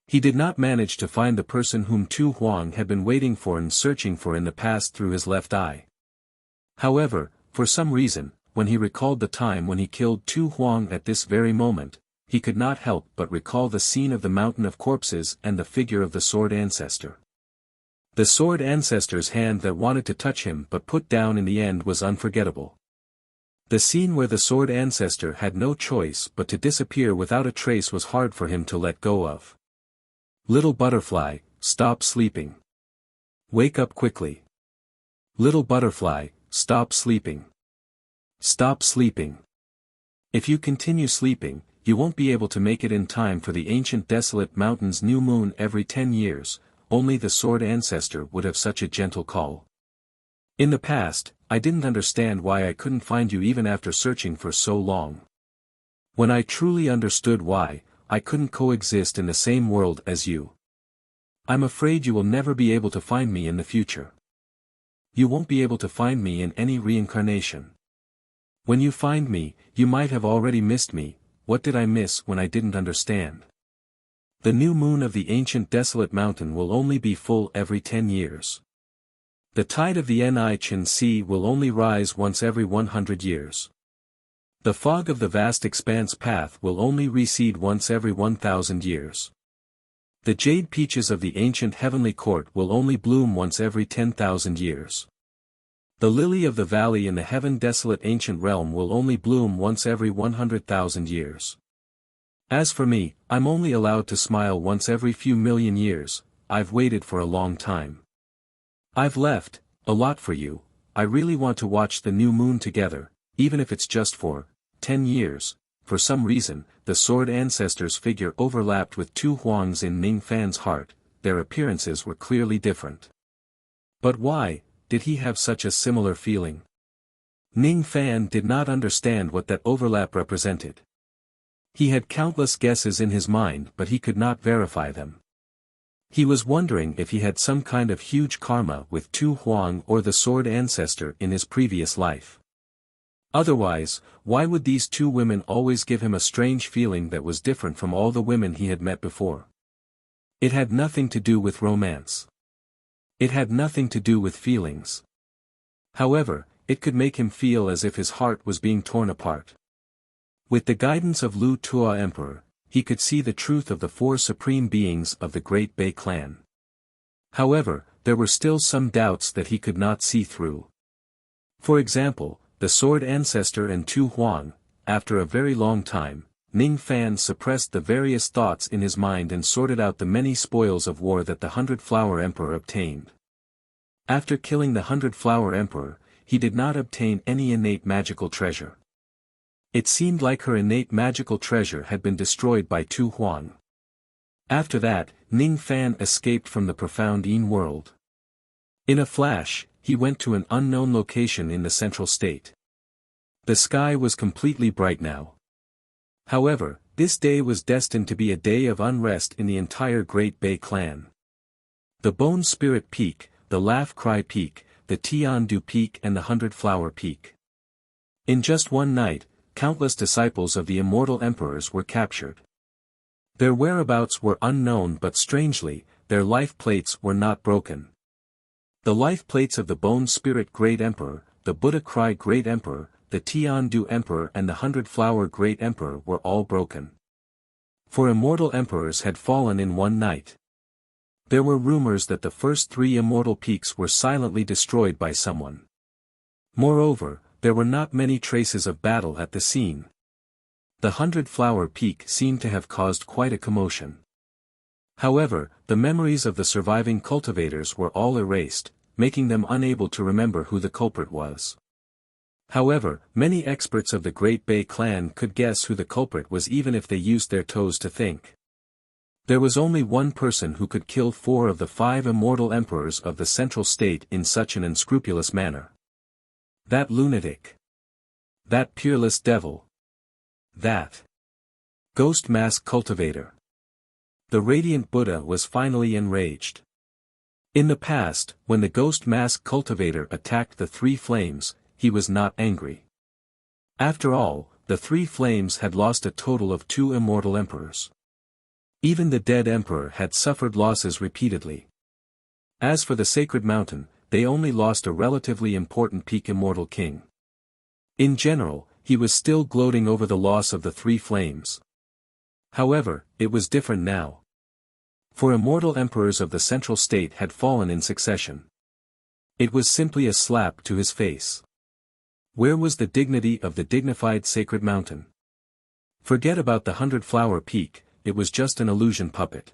He did not manage to find the person whom Tu Huang had been waiting for and searching for in the past through his left eye. However, for some reason, when he recalled the time when he killed Tu Huang at this very moment, he could not help but recall the scene of the mountain of corpses and the figure of the sword ancestor. The sword ancestor's hand that wanted to touch him but put down in the end was unforgettable. The scene where the sword ancestor had no choice but to disappear without a trace was hard for him to let go of. Little butterfly, stop sleeping. Wake up quickly. Little butterfly, stop sleeping. Stop sleeping. If you continue sleeping, you won't be able to make it in time for the ancient desolate mountain's new moon every 10 years, only the sword ancestor would have such a gentle call. In the past, I didn't understand why I couldn't find you even after searching for so long. When I truly understood why, I couldn't coexist in the same world as you. I'm afraid you will never be able to find me in the future. You won't be able to find me in any reincarnation. When you find me, you might have already missed me. What did I miss when I didn't understand? The new moon of the ancient desolate mountain will only be full every 10 years. The tide of the Ni Chin Sea will only rise once every 100 years. The fog of the vast expanse path will only recede once every 1,000 years. The jade peaches of the ancient heavenly court will only bloom once every 10,000 years. The lily of the valley in the heaven desolate ancient realm will only bloom once every 100,000 years. As for me, I'm only allowed to smile once every few million years. I've waited for a long time. I've left a lot for you. I really want to watch the new moon together, even if it's just for 10 years. For some reason, the sword ancestor's figure overlapped with Tu Huang's in Ning Fan's heart. Their appearances were clearly different. But why did he have such a similar feeling? Ning Fan did not understand what that overlap represented. He had countless guesses in his mind but he could not verify them. He was wondering if he had some kind of huge karma with Tu Huang or the sword ancestor in his previous life. Otherwise, why would these two women always give him a strange feeling that was different from all the women he had met before? It had nothing to do with romance. It had nothing to do with feelings. However, it could make him feel as if his heart was being torn apart. With the guidance of Lu Tua Emperor, he could see the truth of the four supreme beings of the Great Bei clan. However, there were still some doubts that he could not see through. For example, the Sword Ancestor and Tu Huang, after a very long time, Ning Fan suppressed the various thoughts in his mind and sorted out the many spoils of war that the 100-Flower Emperor obtained. After killing the 100-Flower Emperor, he did not obtain any innate magical treasure. It seemed like her innate magical treasure had been destroyed by Tu Huang. After that, Ning Fan escaped from the profound Yin world. In a flash, he went to an unknown location in the central state. The sky was completely bright now. However, this day was destined to be a day of unrest in the entire Great Bei clan. The Bone Spirit Peak, the Laugh Cry Peak, the Tiandu Peak and the 100-Flower Peak. In just one night, countless disciples of the immortal emperors were captured. Their whereabouts were unknown, but strangely, their life plates were not broken. The life plates of the Bone Spirit Great Emperor, the Buddha Cry Great Emperor, the Tiandu Emperor and the 100-Flower Great Emperor were all broken. For immortal emperors had fallen in one night. There were rumors that the first three immortal peaks were silently destroyed by someone. Moreover, there were not many traces of battle at the scene. The 100-Flower Peak seemed to have caused quite a commotion. However, the memories of the surviving cultivators were all erased, making them unable to remember who the culprit was. However, many experts of the Great Bei clan could guess who the culprit was even if they used their toes to think. There was only one person who could kill 4 of the 5 immortal emperors of the central state in such an unscrupulous manner. That lunatic. That peerless devil. That ghost mask cultivator. The radiant Buddha was finally enraged. In the past, when the ghost mask cultivator attacked the 3 flames, he was not angry. After all, the 3 flames had lost a total of 2 immortal emperors. Even the dead emperor had suffered losses repeatedly. As for the sacred mountain, they only lost a relatively important peak immortal king. In general, he was still gloating over the loss of the 3 flames. However, it was different now. For immortal emperors of the central state had fallen in succession. It was simply a slap to his face. Where was the dignity of the dignified sacred mountain? Forget about the 100-Flower Peak, it was just an illusion puppet.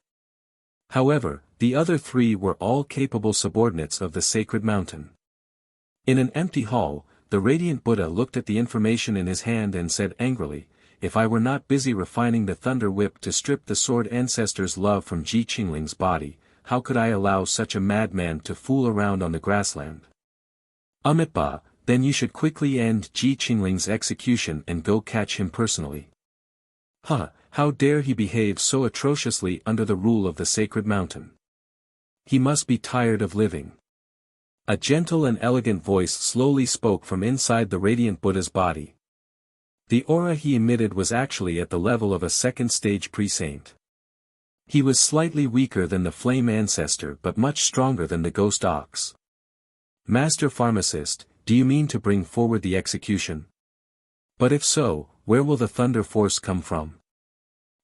However, the other 3 were all capable subordinates of the sacred mountain. In an empty hall, the radiant Buddha looked at the information in his hand and said angrily, "If I were not busy refining the thunder whip to strip the sword ancestor's love from Ji Qingling's body, how could I allow such a madman to fool around on the grassland? Amitba, then you should quickly end Ji Qingling's execution and go catch him personally." How dare he behave so atrociously under the rule of the sacred mountain? He must be tired of living. A gentle and elegant voice slowly spoke from inside the radiant Buddha's body. The aura he emitted was actually at the level of a second-stage pre-saint. He was slightly weaker than the flame ancestor but much stronger than the ghost ox. "Master Pharmacist, do you mean to bring forward the execution? But if so, where will the thunder force come from?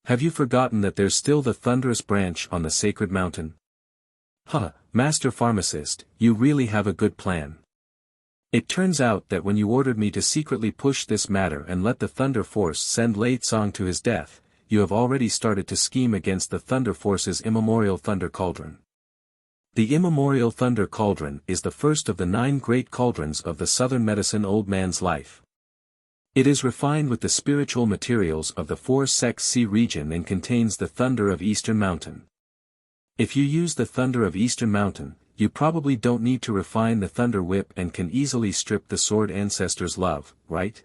Have you forgotten that there's still the thunderous branch on the sacred mountain?" Master Pharmacist, you really have a good plan. It turns out that when you ordered me to secretly push this matter and let the Thunder Force send Lei Tsong to his death, you have already started to scheme against the Thunder Force's immemorial Thunder Cauldron. The immemorial Thunder Cauldron is the first of the 9 great cauldrons of the Southern Medicine Old Man's life. It is refined with the spiritual materials of the 4-Sec Sea region and contains the thunder of Eastern Mountain. If you use the thunder of Eastern Mountain, you probably don't need to refine the thunder whip and can easily strip the sword ancestor's love, right?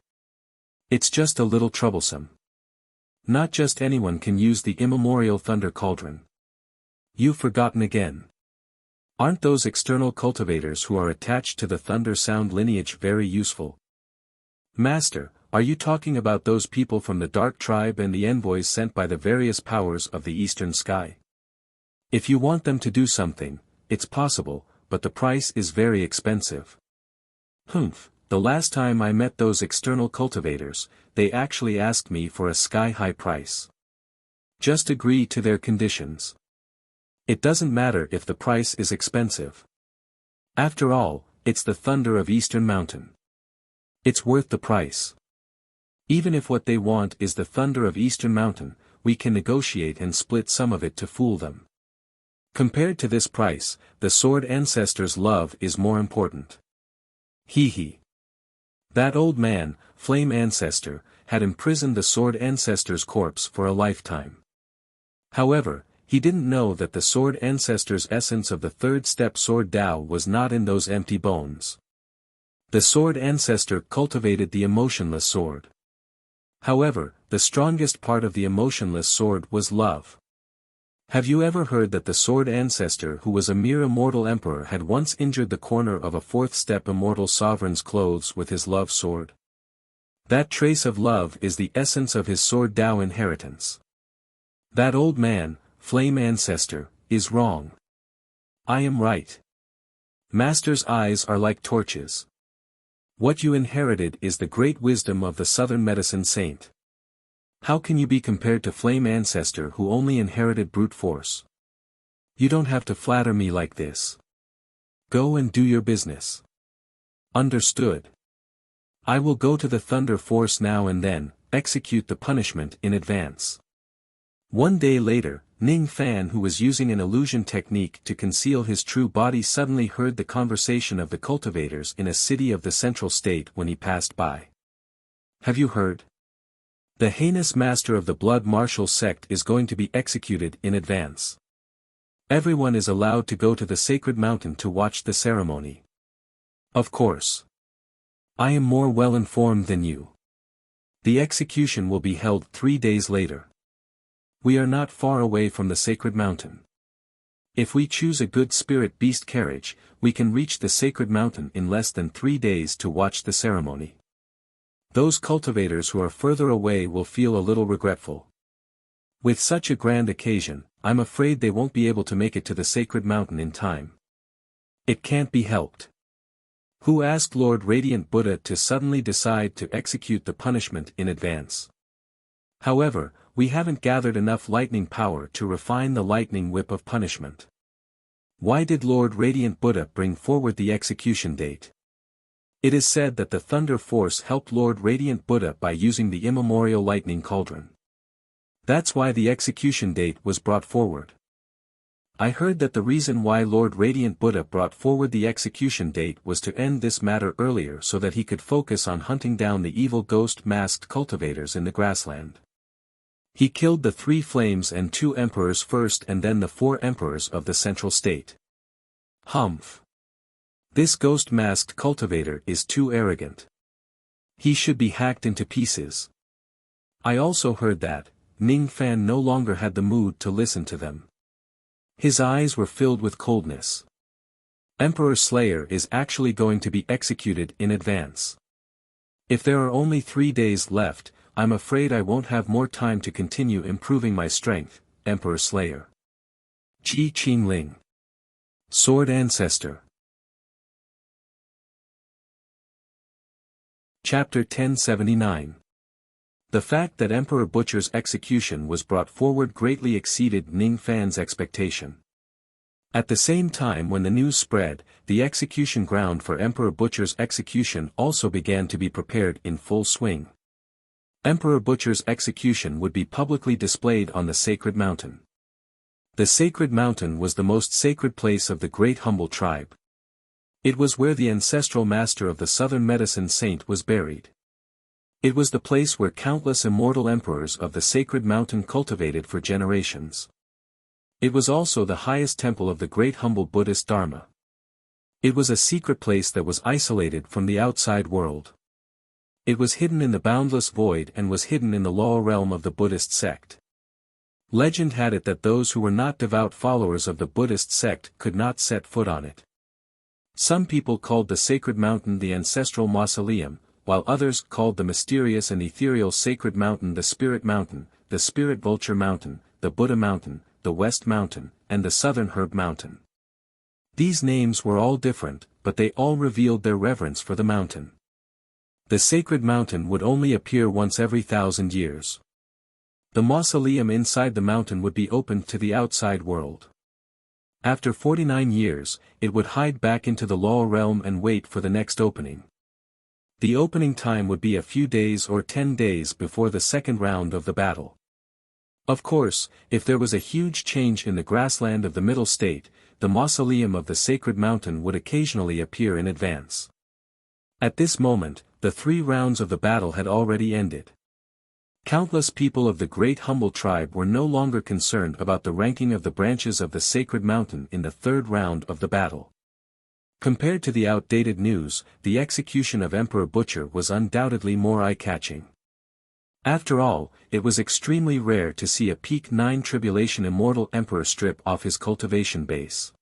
It's just a little troublesome. Not just anyone can use the immemorial Thunder Cauldron. You've forgotten again. Aren't those external cultivators who are attached to the Thunder Sound lineage very useful? Master, are you talking about those people from the Dark Tribe and the envoys sent by the various powers of the Eastern Sky? If you want them to do something, it's possible, but the price is very expensive. The last time I met those external cultivators, they actually asked me for a sky-high price. Just agree to their conditions. It doesn't matter if the price is expensive. After all, it's the thunder of Eastern Mountain. It's worth the price. Even if what they want is the thunder of Eastern Mountain, we can negotiate and split some of it to fool them. Compared to this price, the Sword Ancestor's love is more important. Hee hee. That old man, Flame Ancestor, had imprisoned the Sword Ancestor's corpse for a lifetime. However, he didn't know that the Sword Ancestor's essence of the third step Sword Tao was not in those empty bones. The Sword Ancestor cultivated the emotionless sword. However, the strongest part of the emotionless sword was love. Have you ever heard that the Sword Ancestor who was a mere immortal emperor had once injured the corner of a fourth step immortal sovereign's clothes with his love sword? That trace of love is the essence of his Sword Tao inheritance. That old man, Flame Ancestor, is wrong. I am right. Master's eyes are like torches. What you inherited is the great wisdom of the Southern Medicine Saint. How can you be compared to Flame Ancestor who only inherited brute force? You don't have to flatter me like this. Go and do your business. Understood. I will go to the Thunder Force now and then, execute the punishment in advance. One day later, Ning Fan, who was using an illusion technique to conceal his true body, suddenly heard the conversation of the cultivators in a city of the central state when he passed by. Have you heard? The heinous master of the blood martial sect is going to be executed in advance. Everyone is allowed to go to the sacred mountain to watch the ceremony. Of course. I am more well informed than you. The execution will be held 3 days later. We are not far away from the sacred mountain. If we choose a good spirit beast carriage, we can reach the sacred mountain in less than 3 days to watch the ceremony. Those cultivators who are further away will feel a little regretful. With such a grand occasion, I'm afraid they won't be able to make it to the sacred mountain in time. It can't be helped. Who asked Lord Radiant Buddha to suddenly decide to execute the punishment in advance? However, we haven't gathered enough lightning power to refine the lightning whip of punishment. Why did Lord Radiant Buddha bring forward the execution date? It is said that the Thunder Force helped Lord Radiant Buddha by using the immemorial lightning cauldron. That's why the execution date was brought forward. I heard that the reason why Lord Radiant Buddha brought forward the execution date was to end this matter earlier so that he could focus on hunting down the evil ghost-masked cultivators in the grassland. He killed the 3 flames and 2 emperors first and then the 4 emperors of the central state. Humph. This ghost-masked cultivator is too arrogant. He should be hacked into pieces. I also heard that, Ning Fan no longer had the mood to listen to them. His eyes were filled with coldness. Emperor Slayer is actually going to be executed in advance. If there are only 3 days left, I'm afraid I won't have more time to continue improving my strength, Emperor Slayer. Qi Qing Ling. Sword Ancestor. Chapter 1079. The fact that Emperor Butcher's execution was brought forward greatly exceeded Ning Fan's expectation. At the same time when the news spread, the execution ground for Emperor Butcher's execution also began to be prepared in full swing. Emperor Butcher's execution would be publicly displayed on the sacred mountain. The sacred mountain was the most sacred place of the great humble tribe. It was where the ancestral master of the Southern Medicine Saint was buried. It was the place where countless immortal emperors of the sacred mountain cultivated for generations. It was also the highest temple of the great humble Buddhist Dharma. It was a secret place that was isolated from the outside world. It was hidden in the boundless void and was hidden in the lower realm of the Buddhist sect. Legend had it that those who were not devout followers of the Buddhist sect could not set foot on it. Some people called the sacred mountain the ancestral mausoleum, while others called the mysterious and ethereal sacred mountain the Spirit Mountain, the Spirit Vulture Mountain, the Buddha Mountain, the West Mountain, and the Southern Herb Mountain. These names were all different, but they all revealed their reverence for the mountain. The sacred mountain would only appear once every 1,000 years. The mausoleum inside the mountain would be opened to the outside world. After 49 years, it would hide back into the Law realm and wait for the next opening. The opening time would be a few days or 10 days before the second round of the battle. Of course, if there was a huge change in the grassland of the middle state, the mausoleum of the sacred mountain would occasionally appear in advance. At this moment, the 3 rounds of the battle had already ended. Countless people of the great humble tribe were no longer concerned about the ranking of the branches of the sacred mountain in the 3rd round of the battle. Compared to the outdated news, the execution of Emperor Butcher was undoubtedly more eye-catching. After all, it was extremely rare to see a peak 9 tribulation immortal emperor strip off his cultivation base.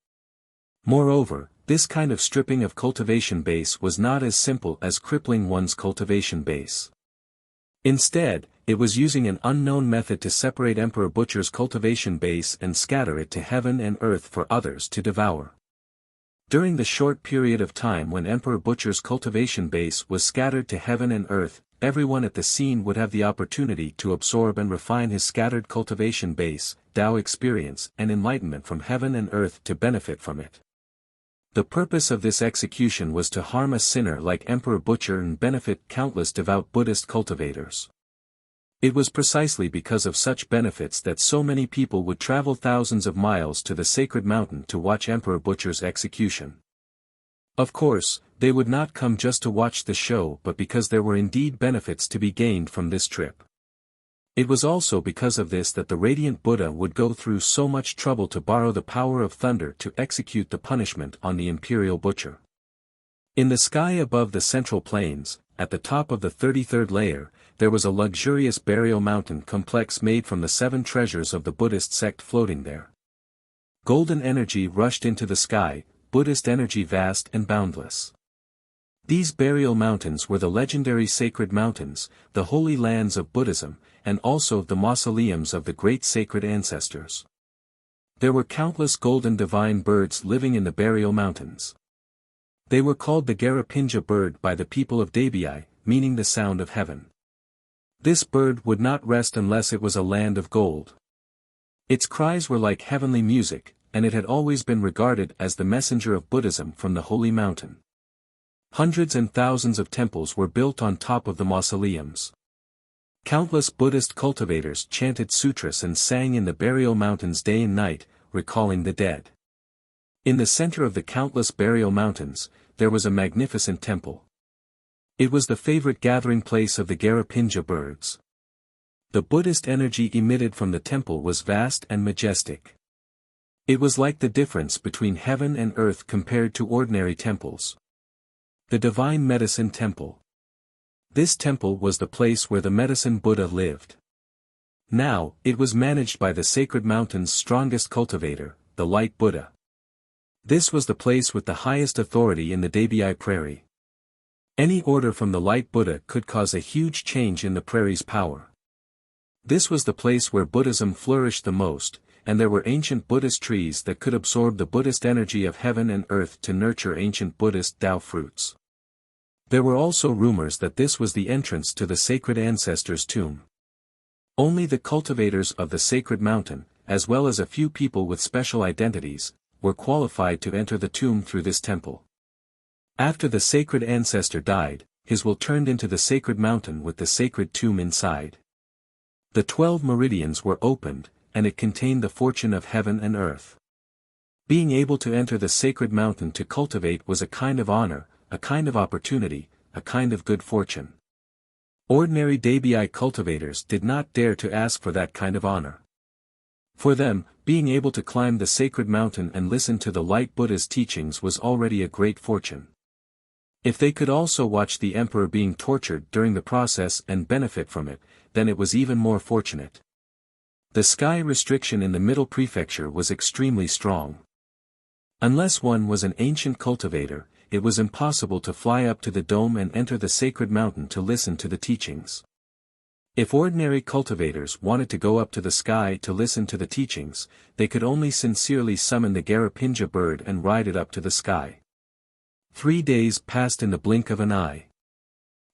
Moreover, this kind of stripping of cultivation base was not as simple as crippling one's cultivation base. Instead, it was using an unknown method to separate Emperor Butcher's cultivation base and scatter it to heaven and earth for others to devour. During the short period of time when Emperor Butcher's cultivation base was scattered to heaven and earth, everyone at the scene would have the opportunity to absorb and refine his scattered cultivation base, Tao experience and enlightenment from heaven and earth to benefit from it. The purpose of this execution was to harm a sinner like Emperor Butcher and benefit countless devout Buddhist cultivators. It was precisely because of such benefits that so many people would travel thousands of miles to the sacred mountain to watch Emperor Butcher's execution. Of course, they would not come just to watch the show but because there were indeed benefits to be gained from this trip. It was also because of this that the radiant Buddha would go through so much trouble to borrow the power of thunder to execute the punishment on the imperial butcher. In the sky above the central plains, at the top of the 33rd layer, there was a luxurious burial mountain complex made from the 7 treasures of the Buddhist sect floating there. Golden energy rushed into the sky, Buddhist energy vast and boundless. These burial mountains were the legendary sacred mountains, the holy lands of Buddhism, and also the mausoleums of the great sacred ancestors. There were countless golden divine birds living in the burial mountains. They were called the Garapinja bird by the people of Dabai, meaning the sound of heaven. This bird would not rest unless it was a land of gold. Its cries were like heavenly music, and it had always been regarded as the messenger of Buddhism from the holy mountain. Hundreds and thousands of temples were built on top of the mausoleums. Countless Buddhist cultivators chanted sutras and sang in the burial mountains day and night, recalling the dead. In the center of the countless burial mountains, there was a magnificent temple. It was the favorite gathering place of the Garapinja birds. The Buddhist energy emitted from the temple was vast and majestic. It was like the difference between heaven and earth compared to ordinary temples. The Divine Medicine Temple. This temple was the place where the Medicine Buddha lived. Now, it was managed by the sacred mountain's strongest cultivator, the Light Buddha. This was the place with the highest authority in the Dabai prairie. Any order from the Light Buddha could cause a huge change in the prairie's power. This was the place where Buddhism flourished the most, and there were ancient Buddhist trees that could absorb the Buddhist energy of heaven and earth to nurture ancient Buddhist Tao fruits. There were also rumors that this was the entrance to the sacred ancestors' tomb. Only the cultivators of the sacred mountain, as well as a few people with special identities, were qualified to enter the tomb through this temple. After the sacred ancestor died, his will turned into the sacred mountain with the sacred tomb inside. The 12 meridians were opened, and it contained the fortune of heaven and earth. Being able to enter the sacred mountain to cultivate was a kind of honor, a kind of opportunity, a kind of good fortune. Ordinary Dabai cultivators did not dare to ask for that kind of honor. For them, being able to climb the sacred mountain and listen to the Light Buddha's teachings was already a great fortune. If they could also watch the emperor being tortured during the process and benefit from it, then it was even more fortunate. The sky restriction in the middle prefecture was extremely strong. Unless one was an ancient cultivator, it was impossible to fly up to the dome and enter the sacred mountain to listen to the teachings. If ordinary cultivators wanted to go up to the sky to listen to the teachings, they could only sincerely summon the Garapinja bird and ride it up to the sky. 3 days passed in the blink of an eye.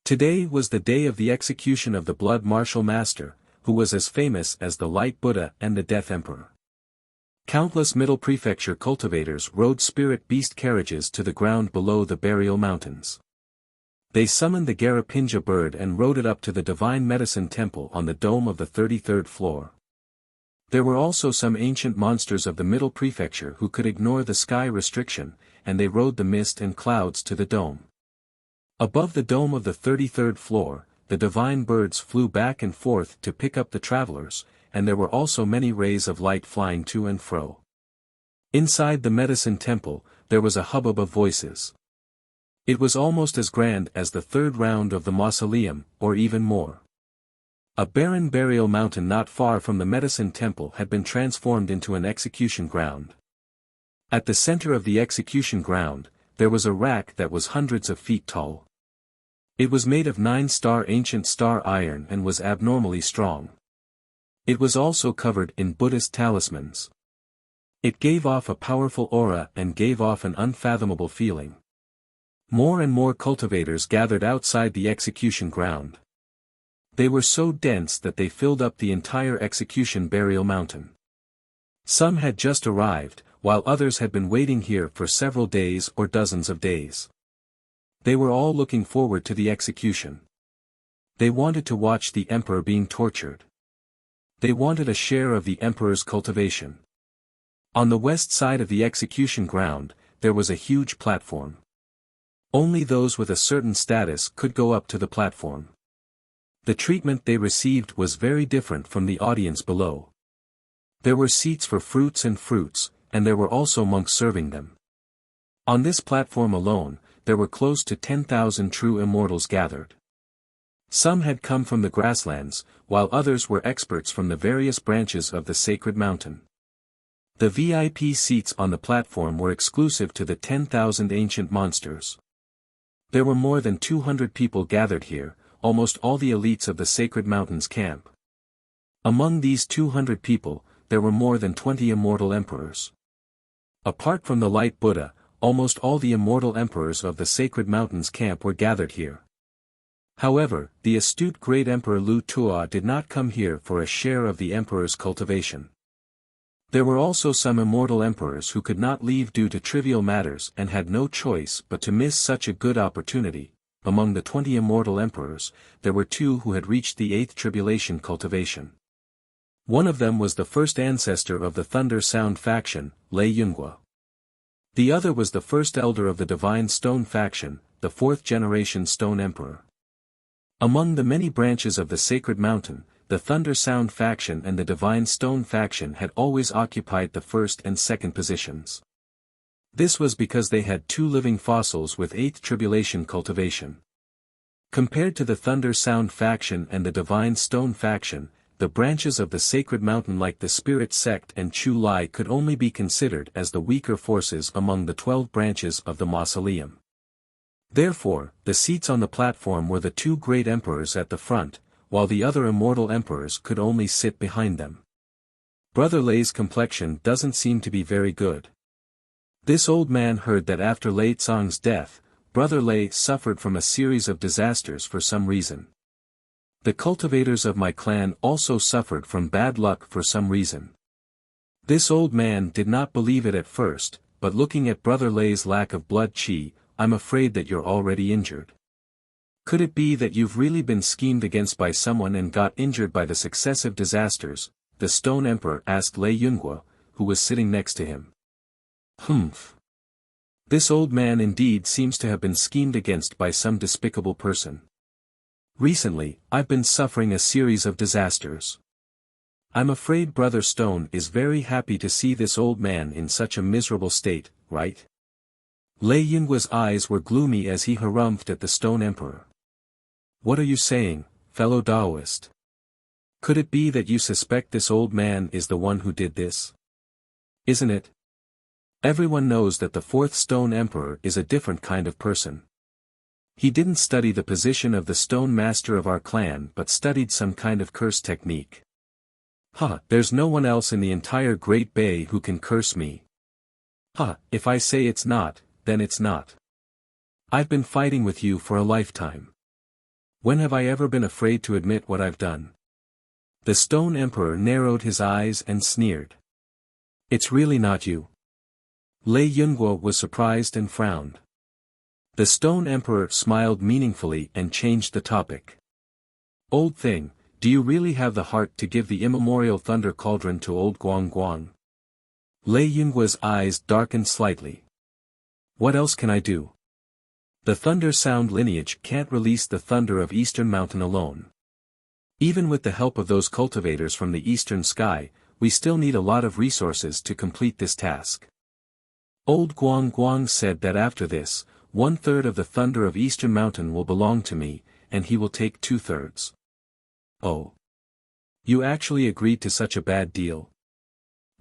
Today was the day of the execution of the Blood Martial Master, who was as famous as the Light Buddha and the Death Emperor. Countless Middle Prefecture cultivators rode spirit beast carriages to the ground below the burial mountains. They summoned the Garapinja bird and rode it up to the Divine Medicine Temple on the dome of the 33rd floor. There were also some ancient monsters of the Middle Prefecture who could ignore the sky restriction, and they rode the mist and clouds to the dome. Above the dome of the 33rd floor, the divine birds flew back and forth to pick up the travelers, and there were also many rays of light flying to and fro. Inside the medicine temple, there was a hubbub of voices. It was almost as grand as the third round of the mausoleum, or even more. A barren burial mountain not far from the medicine temple had been transformed into an execution ground. At the center of the execution ground, there was a rack that was hundreds of feet tall. It was made of 9-star ancient star iron and was abnormally strong. It was also covered in Buddhist talismans. It gave off a powerful aura and gave off an unfathomable feeling. More and more cultivators gathered outside the execution ground. They were so dense that they filled up the entire execution burial mountain. Some had just arrived, while others had been waiting here for several days or dozens of days. They were all looking forward to the execution. They wanted to watch the emperor being tortured. They wanted a share of the emperor's cultivation. On the west side of the execution ground, there was a huge platform. Only those with a certain status could go up to the platform. The treatment they received was very different from the audience below. There were seats for fruits, and there were also monks serving them. On this platform alone, there were close to 10,000 true immortals gathered. Some had come from the grasslands, while others were experts from the various branches of the sacred mountain. The VIP seats on the platform were exclusive to the 10,000 ancient monsters. There were more than 200 people gathered here, almost all the elites of the Sacred Mountains camp. Among these 200 people, there were more than 20 immortal emperors. Apart from the Light Buddha, almost all the immortal emperors of the Sacred Mountains camp were gathered here. However, the astute great emperor Lu Tuo did not come here for a share of the emperor's cultivation. There were also some immortal emperors who could not leave due to trivial matters and had no choice but to miss such a good opportunity. Among the 20 immortal emperors, there were 2 who had reached the 8th tribulation cultivation. One of them was the first ancestor of the Thunder Sound faction, Lei Yunhua. The other was the first elder of the Divine Stone faction, the 4th generation Stone Emperor. Among the many branches of the Sacred Mountain, the Thunder Sound faction and the Divine Stone faction had always occupied the 1st and 2nd positions. This was because they had 2 living fossils with 8th tribulation cultivation. Compared to the Thunder Sound faction and the Divine Stone faction, the branches of the Sacred Mountain like the Spirit Sect and Chu Lai could only be considered as the weaker forces among the 12 branches of the Mausoleum. Therefore, the seats on the platform were the 2 great emperors at the front, while the other immortal emperors could only sit behind them. Brother Lei's complexion doesn't seem to be very good. This old man heard that after Lei Tsang's death, Brother Lei suffered from a series of disasters for some reason. The cultivators of my clan also suffered from bad luck for some reason. This old man did not believe it at first, but looking at Brother Lei's lack of blood qi, I'm afraid that you're already injured. Could it be that you've really been schemed against by someone and got injured by the successive disasters? The Stone Emperor asked Lei Yunhua, who was sitting next to him. Humph. This old man indeed seems to have been schemed against by some despicable person. Recently, I've been suffering a series of disasters. I'm afraid Brother Stone is very happy to see this old man in such a miserable state, right? Lei Yunhua's eyes were gloomy as he harumphed at the Stone Emperor. What are you saying, fellow Taoist? Could it be that you suspect this old man is the one who did this? Isn't it? Everyone knows that the 4th Stone Emperor is a different kind of person. He didn't study the position of the Stone Master of our clan but studied some kind of curse technique. There's no one else in the entire Great Bay who can curse me. If I say it's not, then it's not. I've been fighting with you for a lifetime. When have I ever been afraid to admit what I've done? The Stone Emperor narrowed his eyes and sneered. It's really not you. Lei Yunguo was surprised and frowned. The Stone Emperor smiled meaningfully and changed the topic. Old thing, do you really have the heart to give the immemorial Thunder Cauldron to old Guang Guang? Lei Yunguo's eyes darkened slightly. What else can I do? The Thunder Sound lineage can't release the thunder of Eastern Mountain alone. Even with the help of those cultivators from the Eastern Sky, we still need a lot of resources to complete this task. Old Guang Guang said that after this, 1/3 of the thunder of Eastern Mountain will belong to me, and he will take 2/3. Oh. You actually agreed to such a bad deal?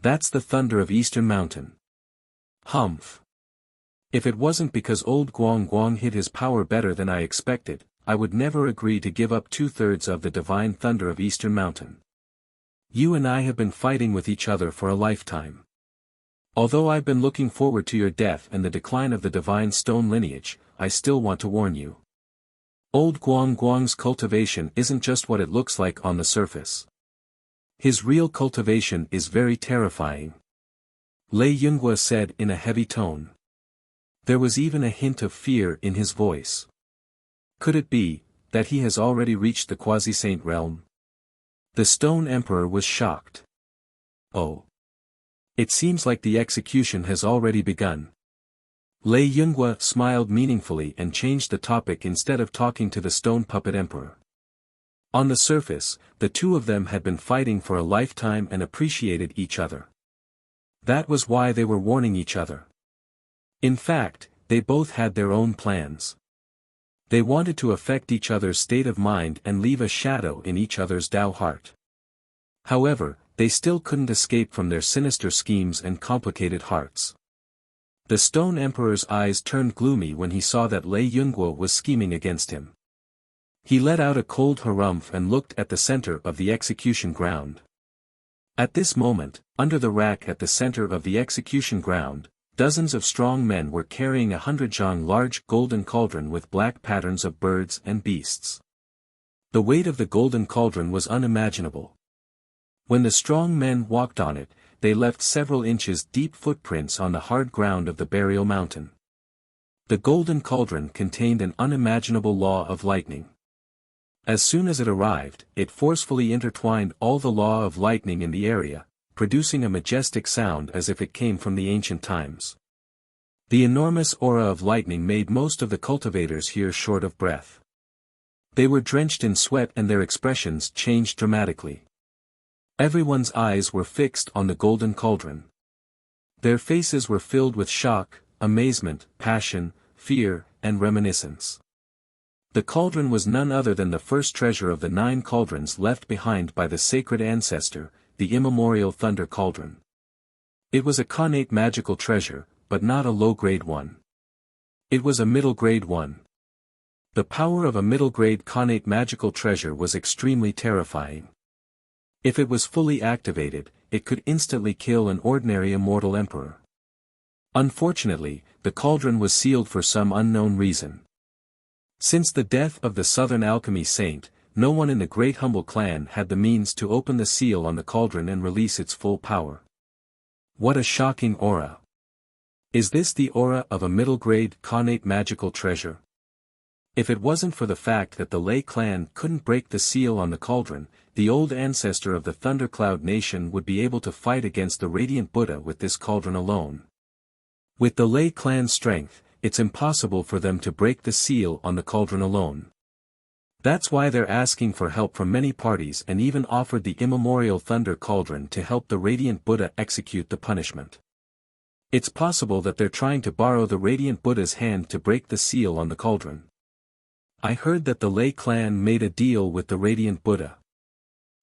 That's the thunder of Eastern Mountain. Humph. If it wasn't because old Guang Guang hid his power better than I expected, I would never agree to give up 2/3 of the divine thunder of Eastern Mountain. You and I have been fighting with each other for a lifetime. Although I've been looking forward to your death and the decline of the divine stone lineage, I still want to warn you. Old Guang Guang's cultivation isn't just what it looks like on the surface. His real cultivation is very terrifying. Lei Yunguo said in a heavy tone. There was even a hint of fear in his voice. Could it be that he has already reached the quasi-saint realm? The Stone Emperor was shocked. Oh. It seems like the execution has already begun. Lei Yunguo smiled meaningfully and changed the topic instead of talking to the Stone Puppet Emperor. On the surface, the two of them had been fighting for a lifetime and appreciated each other. That was why they were warning each other. In fact, they both had their own plans. They wanted to affect each other's state of mind and leave a shadow in each other's Tao heart. However, they still couldn't escape from their sinister schemes and complicated hearts. The Stone Emperor's eyes turned gloomy when he saw that Lei Yunguo was scheming against him. He let out a cold harumph and looked at the center of the execution ground. At this moment, under the rack at the center of the execution ground, dozens of strong men were carrying 100 zhang large golden cauldron with black patterns of birds and beasts. The weight of the golden cauldron was unimaginable. When the strong men walked on it, they left several inches deep footprints on the hard ground of the burial mountain. The golden cauldron contained an unimaginable law of lightning. As soon as it arrived, it forcefully intertwined all the law of lightning in the area, producing a majestic sound as if it came from the ancient times. The enormous aura of lightning made most of the cultivators here short of breath. They were drenched in sweat and their expressions changed dramatically. Everyone's eyes were fixed on the golden cauldron. Their faces were filled with shock, amazement, passion, fear, and reminiscence. The cauldron was none other than the first treasure of the 9 cauldrons left behind by the sacred ancestor, the immemorial Thunder Cauldron. It was a connate magical treasure, but not a low-grade one. It was a middle-grade one. The power of a middle-grade connate magical treasure was extremely terrifying. If it was fully activated, it could instantly kill an ordinary immortal emperor. Unfortunately, the cauldron was sealed for some unknown reason. Since the death of the Southern Alchemy Saint, no one in the Great Humble clan had the means to open the seal on the cauldron and release its full power. What a shocking aura! Is this the aura of a middle-grade connate magical treasure? If it wasn't for the fact that the Lei clan couldn't break the seal on the cauldron, the old ancestor of the Thundercloud Nation would be able to fight against the Radiant Buddha with this cauldron alone. With the Lei clan's strength, it's impossible for them to break the seal on the cauldron alone. That's why they're asking for help from many parties and even offered the immemorial Thunder Cauldron to help the Radiant Buddha execute the punishment. It's possible that they're trying to borrow the Radiant Buddha's hand to break the seal on the cauldron. I heard that the Lei clan made a deal with the Radiant Buddha.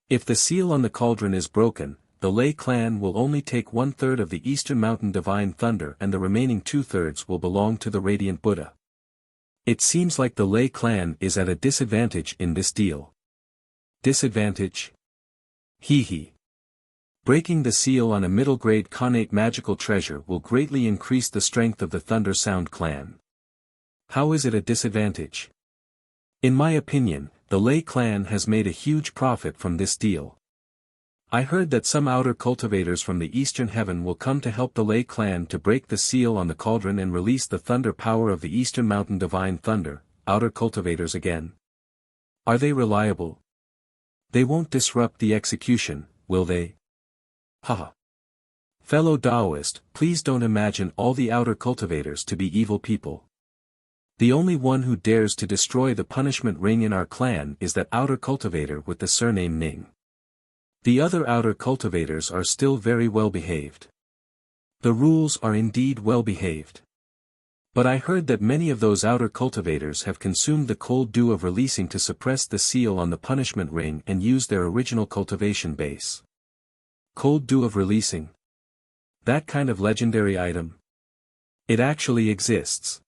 If the seal on the cauldron is broken, the Lei clan will only take 1/3 of the Eastern Mountain Divine Thunder and the remaining 2/3 will belong to the Radiant Buddha. It seems like the Lei clan is at a disadvantage in this deal. Disadvantage? Hee. Breaking the seal on a middle-grade connate magical treasure will greatly increase the strength of the Thunder Sound clan. How is it a disadvantage? In my opinion, the Lei clan has made a huge profit from this deal. I heard that some outer cultivators from the eastern heaven will come to help the Lei clan to break the seal on the cauldron and release the thunder power of the eastern mountain divine thunder. Outer cultivators again. Are they reliable? They won't disrupt the execution, will they? Haha. Fellow Taoist, please don't imagine all the outer cultivators to be evil people. The only one who dares to destroy the punishment ring in our clan is that outer cultivator with the surname Ning. The other outer cultivators are still very well behaved. The rules are indeed well behaved. But I heard that many of those outer cultivators have consumed the cold dew of releasing to suppress the seal on the punishment ring and use their original cultivation base. Cold dew of releasing. That kind of legendary item. It actually exists.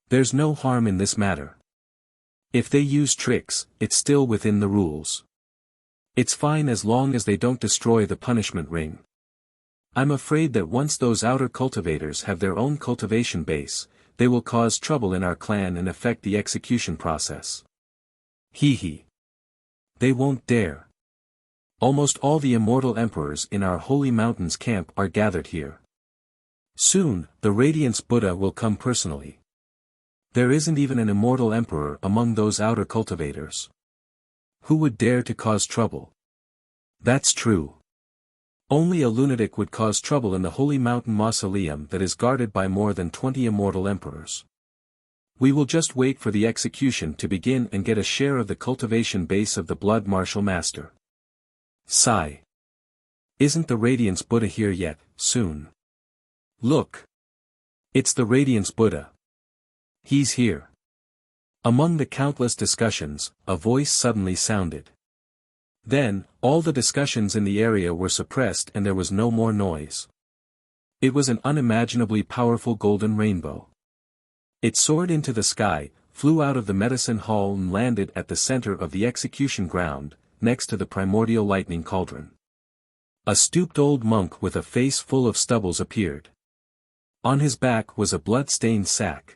There's no harm in this matter. If they use tricks, it's still within the rules. It's fine as long as they don't destroy the punishment ring. I'm afraid that once those outer cultivators have their own cultivation base, they will cause trouble in our clan and affect the execution process. Hee hee. They won't dare. Almost all the immortal emperors in our Holy Mountains camp are gathered here. Soon, the Radiance Buddha will come personally. There isn't even an immortal emperor among those outer cultivators. Who would dare to cause trouble? That's true. Only a lunatic would cause trouble in the Holy Mountain Mausoleum that is guarded by more than 20 immortal emperors. We will just wait for the execution to begin and get a share of the cultivation base of the Blood Martial Master. Sigh. Isn't the Radiance Buddha here yet? Soon. Look. It's the Radiance Buddha. He's here. Among the countless discussions, a voice suddenly sounded. Then, all the discussions in the area were suppressed and there was no more noise. It was an unimaginably powerful golden rainbow. It soared into the sky, flew out of the medicine hall and landed at the center of the execution ground, next to the primordial lightning cauldron. A stooped old monk with a face full of stubbles appeared. On his back was a blood-stained sack.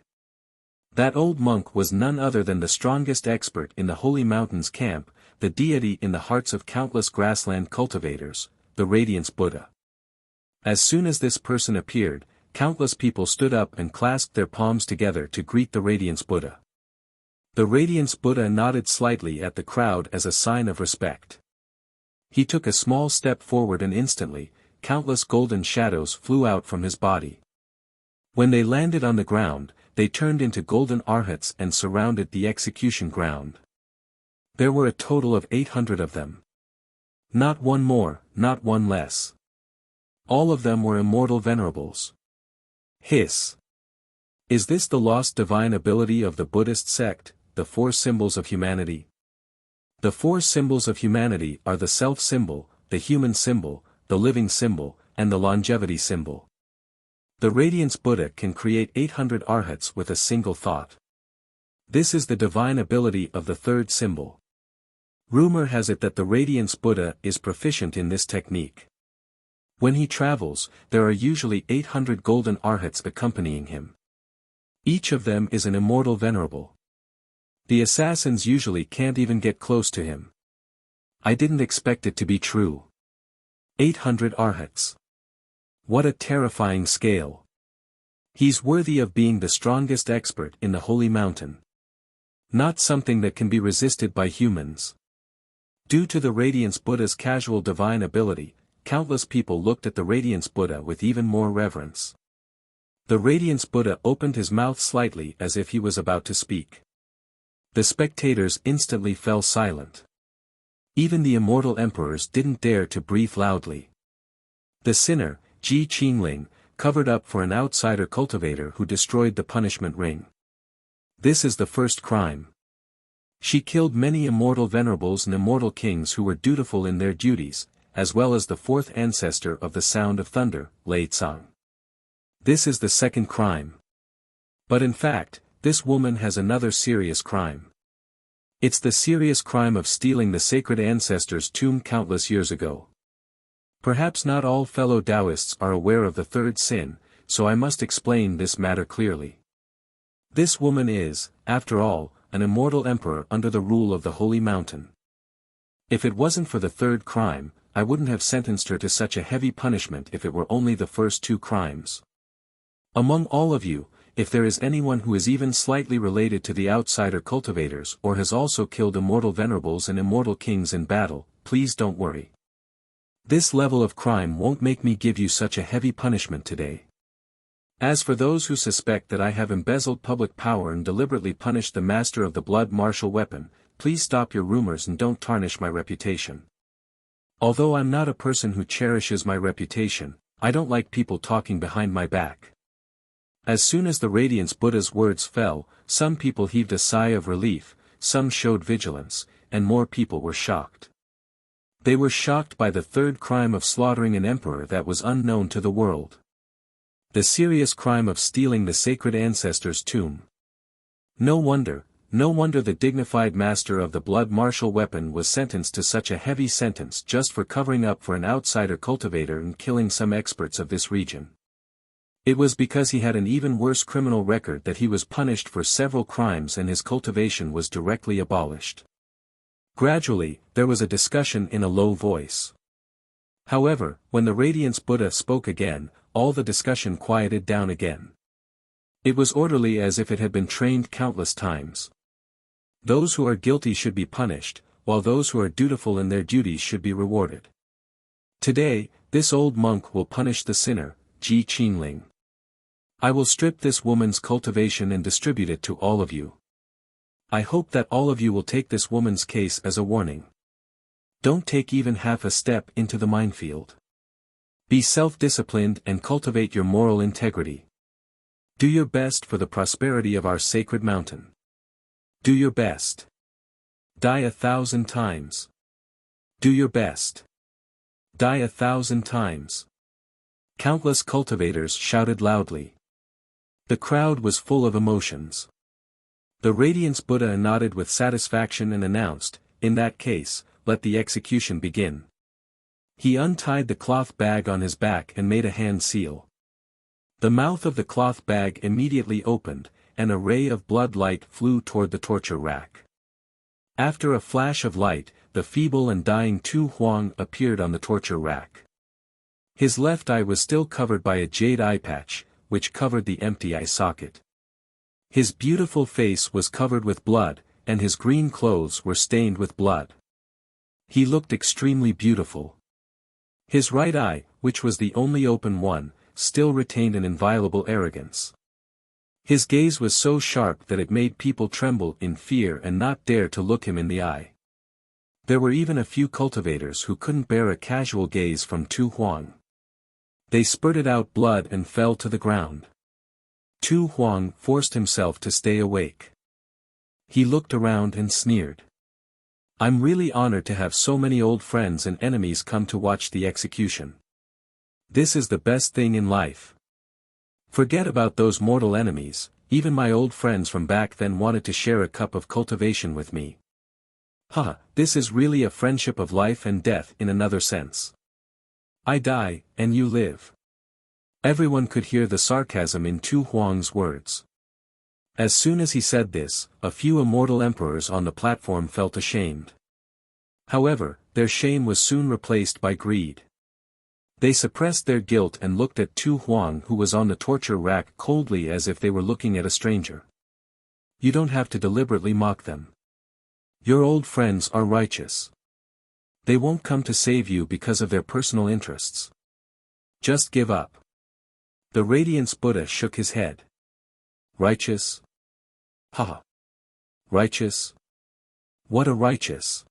That old monk was none other than the strongest expert in the Holy Mountains camp, the deity in the hearts of countless grassland cultivators, the Radiance Buddha. As soon as this person appeared, countless people stood up and clasped their palms together to greet the Radiance Buddha. The Radiance Buddha nodded slightly at the crowd as a sign of respect. He took a small step forward and instantly, countless golden shadows flew out from his body. When they landed on the ground, they turned into golden arhats and surrounded the execution ground. There were a total of 800 of them. Not one more, not one less. All of them were immortal venerables. Hiss. Is this the lost divine ability of the Buddhist sect, the four symbols of humanity? The four symbols of humanity are the self symbol, the human symbol, the living symbol, and the longevity symbol. The Radiance Buddha can create 800 arhats with a single thought. This is the divine ability of the third symbol. Rumor has it that the Radiance Buddha is proficient in this technique. When he travels, there are usually 800 golden arhats accompanying him. Each of them is an immortal venerable. The assassins usually can't even get close to him. I didn't expect it to be true. 800 arhats. What a terrifying scale. He's worthy of being the strongest expert in the Holy Mountain. Not something that can be resisted by humans. Due to the Radiance Buddha's casual divine ability, countless people looked at the Radiance Buddha with even more reverence. The Radiance Buddha opened his mouth slightly as if he was about to speak. The spectators instantly fell silent. Even the immortal emperors didn't dare to breathe loudly. The sinner, Ji Qingling, covered up for an outsider cultivator who destroyed the punishment ring. This is the first crime. She killed many immortal venerables and immortal kings who were dutiful in their duties, as well as the fourth ancestor of the sound of thunder, Lei Tsang. This is the second crime. But in fact, this woman has another serious crime. It's the serious crime of stealing the sacred ancestor's tomb countless years ago. Perhaps not all fellow Taoists are aware of the third sin, so I must explain this matter clearly. This woman is, after all, an immortal emperor under the rule of the Holy Mountain. If it wasn't for the third crime, I wouldn't have sentenced her to such a heavy punishment if it were only the first two crimes. Among all of you, if there is anyone who is even slightly related to the outsider cultivators or has also killed immortal venerables and immortal kings in battle, please don't worry. This level of crime won't make me give you such a heavy punishment today. As for those who suspect that I have embezzled public power and deliberately punished the master of the blood martial weapon, please stop your rumors and don't tarnish my reputation. Although I'm not a person who cherishes my reputation, I don't like people talking behind my back. As soon as the Radiance Buddha's words fell, some people heaved a sigh of relief, some showed vigilance, and more people were shocked. They were shocked by the third crime of slaughtering an emperor that was unknown to the world. The serious crime of stealing the sacred ancestor's tomb. No wonder the dignified master of the blood martial weapon was sentenced to such a heavy sentence just for covering up for an outsider cultivator and killing some experts of this region. It was because he had an even worse criminal record that he was punished for several crimes and his cultivation was directly abolished. Gradually, there was a discussion in a low voice. However, when the Radiance Buddha spoke again, all the discussion quieted down again. It was orderly as if it had been trained countless times. Those who are guilty should be punished, while those who are dutiful in their duties should be rewarded. Today, this old monk will punish the sinner, Ji Qingling. I will strip this woman's cultivation and distribute it to all of you. I hope that all of you will take this woman's case as a warning. Don't take even half a step into the minefield. Be self-disciplined and cultivate your moral integrity. Do your best for the prosperity of our sacred mountain. Do your best. Die 1,000 times. Do your best. Die 1,000 times. Countless cultivators shouted loudly. The crowd was full of emotions. The Radiance Buddha nodded with satisfaction and announced, "In that case, let the execution begin." He untied the cloth bag on his back and made a hand seal. The mouth of the cloth bag immediately opened, and a ray of blood light flew toward the torture rack. After a flash of light, the feeble and dying Tu Huang appeared on the torture rack. His left eye was still covered by a jade eye patch, which covered the empty eye socket. His beautiful face was covered with blood, and his green clothes were stained with blood. He looked extremely beautiful. His right eye, which was the only open one, still retained an inviolable arrogance. His gaze was so sharp that it made people tremble in fear and not dare to look him in the eye. There were even a few cultivators who couldn't bear a casual gaze from Tu Huang. They spurted out blood and fell to the ground. Tu Huang forced himself to stay awake. He looked around and sneered. "I'm really honored to have so many old friends and enemies come to watch the execution. This is the best thing in life. Forget about those mortal enemies, even my old friends from back then wanted to share a cup of cultivation with me. This is really a friendship of life and death in another sense. I die, and you live." Everyone could hear the sarcasm in Tu Huang's words. As soon as he said this, a few immortal emperors on the platform felt ashamed. However, their shame was soon replaced by greed. They suppressed their guilt and looked at Tu Huang, who was on the torture rack, coldly as if they were looking at a stranger. You don't have to deliberately mock them. Your old friends are righteous. They won't come to save you because of their personal interests. Just give up. The Radiance Buddha shook his head. Righteous? Righteous? What a righteous!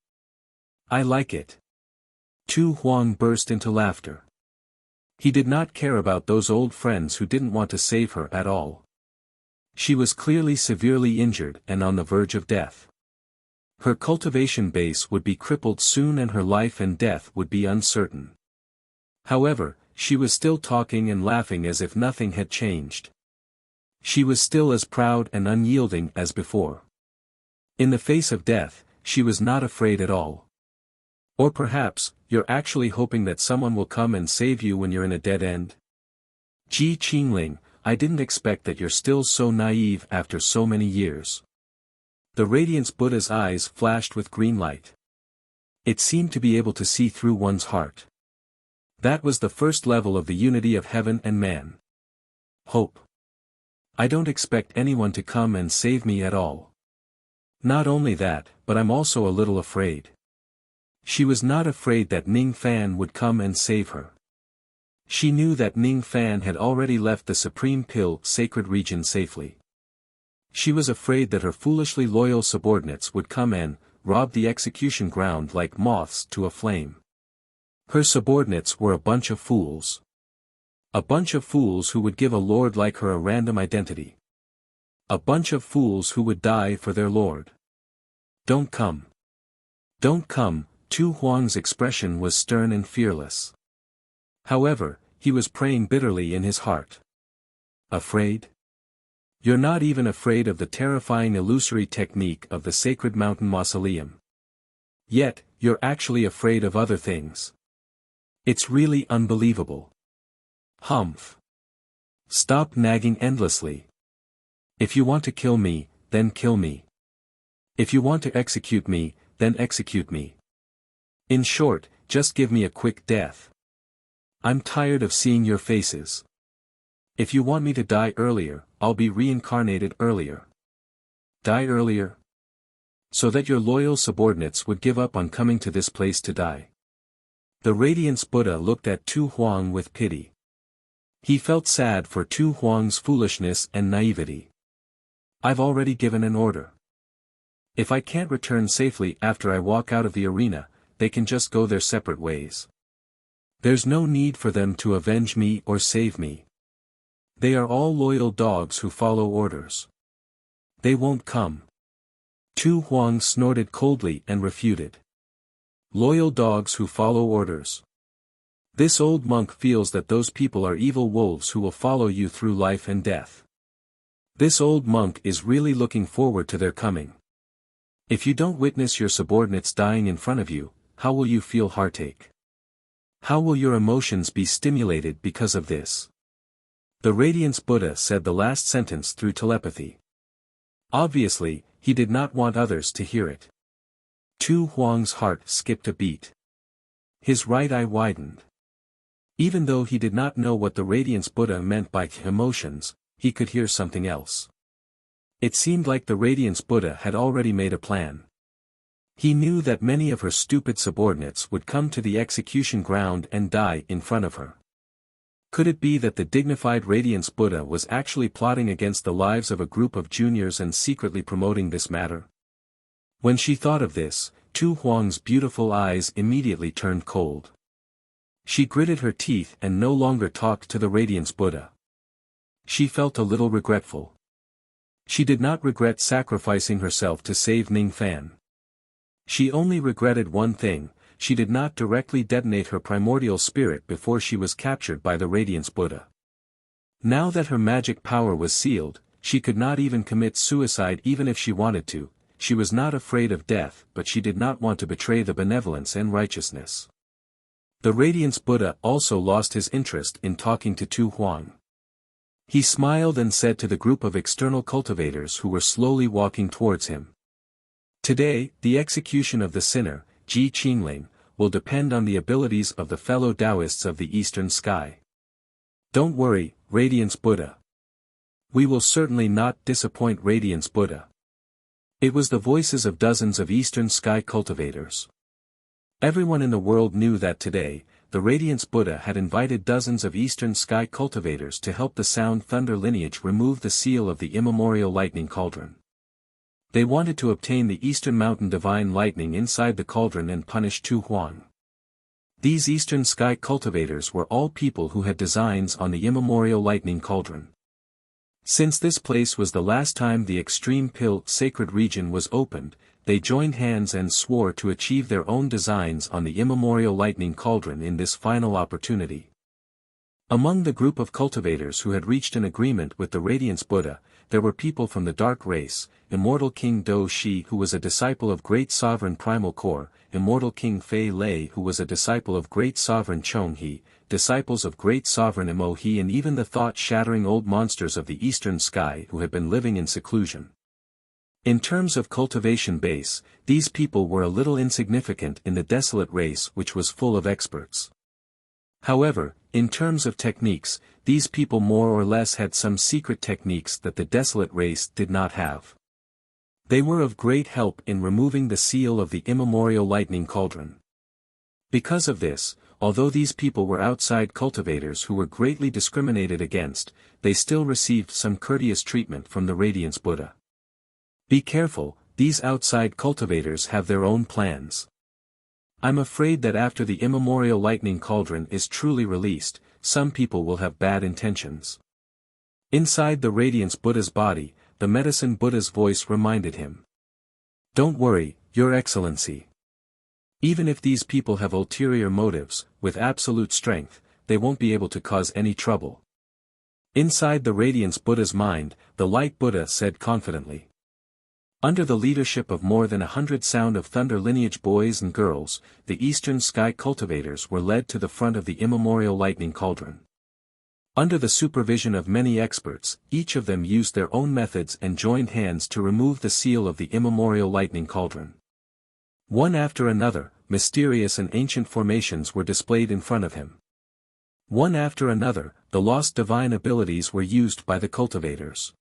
I like it. Tu Huang burst into laughter. He did not care about those old friends who didn't want to save her at all. She was clearly severely injured and on the verge of death. Her cultivation base would be crippled soon and her life and death would be uncertain. However, she was still talking and laughing as if nothing had changed. She was still as proud and unyielding as before. In the face of death, she was not afraid at all. Or perhaps, you're actually hoping that someone will come and save you when you're in a dead end? Ji Qingling, I didn't expect that you're still so naive after so many years. The Radiance Buddha's eyes flashed with green light. It seemed to be able to see through one's heart. That was the first level of the unity of heaven and man. Hope. I don't expect anyone to come and save me at all. Not only that, but I'm also a little afraid. She was not afraid that Ning Fan would come and save her. She knew that Ning Fan had already left the Supreme Pill sacred region safely. She was afraid that her foolishly loyal subordinates would come and rob the execution ground like moths to a flame. Her subordinates were a bunch of fools. A bunch of fools who would give a lord like her a random identity. A bunch of fools who would die for their lord. Don't come. Don't come. Tu Huang's expression was stern and fearless. However, he was praying bitterly in his heart. Afraid? You're not even afraid of the terrifying illusory technique of the sacred mountain mausoleum. Yet, you're actually afraid of other things. It's really unbelievable. Humph. Stop nagging endlessly. If you want to kill me, then kill me. If you want to execute me, then execute me. In short, just give me a quick death. I'm tired of seeing your faces. If you want me to die earlier, I'll be reincarnated earlier. Die earlier? So that your loyal subordinates would give up on coming to this place to die. The Radiance Buddha looked at Tu Huang with pity. He felt sad for Tu Huang's foolishness and naivety. I've already given an order. If I can't return safely after I walk out of the arena, they can just go their separate ways. There's no need for them to avenge me or save me. They are all loyal dogs who follow orders. They won't come. Tu Huang snorted coldly and refuted. Loyal dogs who follow orders. This old monk feels that those people are evil wolves who will follow you through life and death. This old monk is really looking forward to their coming. If you don't witness your subordinates dying in front of you, how will you feel heartache? How will your emotions be stimulated because of this? The Radiance Buddha said the last sentence through telepathy. Obviously, he did not want others to hear it. Tu Huang's heart skipped a beat. His right eye widened. Even though he did not know what the Radiance Buddha meant by emotions, he could hear something else. It seemed like the Radiance Buddha had already made a plan. He knew that many of her stupid subordinates would come to the execution ground and die in front of her. Could it be that the dignified Radiance Buddha was actually plotting against the lives of a group of juniors and secretly promoting this matter? When she thought of this, Tu Huang's beautiful eyes immediately turned cold. She gritted her teeth and no longer talked to the Radiance Buddha. She felt a little regretful. She did not regret sacrificing herself to save Ning Fan. She only regretted one thing: she did not directly detonate her primordial spirit before she was captured by the Radiance Buddha. Now that her magic power was sealed, she could not even commit suicide even if she wanted to. She was not afraid of death, but she did not want to betray the benevolence and righteousness. The Radiance Buddha also lost his interest in talking to Tu Huang. He smiled and said to the group of external cultivators who were slowly walking towards him. Today, the execution of the sinner, Ji Qingling, will depend on the abilities of the fellow Taoists of the Eastern Sky. Don't worry, Radiance Buddha. We will certainly not disappoint Radiance Buddha. It was the voices of dozens of Eastern Sky cultivators. Everyone in the world knew that today, the Radiance Buddha had invited dozens of Eastern Sky cultivators to help the Sound Thunder lineage remove the seal of the immemorial lightning cauldron. They wanted to obtain the Eastern Mountain divine lightning inside the cauldron and punish Tu Huang. These Eastern Sky cultivators were all people who had designs on the immemorial lightning cauldron. Since this place was the last time the Extreme Pill sacred region was opened, they joined hands and swore to achieve their own designs on the immemorial lightning cauldron in this final opportunity. Among the group of cultivators who had reached an agreement with the Radiance Buddha, there were people from the Dark Race: Immortal King Do Shi, who was a disciple of Great Sovereign Primal Core; Immortal King Fei Lei, who was a disciple of Great Sovereign Chong He; disciples of Great Sovereign Emo He, and even the thought-shattering old monsters of the Eastern Sky who had been living in seclusion. In terms of cultivation base, these people were a little insignificant in the desolate race which was full of experts. However, in terms of techniques, these people more or less had some secret techniques that the desolate race did not have. They were of great help in removing the seal of the immemorial lightning cauldron. Because of this, although these people were outside cultivators who were greatly discriminated against, they still received some courteous treatment from the Radiance Buddha. Be careful, these outside cultivators have their own plans. I'm afraid that after the immemorial lightning cauldron is truly released, some people will have bad intentions. Inside the Radiance Buddha's body, the Medicine Buddha's voice reminded him. Don't worry, Your Excellency. Even if these people have ulterior motives, with absolute strength, they won't be able to cause any trouble. Inside the Radiance Buddha's mind, the Light Buddha said confidently. Under the leadership of more than 100 Sound of Thunder lineage boys and girls, the Eastern Sky cultivators were led to the front of the immemorial lightning cauldron. Under the supervision of many experts, each of them used their own methods and joined hands to remove the seal of the immemorial lightning cauldron. One after another, mysterious and ancient formations were displayed in front of him. One after another, the lost divine abilities were used by the cultivators.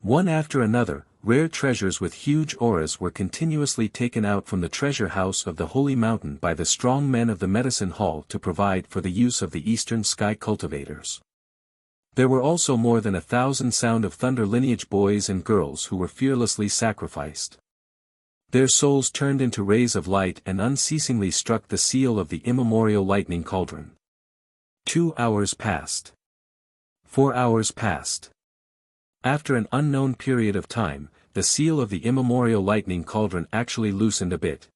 One after another, rare treasures with huge auras were continuously taken out from the treasure house of the Holy Mountain by the strong men of the Medicine Hall to provide for the use of the Eastern Sky cultivators. There were also more than 1,000 Sound of Thunder lineage boys and girls who were fearlessly sacrificed. Their souls turned into rays of light and unceasingly struck the seal of the immemorial lightning cauldron. 2 hours passed. 4 hours passed. After an unknown period of time, the seal of the immemorial lightning cauldron actually loosened a bit.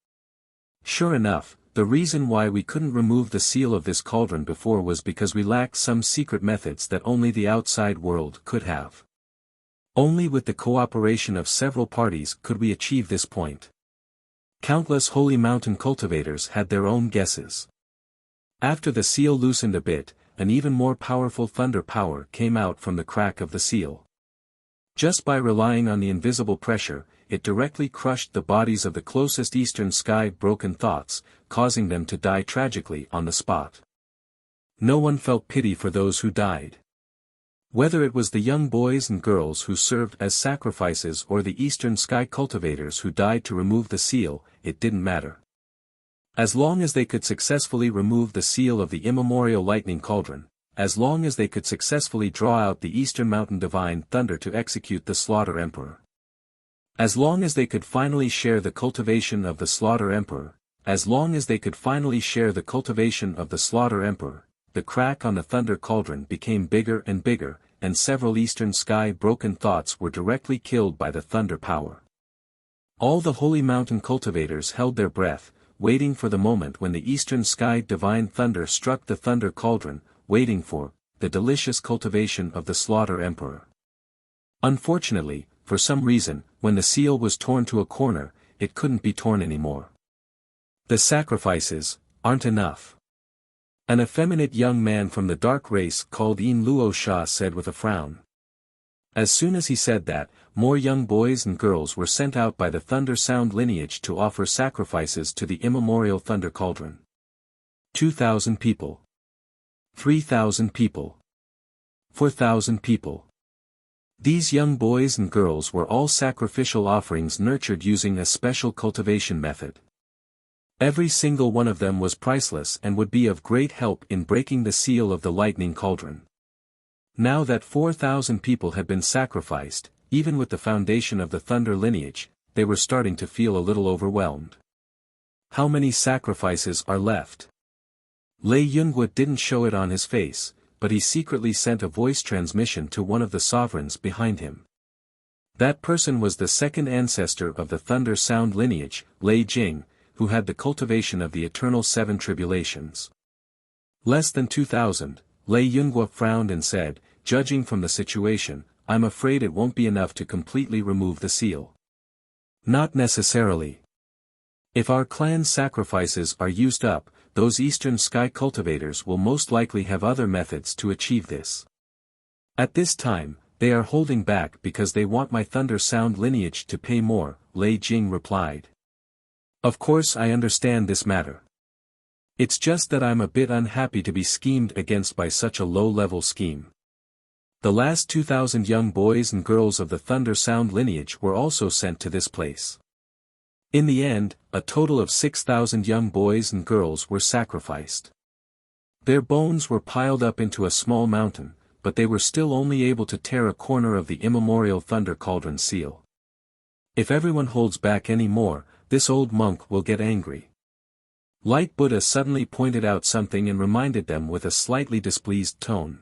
Sure enough, the reason why we couldn't remove the seal of this cauldron before was because we lacked some secret methods that only the outside world could have. Only with the cooperation of several parties could we achieve this point. Countless Holy Mountain cultivators had their own guesses. After the seal loosened a bit, an even more powerful thunder power came out from the crack of the seal. Just by relying on the invisible pressure, it directly crushed the bodies of the closest Eastern Sky broken thoughts, causing them to die tragically on the spot. No one felt pity for those who died. Whether it was the young boys and girls who served as sacrifices or the Eastern Sky cultivators who died to remove the seal, it didn't matter. As long as they could successfully remove the seal of the immemorial lightning cauldron, as long as they could successfully draw out the Eastern Mountain Divine Thunder to execute the Slaughter Emperor. As long as they could finally share the cultivation of the Slaughter Emperor, as long as they could finally share the cultivation of the Slaughter Emperor, the crack on the Thunder Cauldron became bigger and bigger, and several Eastern Sky broken thoughts were directly killed by the thunder power. All the Holy Mountain cultivators held their breath, waiting for the moment when the Eastern Sky Divine Thunder struck the Thunder Cauldron, waiting for the delicious cultivation of the Slaughter Emperor. Unfortunately, for some reason, when the seal was torn to a corner, it couldn't be torn anymore. The sacrifices aren't enough. An effeminate young man from the dark race called Yin Luo Sha said with a frown. As soon as he said that, more young boys and girls were sent out by the Thunder Sound lineage to offer sacrifices to the immemorial Thunder Cauldron. 2,000 people. 3,000 people. 4,000 people. These young boys and girls were all sacrificial offerings nurtured using a special cultivation method. Every single one of them was priceless and would be of great help in breaking the seal of the lightning cauldron. Now that 4,000 people had been sacrificed, even with the foundation of the Thunder lineage, they were starting to feel a little overwhelmed. How many sacrifices are left? Lei Yunhua didn't show it on his face, but he secretly sent a voice transmission to one of the sovereigns behind him. That person was the second ancestor of the Thunder Sound lineage, Lei Jing, who had the cultivation of the eternal 7 tribulations. Less than 2,000, Lei Yunhua frowned and said, judging from the situation, I'm afraid it won't be enough to completely remove the seal. Not necessarily. If our clan's sacrifices are used up, those Eastern Sky cultivators will most likely have other methods to achieve this. At this time, they are holding back because they want my thunder sound lineage to pay more, Lei Jing replied. Of course I understand this matter. It's just that I'm a bit unhappy to be schemed against by such a low-level scheme. The last 2,000 young boys and girls of the thunder sound lineage were also sent to this place. In the end, a total of 6,000 young boys and girls were sacrificed. Their bones were piled up into a small mountain, but they were still only able to tear a corner of the immemorial thunder cauldron seal. If everyone holds back any more, this old monk will get angry. Light Buddha suddenly pointed out something and reminded them with a slightly displeased tone.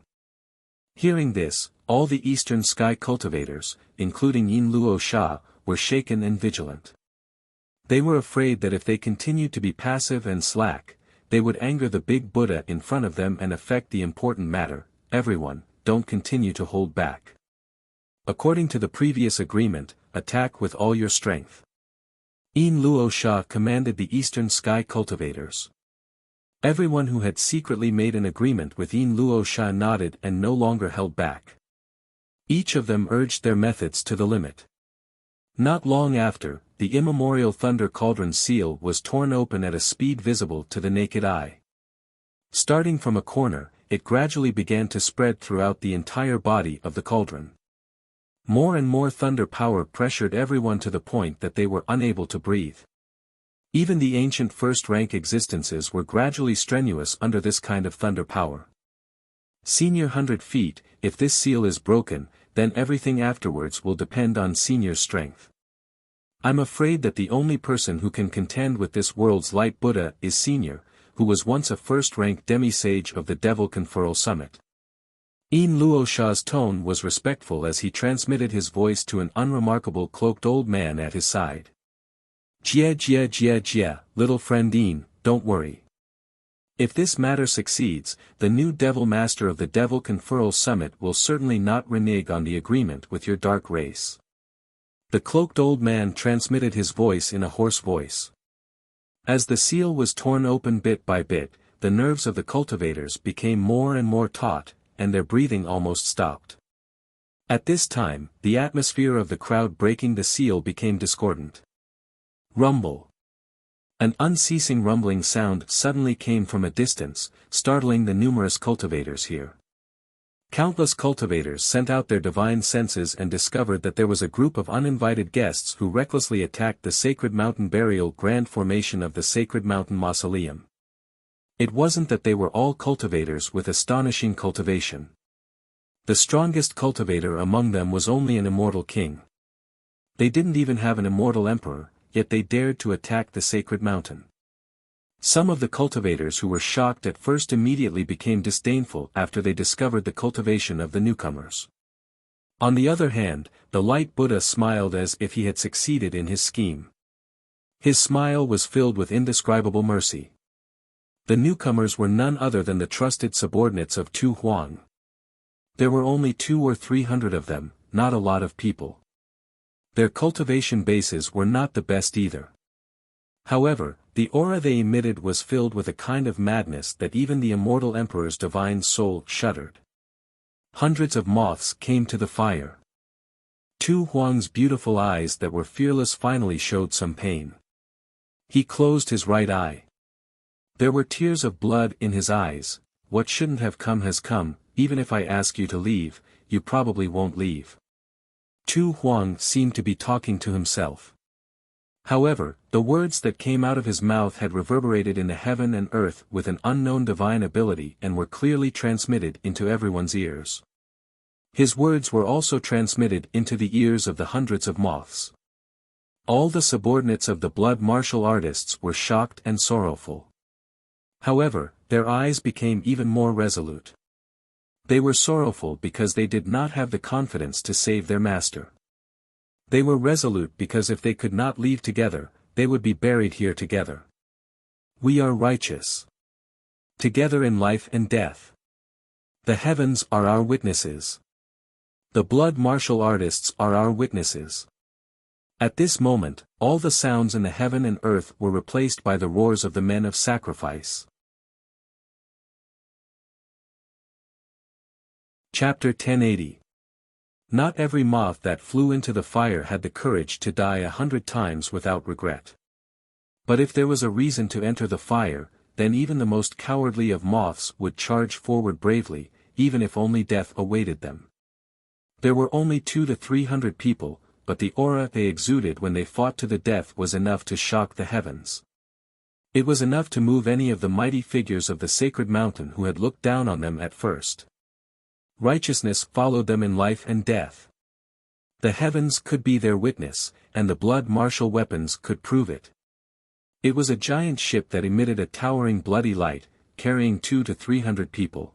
Hearing this, all the eastern sky cultivators, including Yin Luo Sha, were shaken and vigilant. They were afraid that if they continued to be passive and slack, they would anger the big Buddha in front of them and affect the important matter. Everyone, don't continue to hold back. According to the previous agreement, attack with all your strength. Yin Luo Sha commanded the eastern sky cultivators. Everyone who had secretly made an agreement with Yin Luo Sha nodded and no longer held back. Each of them urged their methods to the limit. Not long after, the immemorial thunder cauldron seal was torn open at a speed visible to the naked eye. Starting from a corner, it gradually began to spread throughout the entire body of the cauldron. More and more thunder power pressured everyone to the point that they were unable to breathe. Even the ancient first-rank existences were gradually strenuous under this kind of thunder power. Senior 100 feet, if this seal is broken, then everything afterwards will depend on Senior's strength. I'm afraid that the only person who can contend with this world's light Buddha is Senior, who was once a first-rank demi-sage of the Devil Conferral Summit. Yin Luo Sha's tone was respectful as he transmitted his voice to an unremarkable cloaked old man at his side. Jia, little friend Yin, don't worry. If this matter succeeds, the new Devil Master of the Devil Conferral Summit will certainly not renege on the agreement with your dark race. The cloaked old man transmitted his voice in a hoarse voice. As the seal was torn open bit by bit, the nerves of the cultivators became more and more taut, and their breathing almost stopped. At this time, the atmosphere of the crowd breaking the seal became discordant. Rumble. An unceasing rumbling sound suddenly came from a distance, startling the numerous cultivators here. Countless cultivators sent out their divine senses and discovered that there was a group of uninvited guests who recklessly attacked the sacred mountain burial grand formation of the sacred mountain mausoleum. It wasn't that they were all cultivators with astonishing cultivation. The strongest cultivator among them was only an immortal king. They didn't even have an immortal emperor, yet they dared to attack the sacred mountain. Some of the cultivators who were shocked at first immediately became disdainful after they discovered the cultivation of the newcomers. On the other hand, the light Buddha smiled as if he had succeeded in his scheme. His smile was filled with indescribable mercy. The newcomers were none other than the trusted subordinates of Tu Huang. There were only 200 or 300 of them, not a lot of people. Their cultivation bases were not the best either. However, the aura they emitted was filled with a kind of madness that even the immortal emperor's divine soul shuddered. Hundreds of moths came to the fire. Tu Huang's beautiful eyes that were fearless finally showed some pain. He closed his right eye. There were tears of blood in his eyes. What shouldn't have come has come. Even if I ask you to leave, you probably won't leave. Tu Huang seemed to be talking to himself. However, the words that came out of his mouth had reverberated in the heaven and earth with an unknown divine ability and were clearly transmitted into everyone's ears. His words were also transmitted into the ears of the hundreds of moths. All the subordinates of the blood martial artists were shocked and sorrowful. However, their eyes became even more resolute. They were sorrowful because they did not have the confidence to save their master. They were resolute because if they could not leave together, they would be buried here together. We are righteous. Together in life and death. The heavens are our witnesses. The blood martial artists are our witnesses. At this moment, all the sounds in the heaven and earth were replaced by the roars of the men of sacrifice. Chapter 1080. Not every moth that flew into the fire had the courage to die 100 times without regret. But if there was a reason to enter the fire, then even the most cowardly of moths would charge forward bravely, even if only death awaited them. There were only 200 to 300 people, but the aura they exuded when they fought to the death was enough to shock the heavens. It was enough to move any of the mighty figures of the sacred mountain who had looked down on them at first. Righteousness followed them in life and death. The heavens could be their witness, and the blood-martial weapons could prove it. It was a giant ship that emitted a towering bloody light, carrying 200 to 300 people.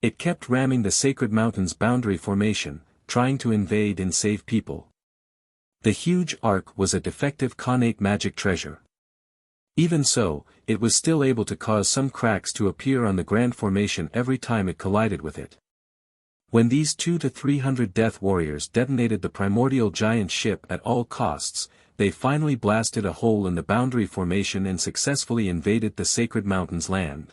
It kept ramming the sacred mountain's boundary formation, trying to invade and save people. The huge ark was a defective connate magic treasure. Even so, it was still able to cause some cracks to appear on the grand formation every time it collided with it. When these 200 to 300 death warriors detonated the primordial giant ship at all costs, they finally blasted a hole in the boundary formation and successfully invaded the sacred mountain's land.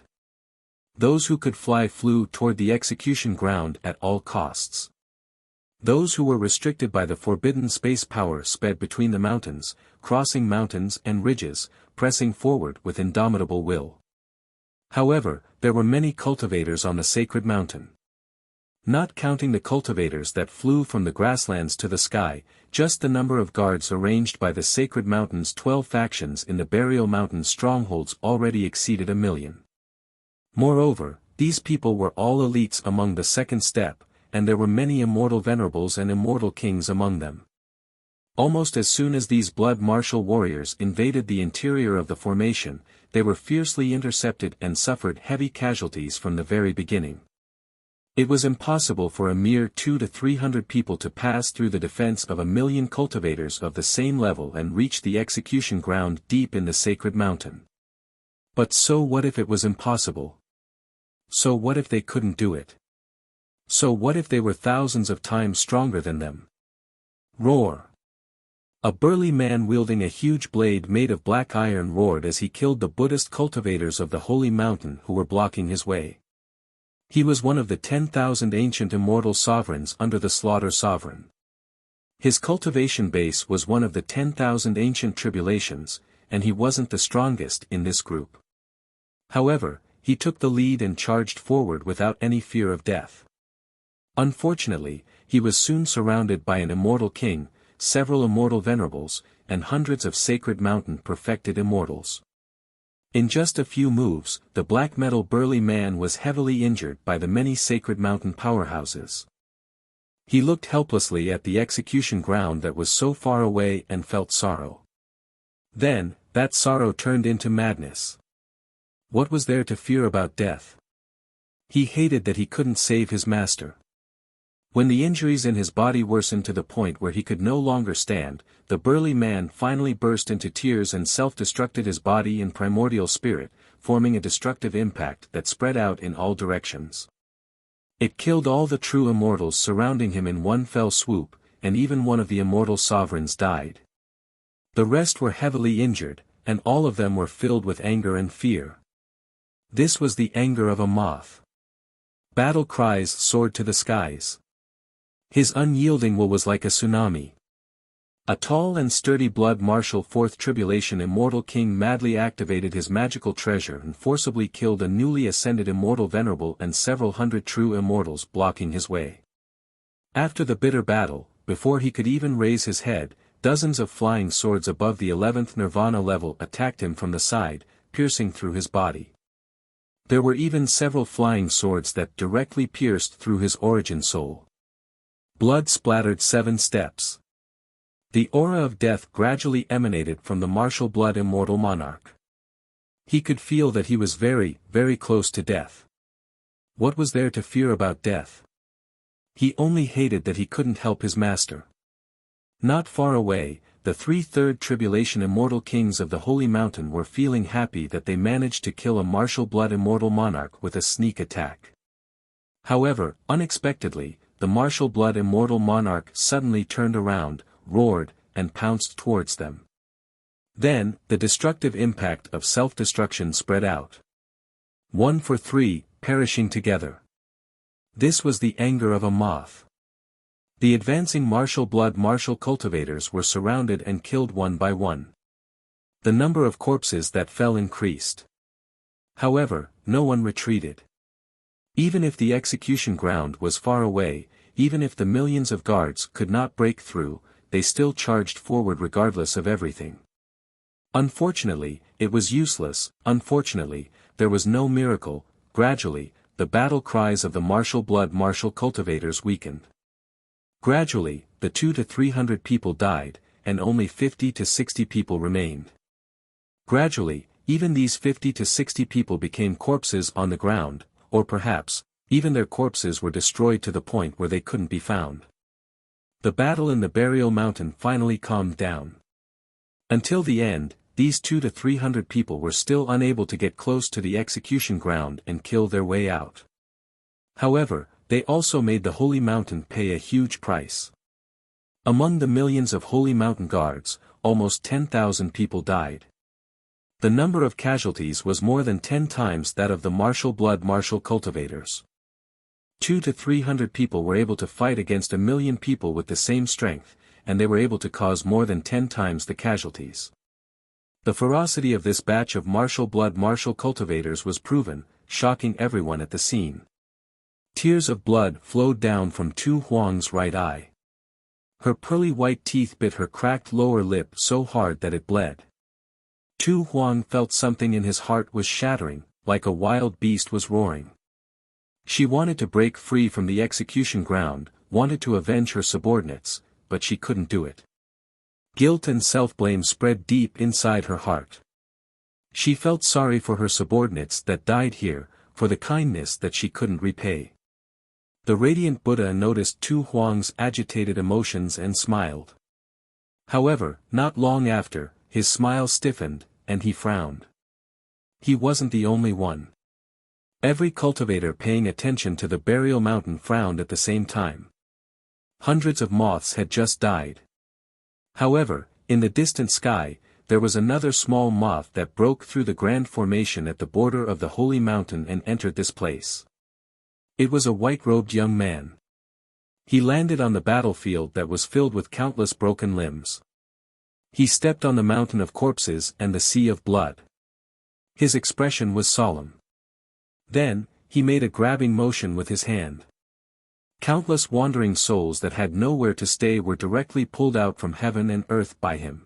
Those who could fly flew toward the execution ground at all costs. Those who were restricted by the forbidden space power sped between the mountains, crossing mountains and ridges, pressing forward with indomitable will. However, there were many cultivators on the sacred mountain. Not counting the cultivators that flew from the grasslands to the sky, just the number of guards arranged by the sacred mountain's 12 factions in the burial mountain strongholds already exceeded 1,000,000. Moreover, these people were all elites among the second step, and there were many immortal venerables and immortal kings among them. Almost as soon as these blood-martial warriors invaded the interior of the formation, they were fiercely intercepted and suffered heavy casualties from the very beginning. It was impossible for a mere 200 to 300 people to pass through the defense of 1,000,000 cultivators of the same level and reach the execution ground deep in the sacred mountain. But so what if it was impossible? So what if they couldn't do it? So what if they were thousands of times stronger than them? Roar! A burly man wielding a huge blade made of black iron roared as he killed the Buddhist cultivators of the holy mountain who were blocking his way. He was one of the 10,000 ancient immortal sovereigns under the Slaughter Sovereign. His cultivation base was one of the 10,000 ancient tribulations, and he wasn't the strongest in this group. However, he took the lead and charged forward without any fear of death. Unfortunately, he was soon surrounded by an immortal king, several immortal venerables, and hundreds of sacred mountain perfected immortals. In just a few moves, the black metal burly man was heavily injured by the many sacred mountain powerhouses. He looked helplessly at the execution ground that was so far away and felt sorrow. Then, that sorrow turned into madness. What was there to fear about death? He hated that he couldn't save his master. When the injuries in his body worsened to the point where he could no longer stand, the burly man finally burst into tears and self-destructed his body and primordial spirit, forming a destructive impact that spread out in all directions. It killed all the true immortals surrounding him in one fell swoop, and even one of the immortal sovereigns died. The rest were heavily injured, and all of them were filled with anger and fear. This was the anger of a moth. Battle cries soared to the skies. His unyielding will was like a tsunami. A tall and sturdy blood-martial Fourth Tribulation immortal king madly activated his magical treasure and forcibly killed a newly ascended immortal venerable and several hundred true immortals blocking his way. After the bitter battle, before he could even raise his head, dozens of flying swords above the 11th Nirvana level attacked him from the side, piercing through his body. There were even several flying swords that directly pierced through his origin soul. Blood splattered 7 steps. The aura of death gradually emanated from the martial blood immortal monarch. He could feel that he was very, very close to death. What was there to fear about death? He only hated that he couldn't help his master. Not far away, the 3/3 Tribulation immortal kings of the Holy Mountain were feeling happy that they managed to kill a martial blood immortal monarch with a sneak attack. However, unexpectedly, the martial blood immortal monarch suddenly turned around, roared, and pounced towards them. Then, the destructive impact of self-destruction spread out. 1 for 3, perishing together. This was the anger of a moth. The advancing martial cultivators were surrounded and killed one by one. The number of corpses that fell increased. However, no one retreated. Even if the execution ground was far away, even if the millions of guards could not break through, they still charged forward regardless of everything. Unfortunately, it was useless. Unfortunately, there was no miracle. Gradually, the battle cries of the martial cultivators weakened. Gradually, the 200 to 300 people died, and only 50 to 60 people remained. Gradually, even these 50 to 60 people became corpses on the ground, or perhaps, even their corpses were destroyed to the point where they couldn't be found. The battle in the burial mountain finally calmed down. Until the end, these 200 to 300 people were still unable to get close to the execution ground and kill their way out. However, they also made the Holy Mountain pay a huge price. Among the millions of Holy Mountain guards, almost 10,000 people died. The number of casualties was more than 10 times that of the martial cultivators. 200 to 300 people were able to fight against 1 million people with the same strength, and they were able to cause more than 10 times the casualties. The ferocity of this batch of martial cultivators was proven, shocking everyone at the scene. Tears of blood flowed down from Tu Huang's right eye. Her pearly white teeth bit her cracked lower lip so hard that it bled. Tu Huang felt something in his heart was shattering, like a wild beast was roaring. She wanted to break free from the execution ground, wanted to avenge her subordinates, but she couldn't do it. Guilt and self-blame spread deep inside her heart. She felt sorry for her subordinates that died here, for the kindness that she couldn't repay. The radiant Buddha noticed Tu Huang's agitated emotions and smiled. However, not long after, his smile stiffened, and he frowned. He wasn't the only one. Every cultivator paying attention to the burial mountain frowned at the same time. Hundreds of moths had just died. However, in the distant sky, there was another small moth that broke through the grand formation at the border of the Holy Mountain and entered this place. It was a white-robed young man. He landed on the battlefield that was filled with countless broken limbs. He stepped on the mountain of corpses and the sea of blood. His expression was solemn. Then, he made a grabbing motion with his hand. Countless wandering souls that had nowhere to stay were directly pulled out from heaven and earth by him.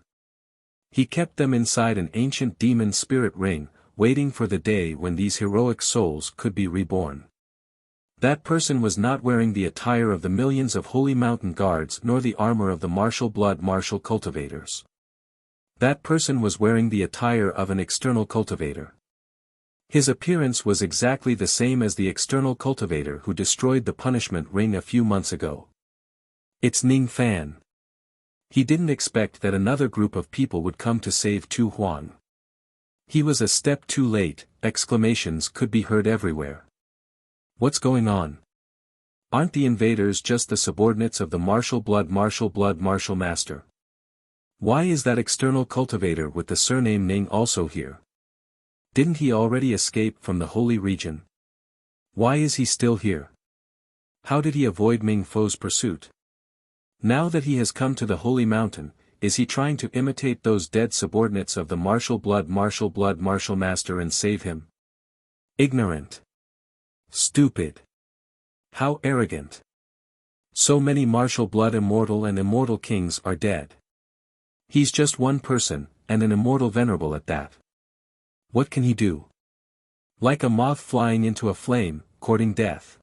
He kept them inside an ancient demon spirit ring, waiting for the day when these heroic souls could be reborn. That person was not wearing the attire of the millions of Holy Mountain guards nor the armor of the martial cultivators. That person was wearing the attire of an external cultivator. His appearance was exactly the same as the external cultivator who destroyed the punishment ring a few months ago. It's Ning Fan. He didn't expect that another group of people would come to save Tu Huang. He was a step too late. Exclamations could be heard everywhere. What's going on? Aren't the invaders just the subordinates of the martial master? Why is that external cultivator with the surname Ning also here? Didn't he already escape from the holy region? Why is he still here? How did he avoid Ming Fo's pursuit? Now that he has come to the holy mountain, is he trying to imitate those dead subordinates of the martial master and save him? Ignorant. Stupid. How arrogant. So many martial immortal and immortal kings are dead. He's just one person, and an immortal venerable at that. What can he do? Like a moth flying into a flame, courting death.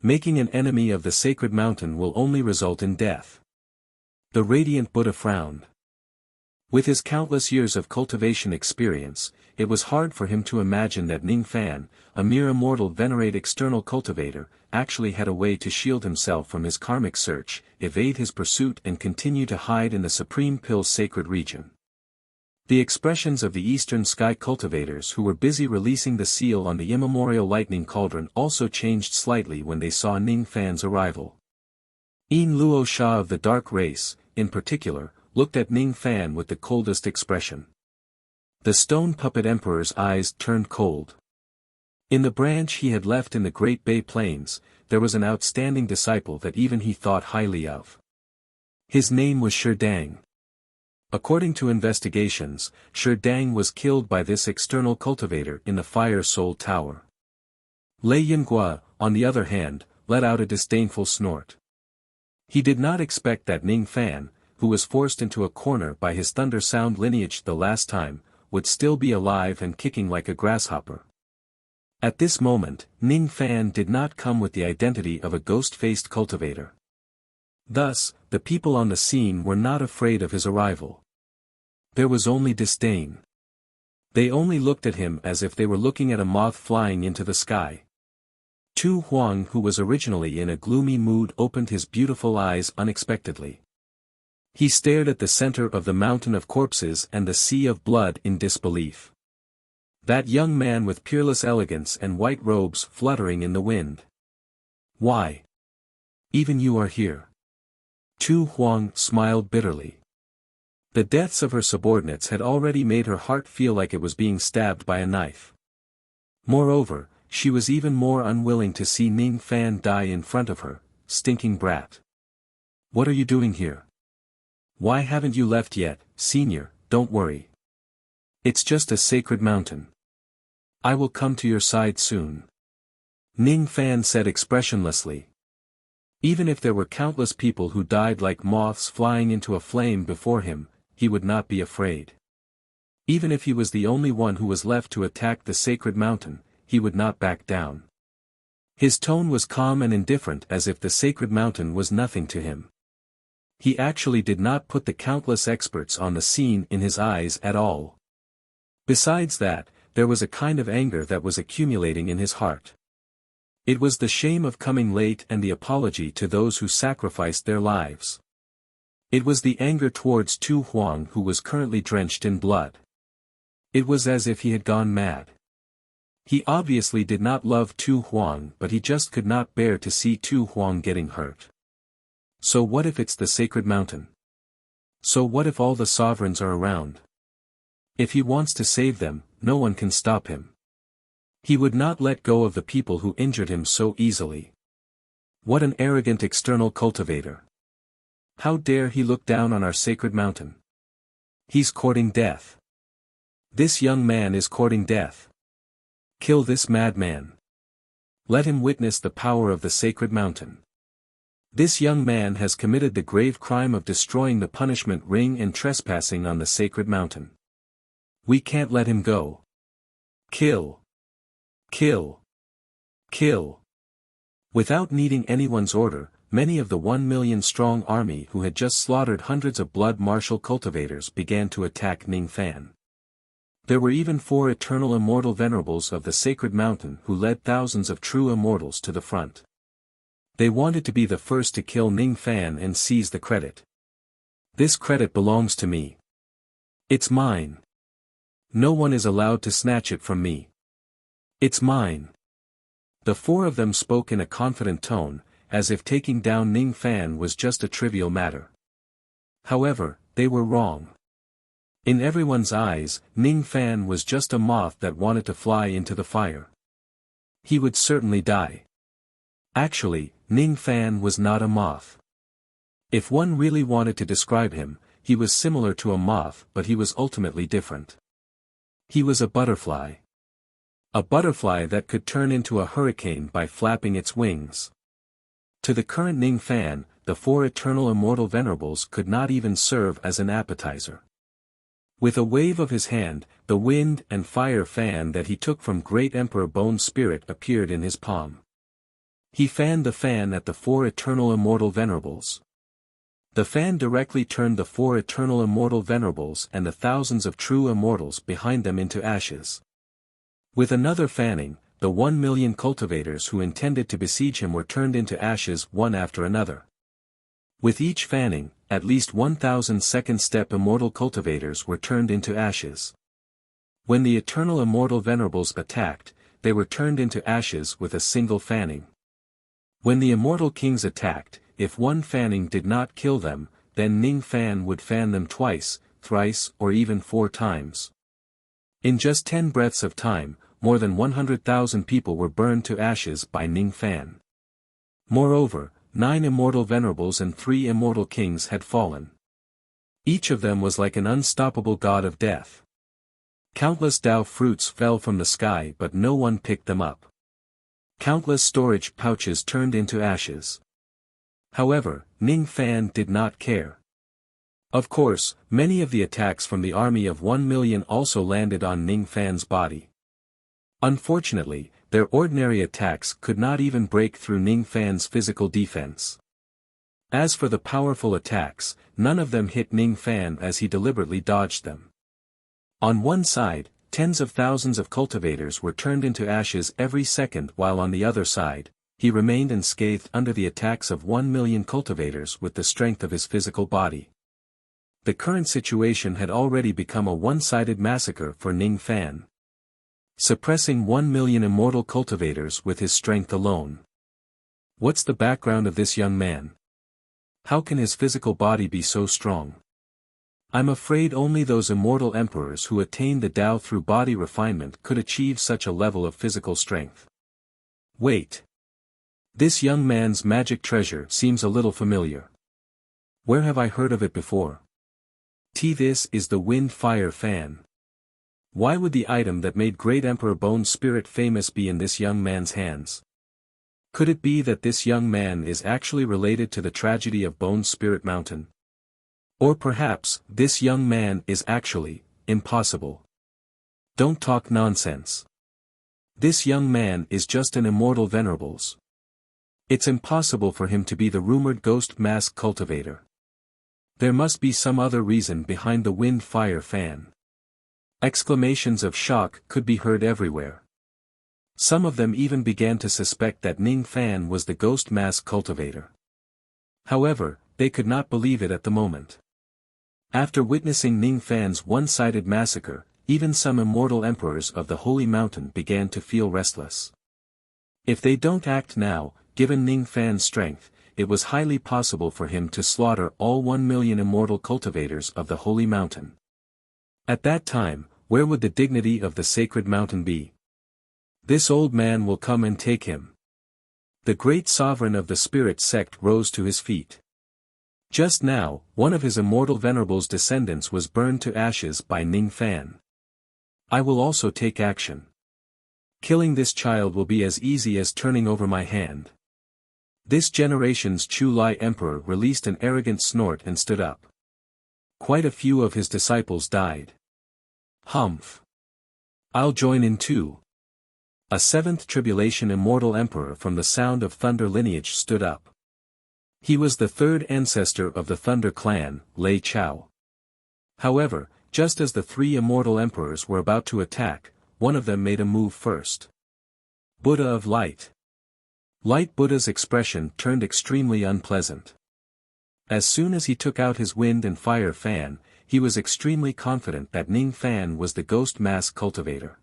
Making an enemy of the sacred mountain will only result in death. The radiant Buddha frowned. With his countless years of cultivation experience, it was hard for him to imagine that Ning Fan, a mere immortal venerate external cultivator, actually had a way to shield himself from his karmic search, evade his pursuit and continue to hide in the Supreme Pill's sacred region. The expressions of the eastern sky cultivators who were busy releasing the seal on the immemorial lightning cauldron also changed slightly when they saw Ning Fan's arrival. Yin Luo Sha of the dark race, in particular, looked at Ning Fan with the coldest expression. The stone puppet emperor's eyes turned cold. In the branch he had left in the Great Bay Plains, there was an outstanding disciple that even he thought highly of. His name was Sherdang. According to investigations, Sherdang was killed by this external cultivator in the Fire Soul Tower. Lei Yinghua, on the other hand, let out a disdainful snort. He did not expect that Ning Fan, who was forced into a corner by his Thunder Sound lineage the last time, would still be alive and kicking like a grasshopper. At this moment, Ning Fan did not come with the identity of a ghost-faced cultivator. Thus, the people on the scene were not afraid of his arrival. There was only disdain. They only looked at him as if they were looking at a moth flying into the sky. Tu Huang, who was originally in a gloomy mood, opened his beautiful eyes unexpectedly. He stared at the center of the mountain of corpses and the sea of blood in disbelief. That young man with peerless elegance and white robes fluttering in the wind. Why? Even you are here. Tu Huang smiled bitterly. The deaths of her subordinates had already made her heart feel like it was being stabbed by a knife. Moreover, she was even more unwilling to see Ning Fan die in front of her, stinking brat. What are you doing here? Why haven't you left yet, senior? Don't worry. It's just a sacred mountain. I will come to your side soon. Ning Fan said expressionlessly. Even if there were countless people who died like moths flying into a flame before him, he would not be afraid. Even if he was the only one who was left to attack the sacred mountain, he would not back down. His tone was calm and indifferent, as if the sacred mountain was nothing to him. He actually did not put the countless experts on the scene in his eyes at all. Besides that, there was a kind of anger that was accumulating in his heart. It was the shame of coming late and the apology to those who sacrificed their lives. It was the anger towards Tu Huang, who was currently drenched in blood. It was as if he had gone mad. He obviously did not love Tu Huang, but he just could not bear to see Tu Huang getting hurt. So what if it's the sacred mountain? So what if all the sovereigns are around? If he wants to save them, no one can stop him. He would not let go of the people who injured him so easily. What an arrogant external cultivator. How dare he look down on our sacred mountain? He's courting death. This young man is courting death. Kill this madman. Let him witness the power of the sacred mountain. This young man has committed the grave crime of destroying the punishment ring and trespassing on the sacred mountain. We can't let him go. Kill. Kill. Kill. Without needing anyone's order, many of the 1 million strong army who had just slaughtered hundreds of blood martial cultivators began to attack Ning Fan. There were even 4 eternal immortal venerables of the sacred mountain who led thousands of true immortals to the front. They wanted to be the first to kill Ning Fan and seize the credit. This credit belongs to me. It's mine. No one is allowed to snatch it from me. It's mine. The 4 of them spoke in a confident tone, as if taking down Ning Fan was just a trivial matter. However, they were wrong. In everyone's eyes, Ning Fan was just a moth that wanted to fly into the fire. He would certainly die. Actually, Ning Fan was not a moth. If one really wanted to describe him, he was similar to a moth, but he was ultimately different. He was a butterfly. A butterfly that could turn into a hurricane by flapping its wings. To the current Ning Fan, the 4 eternal immortal venerables could not even serve as an appetizer. With a wave of his hand, the wind and fire fan that he took from Great Emperor Bone's spirit appeared in his palm. He fanned the fan at the 4 eternal immortal venerables. The fan directly turned the 4 eternal immortal venerables and the thousands of true immortals behind them into ashes. With another fanning, the 1 million cultivators who intended to besiege him were turned into ashes one after another. With each fanning, at least 1,000 second-step immortal cultivators were turned into ashes. When the eternal immortal venerables attacked, they were turned into ashes with a single fanning. When the immortal kings attacked, if one fanning did not kill them, then Ning Fan would fan them twice, thrice, or even 4 times. In just 10 breaths of time, more than 100,000 people were burned to ashes by Ning Fan. Moreover, 9 immortal venerables and 3 immortal kings had fallen. Each of them was like an unstoppable god of death. Countless Tao fruits fell from the sky but no one picked them up. Countless storage pouches turned into ashes. However, Ning Fan did not care. Of course, many of the attacks from the army of 1 million also landed on Ning Fan's body. Unfortunately, their ordinary attacks could not even break through Ning Fan's physical defense. As for the powerful attacks, none of them hit Ning Fan as he deliberately dodged them. On one side, tens of thousands of cultivators were turned into ashes every second, while on the other side, he remained unscathed under the attacks of 1 million cultivators with the strength of his physical body. The current situation had already become a one-sided massacre for Ning Fan. Suppressing 1 million immortal cultivators with his strength alone. What's the background of this young man? How can his physical body be so strong? I'm afraid only those immortal emperors who attained the Tao through body refinement could achieve such a level of physical strength. Wait. This young man's magic treasure seems a little familiar. Where have I heard of it before? This is the wind fire fan. Why would the item that made great Emperor Bone Spirit famous be in this young man's hands? Could it be that this young man is actually related to the tragedy of Bone Spirit Mountain? Or perhaps, this young man is actually, impossible. Don't talk nonsense. This young man is just an immortal venerables. It's impossible for him to be the rumored ghost mask cultivator. There must be some other reason behind the wind fire fan. Exclamations of shock could be heard everywhere. Some of them even began to suspect that Ning Fan was the ghost mask cultivator. However, they could not believe it at the moment. After witnessing Ning Fan's one-sided massacre, even some immortal emperors of the Holy Mountain began to feel restless. If they don't act now, given Ning Fan's strength, it was highly possible for him to slaughter all 1 million immortal cultivators of the Holy Mountain. At that time, where would the dignity of the sacred mountain be? This old man will come and take him. The great sovereign of the spirit sect rose to his feet. Just now, one of his immortal venerable's descendants was burned to ashes by Ning Fan. I will also take action. Killing this child will be as easy as turning over my hand. This generation's Chu Lai emperor released an arrogant snort and stood up. Quite a few of his disciples died. Humph. I'll join in too. A 7th tribulation immortal emperor from the Sound of Thunder lineage stood up. He was the 3rd ancestor of the Thunder clan, Lei Chao. However, just as the 3 immortal emperors were about to attack, one of them made a move first. Buddha of Light. Light Buddha's expression turned extremely unpleasant. As soon as he took out his wind and fire fan, he was extremely confident that Ning Fan was the ghost mask cultivator.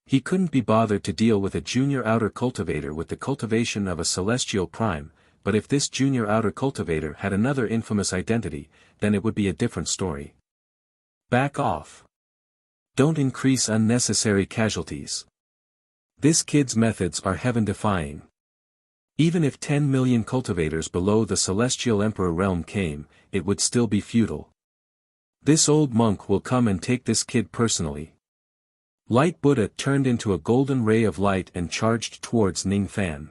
He couldn't be bothered to deal with a junior outer cultivator with the cultivation of a celestial prime, but if this junior outer cultivator had another infamous identity, then it would be a different story. Back off. Don't increase unnecessary casualties. This kid's methods are heaven-defying. Even if 10 million cultivators below the Celestial Emperor realm came, it would still be futile. This old monk will come and take this kid personally. Light Buddha turned into a golden ray of light and charged towards Ning Fan.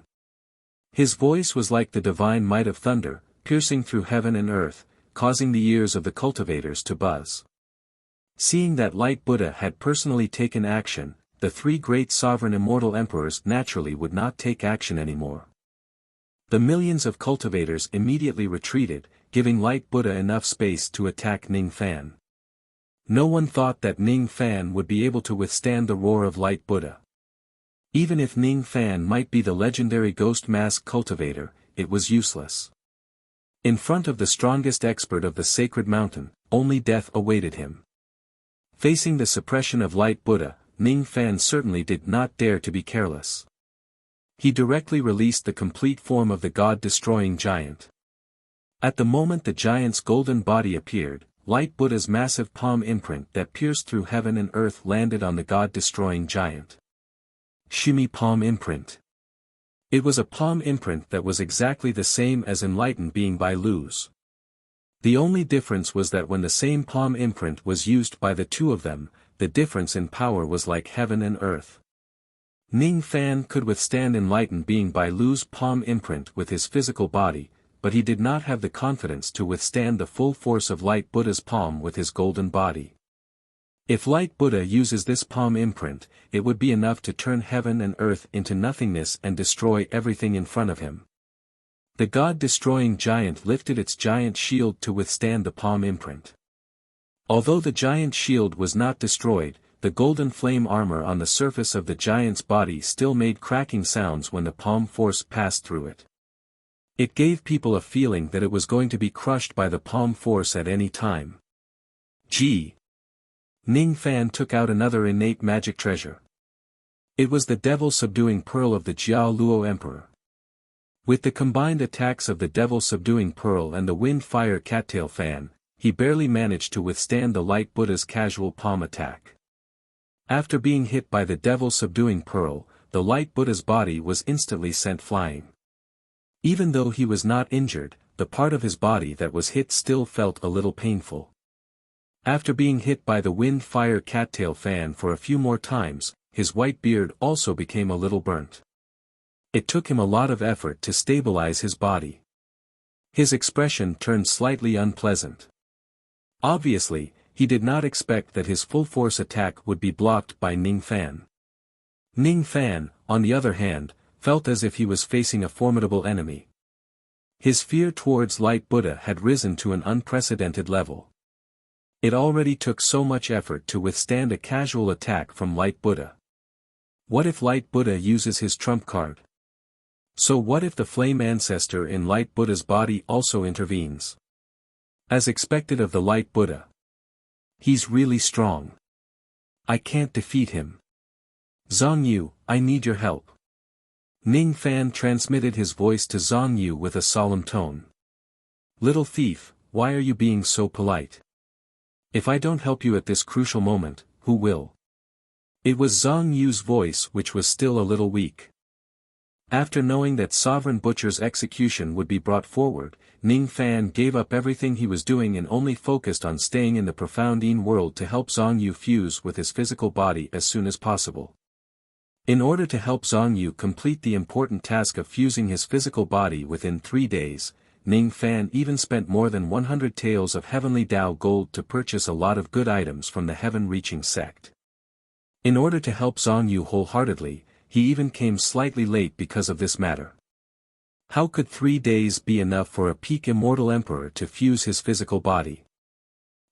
His voice was like the divine might of thunder, piercing through heaven and earth, causing the ears of the cultivators to buzz. Seeing that Light Buddha had personally taken action, the 3 great sovereign immortal emperors naturally would not take action anymore. The millions of cultivators immediately retreated, giving Light Buddha enough space to attack Ning Fan. No one thought that Ning Fan would be able to withstand the roar of Light Buddha. Even if Ning Fan might be the legendary ghost mask cultivator, it was useless. In front of the strongest expert of the sacred mountain, only death awaited him. Facing the suppression of Light Buddha, Ning Fan certainly did not dare to be careless. He directly released the complete form of the god-destroying giant. At the moment the giant's golden body appeared, Light Buddha's massive palm imprint that pierced through heaven and earth landed on the god-destroying giant. Shimi palm imprint. It was a palm imprint that was exactly the same as enlightened being Bai Lu's. The only difference was that when the same palm imprint was used by the two of them, the difference in power was like heaven and earth. Ning Fan could withstand enlightened being Bai Lu's palm imprint with his physical body, but he did not have the confidence to withstand the full force of Light Buddha's palm with his golden body. If Light Buddha uses this palm imprint, it would be enough to turn heaven and earth into nothingness and destroy everything in front of him. The God-destroying giant lifted its giant shield to withstand the palm imprint. Although the giant shield was not destroyed, the golden flame armor on the surface of the giant's body still made cracking sounds when the palm force passed through it. It gave people a feeling that it was going to be crushed by the palm force at any time. Gee! Ning Fan took out another innate magic treasure. It was the devil-subduing pearl of the Jiao Luo Emperor. With the combined attacks of the devil-subduing pearl and the wind-fire cattail fan, he barely managed to withstand the Light Buddha's casual palm attack. After being hit by the devil-subduing pearl, the Light Buddha's body was instantly sent flying. Even though he was not injured, the part of his body that was hit still felt a little painful. After being hit by the wind-fire cattail fan for a few more times, his white beard also became a little burnt. It took him a lot of effort to stabilize his body. His expression turned slightly unpleasant. Obviously, he did not expect that his full-force attack would be blocked by Ning Fan. Ning Fan, on the other hand, felt as if he was facing a formidable enemy. His fear towards Light Buddha had risen to an unprecedented level. It already took so much effort to withstand a casual attack from Light Buddha. What if Light Buddha uses his trump card? So what if the flame ancestor in Light Buddha's body also intervenes? As expected of the Light Buddha. He's really strong. I can't defeat him. Zhang Yu, I need your help. Ning Fan transmitted his voice to Zhang Yu with a solemn tone. Little thief, why are you being so polite? If I don't help you at this crucial moment, who will? It was Zhang Yu's voice which was still a little weak. After knowing that Sovereign Butcher's execution would be brought forward, Ning Fan gave up everything he was doing and only focused on staying in the profound Yin world to help Zhang Yu fuse with his physical body as soon as possible. In order to help Zhang Yu complete the important task of fusing his physical body within 3 days, Ning Fan even spent more than 100 taels of heavenly Dao gold to purchase a lot of good items from the heaven-reaching sect. In order to help Zhang Yu wholeheartedly, he even came slightly late because of this matter. How could 3 days be enough for a peak immortal emperor to fuse his physical body?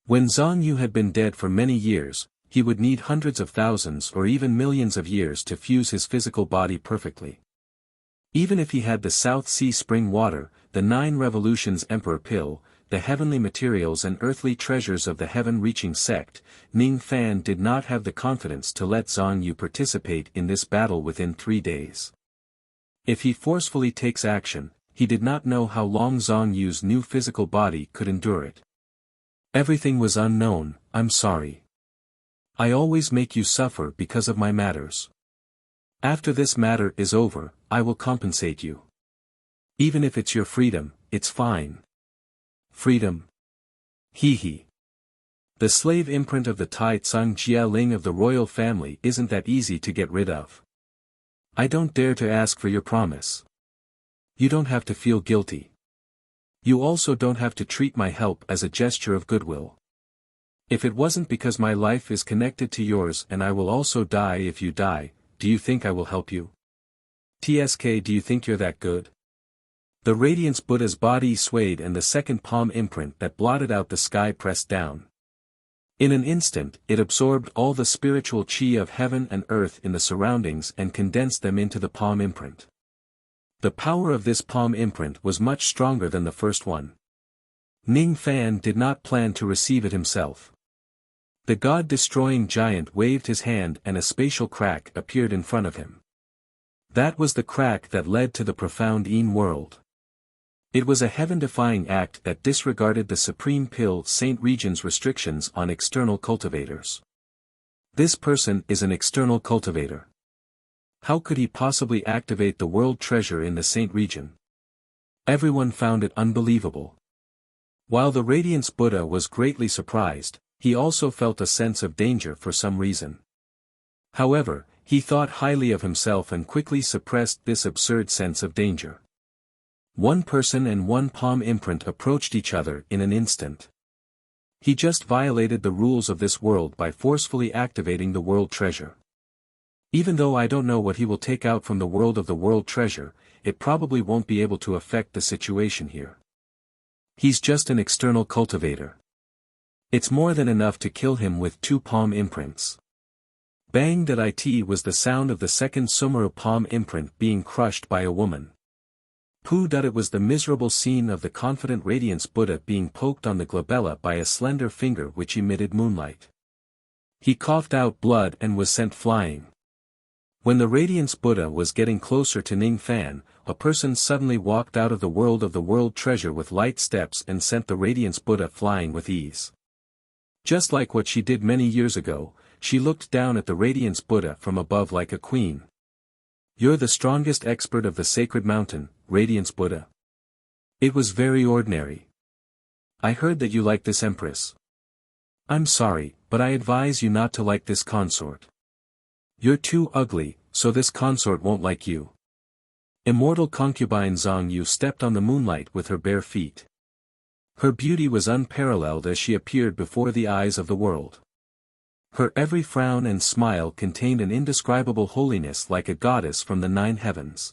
When Zhang Yu had been dead for many years, he would need hundreds of thousands or even millions of years to fuse his physical body perfectly. Even if he had the South Sea spring water, the 9 revolutions emperor pill, the heavenly materials and earthly treasures of the heaven-reaching sect, Ning Fan did not have the confidence to let Zhang Yu participate in this battle within 3 days. If he forcefully takes action, he did not know how long Zhang Yu's new physical body could endure it. Everything was unknown, I'm sorry. I always make you suffer because of my matters. After this matter is over, I will compensate you. Even if it's your freedom, it's fine. Freedom? Hee hee. The slave imprint of the Tai Tsung Jia Ling of the royal family isn't that easy to get rid of. I don't dare to ask for your promise. You don't have to feel guilty. You also don't have to treat my help as a gesture of goodwill. If it wasn't because my life is connected to yours and I will also die if you die, do you think I will help you? TSK, do you think you're that good? The Radiance Buddha's body swayed and the second palm imprint that blotted out the sky pressed down. In an instant, it absorbed all the spiritual chi of heaven and earth in the surroundings and condensed them into the palm imprint. The power of this palm imprint was much stronger than the first one. Ning Fan did not plan to receive it himself. The God-destroying giant waved his hand and a spatial crack appeared in front of him. That was the crack that led to the profound Yin world. It was a heaven-defying act that disregarded the Supreme Pill Saint Regent's restrictions on external cultivators. This person is an external cultivator. How could he possibly activate the world treasure in the Saint region? Everyone found it unbelievable. While the Radiance Buddha was greatly surprised, he also felt a sense of danger for some reason. However, he thought highly of himself and quickly suppressed this absurd sense of danger. One person and one palm imprint approached each other in an instant. He just violated the rules of this world by forcefully activating the world treasure. Even though I don't know what he will take out from the world of the world treasure, it probably won't be able to affect the situation here. He's just an external cultivator. It's more than enough to kill him with 2 palm imprints. Bang! That it was the sound of the second Sumeru palm imprint being crushed by a woman. Pooh! It was the miserable scene of the confident Radiance Buddha being poked on the glabella by a slender finger which emitted moonlight. He coughed out blood and was sent flying. When the Radiance Buddha was getting closer to Ning Fan, a person suddenly walked out of the world treasure with light steps and sent the Radiance Buddha flying with ease. Just like what she did many years ago, she looked down at the Radiance Buddha from above like a queen. You're the strongest expert of the sacred mountain, Radiance Buddha. It was very ordinary. I heard that you like this empress. I'm sorry, but I advise you not to like this consort. You're too ugly, so this consort won't like you. Immortal concubine Zhang Yu stepped on the moonlight with her bare feet. Her beauty was unparalleled as she appeared before the eyes of the world. Her every frown and smile contained an indescribable holiness like a goddess from the 9 heavens.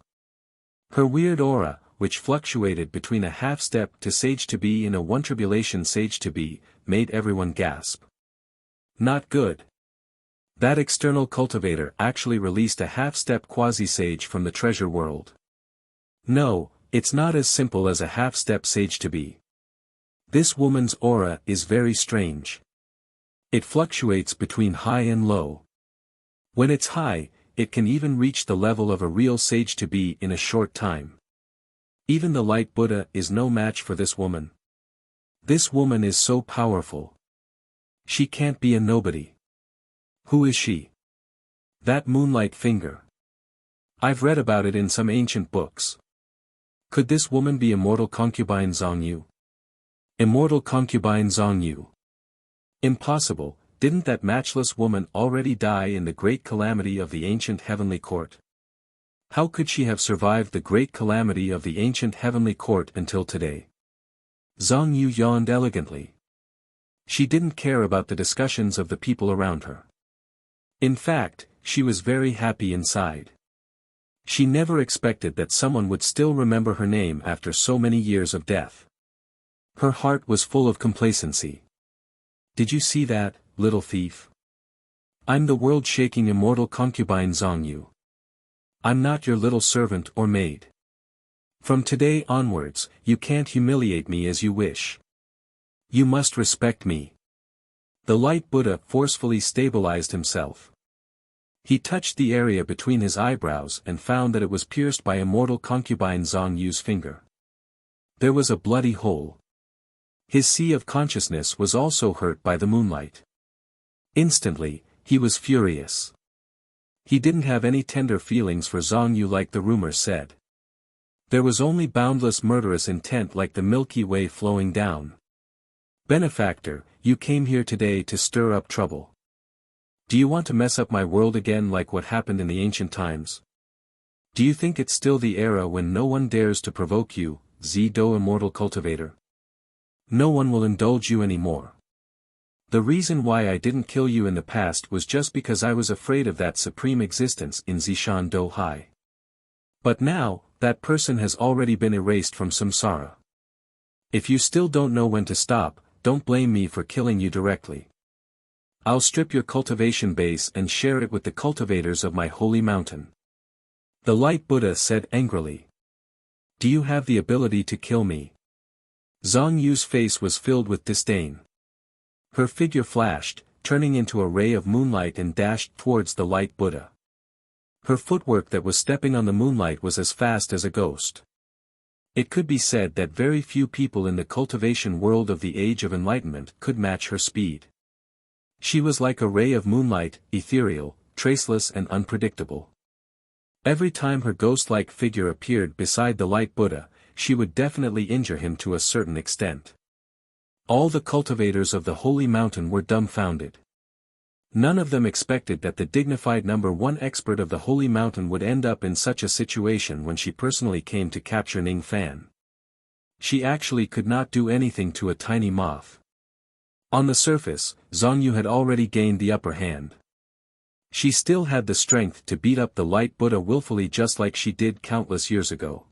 Her weird aura, which fluctuated between a half-step to sage to be and a one-tribulation sage to be, made everyone gasp. Not good. That external cultivator actually released a half-step quasi-sage from the treasure world. No, it's not as simple as a half-step sage to be. This woman's aura is very strange. It fluctuates between high and low. When it's high, it can even reach the level of a real sage to be in a short time. Even the Light Buddha is no match for this woman. This woman is so powerful. She can't be a nobody. Who is she? That moonlight finger. I've read about it in some ancient books. Could this woman be immortal concubine Zhang Yu? Immortal concubine Zhang Yu. Impossible, didn't that matchless woman already die in the great calamity of the ancient heavenly court? How could she have survived the great calamity of the ancient heavenly court until today? Zhang Yu yawned elegantly. She didn't care about the discussions of the people around her. In fact, she was very happy inside. She never expected that someone would still remember her name after so many years of death. Her heart was full of complacency. Did you see that, little thief? I'm the world-shaking immortal concubine Zhang Yu. I'm not your little servant or maid. From today onwards, you can't humiliate me as you wish. You must respect me. The Light Buddha forcefully stabilized himself. He touched the area between his eyebrows and found that it was pierced by immortal concubine Zhang Yu's finger. There was a bloody hole. His sea of consciousness was also hurt by the moonlight. Instantly, he was furious. He didn't have any tender feelings for Zhang Yu like the rumors said. There was only boundless murderous intent like the Milky Way flowing down. Benefactor, you came here today to stir up trouble. Do you want to mess up my world again like what happened in the ancient times? Do you think it's still the era when no one dares to provoke you, Zido Immortal Cultivator? No one will indulge you anymore. The reason why I didn't kill you in the past was just because I was afraid of that supreme existence in Zishan Do Hai. But now, that person has already been erased from samsara. If you still don't know when to stop, don't blame me for killing you directly. I'll strip your cultivation base and share it with the cultivators of my holy mountain. The Light Buddha said angrily. Do you have the ability to kill me? Zhang Yu's face was filled with disdain. Her figure flashed, turning into a ray of moonlight and dashed towards the Light Buddha. Her footwork that was stepping on the moonlight was as fast as a ghost. It could be said that very few people in the cultivation world of the Age of Enlightenment could match her speed. She was like a ray of moonlight, ethereal, traceless and unpredictable. Every time her ghost-like figure appeared beside the light Buddha, she would definitely injure him to a certain extent. All the cultivators of the holy mountain were dumbfounded. None of them expected that the dignified number one expert of the holy mountain would end up in such a situation when she personally came to capture Ning Fan. She actually could not do anything to a tiny moth. On the surface, Zhang Yu had already gained the upper hand. She still had the strength to beat up the light Buddha willfully just like she did countless years ago.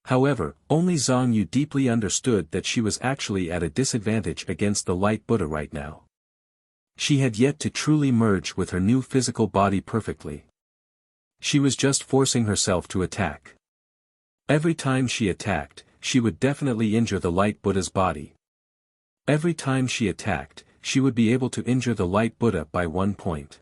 However, only Zhang Yu deeply understood that she was actually at a disadvantage against the light Buddha right now. She had yet to truly merge with her new physical body perfectly. She was just forcing herself to attack. Every time she attacked, she would definitely injure the light Buddha's body. Every time she attacked, she would be able to injure the light Buddha by 1 point.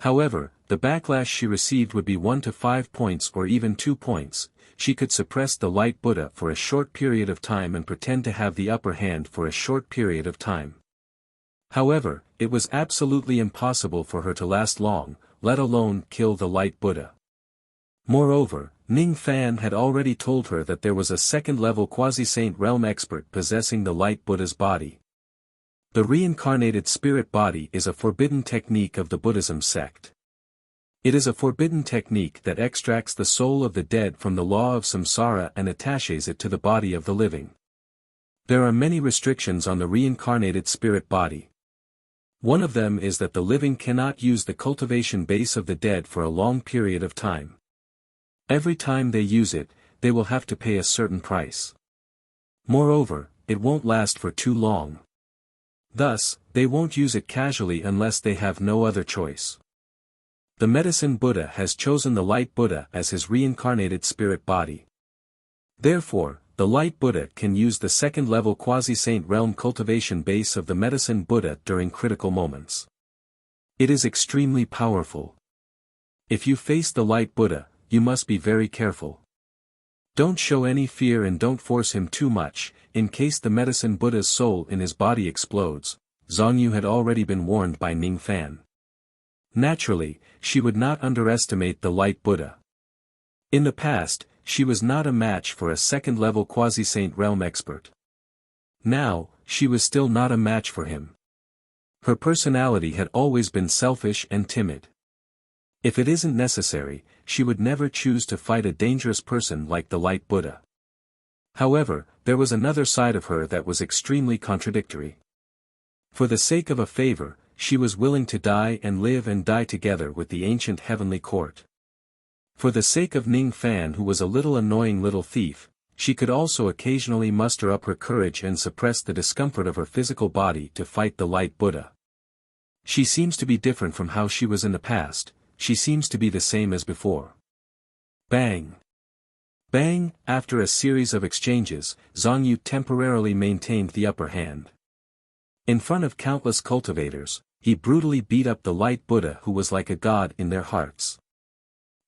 However, the backlash she received would be 1 to 5 points or even 2 points. She could suppress the light Buddha for a short period of time and pretend to have the upper hand for a short period of time. However, it was absolutely impossible for her to last long, let alone kill the light Buddha. Moreover, Ning Fan had already told her that there was a second-level quasi-saint realm expert possessing the light Buddha's body. The reincarnated spirit body is a forbidden technique of the Buddhism sect. It is a forbidden technique that extracts the soul of the dead from the law of samsara and attaches it to the body of the living. There are many restrictions on the reincarnated spirit body. One of them is that the living cannot use the cultivation base of the dead for a long period of time. Every time they use it, they will have to pay a certain price. Moreover, it won't last for too long. Thus, they won't use it casually unless they have no other choice. The medicine Buddha has chosen the light Buddha as his reincarnated spirit body. Therefore, the light Buddha can use the second-level quasi-saint realm cultivation base of the medicine Buddha during critical moments. It is extremely powerful. If you face the light Buddha, you must be very careful. Don't show any fear and don't force him too much, in case the medicine Buddha's soul in his body explodes. Zhang Yu had already been warned by Ning Fan. Naturally, she would not underestimate the light Buddha. In the past, she was not a match for a second-level quasi-saint realm expert. Now, she was still not a match for him. Her personality had always been selfish and timid. If it isn't necessary, she would never choose to fight a dangerous person like the light Buddha. However, there was another side of her that was extremely contradictory. For the sake of a favor, she was willing to die and die together with the ancient heavenly court. For the sake of Ning Fan, who was a little annoying little thief, she could also occasionally muster up her courage and suppress the discomfort of her physical body to fight the light Buddha. She seems to be different from how she was in the past. She seems to be the same as before. Bang! Bang! After a series of exchanges, Zhang Yu temporarily maintained the upper hand. In front of countless cultivators, he brutally beat up the light Buddha who was like a god in their hearts.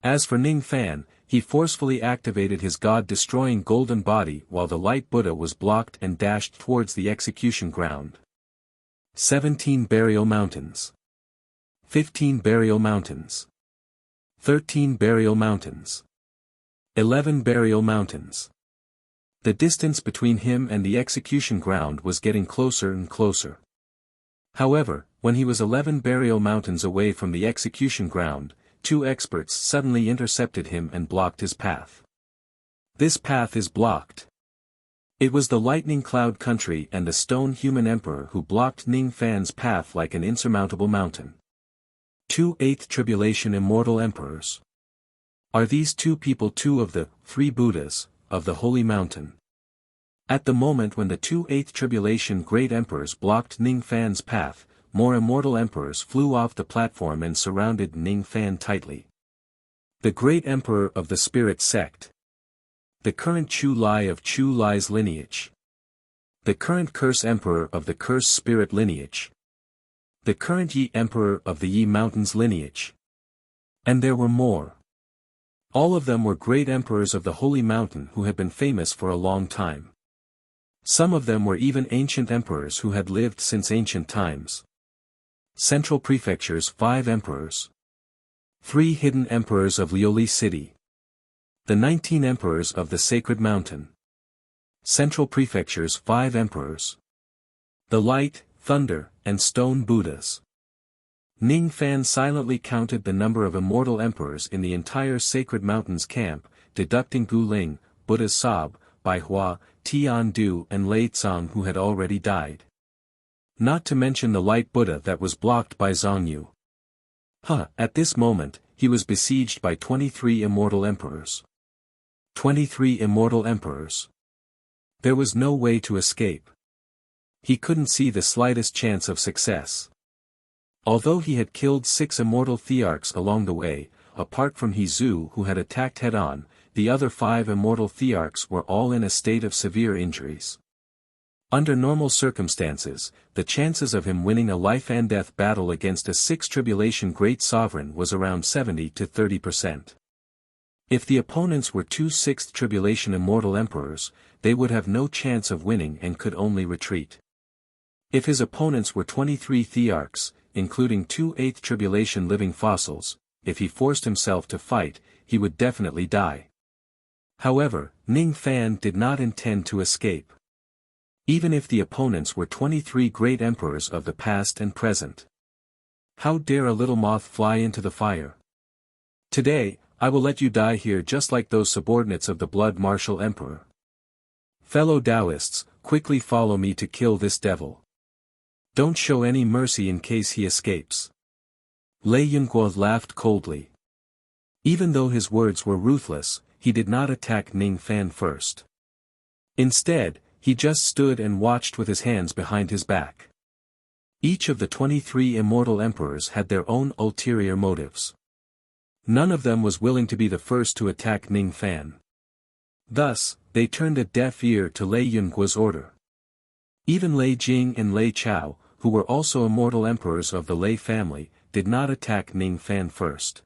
As for Ning Fan, he forcefully activated his god-destroying golden body while the light Buddha was blocked and dashed towards the execution ground. 17 burial mountains. 15 burial mountains. 13 burial mountains. 11 burial mountains. The distance between him and the execution ground was getting closer and closer. However, when he was 11 burial mountains away from the execution ground, 2 experts suddenly intercepted him and blocked his path. This path is blocked. It was the lightning cloud country and the stone human emperor who blocked Ning Fan's path like an insurmountable mountain. 2 8th Tribulation Immortal Emperors. Are these 2 people 2 of the 3 Buddhas of the Holy Mountain? At the moment when the 2 8th Tribulation Great Emperors blocked Ning Fan's path, more immortal emperors flew off the platform and surrounded Ning Fan tightly. The Great Emperor of the Spirit Sect. The current Chu Lai of Chu Lai's lineage. The current Curse Emperor of the Curse Spirit lineage. The current Yi Emperor of the Yi Mountains lineage. And there were more. All of them were great emperors of the Holy Mountain who had been famous for a long time. Some of them were even ancient emperors who had lived since ancient times. Central Prefecture's 5 emperors. 3 Hidden Emperors of Lioli City. The 19 Emperors of the Sacred Mountain. Central Prefecture's 5 Emperors. The Light, Thunder, and Stone Buddhas. Ning Fan silently counted the number of immortal emperors in the entire Sacred Mountains camp, deducting Gu Ling, Buddha's Sob, Bai Hua, Tian Du and Lei Tsang who had already died. Not to mention the Light Buddha that was blocked by Zhang Yu. At this moment, he was besieged by 23 immortal emperors. 23 immortal emperors. There was no way to escape. He couldn't see the slightest chance of success. Although he had killed 6 immortal thearchs along the way, apart from He Zhu who had attacked head-on, the other 5 immortal thearchs were all in a state of severe injuries. Under normal circumstances, the chances of him winning a life-and-death battle against a 6th tribulation great sovereign was around 70 to 30%. If the opponents were 2 6th tribulation immortal emperors, they would have no chance of winning and could only retreat. If his opponents were 23 thearchs, including 2 8th tribulation living fossils, if he forced himself to fight, he would definitely die. However, Ning Fan did not intend to escape. Even if the opponents were 23 great emperors of the past and present. How dare a little moth fly into the fire? Today, I will let you die here just like those subordinates of the blood martial emperor. Fellow Taoists, quickly follow me to kill this devil. Don't show any mercy in case he escapes. Lei Yunguo laughed coldly. Even though his words were ruthless, he did not attack Ning Fan first. Instead, he just stood and watched with his hands behind his back. Each of the 23 immortal emperors had their own ulterior motives. None of them was willing to be the first to attack Ning Fan. Thus, they turned a deaf ear to Lei Yunguo's order. Even Lei Jing and Lei Chao, who were also immortal emperors of the Lei family, did not attack Ning Fan first.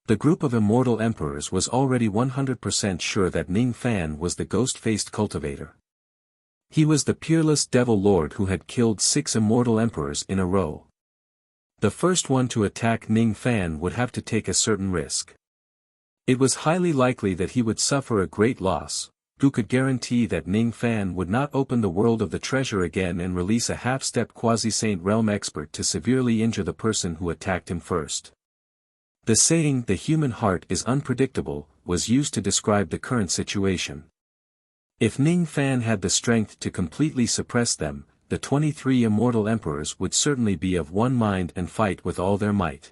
The group of immortal emperors was already 100% sure that Ning Fan was the ghost-faced cultivator. He was the peerless devil lord who had killed 6 immortal emperors in a row. The first one to attack Ning Fan would have to take a certain risk. It was highly likely that he would suffer a great loss. Who could guarantee that Ning Fan would not open the world of the treasure again and release a half-step quasi-saint realm expert to severely injure the person who attacked him first? The saying "the human heart is unpredictable" was used to describe the current situation. If Ning Fan had the strength to completely suppress them, the 23 immortal emperors would certainly be of one mind and fight with all their might.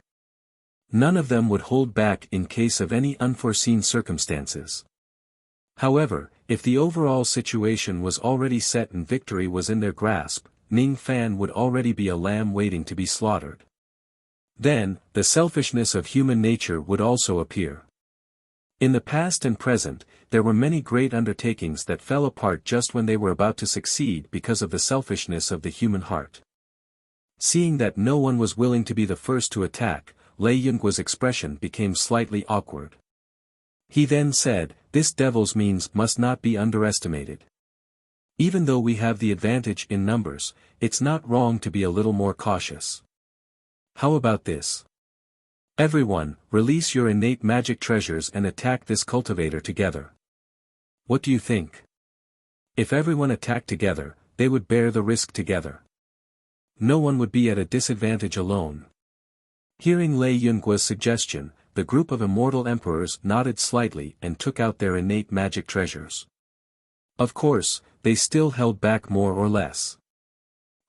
None of them would hold back in case of any unforeseen circumstances. However, if the overall situation was already set and victory was in their grasp, Ning Fan would already be a lamb waiting to be slaughtered. Then, the selfishness of human nature would also appear. In the past and present, there were many great undertakings that fell apart just when they were about to succeed because of the selfishness of the human heart. Seeing that no one was willing to be the first to attack, Lei Yunguo's expression became slightly awkward. He then said, "This devil's means must not be underestimated. Even though we have the advantage in numbers, it's not wrong to be a little more cautious. How about this? Everyone, release your innate magic treasures and attack this cultivator together. What do you think? If everyone attacked together, they would bear the risk together. No one would be at a disadvantage alone." Hearing Lei Yunguo's suggestion, the group of immortal emperors nodded slightly and took out their innate magic treasures. Of course, they still held back more or less.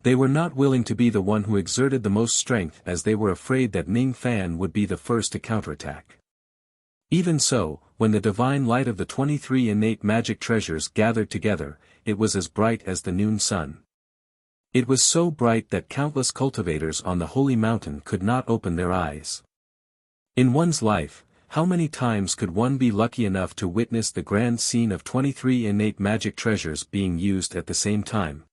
They were not willing to be the one who exerted the most strength as they were afraid that Ning Fan would be the first to counterattack. Even so, when the divine light of the 23 innate magic treasures gathered together, it was as bright as the noon sun. It was so bright that countless cultivators on the holy mountain could not open their eyes. In one's life, how many times could one be lucky enough to witness the grand scene of 23 innate magic treasures being used at the same time?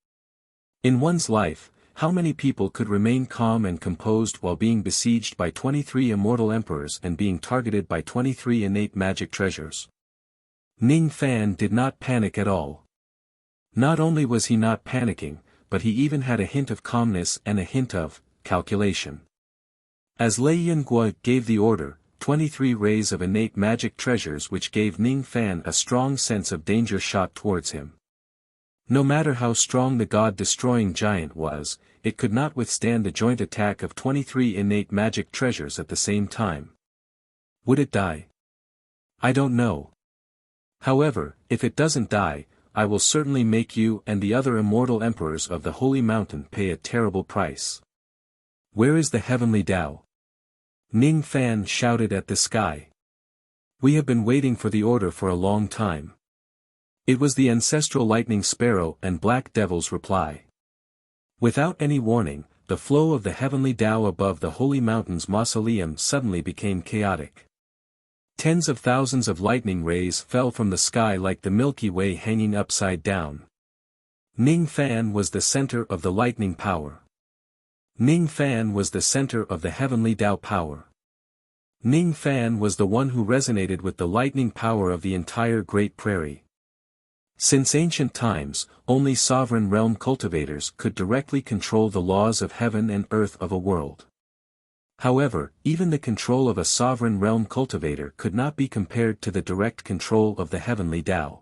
In one's life, how many people could remain calm and composed while being besieged by 23 immortal emperors and being targeted by 23 innate magic treasures? Ning Fan did not panic at all. Not only was he not panicking, but he even had a hint of calmness and a hint of calculation. As Lei Yunguo gave the order, 23 rays of innate magic treasures which gave Ning Fan a strong sense of danger shot towards him. No matter how strong the god-destroying giant was, it could not withstand the joint attack of 23 innate magic treasures at the same time. Would it die? I don't know. However, if it doesn't die, I will certainly make you and the other immortal emperors of the Holy Mountain pay a terrible price. Where is the heavenly Tao? Ning Fan shouted at the sky. We have been waiting for the order for a long time. It was the ancestral lightning sparrow and black devil's reply. Without any warning, the flow of the heavenly Tao above the Holy Mountain's mausoleum suddenly became chaotic. Tens of thousands of lightning rays fell from the sky like the Milky Way hanging upside down. Ning Fan was the center of the lightning power. Ning Fan was the center of the heavenly Tao power. Ning Fan was the one who resonated with the lightning power of the entire Great Prairie. Since ancient times, only sovereign realm cultivators could directly control the laws of heaven and earth of a world. However, even the control of a sovereign realm cultivator could not be compared to the direct control of the heavenly Tao.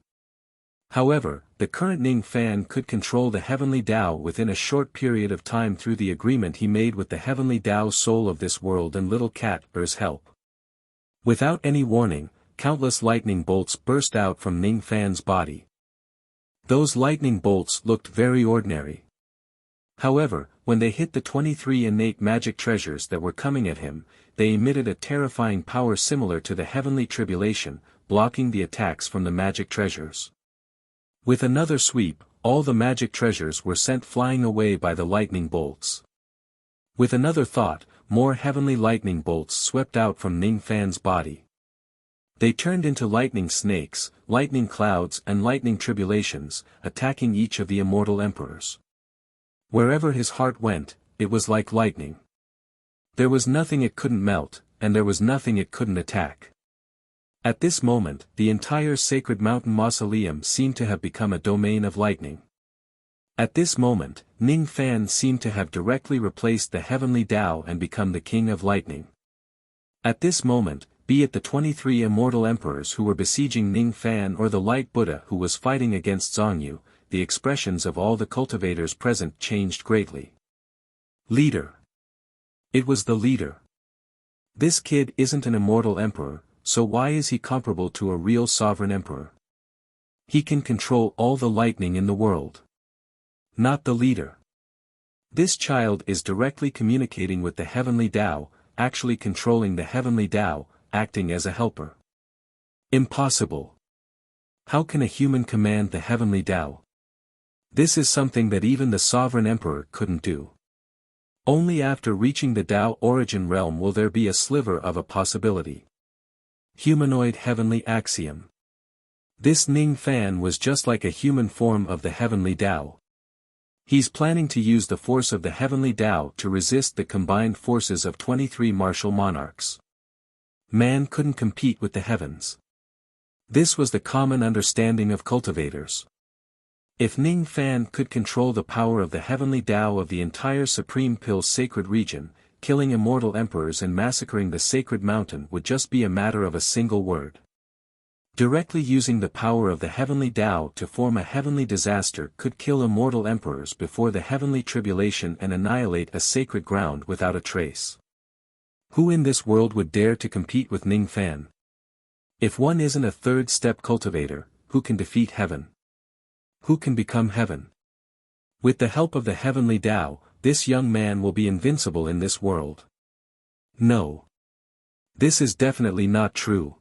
However, the current Ning Fan could control the heavenly Tao within a short period of time through the agreement he made with the heavenly Tao soul of this world and Little Cat Er's help. Without any warning, countless lightning bolts burst out from Ning Fan's body. Those lightning bolts looked very ordinary. However, when they hit the 23 innate magic treasures that were coming at him, they emitted a terrifying power similar to the heavenly tribulation, blocking the attacks from the magic treasures. With another sweep, all the magic treasures were sent flying away by the lightning bolts. With another thought, more heavenly lightning bolts swept out from Ning Fan's body. They turned into lightning snakes, lightning clouds and lightning tribulations, attacking each of the immortal emperors. Wherever his heart went, it was like lightning. There was nothing it couldn't melt, and there was nothing it couldn't attack. At this moment, the entire sacred mountain mausoleum seemed to have become a domain of lightning. At this moment, Ning Fan seemed to have directly replaced the heavenly Tao and become the king of lightning. At this moment, be it the 23 immortal emperors who were besieging Ning Fan or the light Buddha who was fighting against Zongyu, the expressions of all the cultivators present changed greatly. Leader. It was the leader. This kid isn't an immortal emperor, so why is he comparable to a real sovereign emperor? He can control all the lightning in the world. Not the leader. This child is directly communicating with the heavenly Tao, actually controlling the heavenly Tao, acting as a helper. Impossible. How can a human command the heavenly Tao? This is something that even the sovereign emperor couldn't do. Only after reaching the Tao origin realm will there be a sliver of a possibility. Humanoid heavenly axiom. This Ning Fan was just like a human form of the heavenly Tao. He's planning to use the force of the heavenly Tao to resist the combined forces of 23 martial monarchs. Man couldn't compete with the heavens. This was the common understanding of cultivators. If Ning Fan could control the power of the heavenly Tao of the entire Supreme Pill sacred region, killing immortal emperors and massacring the sacred mountain would just be a matter of a single word. Directly using the power of the heavenly Tao to form a heavenly disaster could kill immortal emperors before the heavenly tribulation and annihilate a sacred ground without a trace. Who in this world would dare to compete with Ning Fan? If one isn't a third-step cultivator, who can defeat heaven? Who can become heaven? With the help of the heavenly Tao, this young man will be invincible in this world. No. This is definitely not true.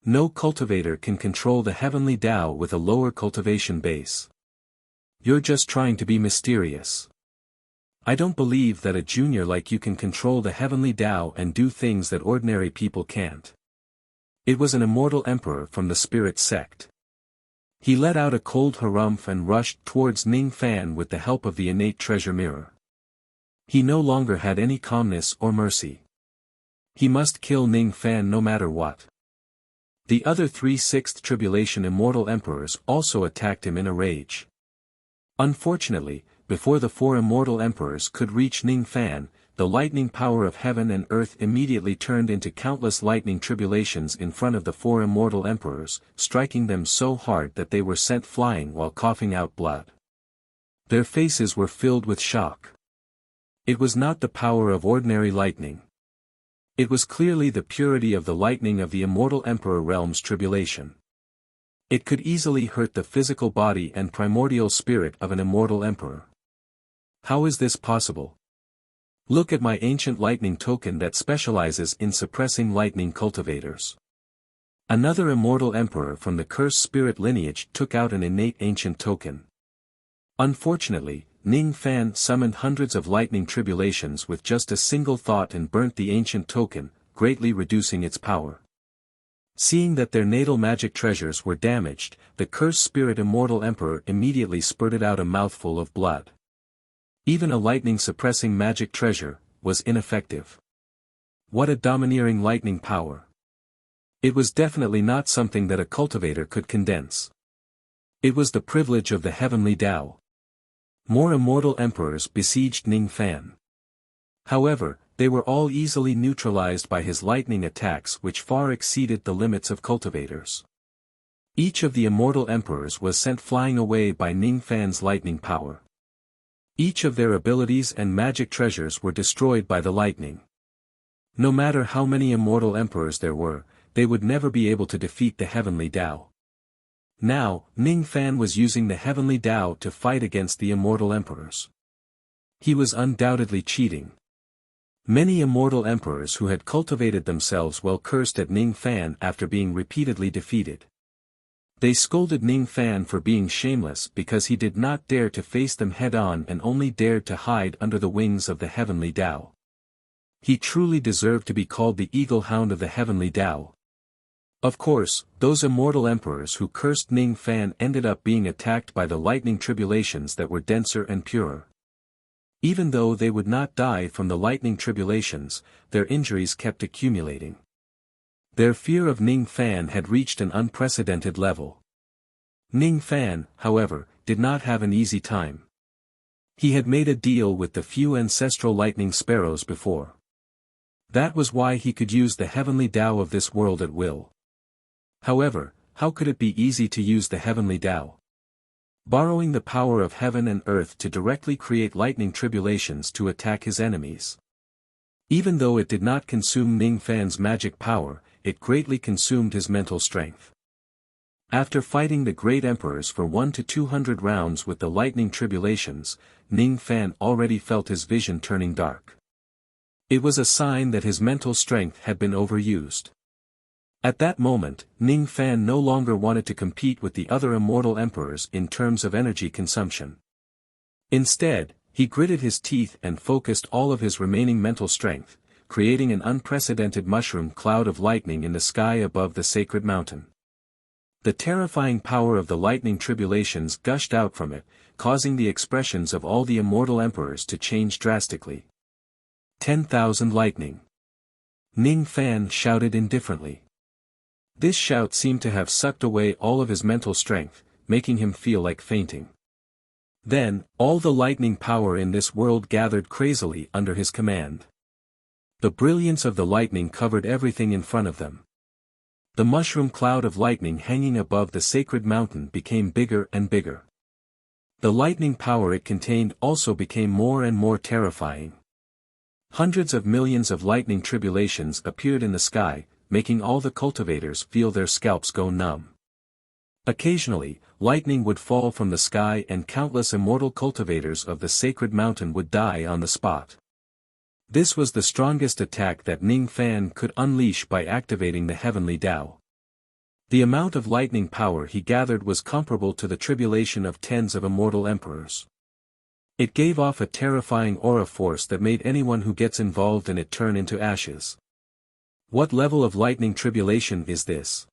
No cultivator can control the heavenly Tao with a lower cultivation base. You're just trying to be mysterious. I don't believe that a junior like you can control the heavenly Tao and do things that ordinary people can't. It was an immortal emperor from the spirit sect. He let out a cold harumph and rushed towards Ning Fan with the help of the innate treasure mirror. He no longer had any calmness or mercy. He must kill Ning Fan no matter what. The other 3 sixth tribulation immortal emperors also attacked him in a rage. Unfortunately, before the 4 immortal emperors could reach Ning Fan, the lightning power of heaven and earth immediately turned into countless lightning tribulations in front of the four immortal emperors, striking them so hard that they were sent flying while coughing out blood. Their faces were filled with shock. It was not the power of ordinary lightning. It was clearly the purity of the lightning of the immortal emperor realm's tribulation. It could easily hurt the physical body and primordial spirit of an immortal emperor. How is this possible? Look at my ancient lightning token that specializes in suppressing lightning cultivators. Another immortal emperor from the cursed spirit lineage took out an innate ancient token. Unfortunately, Ning Fan summoned hundreds of lightning tribulations with just a single thought and burnt the ancient token, greatly reducing its power. Seeing that their natal magic treasures were damaged, the cursed spirit immortal emperor immediately spurted out a mouthful of blood. Even a lightning-suppressing magic treasure was ineffective. What a domineering lightning power! It was definitely not something that a cultivator could condense. It was the privilege of the heavenly Tao. More immortal emperors besieged Ning Fan. However, they were all easily neutralized by his lightning attacks which far exceeded the limits of cultivators. Each of the immortal emperors was sent flying away by Ning Fan's lightning power. Each of their abilities and magic treasures were destroyed by the lightning. No matter how many immortal emperors there were, they would never be able to defeat the heavenly Tao. Now, Ning Fan was using the heavenly Tao to fight against the immortal emperors. He was undoubtedly cheating. Many immortal emperors who had cultivated themselves well cursed at Ning Fan after being repeatedly defeated. They scolded Ning Fan for being shameless because he did not dare to face them head-on and only dared to hide under the wings of the heavenly Tao. He truly deserved to be called the eagle hound of the heavenly Tao. Of course, those immortal emperors who cursed Ning Fan ended up being attacked by the lightning tribulations that were denser and purer. Even though they would not die from the lightning tribulations, their injuries kept accumulating. Their fear of Ning Fan had reached an unprecedented level. Ning Fan, however, did not have an easy time. He had made a deal with the few ancestral lightning sparrows before. That was why he could use the heavenly Tao of this world at will. However, how could it be easy to use the heavenly Tao? Borrowing the power of heaven and earth to directly create lightning tribulations to attack his enemies. Even though it did not consume Ning Fan's magic power, it greatly consumed his mental strength. After fighting the great emperors for 100 to 200 rounds with the lightning tribulations, Ning Fan already felt his vision turning dark. It was a sign that his mental strength had been overused. At that moment, Ning Fan no longer wanted to compete with the other immortal emperors in terms of energy consumption. Instead, he gritted his teeth and focused all of his remaining mental strength, creating an unprecedented mushroom cloud of lightning in the sky above the sacred mountain. The terrifying power of the lightning tribulations gushed out from it, causing the expressions of all the immortal emperors to change drastically. 10,000 lightning! Ning Fan shouted indifferently. This shout seemed to have sucked away all of his mental strength, making him feel like fainting. Then, all the lightning power in this world gathered crazily under his command. The brilliance of the lightning covered everything in front of them. The mushroom cloud of lightning hanging above the sacred mountain became bigger and bigger. The lightning power it contained also became more and more terrifying. Hundreds of millions of lightning tribulations appeared in the sky, making all the cultivators feel their scalps go numb. Occasionally, lightning would fall from the sky and countless immortal cultivators of the sacred mountain would die on the spot. This was the strongest attack that Ning Fan could unleash by activating the heavenly Tao. The amount of lightning power he gathered was comparable to the tribulation of tens of immortal emperors. It gave off a terrifying aura force that made anyone who gets involved in it turn into ashes. What level of lightning tribulation is this?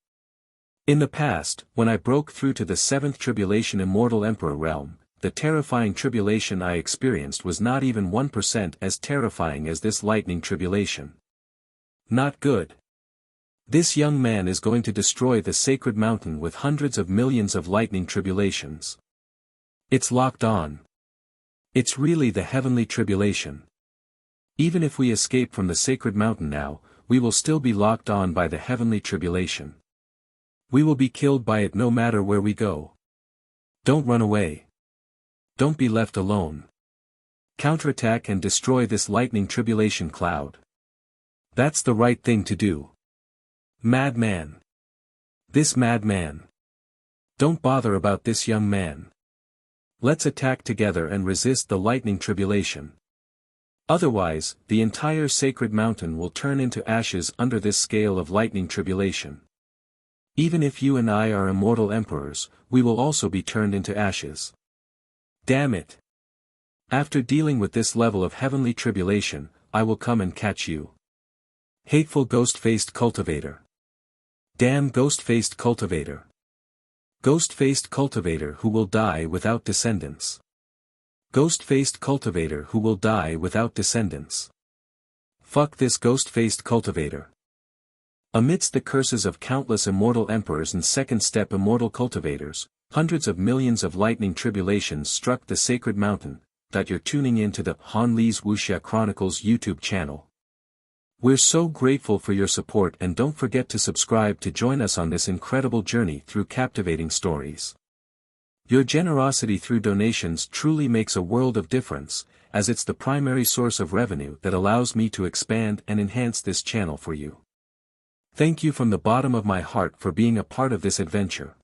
In the past, when I broke through to the 7th tribulation immortal emperor realm, the terrifying tribulation I experienced was not even 1% as terrifying as this lightning tribulation. Not good. This young man is going to destroy the sacred mountain with hundreds of millions of lightning tribulations. It's locked on. It's really the heavenly tribulation. Even if we escape from the sacred mountain now, we will still be locked on by the heavenly tribulation. We will be killed by it no matter where we go. Don't run away. Don't be left alone. Counterattack and destroy this lightning tribulation cloud. That's the right thing to do. Madman. This madman. Don't bother about this young man. Let's attack together and resist the lightning tribulation. Otherwise, the entire sacred mountain will turn into ashes under this scale of lightning tribulation. Even if you and I are immortal emperors, we will also be turned into ashes. Damn it. After dealing with this level of heavenly tribulation, I will come and catch you. Hateful ghost-faced cultivator. Damn ghost-faced cultivator. Ghost-faced cultivator who will die without descendants. Ghost-faced cultivator who will die without descendants. Fuck this ghost-faced cultivator. Amidst the curses of countless immortal emperors and second-step immortal cultivators, hundreds of millions of lightning tribulations struck the sacred mountain, that you're tuning in to the Han Li's Wuxia Chronicles YouTube channel. We're so grateful for your support, and don't forget to subscribe to join us on this incredible journey through captivating stories. Your generosity through donations truly makes a world of difference, as it's the primary source of revenue that allows me to expand and enhance this channel for you. Thank you from the bottom of my heart for being a part of this adventure.